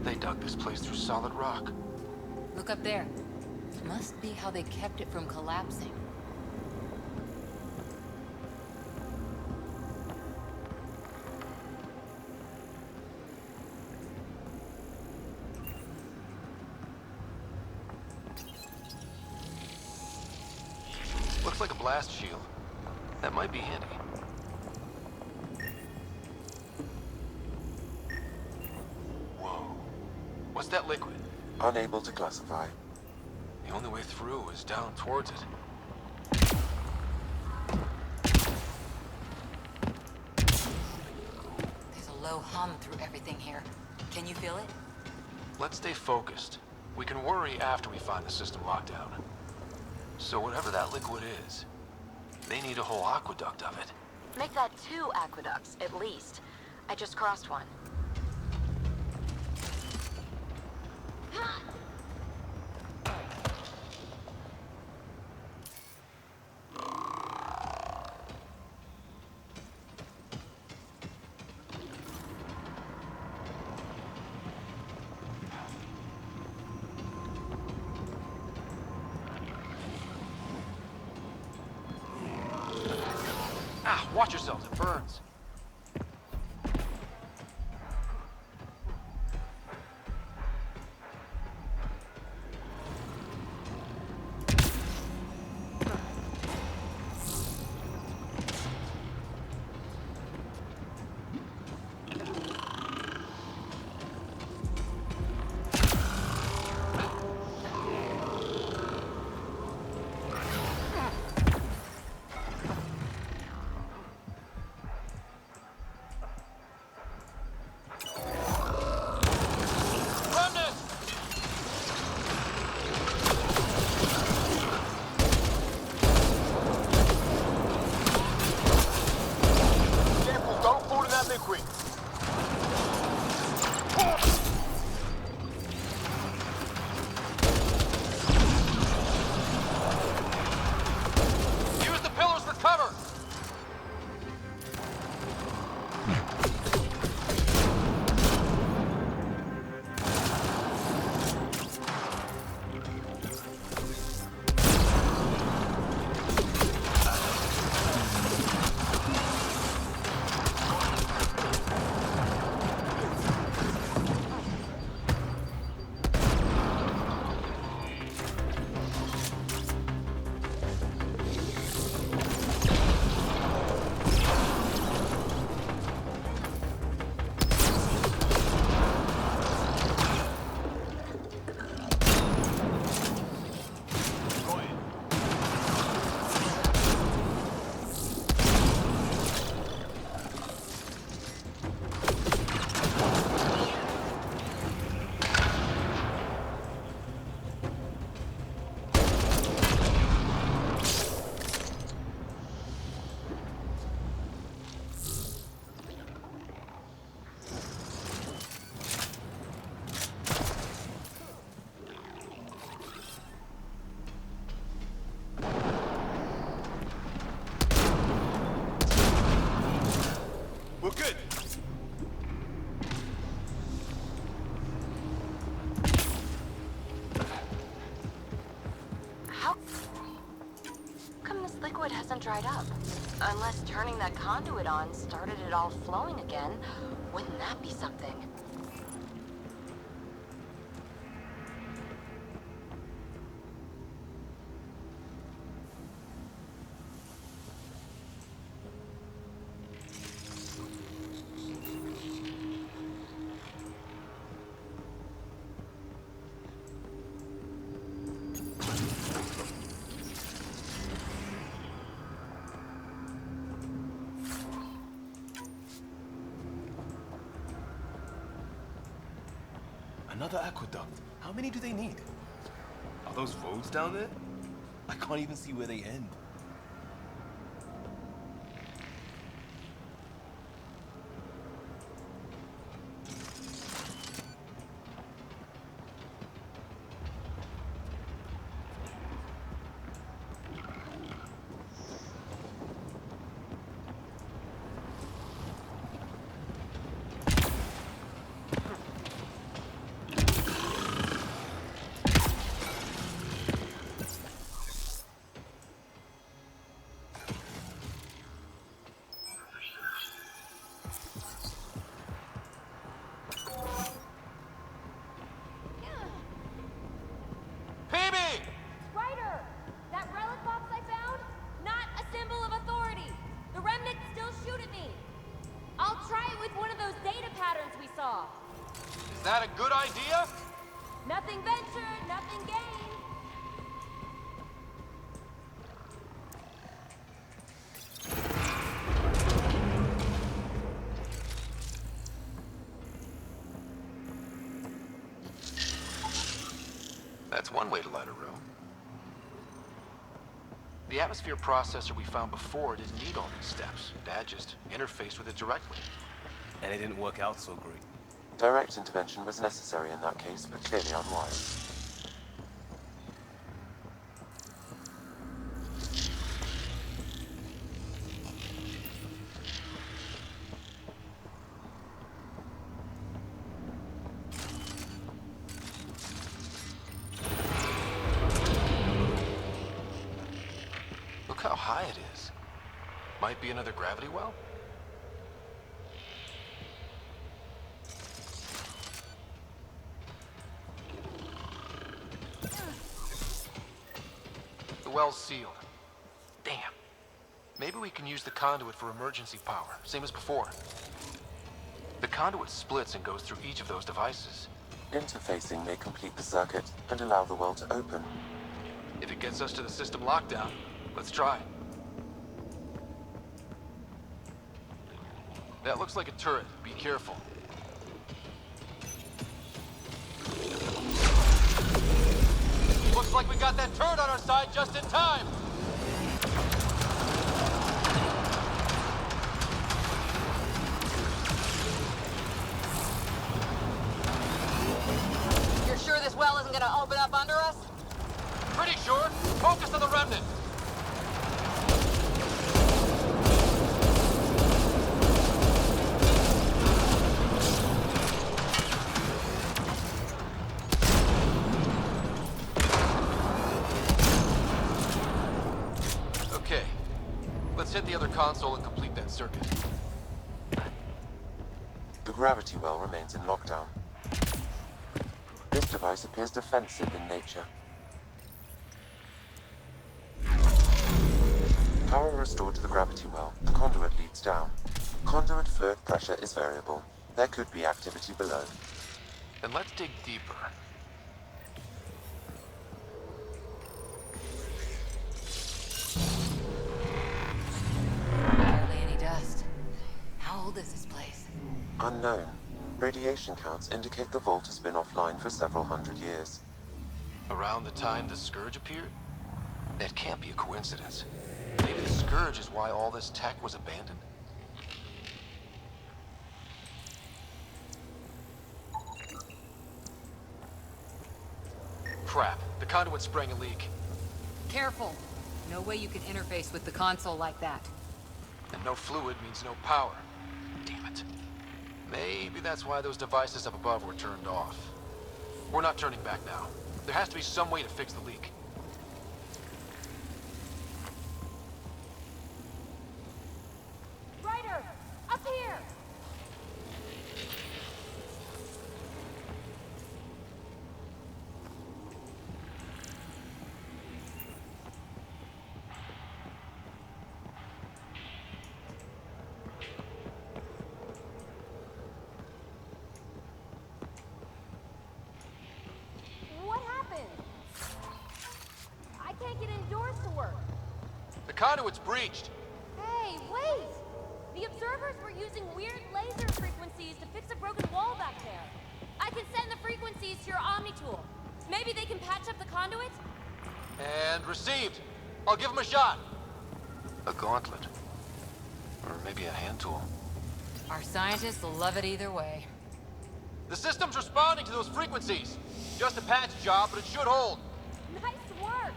They dug this place through solid rock. Look up there. Must be how they kept it from collapsing. Looks like a blast shield. That might be handy. Whoa. What's that liquid? Unable to classify. The only way through is down towards it. There's a low hum through everything here. Can you feel it? Let's stay focused. We can worry after we find the system lockdown. So whatever that liquid is, they need a whole aqueduct of it. Make that 2 aqueducts, at least. I just crossed one. Ah, watch yourselves, it burns. hasn't dried up. Unless turning that conduit on started it all flowing again. Wouldn't that be something? Another aqueduct. How many do they need? Are those roads down there? I can't even see where they end. Ryder! That relic box I found? Not a symbol of authority! The remnants still shoot at me! I'll try it with one of those data patterns we saw. Is that a good idea? Nothing ventured, nothing gained. That's one way to light a room. The atmosphere processor we found before didn't need all these steps. Dad just interfaced with it directly. And it didn't work out so great. Direct intervention was necessary in that case, but clearly unwise. Look how high it is. Might be another gravity well? The well's sealed. Damn. Maybe we can use the conduit for emergency power, same as before. The conduit splits and goes through each of those devices. Interfacing may complete the circuit and allow the well to open. If it gets us to the system lockdown, let's try. That looks like a turret. Be careful. Looks like we got that turret on our side just in time. You're sure this well isn't gonna open up under us? Pretty sure. Focus on the remnant. Okay. Let's hit the other console and complete that circuit. The gravity well remains in lockdown. This device appears defensive in nature. Power restored to the gravity well. The conduit leads down. Conduit fluid pressure is variable. There could be activity below. Then let's dig deeper. Barely any dust. How old is this place? Unknown. Radiation counts indicate the vault has been offline for several hundred years. Around the time the Scourge appeared? That can't be a coincidence. Maybe the Scourge is why all this tech was abandoned. Crap. The conduit sprang a leak. Careful. No way you can interface with the console like that. And no fluid means no power. Damn it. Maybe that's why those devices up above were turned off. We're not turning back now. There has to be some way to fix the leak. The conduit's breached. Hey, wait! The observers were using weird laser frequencies to fix a broken wall back there. I can send the frequencies to your Omni tool. Maybe they can patch up the conduit? And received. I'll give him a shot. A gauntlet. Or maybe a hand tool. Our scientists will love it either way. The system's responding to those frequencies. Just a patch job, but it should hold. Nice work!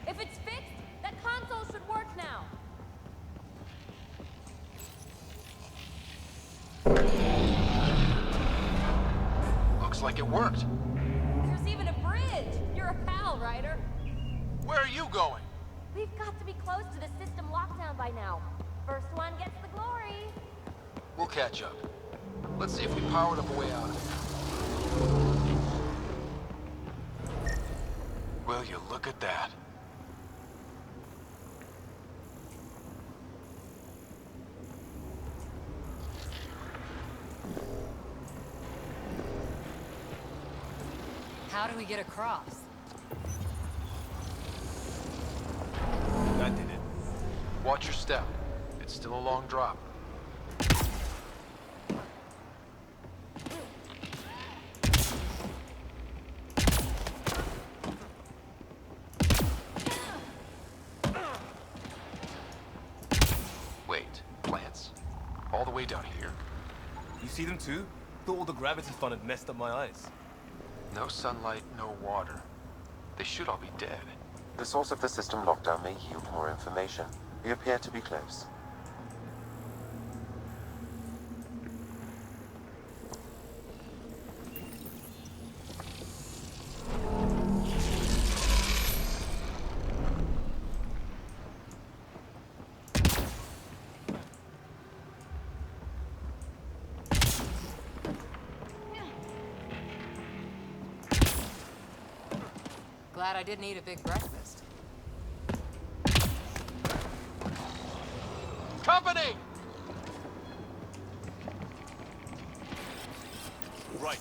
If it's fixed, that console should work now. Looks like it worked. There's even a bridge! You're a pal, Ryder. Where are you going? We've got to be close to the system lockdown by now. First one gets the glory. We'll catch up. Let's see if we powered up a way out of here. Will you look at that? How do we get across? That did it. Watch your step. It's still a long drop. Wait, plants? All the way down here? You see them too? Thought all the gravity fun had messed up my eyes. No sunlight, no water. They should all be dead. The source of the system lockdown may yield more information. We appear to be close. Glad I didn't eat a big breakfast. Company! Right.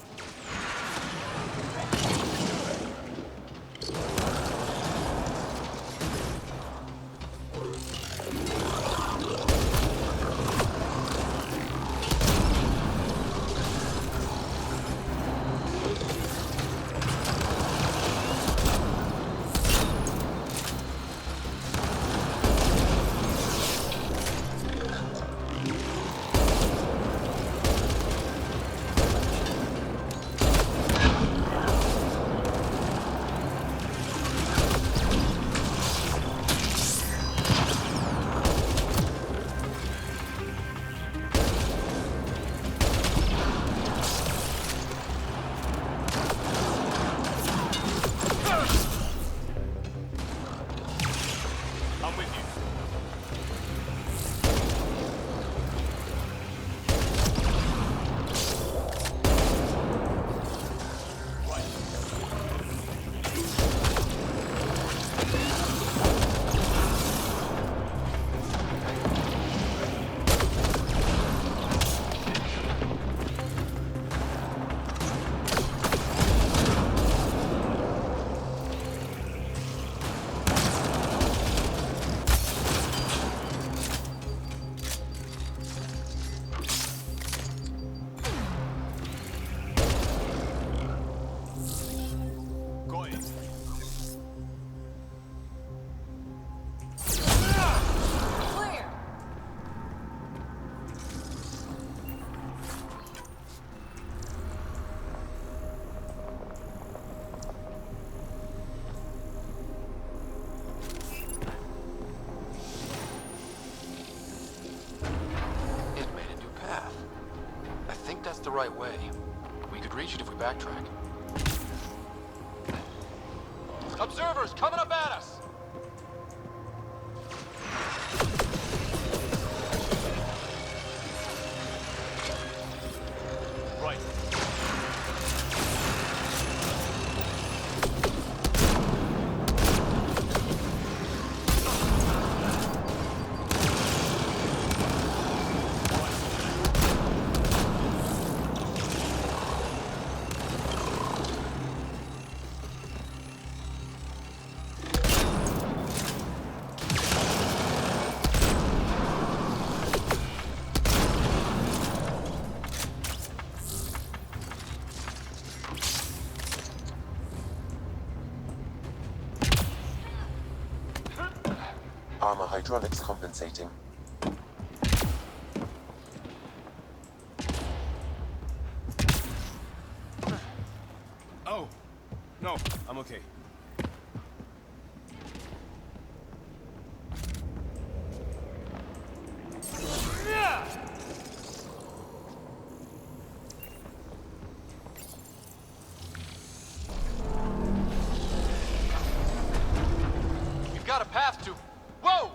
I'm with you. Got it. Clear! It made a new path. I think that's the right way. We could reach it if we backtrack. Observers coming up at us! Right. Armor hydraulics compensating. Oh, no, I'm okay. We've got a path to... Whoa!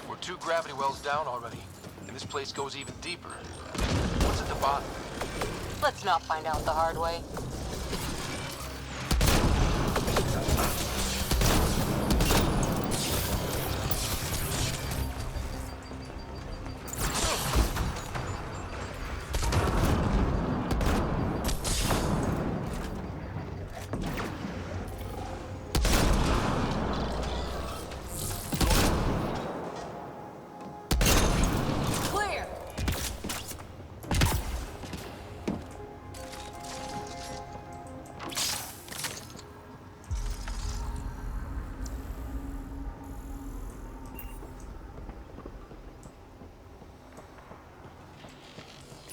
We're 2 gravity wells down already, and this place goes even deeper. What's at the bottom? Let's not find out the hard way. Clear!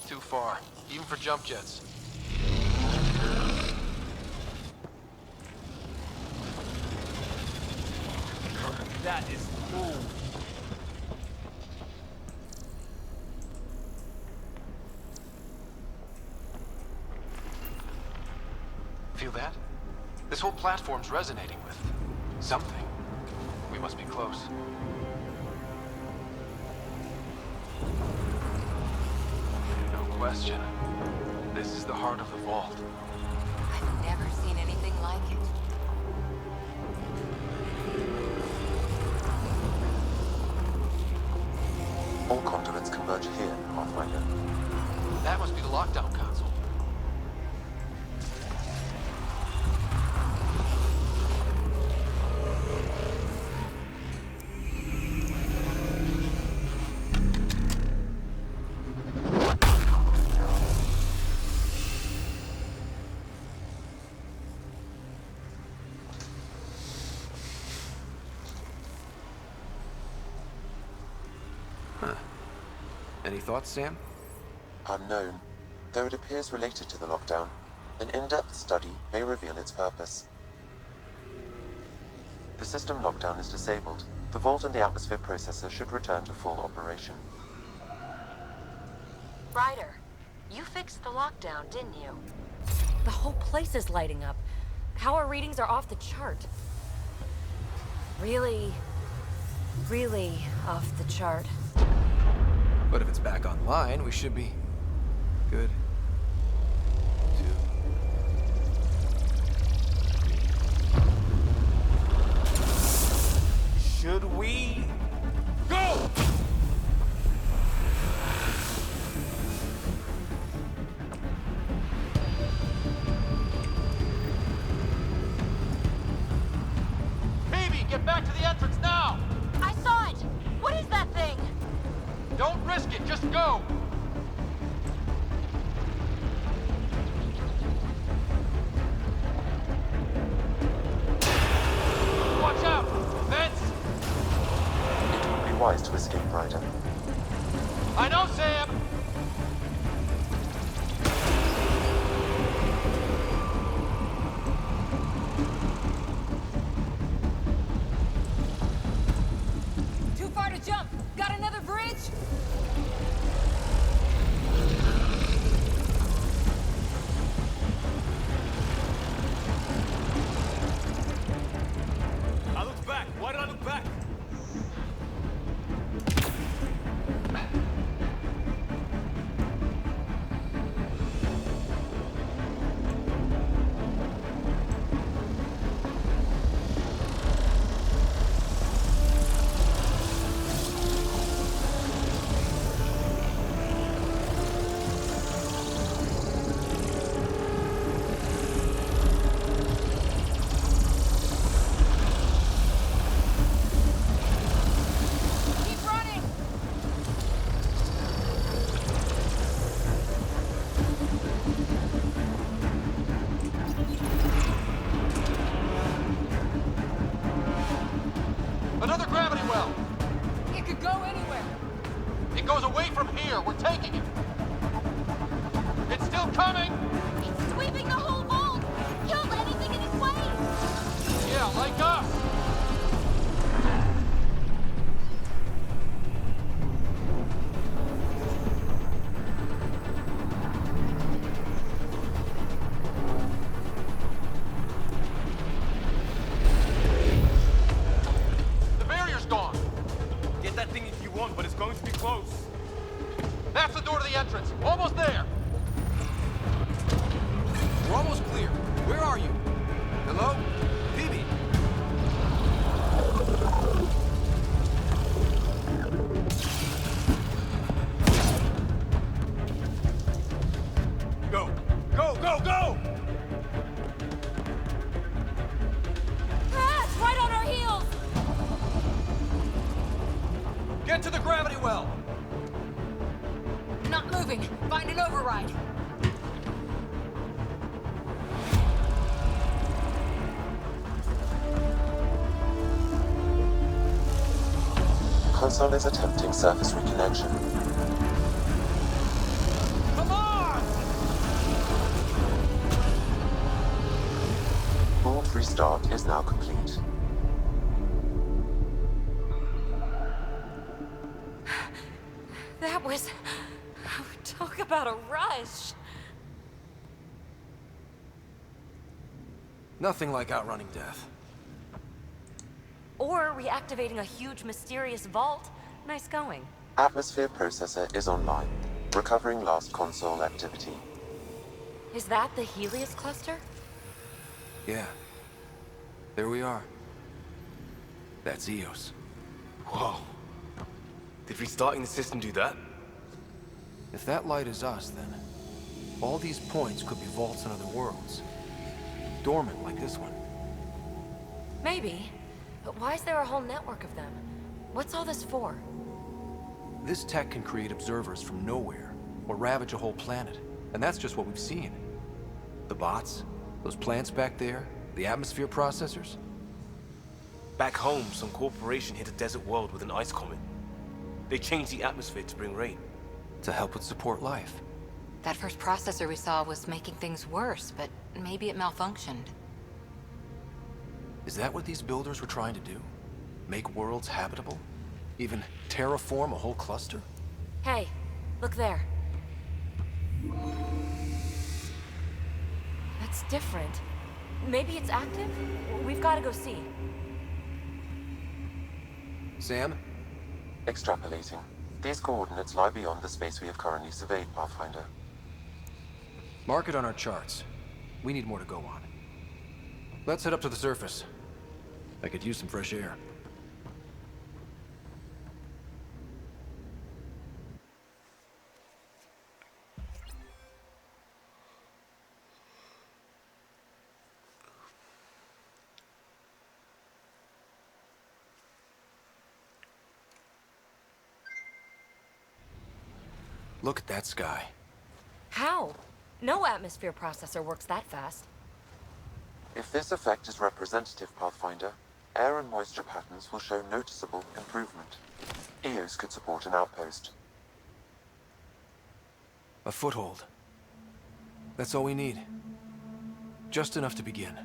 Too far, even for jump jets. That is cool. Feel that? This whole platform's resonating with something. We must be close. No question. This is the heart of the vault. I've never seen anything like it. All conduits converge here, Pathfinder. That must be the lockdown console. Any thoughts, Sam? Unknown. Though it appears related to the lockdown, an in-depth study may reveal its purpose. The system lockdown is disabled. The vault and the atmosphere processor should return to full operation. Ryder, you fixed the lockdown, didn't you? The whole place is lighting up. Power readings are off the chart. Really, really off the chart. But if it's back online, we should be good. Should we go? Baby, get back to the entrance now! I saw it! What is that thing? Don't risk it, just go! Watch out! Vents! It would be wise to escape, Ryder. I know, Sam! Too far to jump! Got another bridge? I looked back. Why did I look back? from here. We're taking it. It's still coming! It's sweeping the whole vault! Killed anything in its way! Yeah, like us! The barrier's gone! Get that thing if you want, but it's going to be close. That's the door to the entrance. Almost there! We're almost clear. Where are you? Hello? Phoebe? Go! Go, go, go! Ah, it's right on our heels! Get to the gravity well! Not moving. Find an override. Console is attempting surface reconnection. Come on! Board restart is now complete. That was... Talk about a rush. Nothing like outrunning death. Or reactivating a huge, mysterious vault. Nice going. Atmosphere processor is online. Recovering last console activity. Is that the Helios cluster? Yeah. There we are. That's Eos. Whoa. Did restarting the system do that? If that light is us, then all these points could be vaults in other worlds. Dormant like this one. Maybe. But why is there a whole network of them? What's all this for? This tech can create observers from nowhere, or ravage a whole planet. And that's just what we've seen. The bots, those plants back there, the atmosphere processors. Back home, some corporation hit a desert world with an ice comet. They changed the atmosphere to bring rain. To help with support life. That first processor we saw was making things worse, but maybe it malfunctioned. Is that what these builders were trying to do? Make worlds habitable? Even terraform a whole cluster? Hey, look there. That's different. Maybe it's active? We've got to go see. Sam? Extrapolating. These coordinates lie beyond the space we have currently surveyed, Pathfinder. Mark it on our charts. We need more to go on. Let's head up to the surface. I could use some fresh air. Look at that sky. How? No atmosphere processor works that fast. If this effect is representative, Pathfinder, air and moisture patterns will show noticeable improvement. Eos could support an outpost. A foothold. That's all we need. Just enough to begin.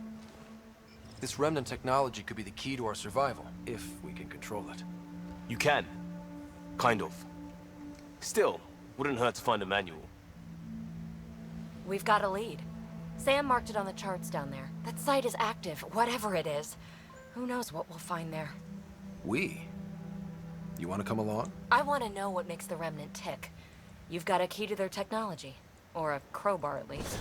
This remnant technology could be the key to our survival, if we can control it. You can. Kind of. Still, wouldn't hurt to find a manual. We've got a lead. Sam marked it on the charts down there. That site is active, whatever it is. Who knows what we'll find there. We? You want to come along? I want to know what makes the Remnant tick. You've got a key to their technology. Or a crowbar, at least.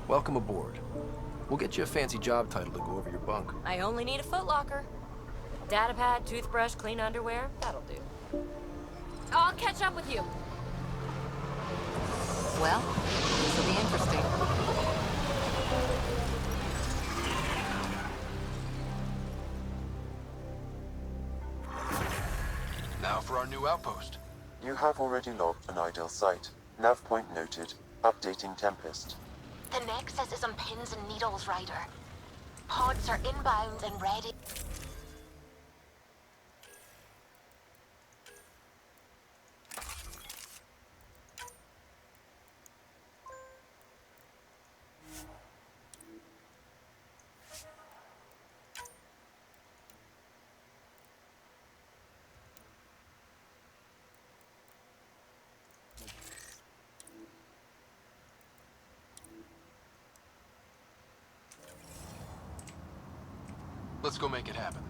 Welcome aboard. We'll get you a fancy job title to go over your bunk. I only need a footlocker. Datapad, toothbrush, clean underwear. That'll do. I'll catch up with you. Well, this will be interesting. Now for our new outpost. You have already logged an ideal site. Nav point noted. Updating Tempest. The Nexus is on pins and needles, Ryder. Pods are inbound and ready. Let's go make it happen.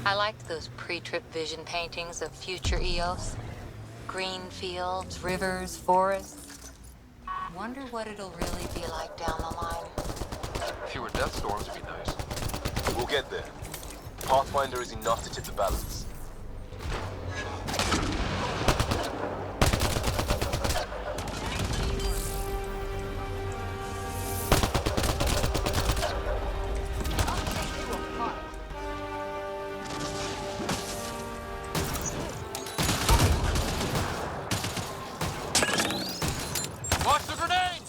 I liked those pre-trip vision paintings of future Eos. Green fields, rivers, forests. Wonder what it'll really be like down the line. Fewer death storms would be nice. We'll get there. Pathfinder is enough to tip the balance. Watch the grenade!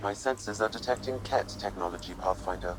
My sensors are detecting Ket technology, Pathfinder.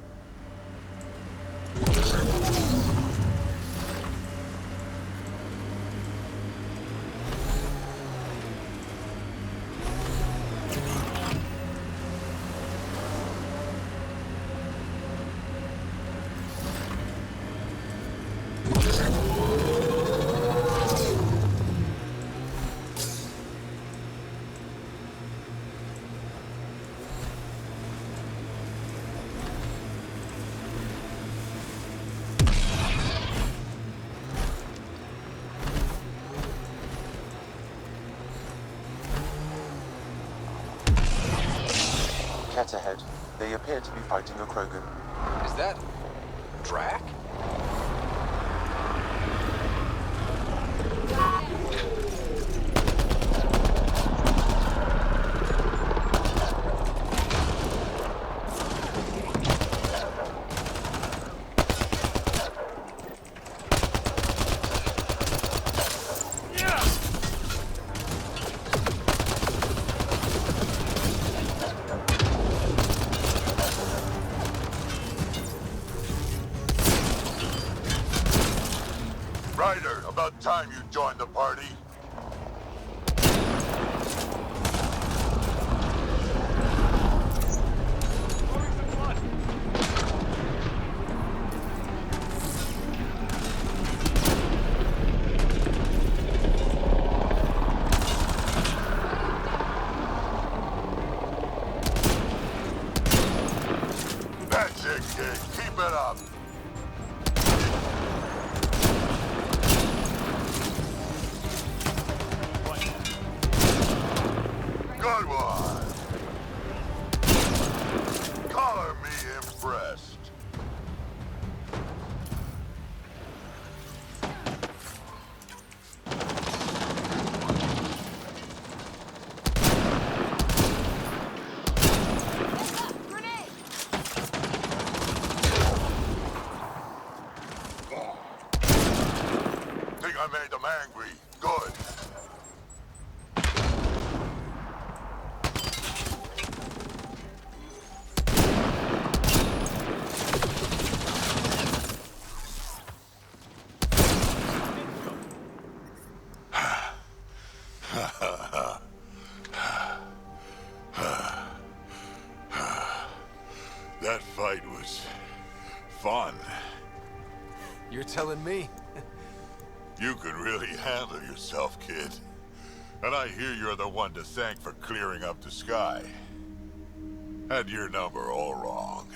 Ket ahead. They appear to be fighting a Krogan. Is that... Drac? Ryder, about time you joined the party. That's it, kid. Keep it up. Good one. Color me impressed. Think I made them angry. Good. That fight was fun. You're telling me? You can really handle yourself, kid. And I hear you're the one to thank for clearing up the sky. Had your number all wrong.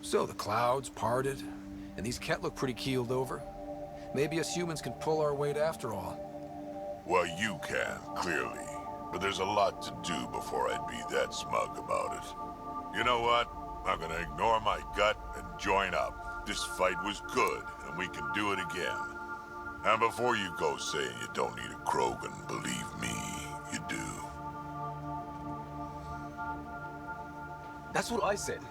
So the clouds parted, and these Ket look pretty keeled over. Maybe us humans can pull our weight after all. Well, you can, clearly. But there's a lot to do before I'd be that smug about it. You know what? I'm gonna ignore my gut and join up. This fight was good, and we can do it again. And before you go saying you don't need a Krogan, believe me, you do. That's what I said.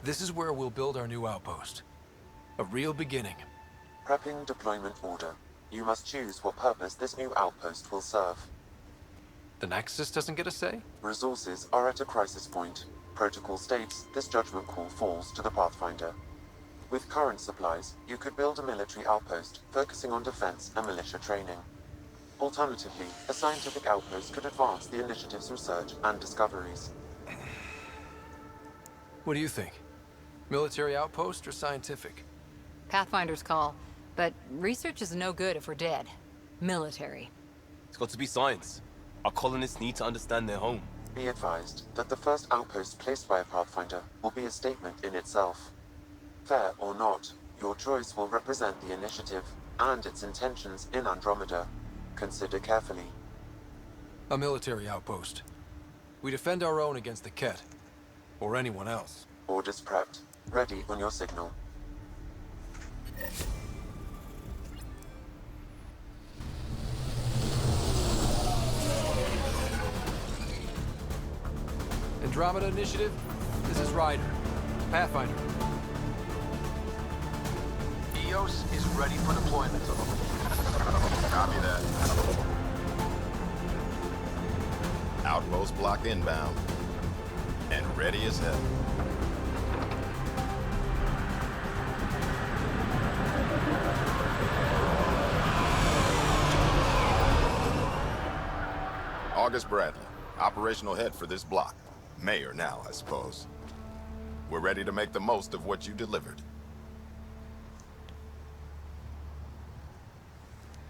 This is where we'll build our new outpost. A real beginning. Prepping deployment order. You must choose what purpose this new outpost will serve. The Nexus doesn't get a say? Resources are at a crisis point. Protocol states this judgment call falls to the Pathfinder. With current supplies, you could build a military outpost focusing on defense and militia training. Alternatively, a scientific outpost could advance the initiative's research and discoveries. What do you think? Military outpost or scientific? Pathfinder's call. But research is no good if we're dead. Military. It's got to be science. Our colonists need to understand their home. Be advised that the first outpost placed by a Pathfinder will be a statement in itself. Fair or not, your choice will represent the initiative and its intentions in Andromeda. Consider carefully. A military outpost. We defend our own against the Ket. Or anyone else. Orders prepped. Ready on your signal. Andromeda Initiative, this is Ryder. Pathfinder. EOS is ready for deployment. Copy that. Outpost block inbound. And ready as hell. August Bradley, operational head for this block. Mayor now, I suppose. We're ready to make the most of what you delivered.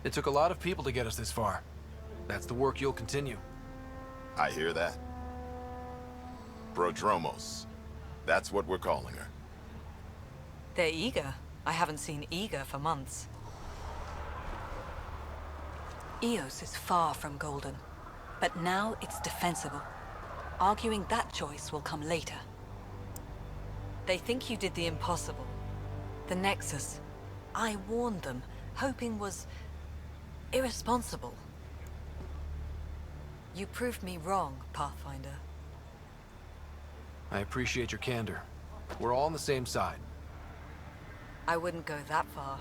It took a lot of people to get us this far. That's the work you'll continue. I hear that. Prodromos. That's what we're calling her. They're eager. I haven't seen eager for months. EOS is far from golden, but now it's defensible. Arguing that choice will come later. They think you did the impossible. The Nexus. I warned them, hoping was irresponsible. You proved me wrong, Pathfinder. I appreciate your candor. We're all on the same side. I wouldn't go that far.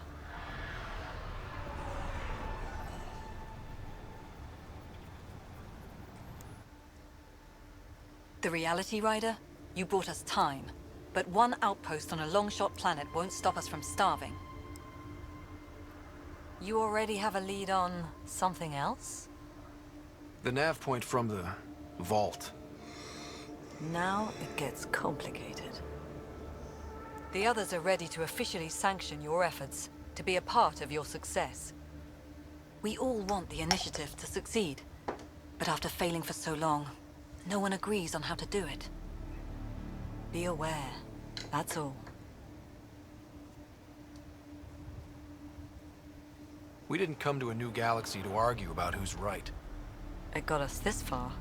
The Reality Rider? You bought us time. But one outpost on a long-shot planet won't stop us from starving. You already have a lead on something else? The nav point from the vault. Now it gets complicated. The others are ready to officially sanction your efforts, to be a part of your success. We all want the initiative to succeed, but after failing for so long, no one agrees on how to do it. Be aware, that's all. We didn't come to a new galaxy to argue about who's right. It got us this far.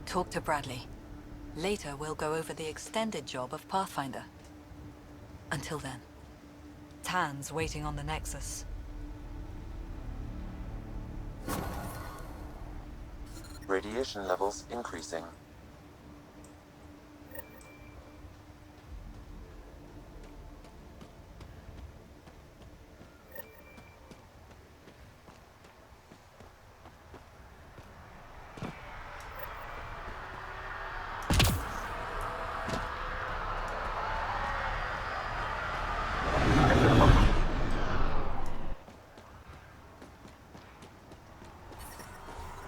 Talk to Bradley. Later, we'll go over the extended job of Pathfinder. Until then, Tan's waiting on the Nexus. Radiation levels increasing.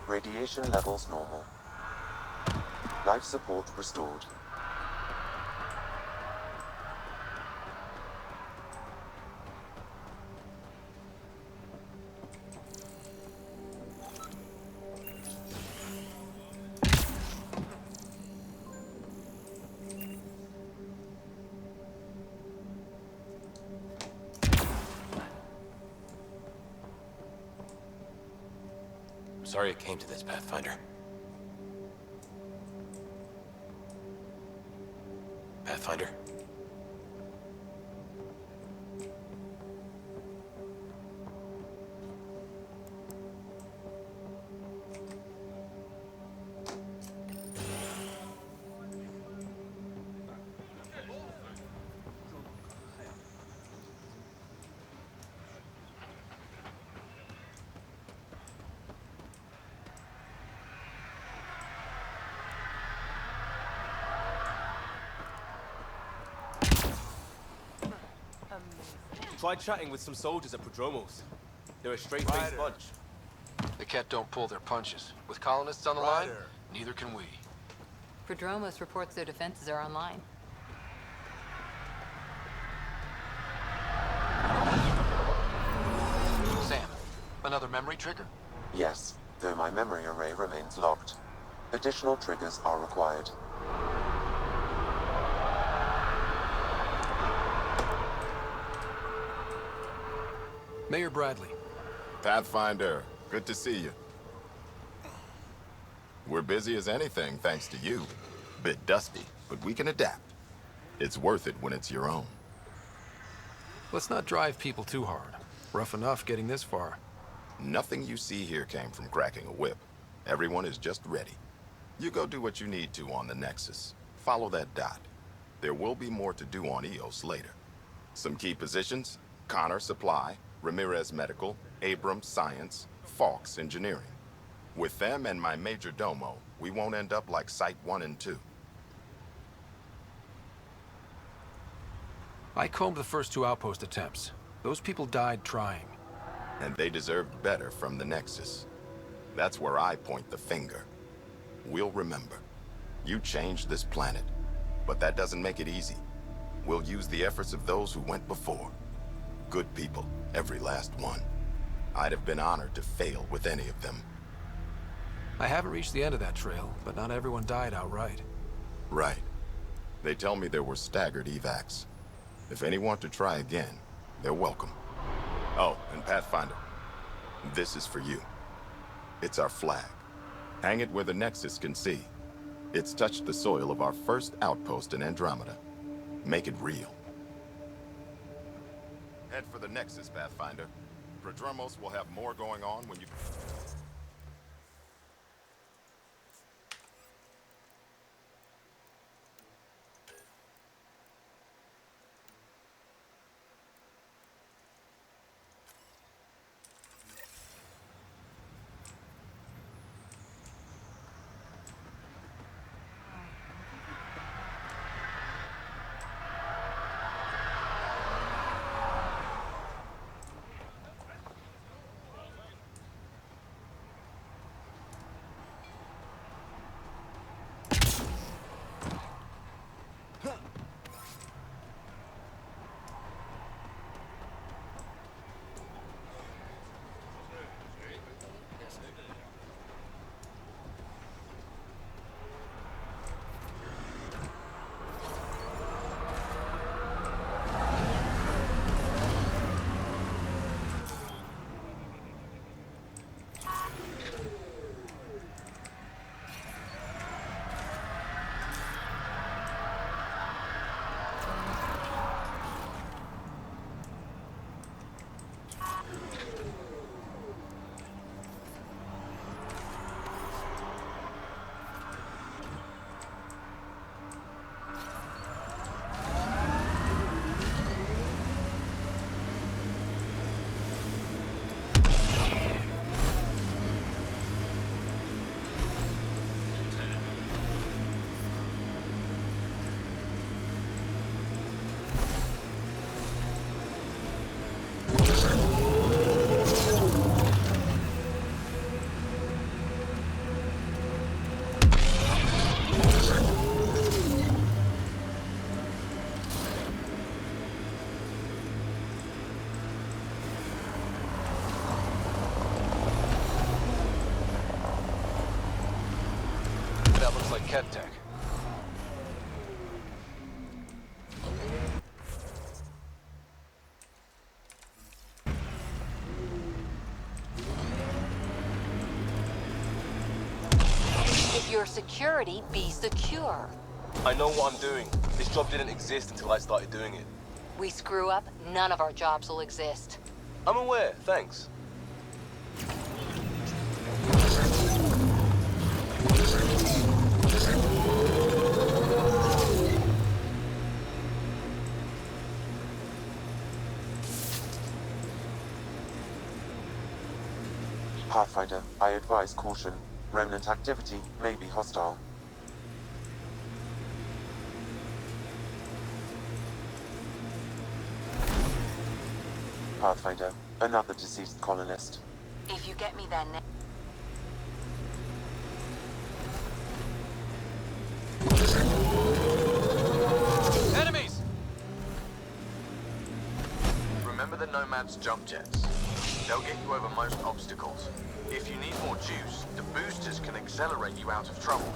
Radiation levels normal. Life support restored. Sorry it came to this, Pathfinder. Pathfinder? Tried chatting with some soldiers at Prodromos. They're a straight-faced bunch. The Ket don't pull their punches. With colonists on the line, neither can we. Prodromos reports their defenses are online. Sam, another memory trigger? Yes, though my memory array remains locked. Additional triggers are required. Mayor Bradley. Pathfinder, good to see you. We're busy as anything, thanks to you. Bit dusty, but we can adapt. It's worth it when it's your own. Let's not drive people too hard. Rough enough getting this far. Nothing you see here came from cracking a whip. Everyone is just ready. You go do what you need to on the Nexus. Follow that dot. There will be more to do on EOS later. Some key positions: Connor Supply, Ramirez Medical, Abrams Science, Fawkes Engineering. With them and my major domo, we won't end up like Site 1 and 2. I combed the first 2 outpost attempts. Those people died trying. And they deserved better from the Nexus. That's where I point the finger. We'll remember. You changed this planet, but that doesn't make it easy. We'll use the efforts of those who went before. Good people, every last one. I'd have been honored to fail with any of them. I haven't reached the end of that trail, but not everyone died outright. Right. They tell me there were staggered evacs. If any want to try again, they're welcome. Oh, and Pathfinder, this is for you. It's our flag. Hang it where the Nexus can see. It's touched the soil of our first outpost in Andromeda. Make it real. Head for the Nexus, Pathfinder. Prodromos will have more going on when you... That looks like Ket tech. If you're security, be secure. I know what I'm doing. This job didn't exist until I started doing it. We screw up, none of our jobs will exist. I'm aware, thanks. Pathfinder, I advise caution. Remnant activity may be hostile. Pathfinder, another deceased colonist. If you get me then... Enemies! Remember the Nomad's jump jets? They'll get you over most obstacles. If you need more juice, the boosters can accelerate you out of trouble.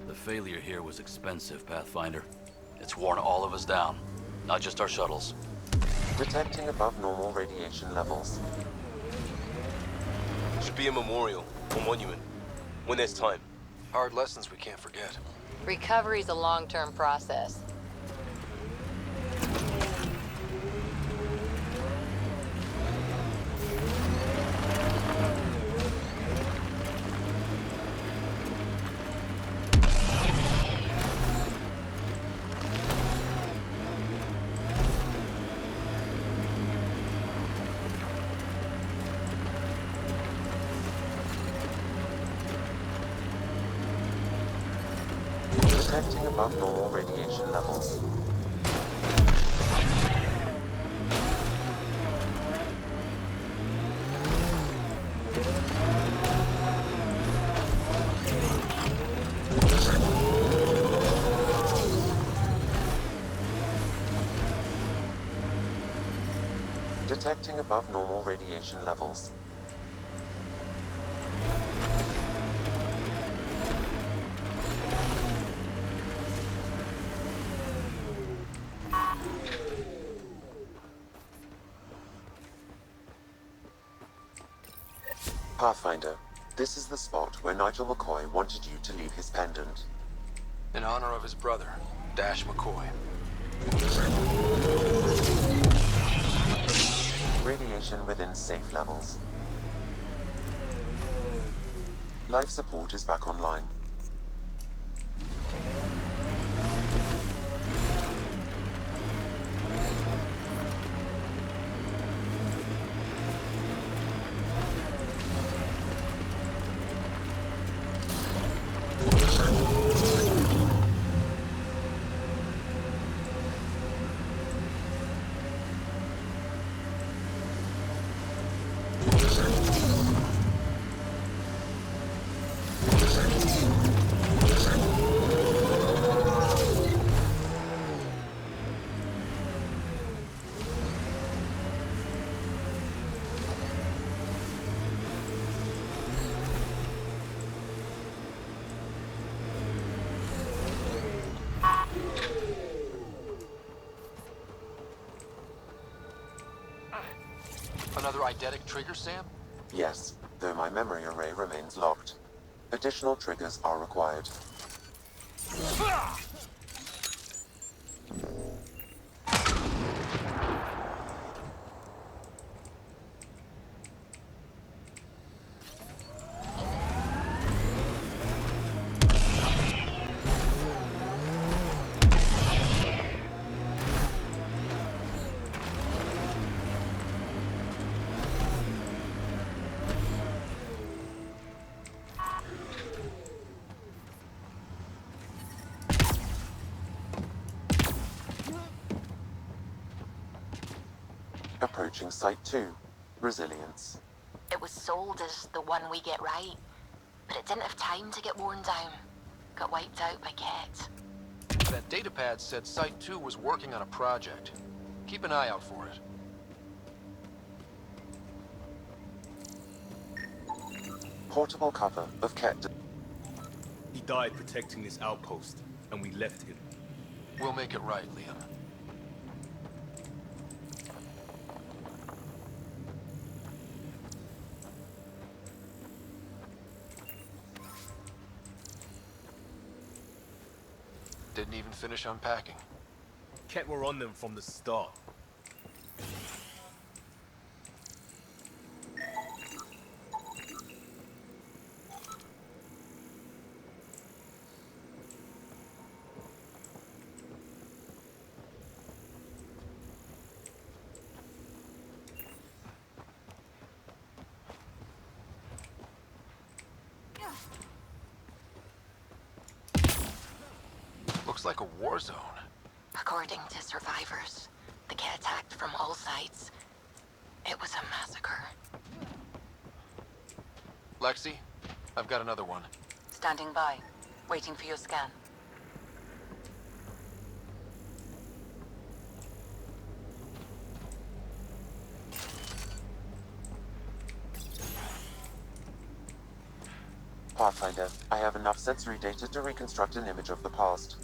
The failure here was expensive, Pathfinder. It's worn all of us down, not just our shuttles. Detecting above normal radiation levels. Should be a memorial or monument when there's time. Hard lessons we can't forget. Recovery's a long-term process. Detecting above normal radiation levels. Detecting above normal radiation levels. Pathfinder, this is the spot where Nigel McCoy wanted you to leave his pendant. In honor of his brother, Dash McCoy. Radiation within safe levels. Life support is back online. Another eidetic trigger, Sam? Yes, though my memory array remains locked. Additional triggers are required. Approaching Site 2. Resilience. It was sold as the one we get right, but it didn't have time to get worn down. Got wiped out by Ket. That datapad said Site 2 was working on a project. Keep an eye out for it. Portable cover of Ket. He died protecting this outpost, and we left him. We'll make it right, Liam. Didn't even finish unpacking. Ket were on them from the start. Looks like a war zone. According to survivors, the Ket attacked from all sides. It was a massacre. Lexi, I've got another one. Standing by, waiting for your scan. Pathfinder, I have enough sensory data to reconstruct an image of the past.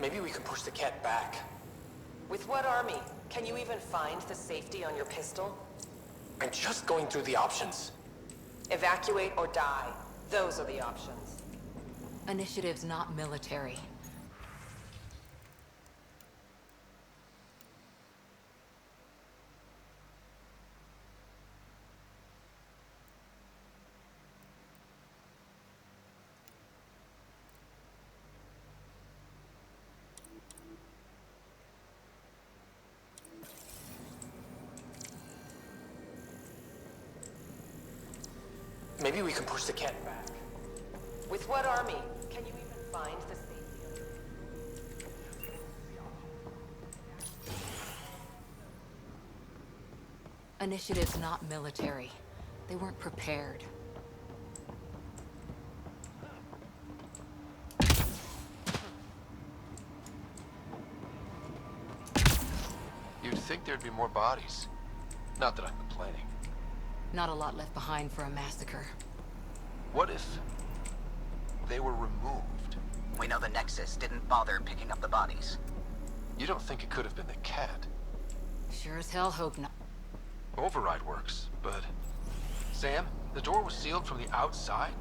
Maybe we can push the Ket back. With what army? Can you even find the safety on your pistol? I'm just going through the options. Evacuate or die. Those are the options. Initiative's not military. Maybe we can push the cat back. With what army? Can you even find the safety? Initiative's not military. They weren't prepared. You'd think there'd be more bodies. Not that I'm complaining. Not a lot left behind for a massacre. What if they were removed? We know the Nexus didn't bother picking up the bodies. You don't think it could have been the cat? Sure as hell hope not. Override works, but... Sam, the door was sealed from the outside?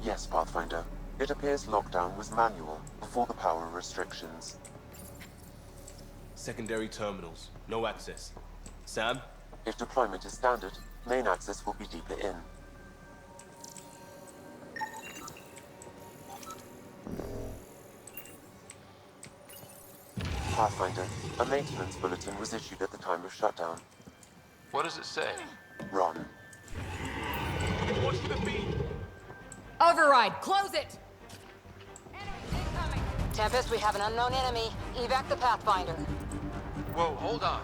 Yes, Pathfinder. It appears lockdown was manual before the power restrictions. Secondary terminals. No access. Sam? If deployment is standard, main access will be deeper in. Pathfinder, a maintenance bulletin was issued at the time of shutdown. What does it say? Run. What's the beat? Override! Close it! Tempest, we have an unknown enemy. Evac the Pathfinder. Whoa, hold on.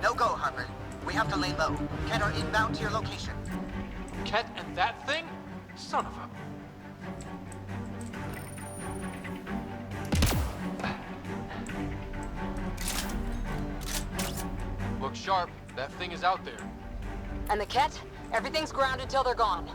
No go, Harper. We have to lay low. Ken are inbound to your location. Ket and that thing? Son of a... Look sharp. That thing is out there. And the Ket? Everything's grounded till they're gone.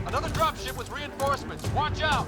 Another dropship with reinforcements. Watch out!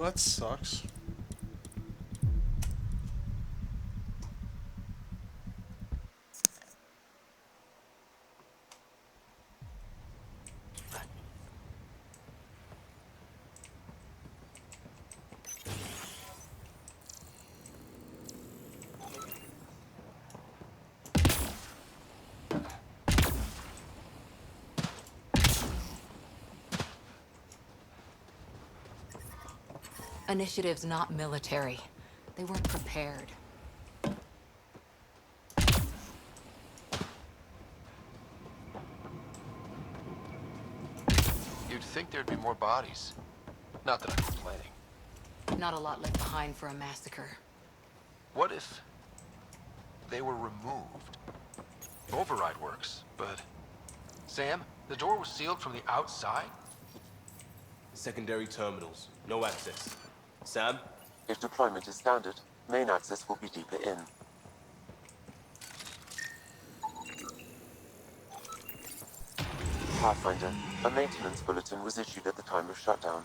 Well, that sucks. Initiative's not military. They weren't prepared. You'd think there'd be more bodies. Not that I'm complaining. Not a lot left behind for a massacre. What if they were removed? Override works, but... Sam, the door was sealed from the outside? Secondary terminals. No access. Sam? If deployment is standard, main access will be deeper in. Pathfinder, a maintenance bulletin was issued at the time of shutdown.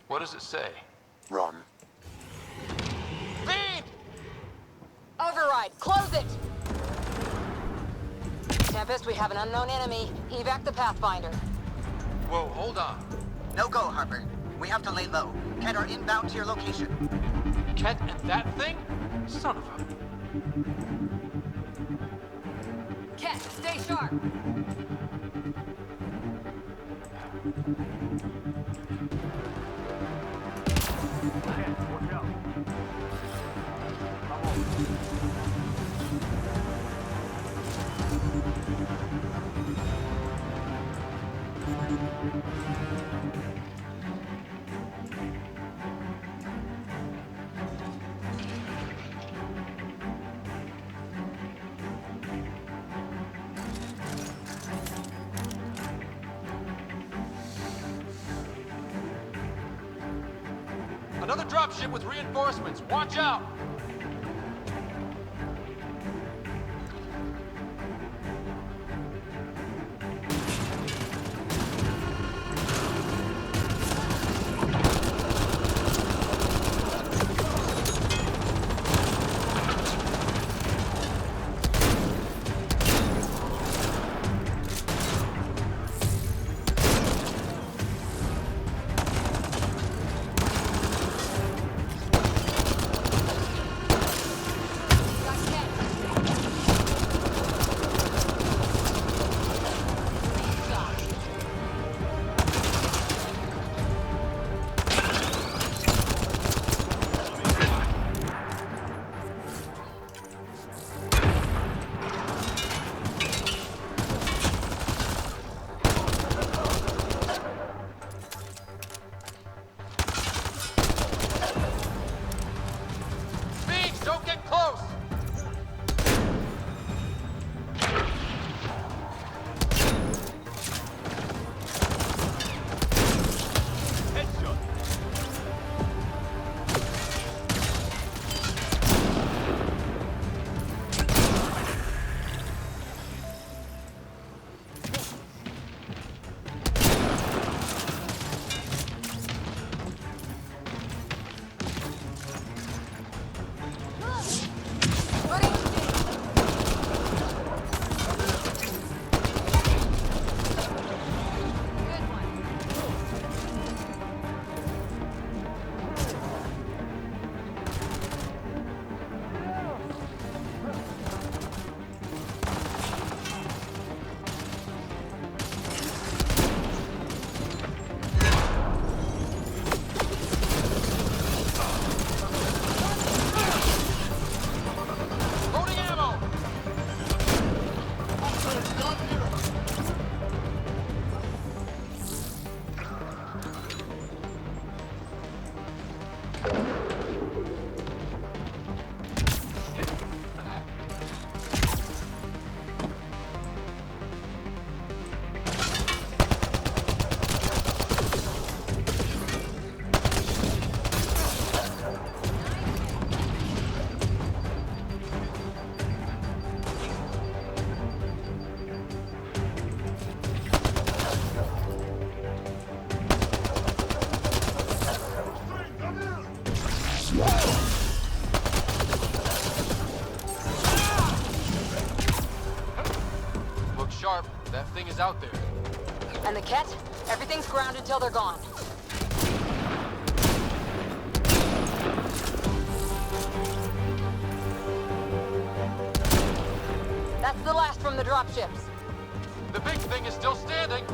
What does it say? Ron. Feed! Override, close it! Tempest, we have an unknown enemy. Evac the Pathfinder. Whoa, hold on. No go, Harper. We have to lay low. Ket are inbound to your location. Ket and that thing? Son of a... Ket, stay sharp! Watch out. Come Another dropship with reinforcements. Watch out! is out there. And the Ket? Everything's grounded till they're gone. That's the last from the dropships. The big thing is still standing.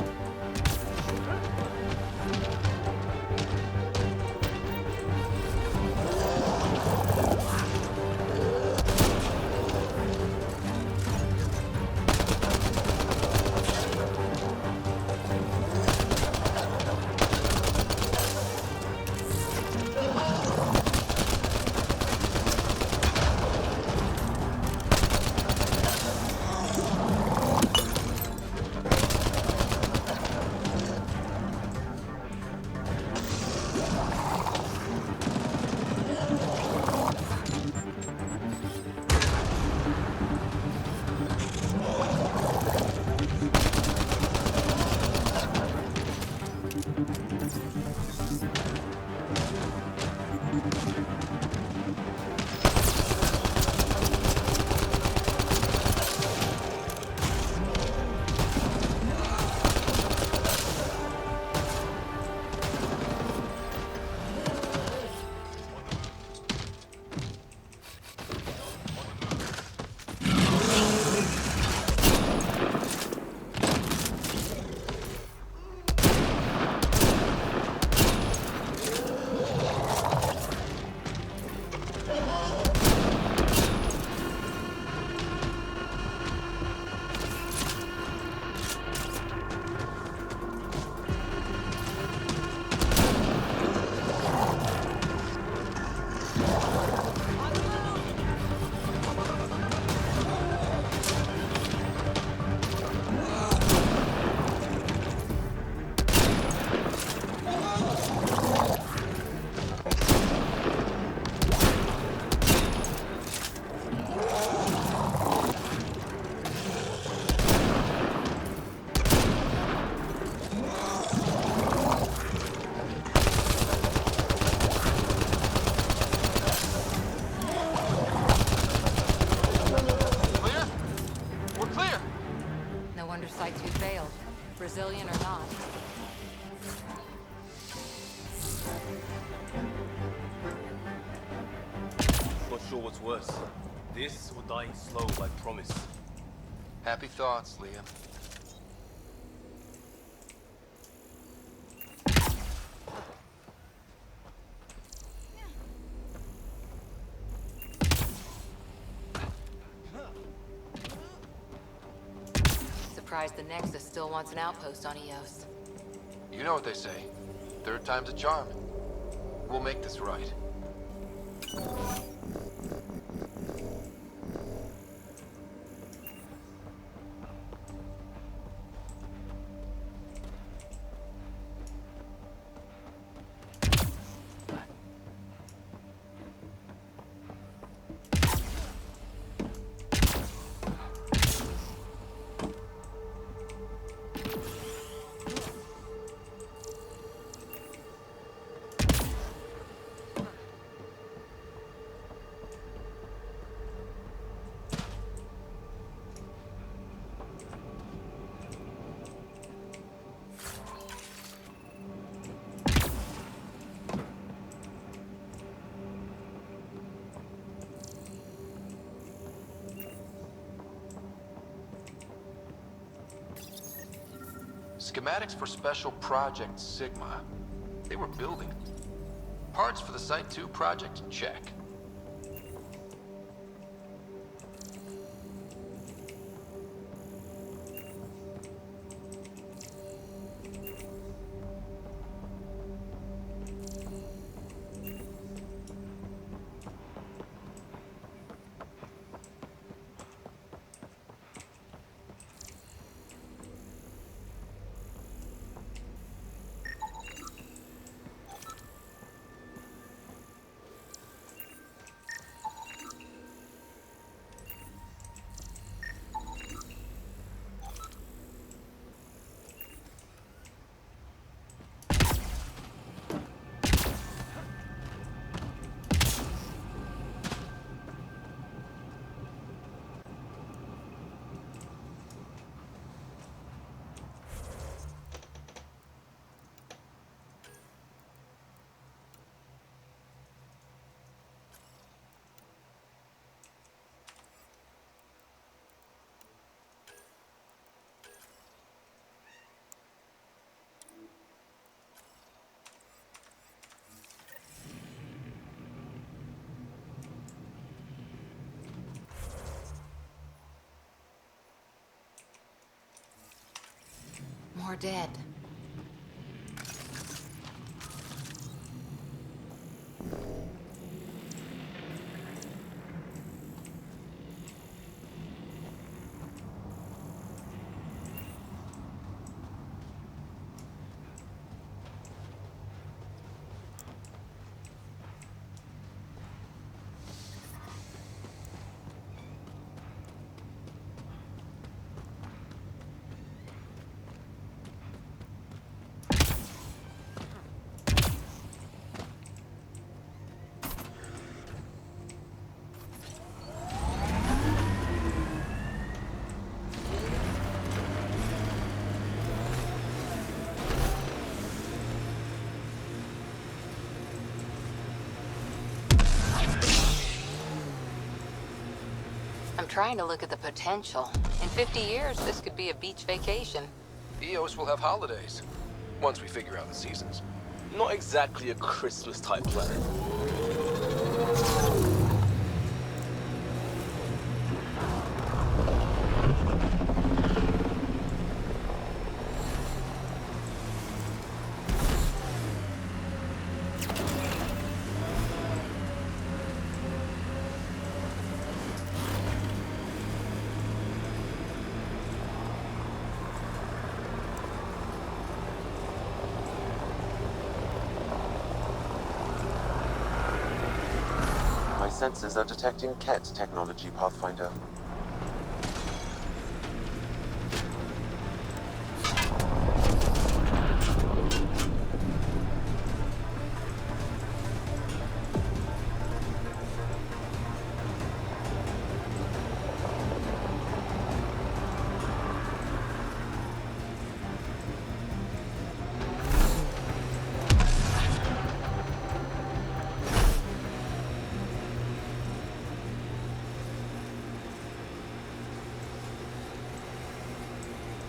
Brazilian or not. Not sure what's worse. This or dying slow by promise. Happy thoughts, Liam. Surprised the Nexus still wants an outpost on Eos. You know what they say. Third time's a charm. We'll make this right. Schematics for Special Project Sigma. They were building. Parts for the Site 2 project? Check. or dead. I'm trying to look at the potential. In 50 years, this could be a beach vacation. EOS will have holidays, once we figure out the seasons. Not exactly a Christmas-type planet. My sensors are detecting Ket technology, Pathfinder.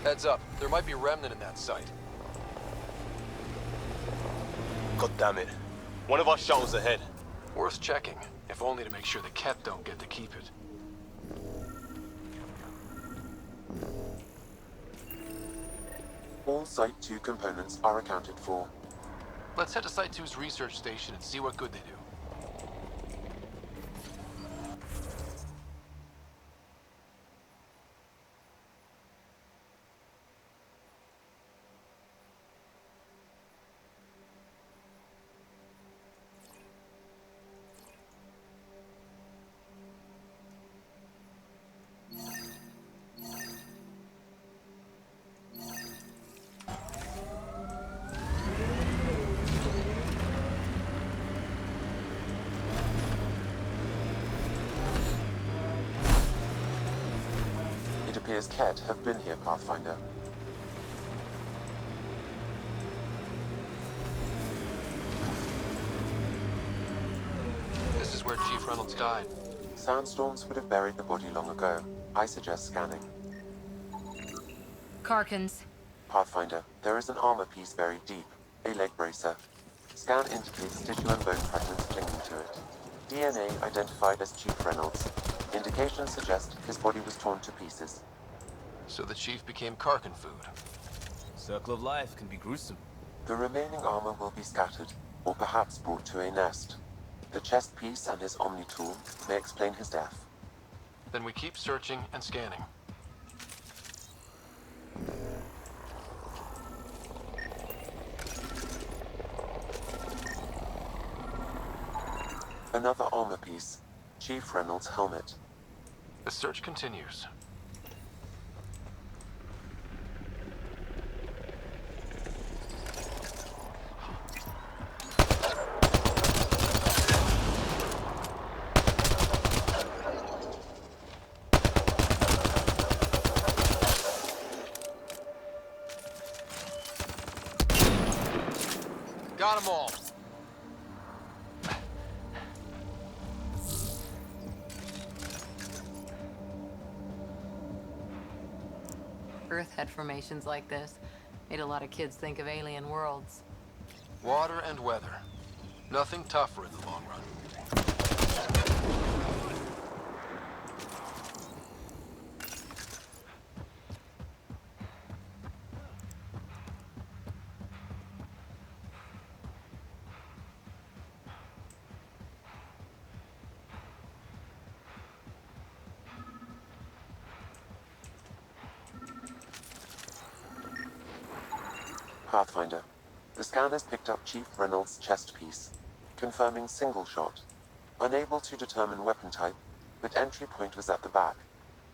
Heads up, there might be remnant in that site. God damn it. One of our shuttles ahead. Worth checking, if only to make sure the Ket don't get to keep it. All Site 2 components are accounted for. Let's head to Site 2's research station and see what good they do. It appears Ket have been here, Pathfinder. This is where Chief Reynolds died. Sandstorms would have buried the body long ago. I suggest scanning. Karkins. Pathfinder, there is an armor piece buried deep. A leg bracer. Scan indicates tissue and bone fragments clinging to it. DNA identified as Chief Reynolds. Indications suggest his body was torn to pieces. So the Chief became Karkin food. Circle of life can be gruesome. The remaining armor will be scattered, or perhaps brought to a nest. The chest piece and his Omni tool may explain his death. Then we keep searching and scanning. Another armor piece. Chief Reynolds' helmet. The search continues. Got them all. Earth had formations like this. Made a lot of kids think of alien worlds. Water and weather. Nothing tougher in the long run. Pathfinder. The scan has picked up Chief Reynolds' chest piece, confirming single shot. Unable to determine weapon type, but entry point was at the back.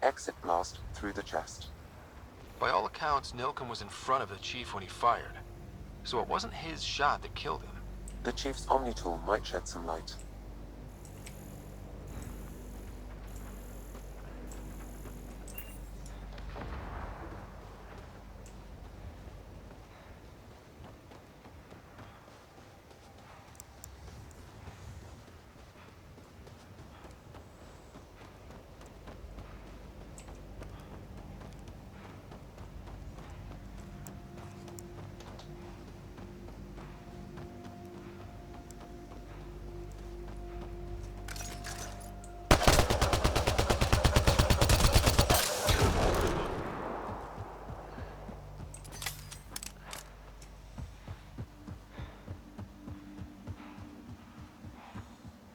Exit blast through the chest. By all accounts, Nilken was in front of the Chief when he fired. So it wasn't his shot that killed him. The Chief's Omni tool might shed some light.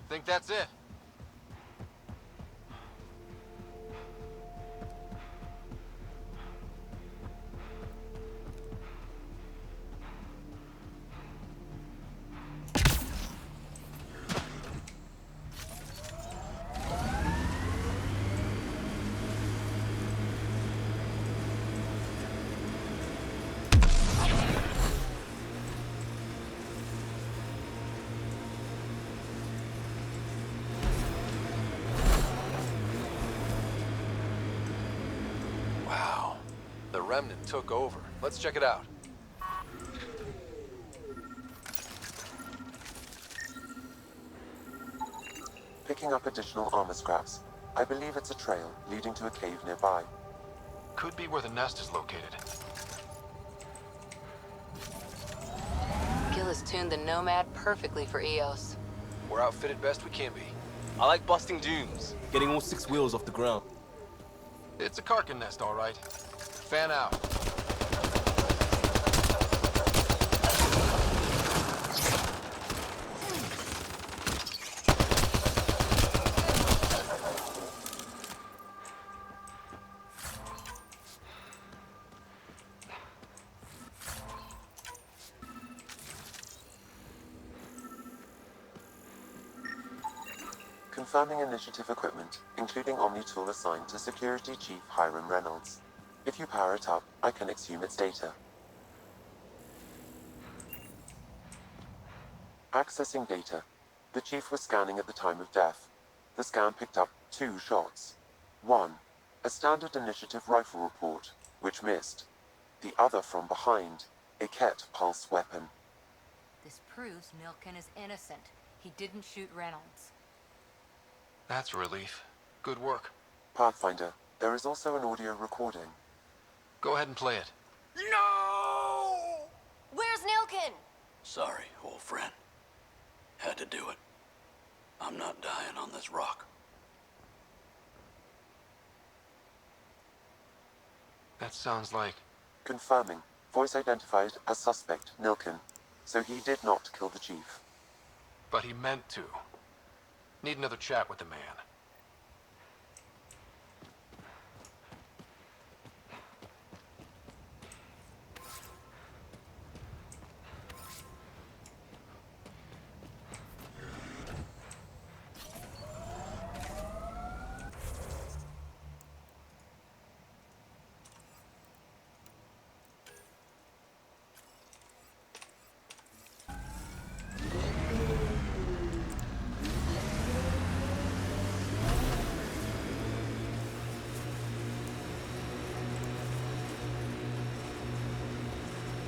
Think that's it? Wow. The Remnant took over. Let's check it out. Picking up additional armor scraps. I believe it's a trail leading to a cave nearby. Could be where the nest is located. Gil has tuned the Nomad perfectly for EOS. We're outfitted best we can be. I like busting dooms, getting all 6 wheels off the ground. It's a Karkin nest, all right. Fan out. Confirming initiative equipment, including Omni tool assigned to Security Chief Hiram Reynolds. If you power it up, I can exhume its data. Accessing data. The Chief was scanning at the time of death. The scan picked up 2 shots. 1. A standard initiative rifle report, which missed. The other from behind, a Ket pulse weapon. This proves Nilken is innocent. He didn't shoot Reynolds. That's a relief. Good work. Pathfinder, there is also an audio recording. Go ahead and play it. No! Where's Nilken? Sorry, old friend. Had to do it. I'm not dying on this rock. That sounds like... Confirming. Voice identified as suspect, Nilken. So he did not kill the Chief. But he meant to. Need another chat with the man.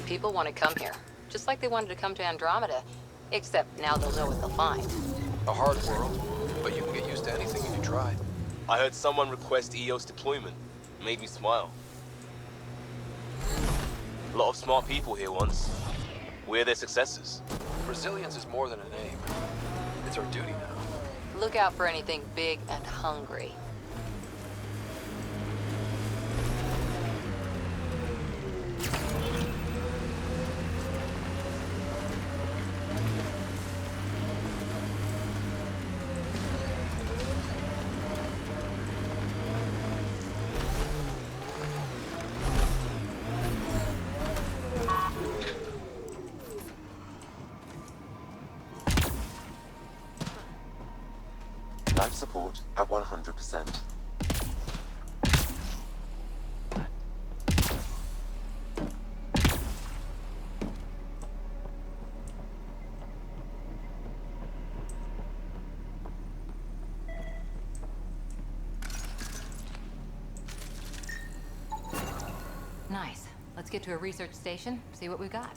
People want to come here, just like they wanted to come to Andromeda. Except now they'll know what they'll find. A hard world, but you can get used to anything if you try. I heard someone request EOS deployment. Made me smile. A lot of smart people here once. We're their successors. Resilience is more than a name. It's our duty now. Look out for anything big and hungry. Life support at 100%. Nice. Let's get to a research station, see what we've got.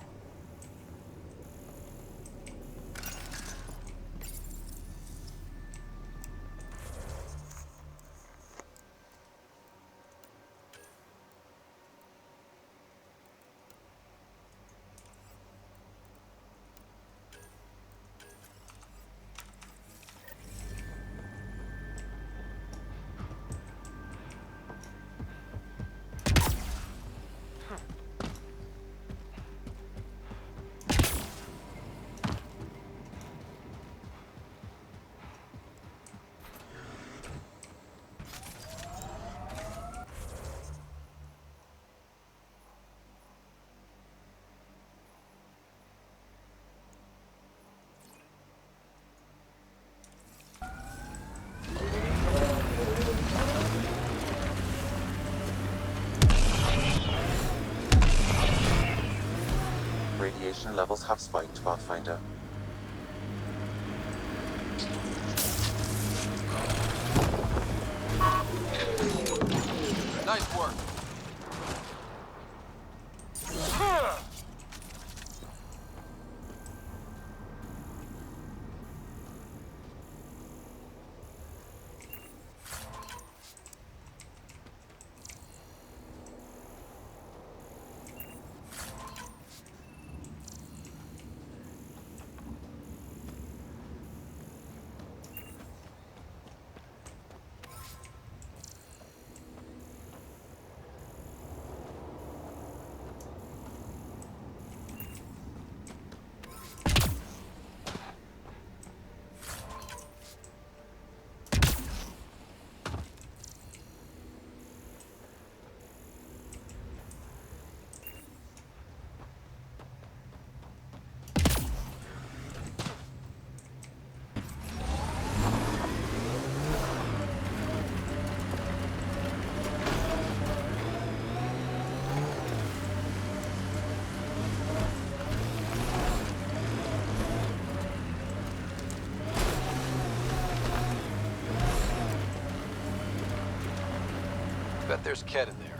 Radiation levels have spiked, Pathfinder. Nice work. Bet there's Ket in there.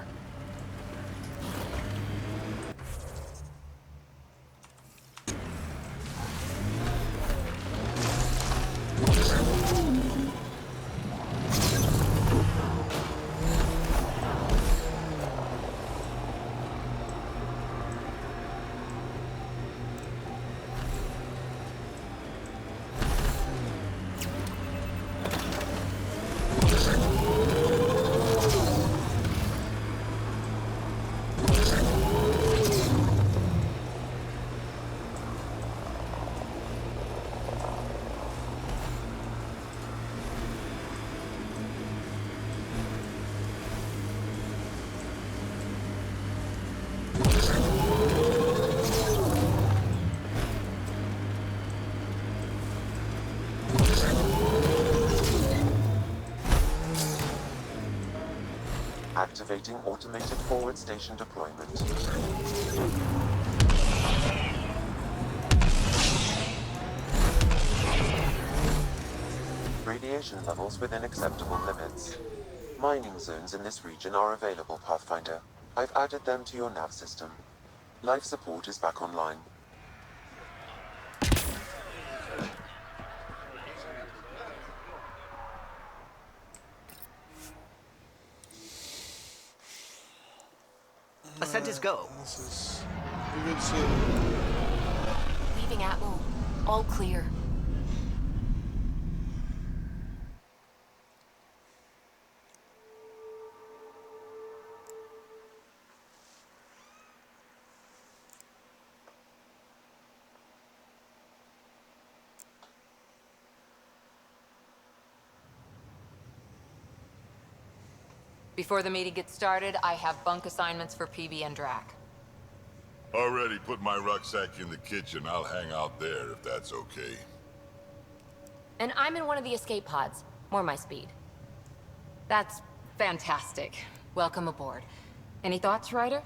Activating automated forward station deployment. Radiation levels within acceptable limits. Mining zones in this region are available, Pathfinder. I've added them to your nav system. Life support is back online. Ascent is go. This is a good city. Leaving Atmo. All clear. Before the meeting gets started, I have bunk assignments for PB and Drac. Already put my rucksack in the kitchen. I'll hang out there if that's okay. And I'm in one of the escape pods. More my speed. That's fantastic. Welcome aboard. Any thoughts, Ryder?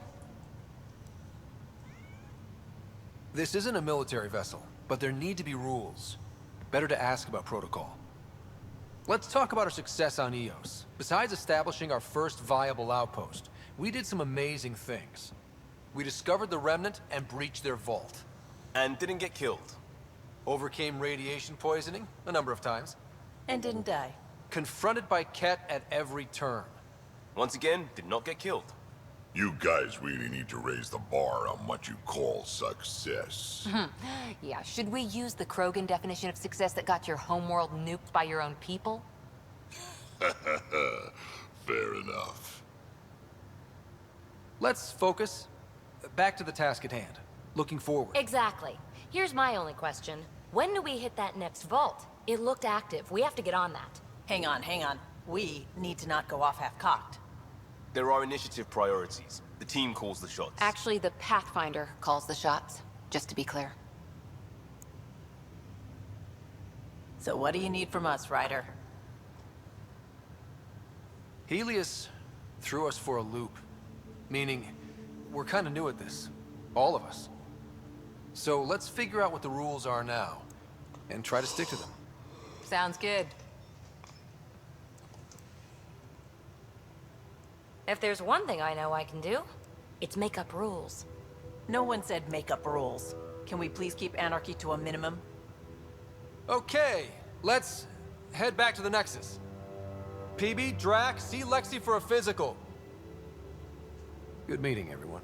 This isn't a military vessel, but there need to be rules. Better to ask about protocol. Let's talk about our success on Eos. Besides establishing our first viable outpost, we did some amazing things. We discovered the Remnant and breached their vault. And didn't get killed. Overcame radiation poisoning a number of times. And didn't die. Confronted by Ket at every turn. Once again, did not get killed. You guys really need to raise the bar on what you call success. Yeah, should we use the Krogan definition of success that got your homeworld nuked by your own people? Fair enough. Let's focus. Back to the task at hand. Looking forward. Exactly. Here's my only question. When do we hit that next vault? It looked active. We have to get on that. Hang on, hang on. We need to not go off half-cocked. There are initiative priorities. The team calls the shots. Actually, the Pathfinder calls the shots, just to be clear. So what do you need from us, Ryder? Helios threw us for a loop. Meaning, we're kind of new at this. All of us. So let's figure out what the rules are now, and try to stick to them. Sounds good. If there's one thing I know I can do, it's make up rules. No one said make up rules. Can we please keep anarchy to a minimum? Okay, let's head back to the Nexus. PB, Drac, see Lexi for a physical. Good meeting, everyone.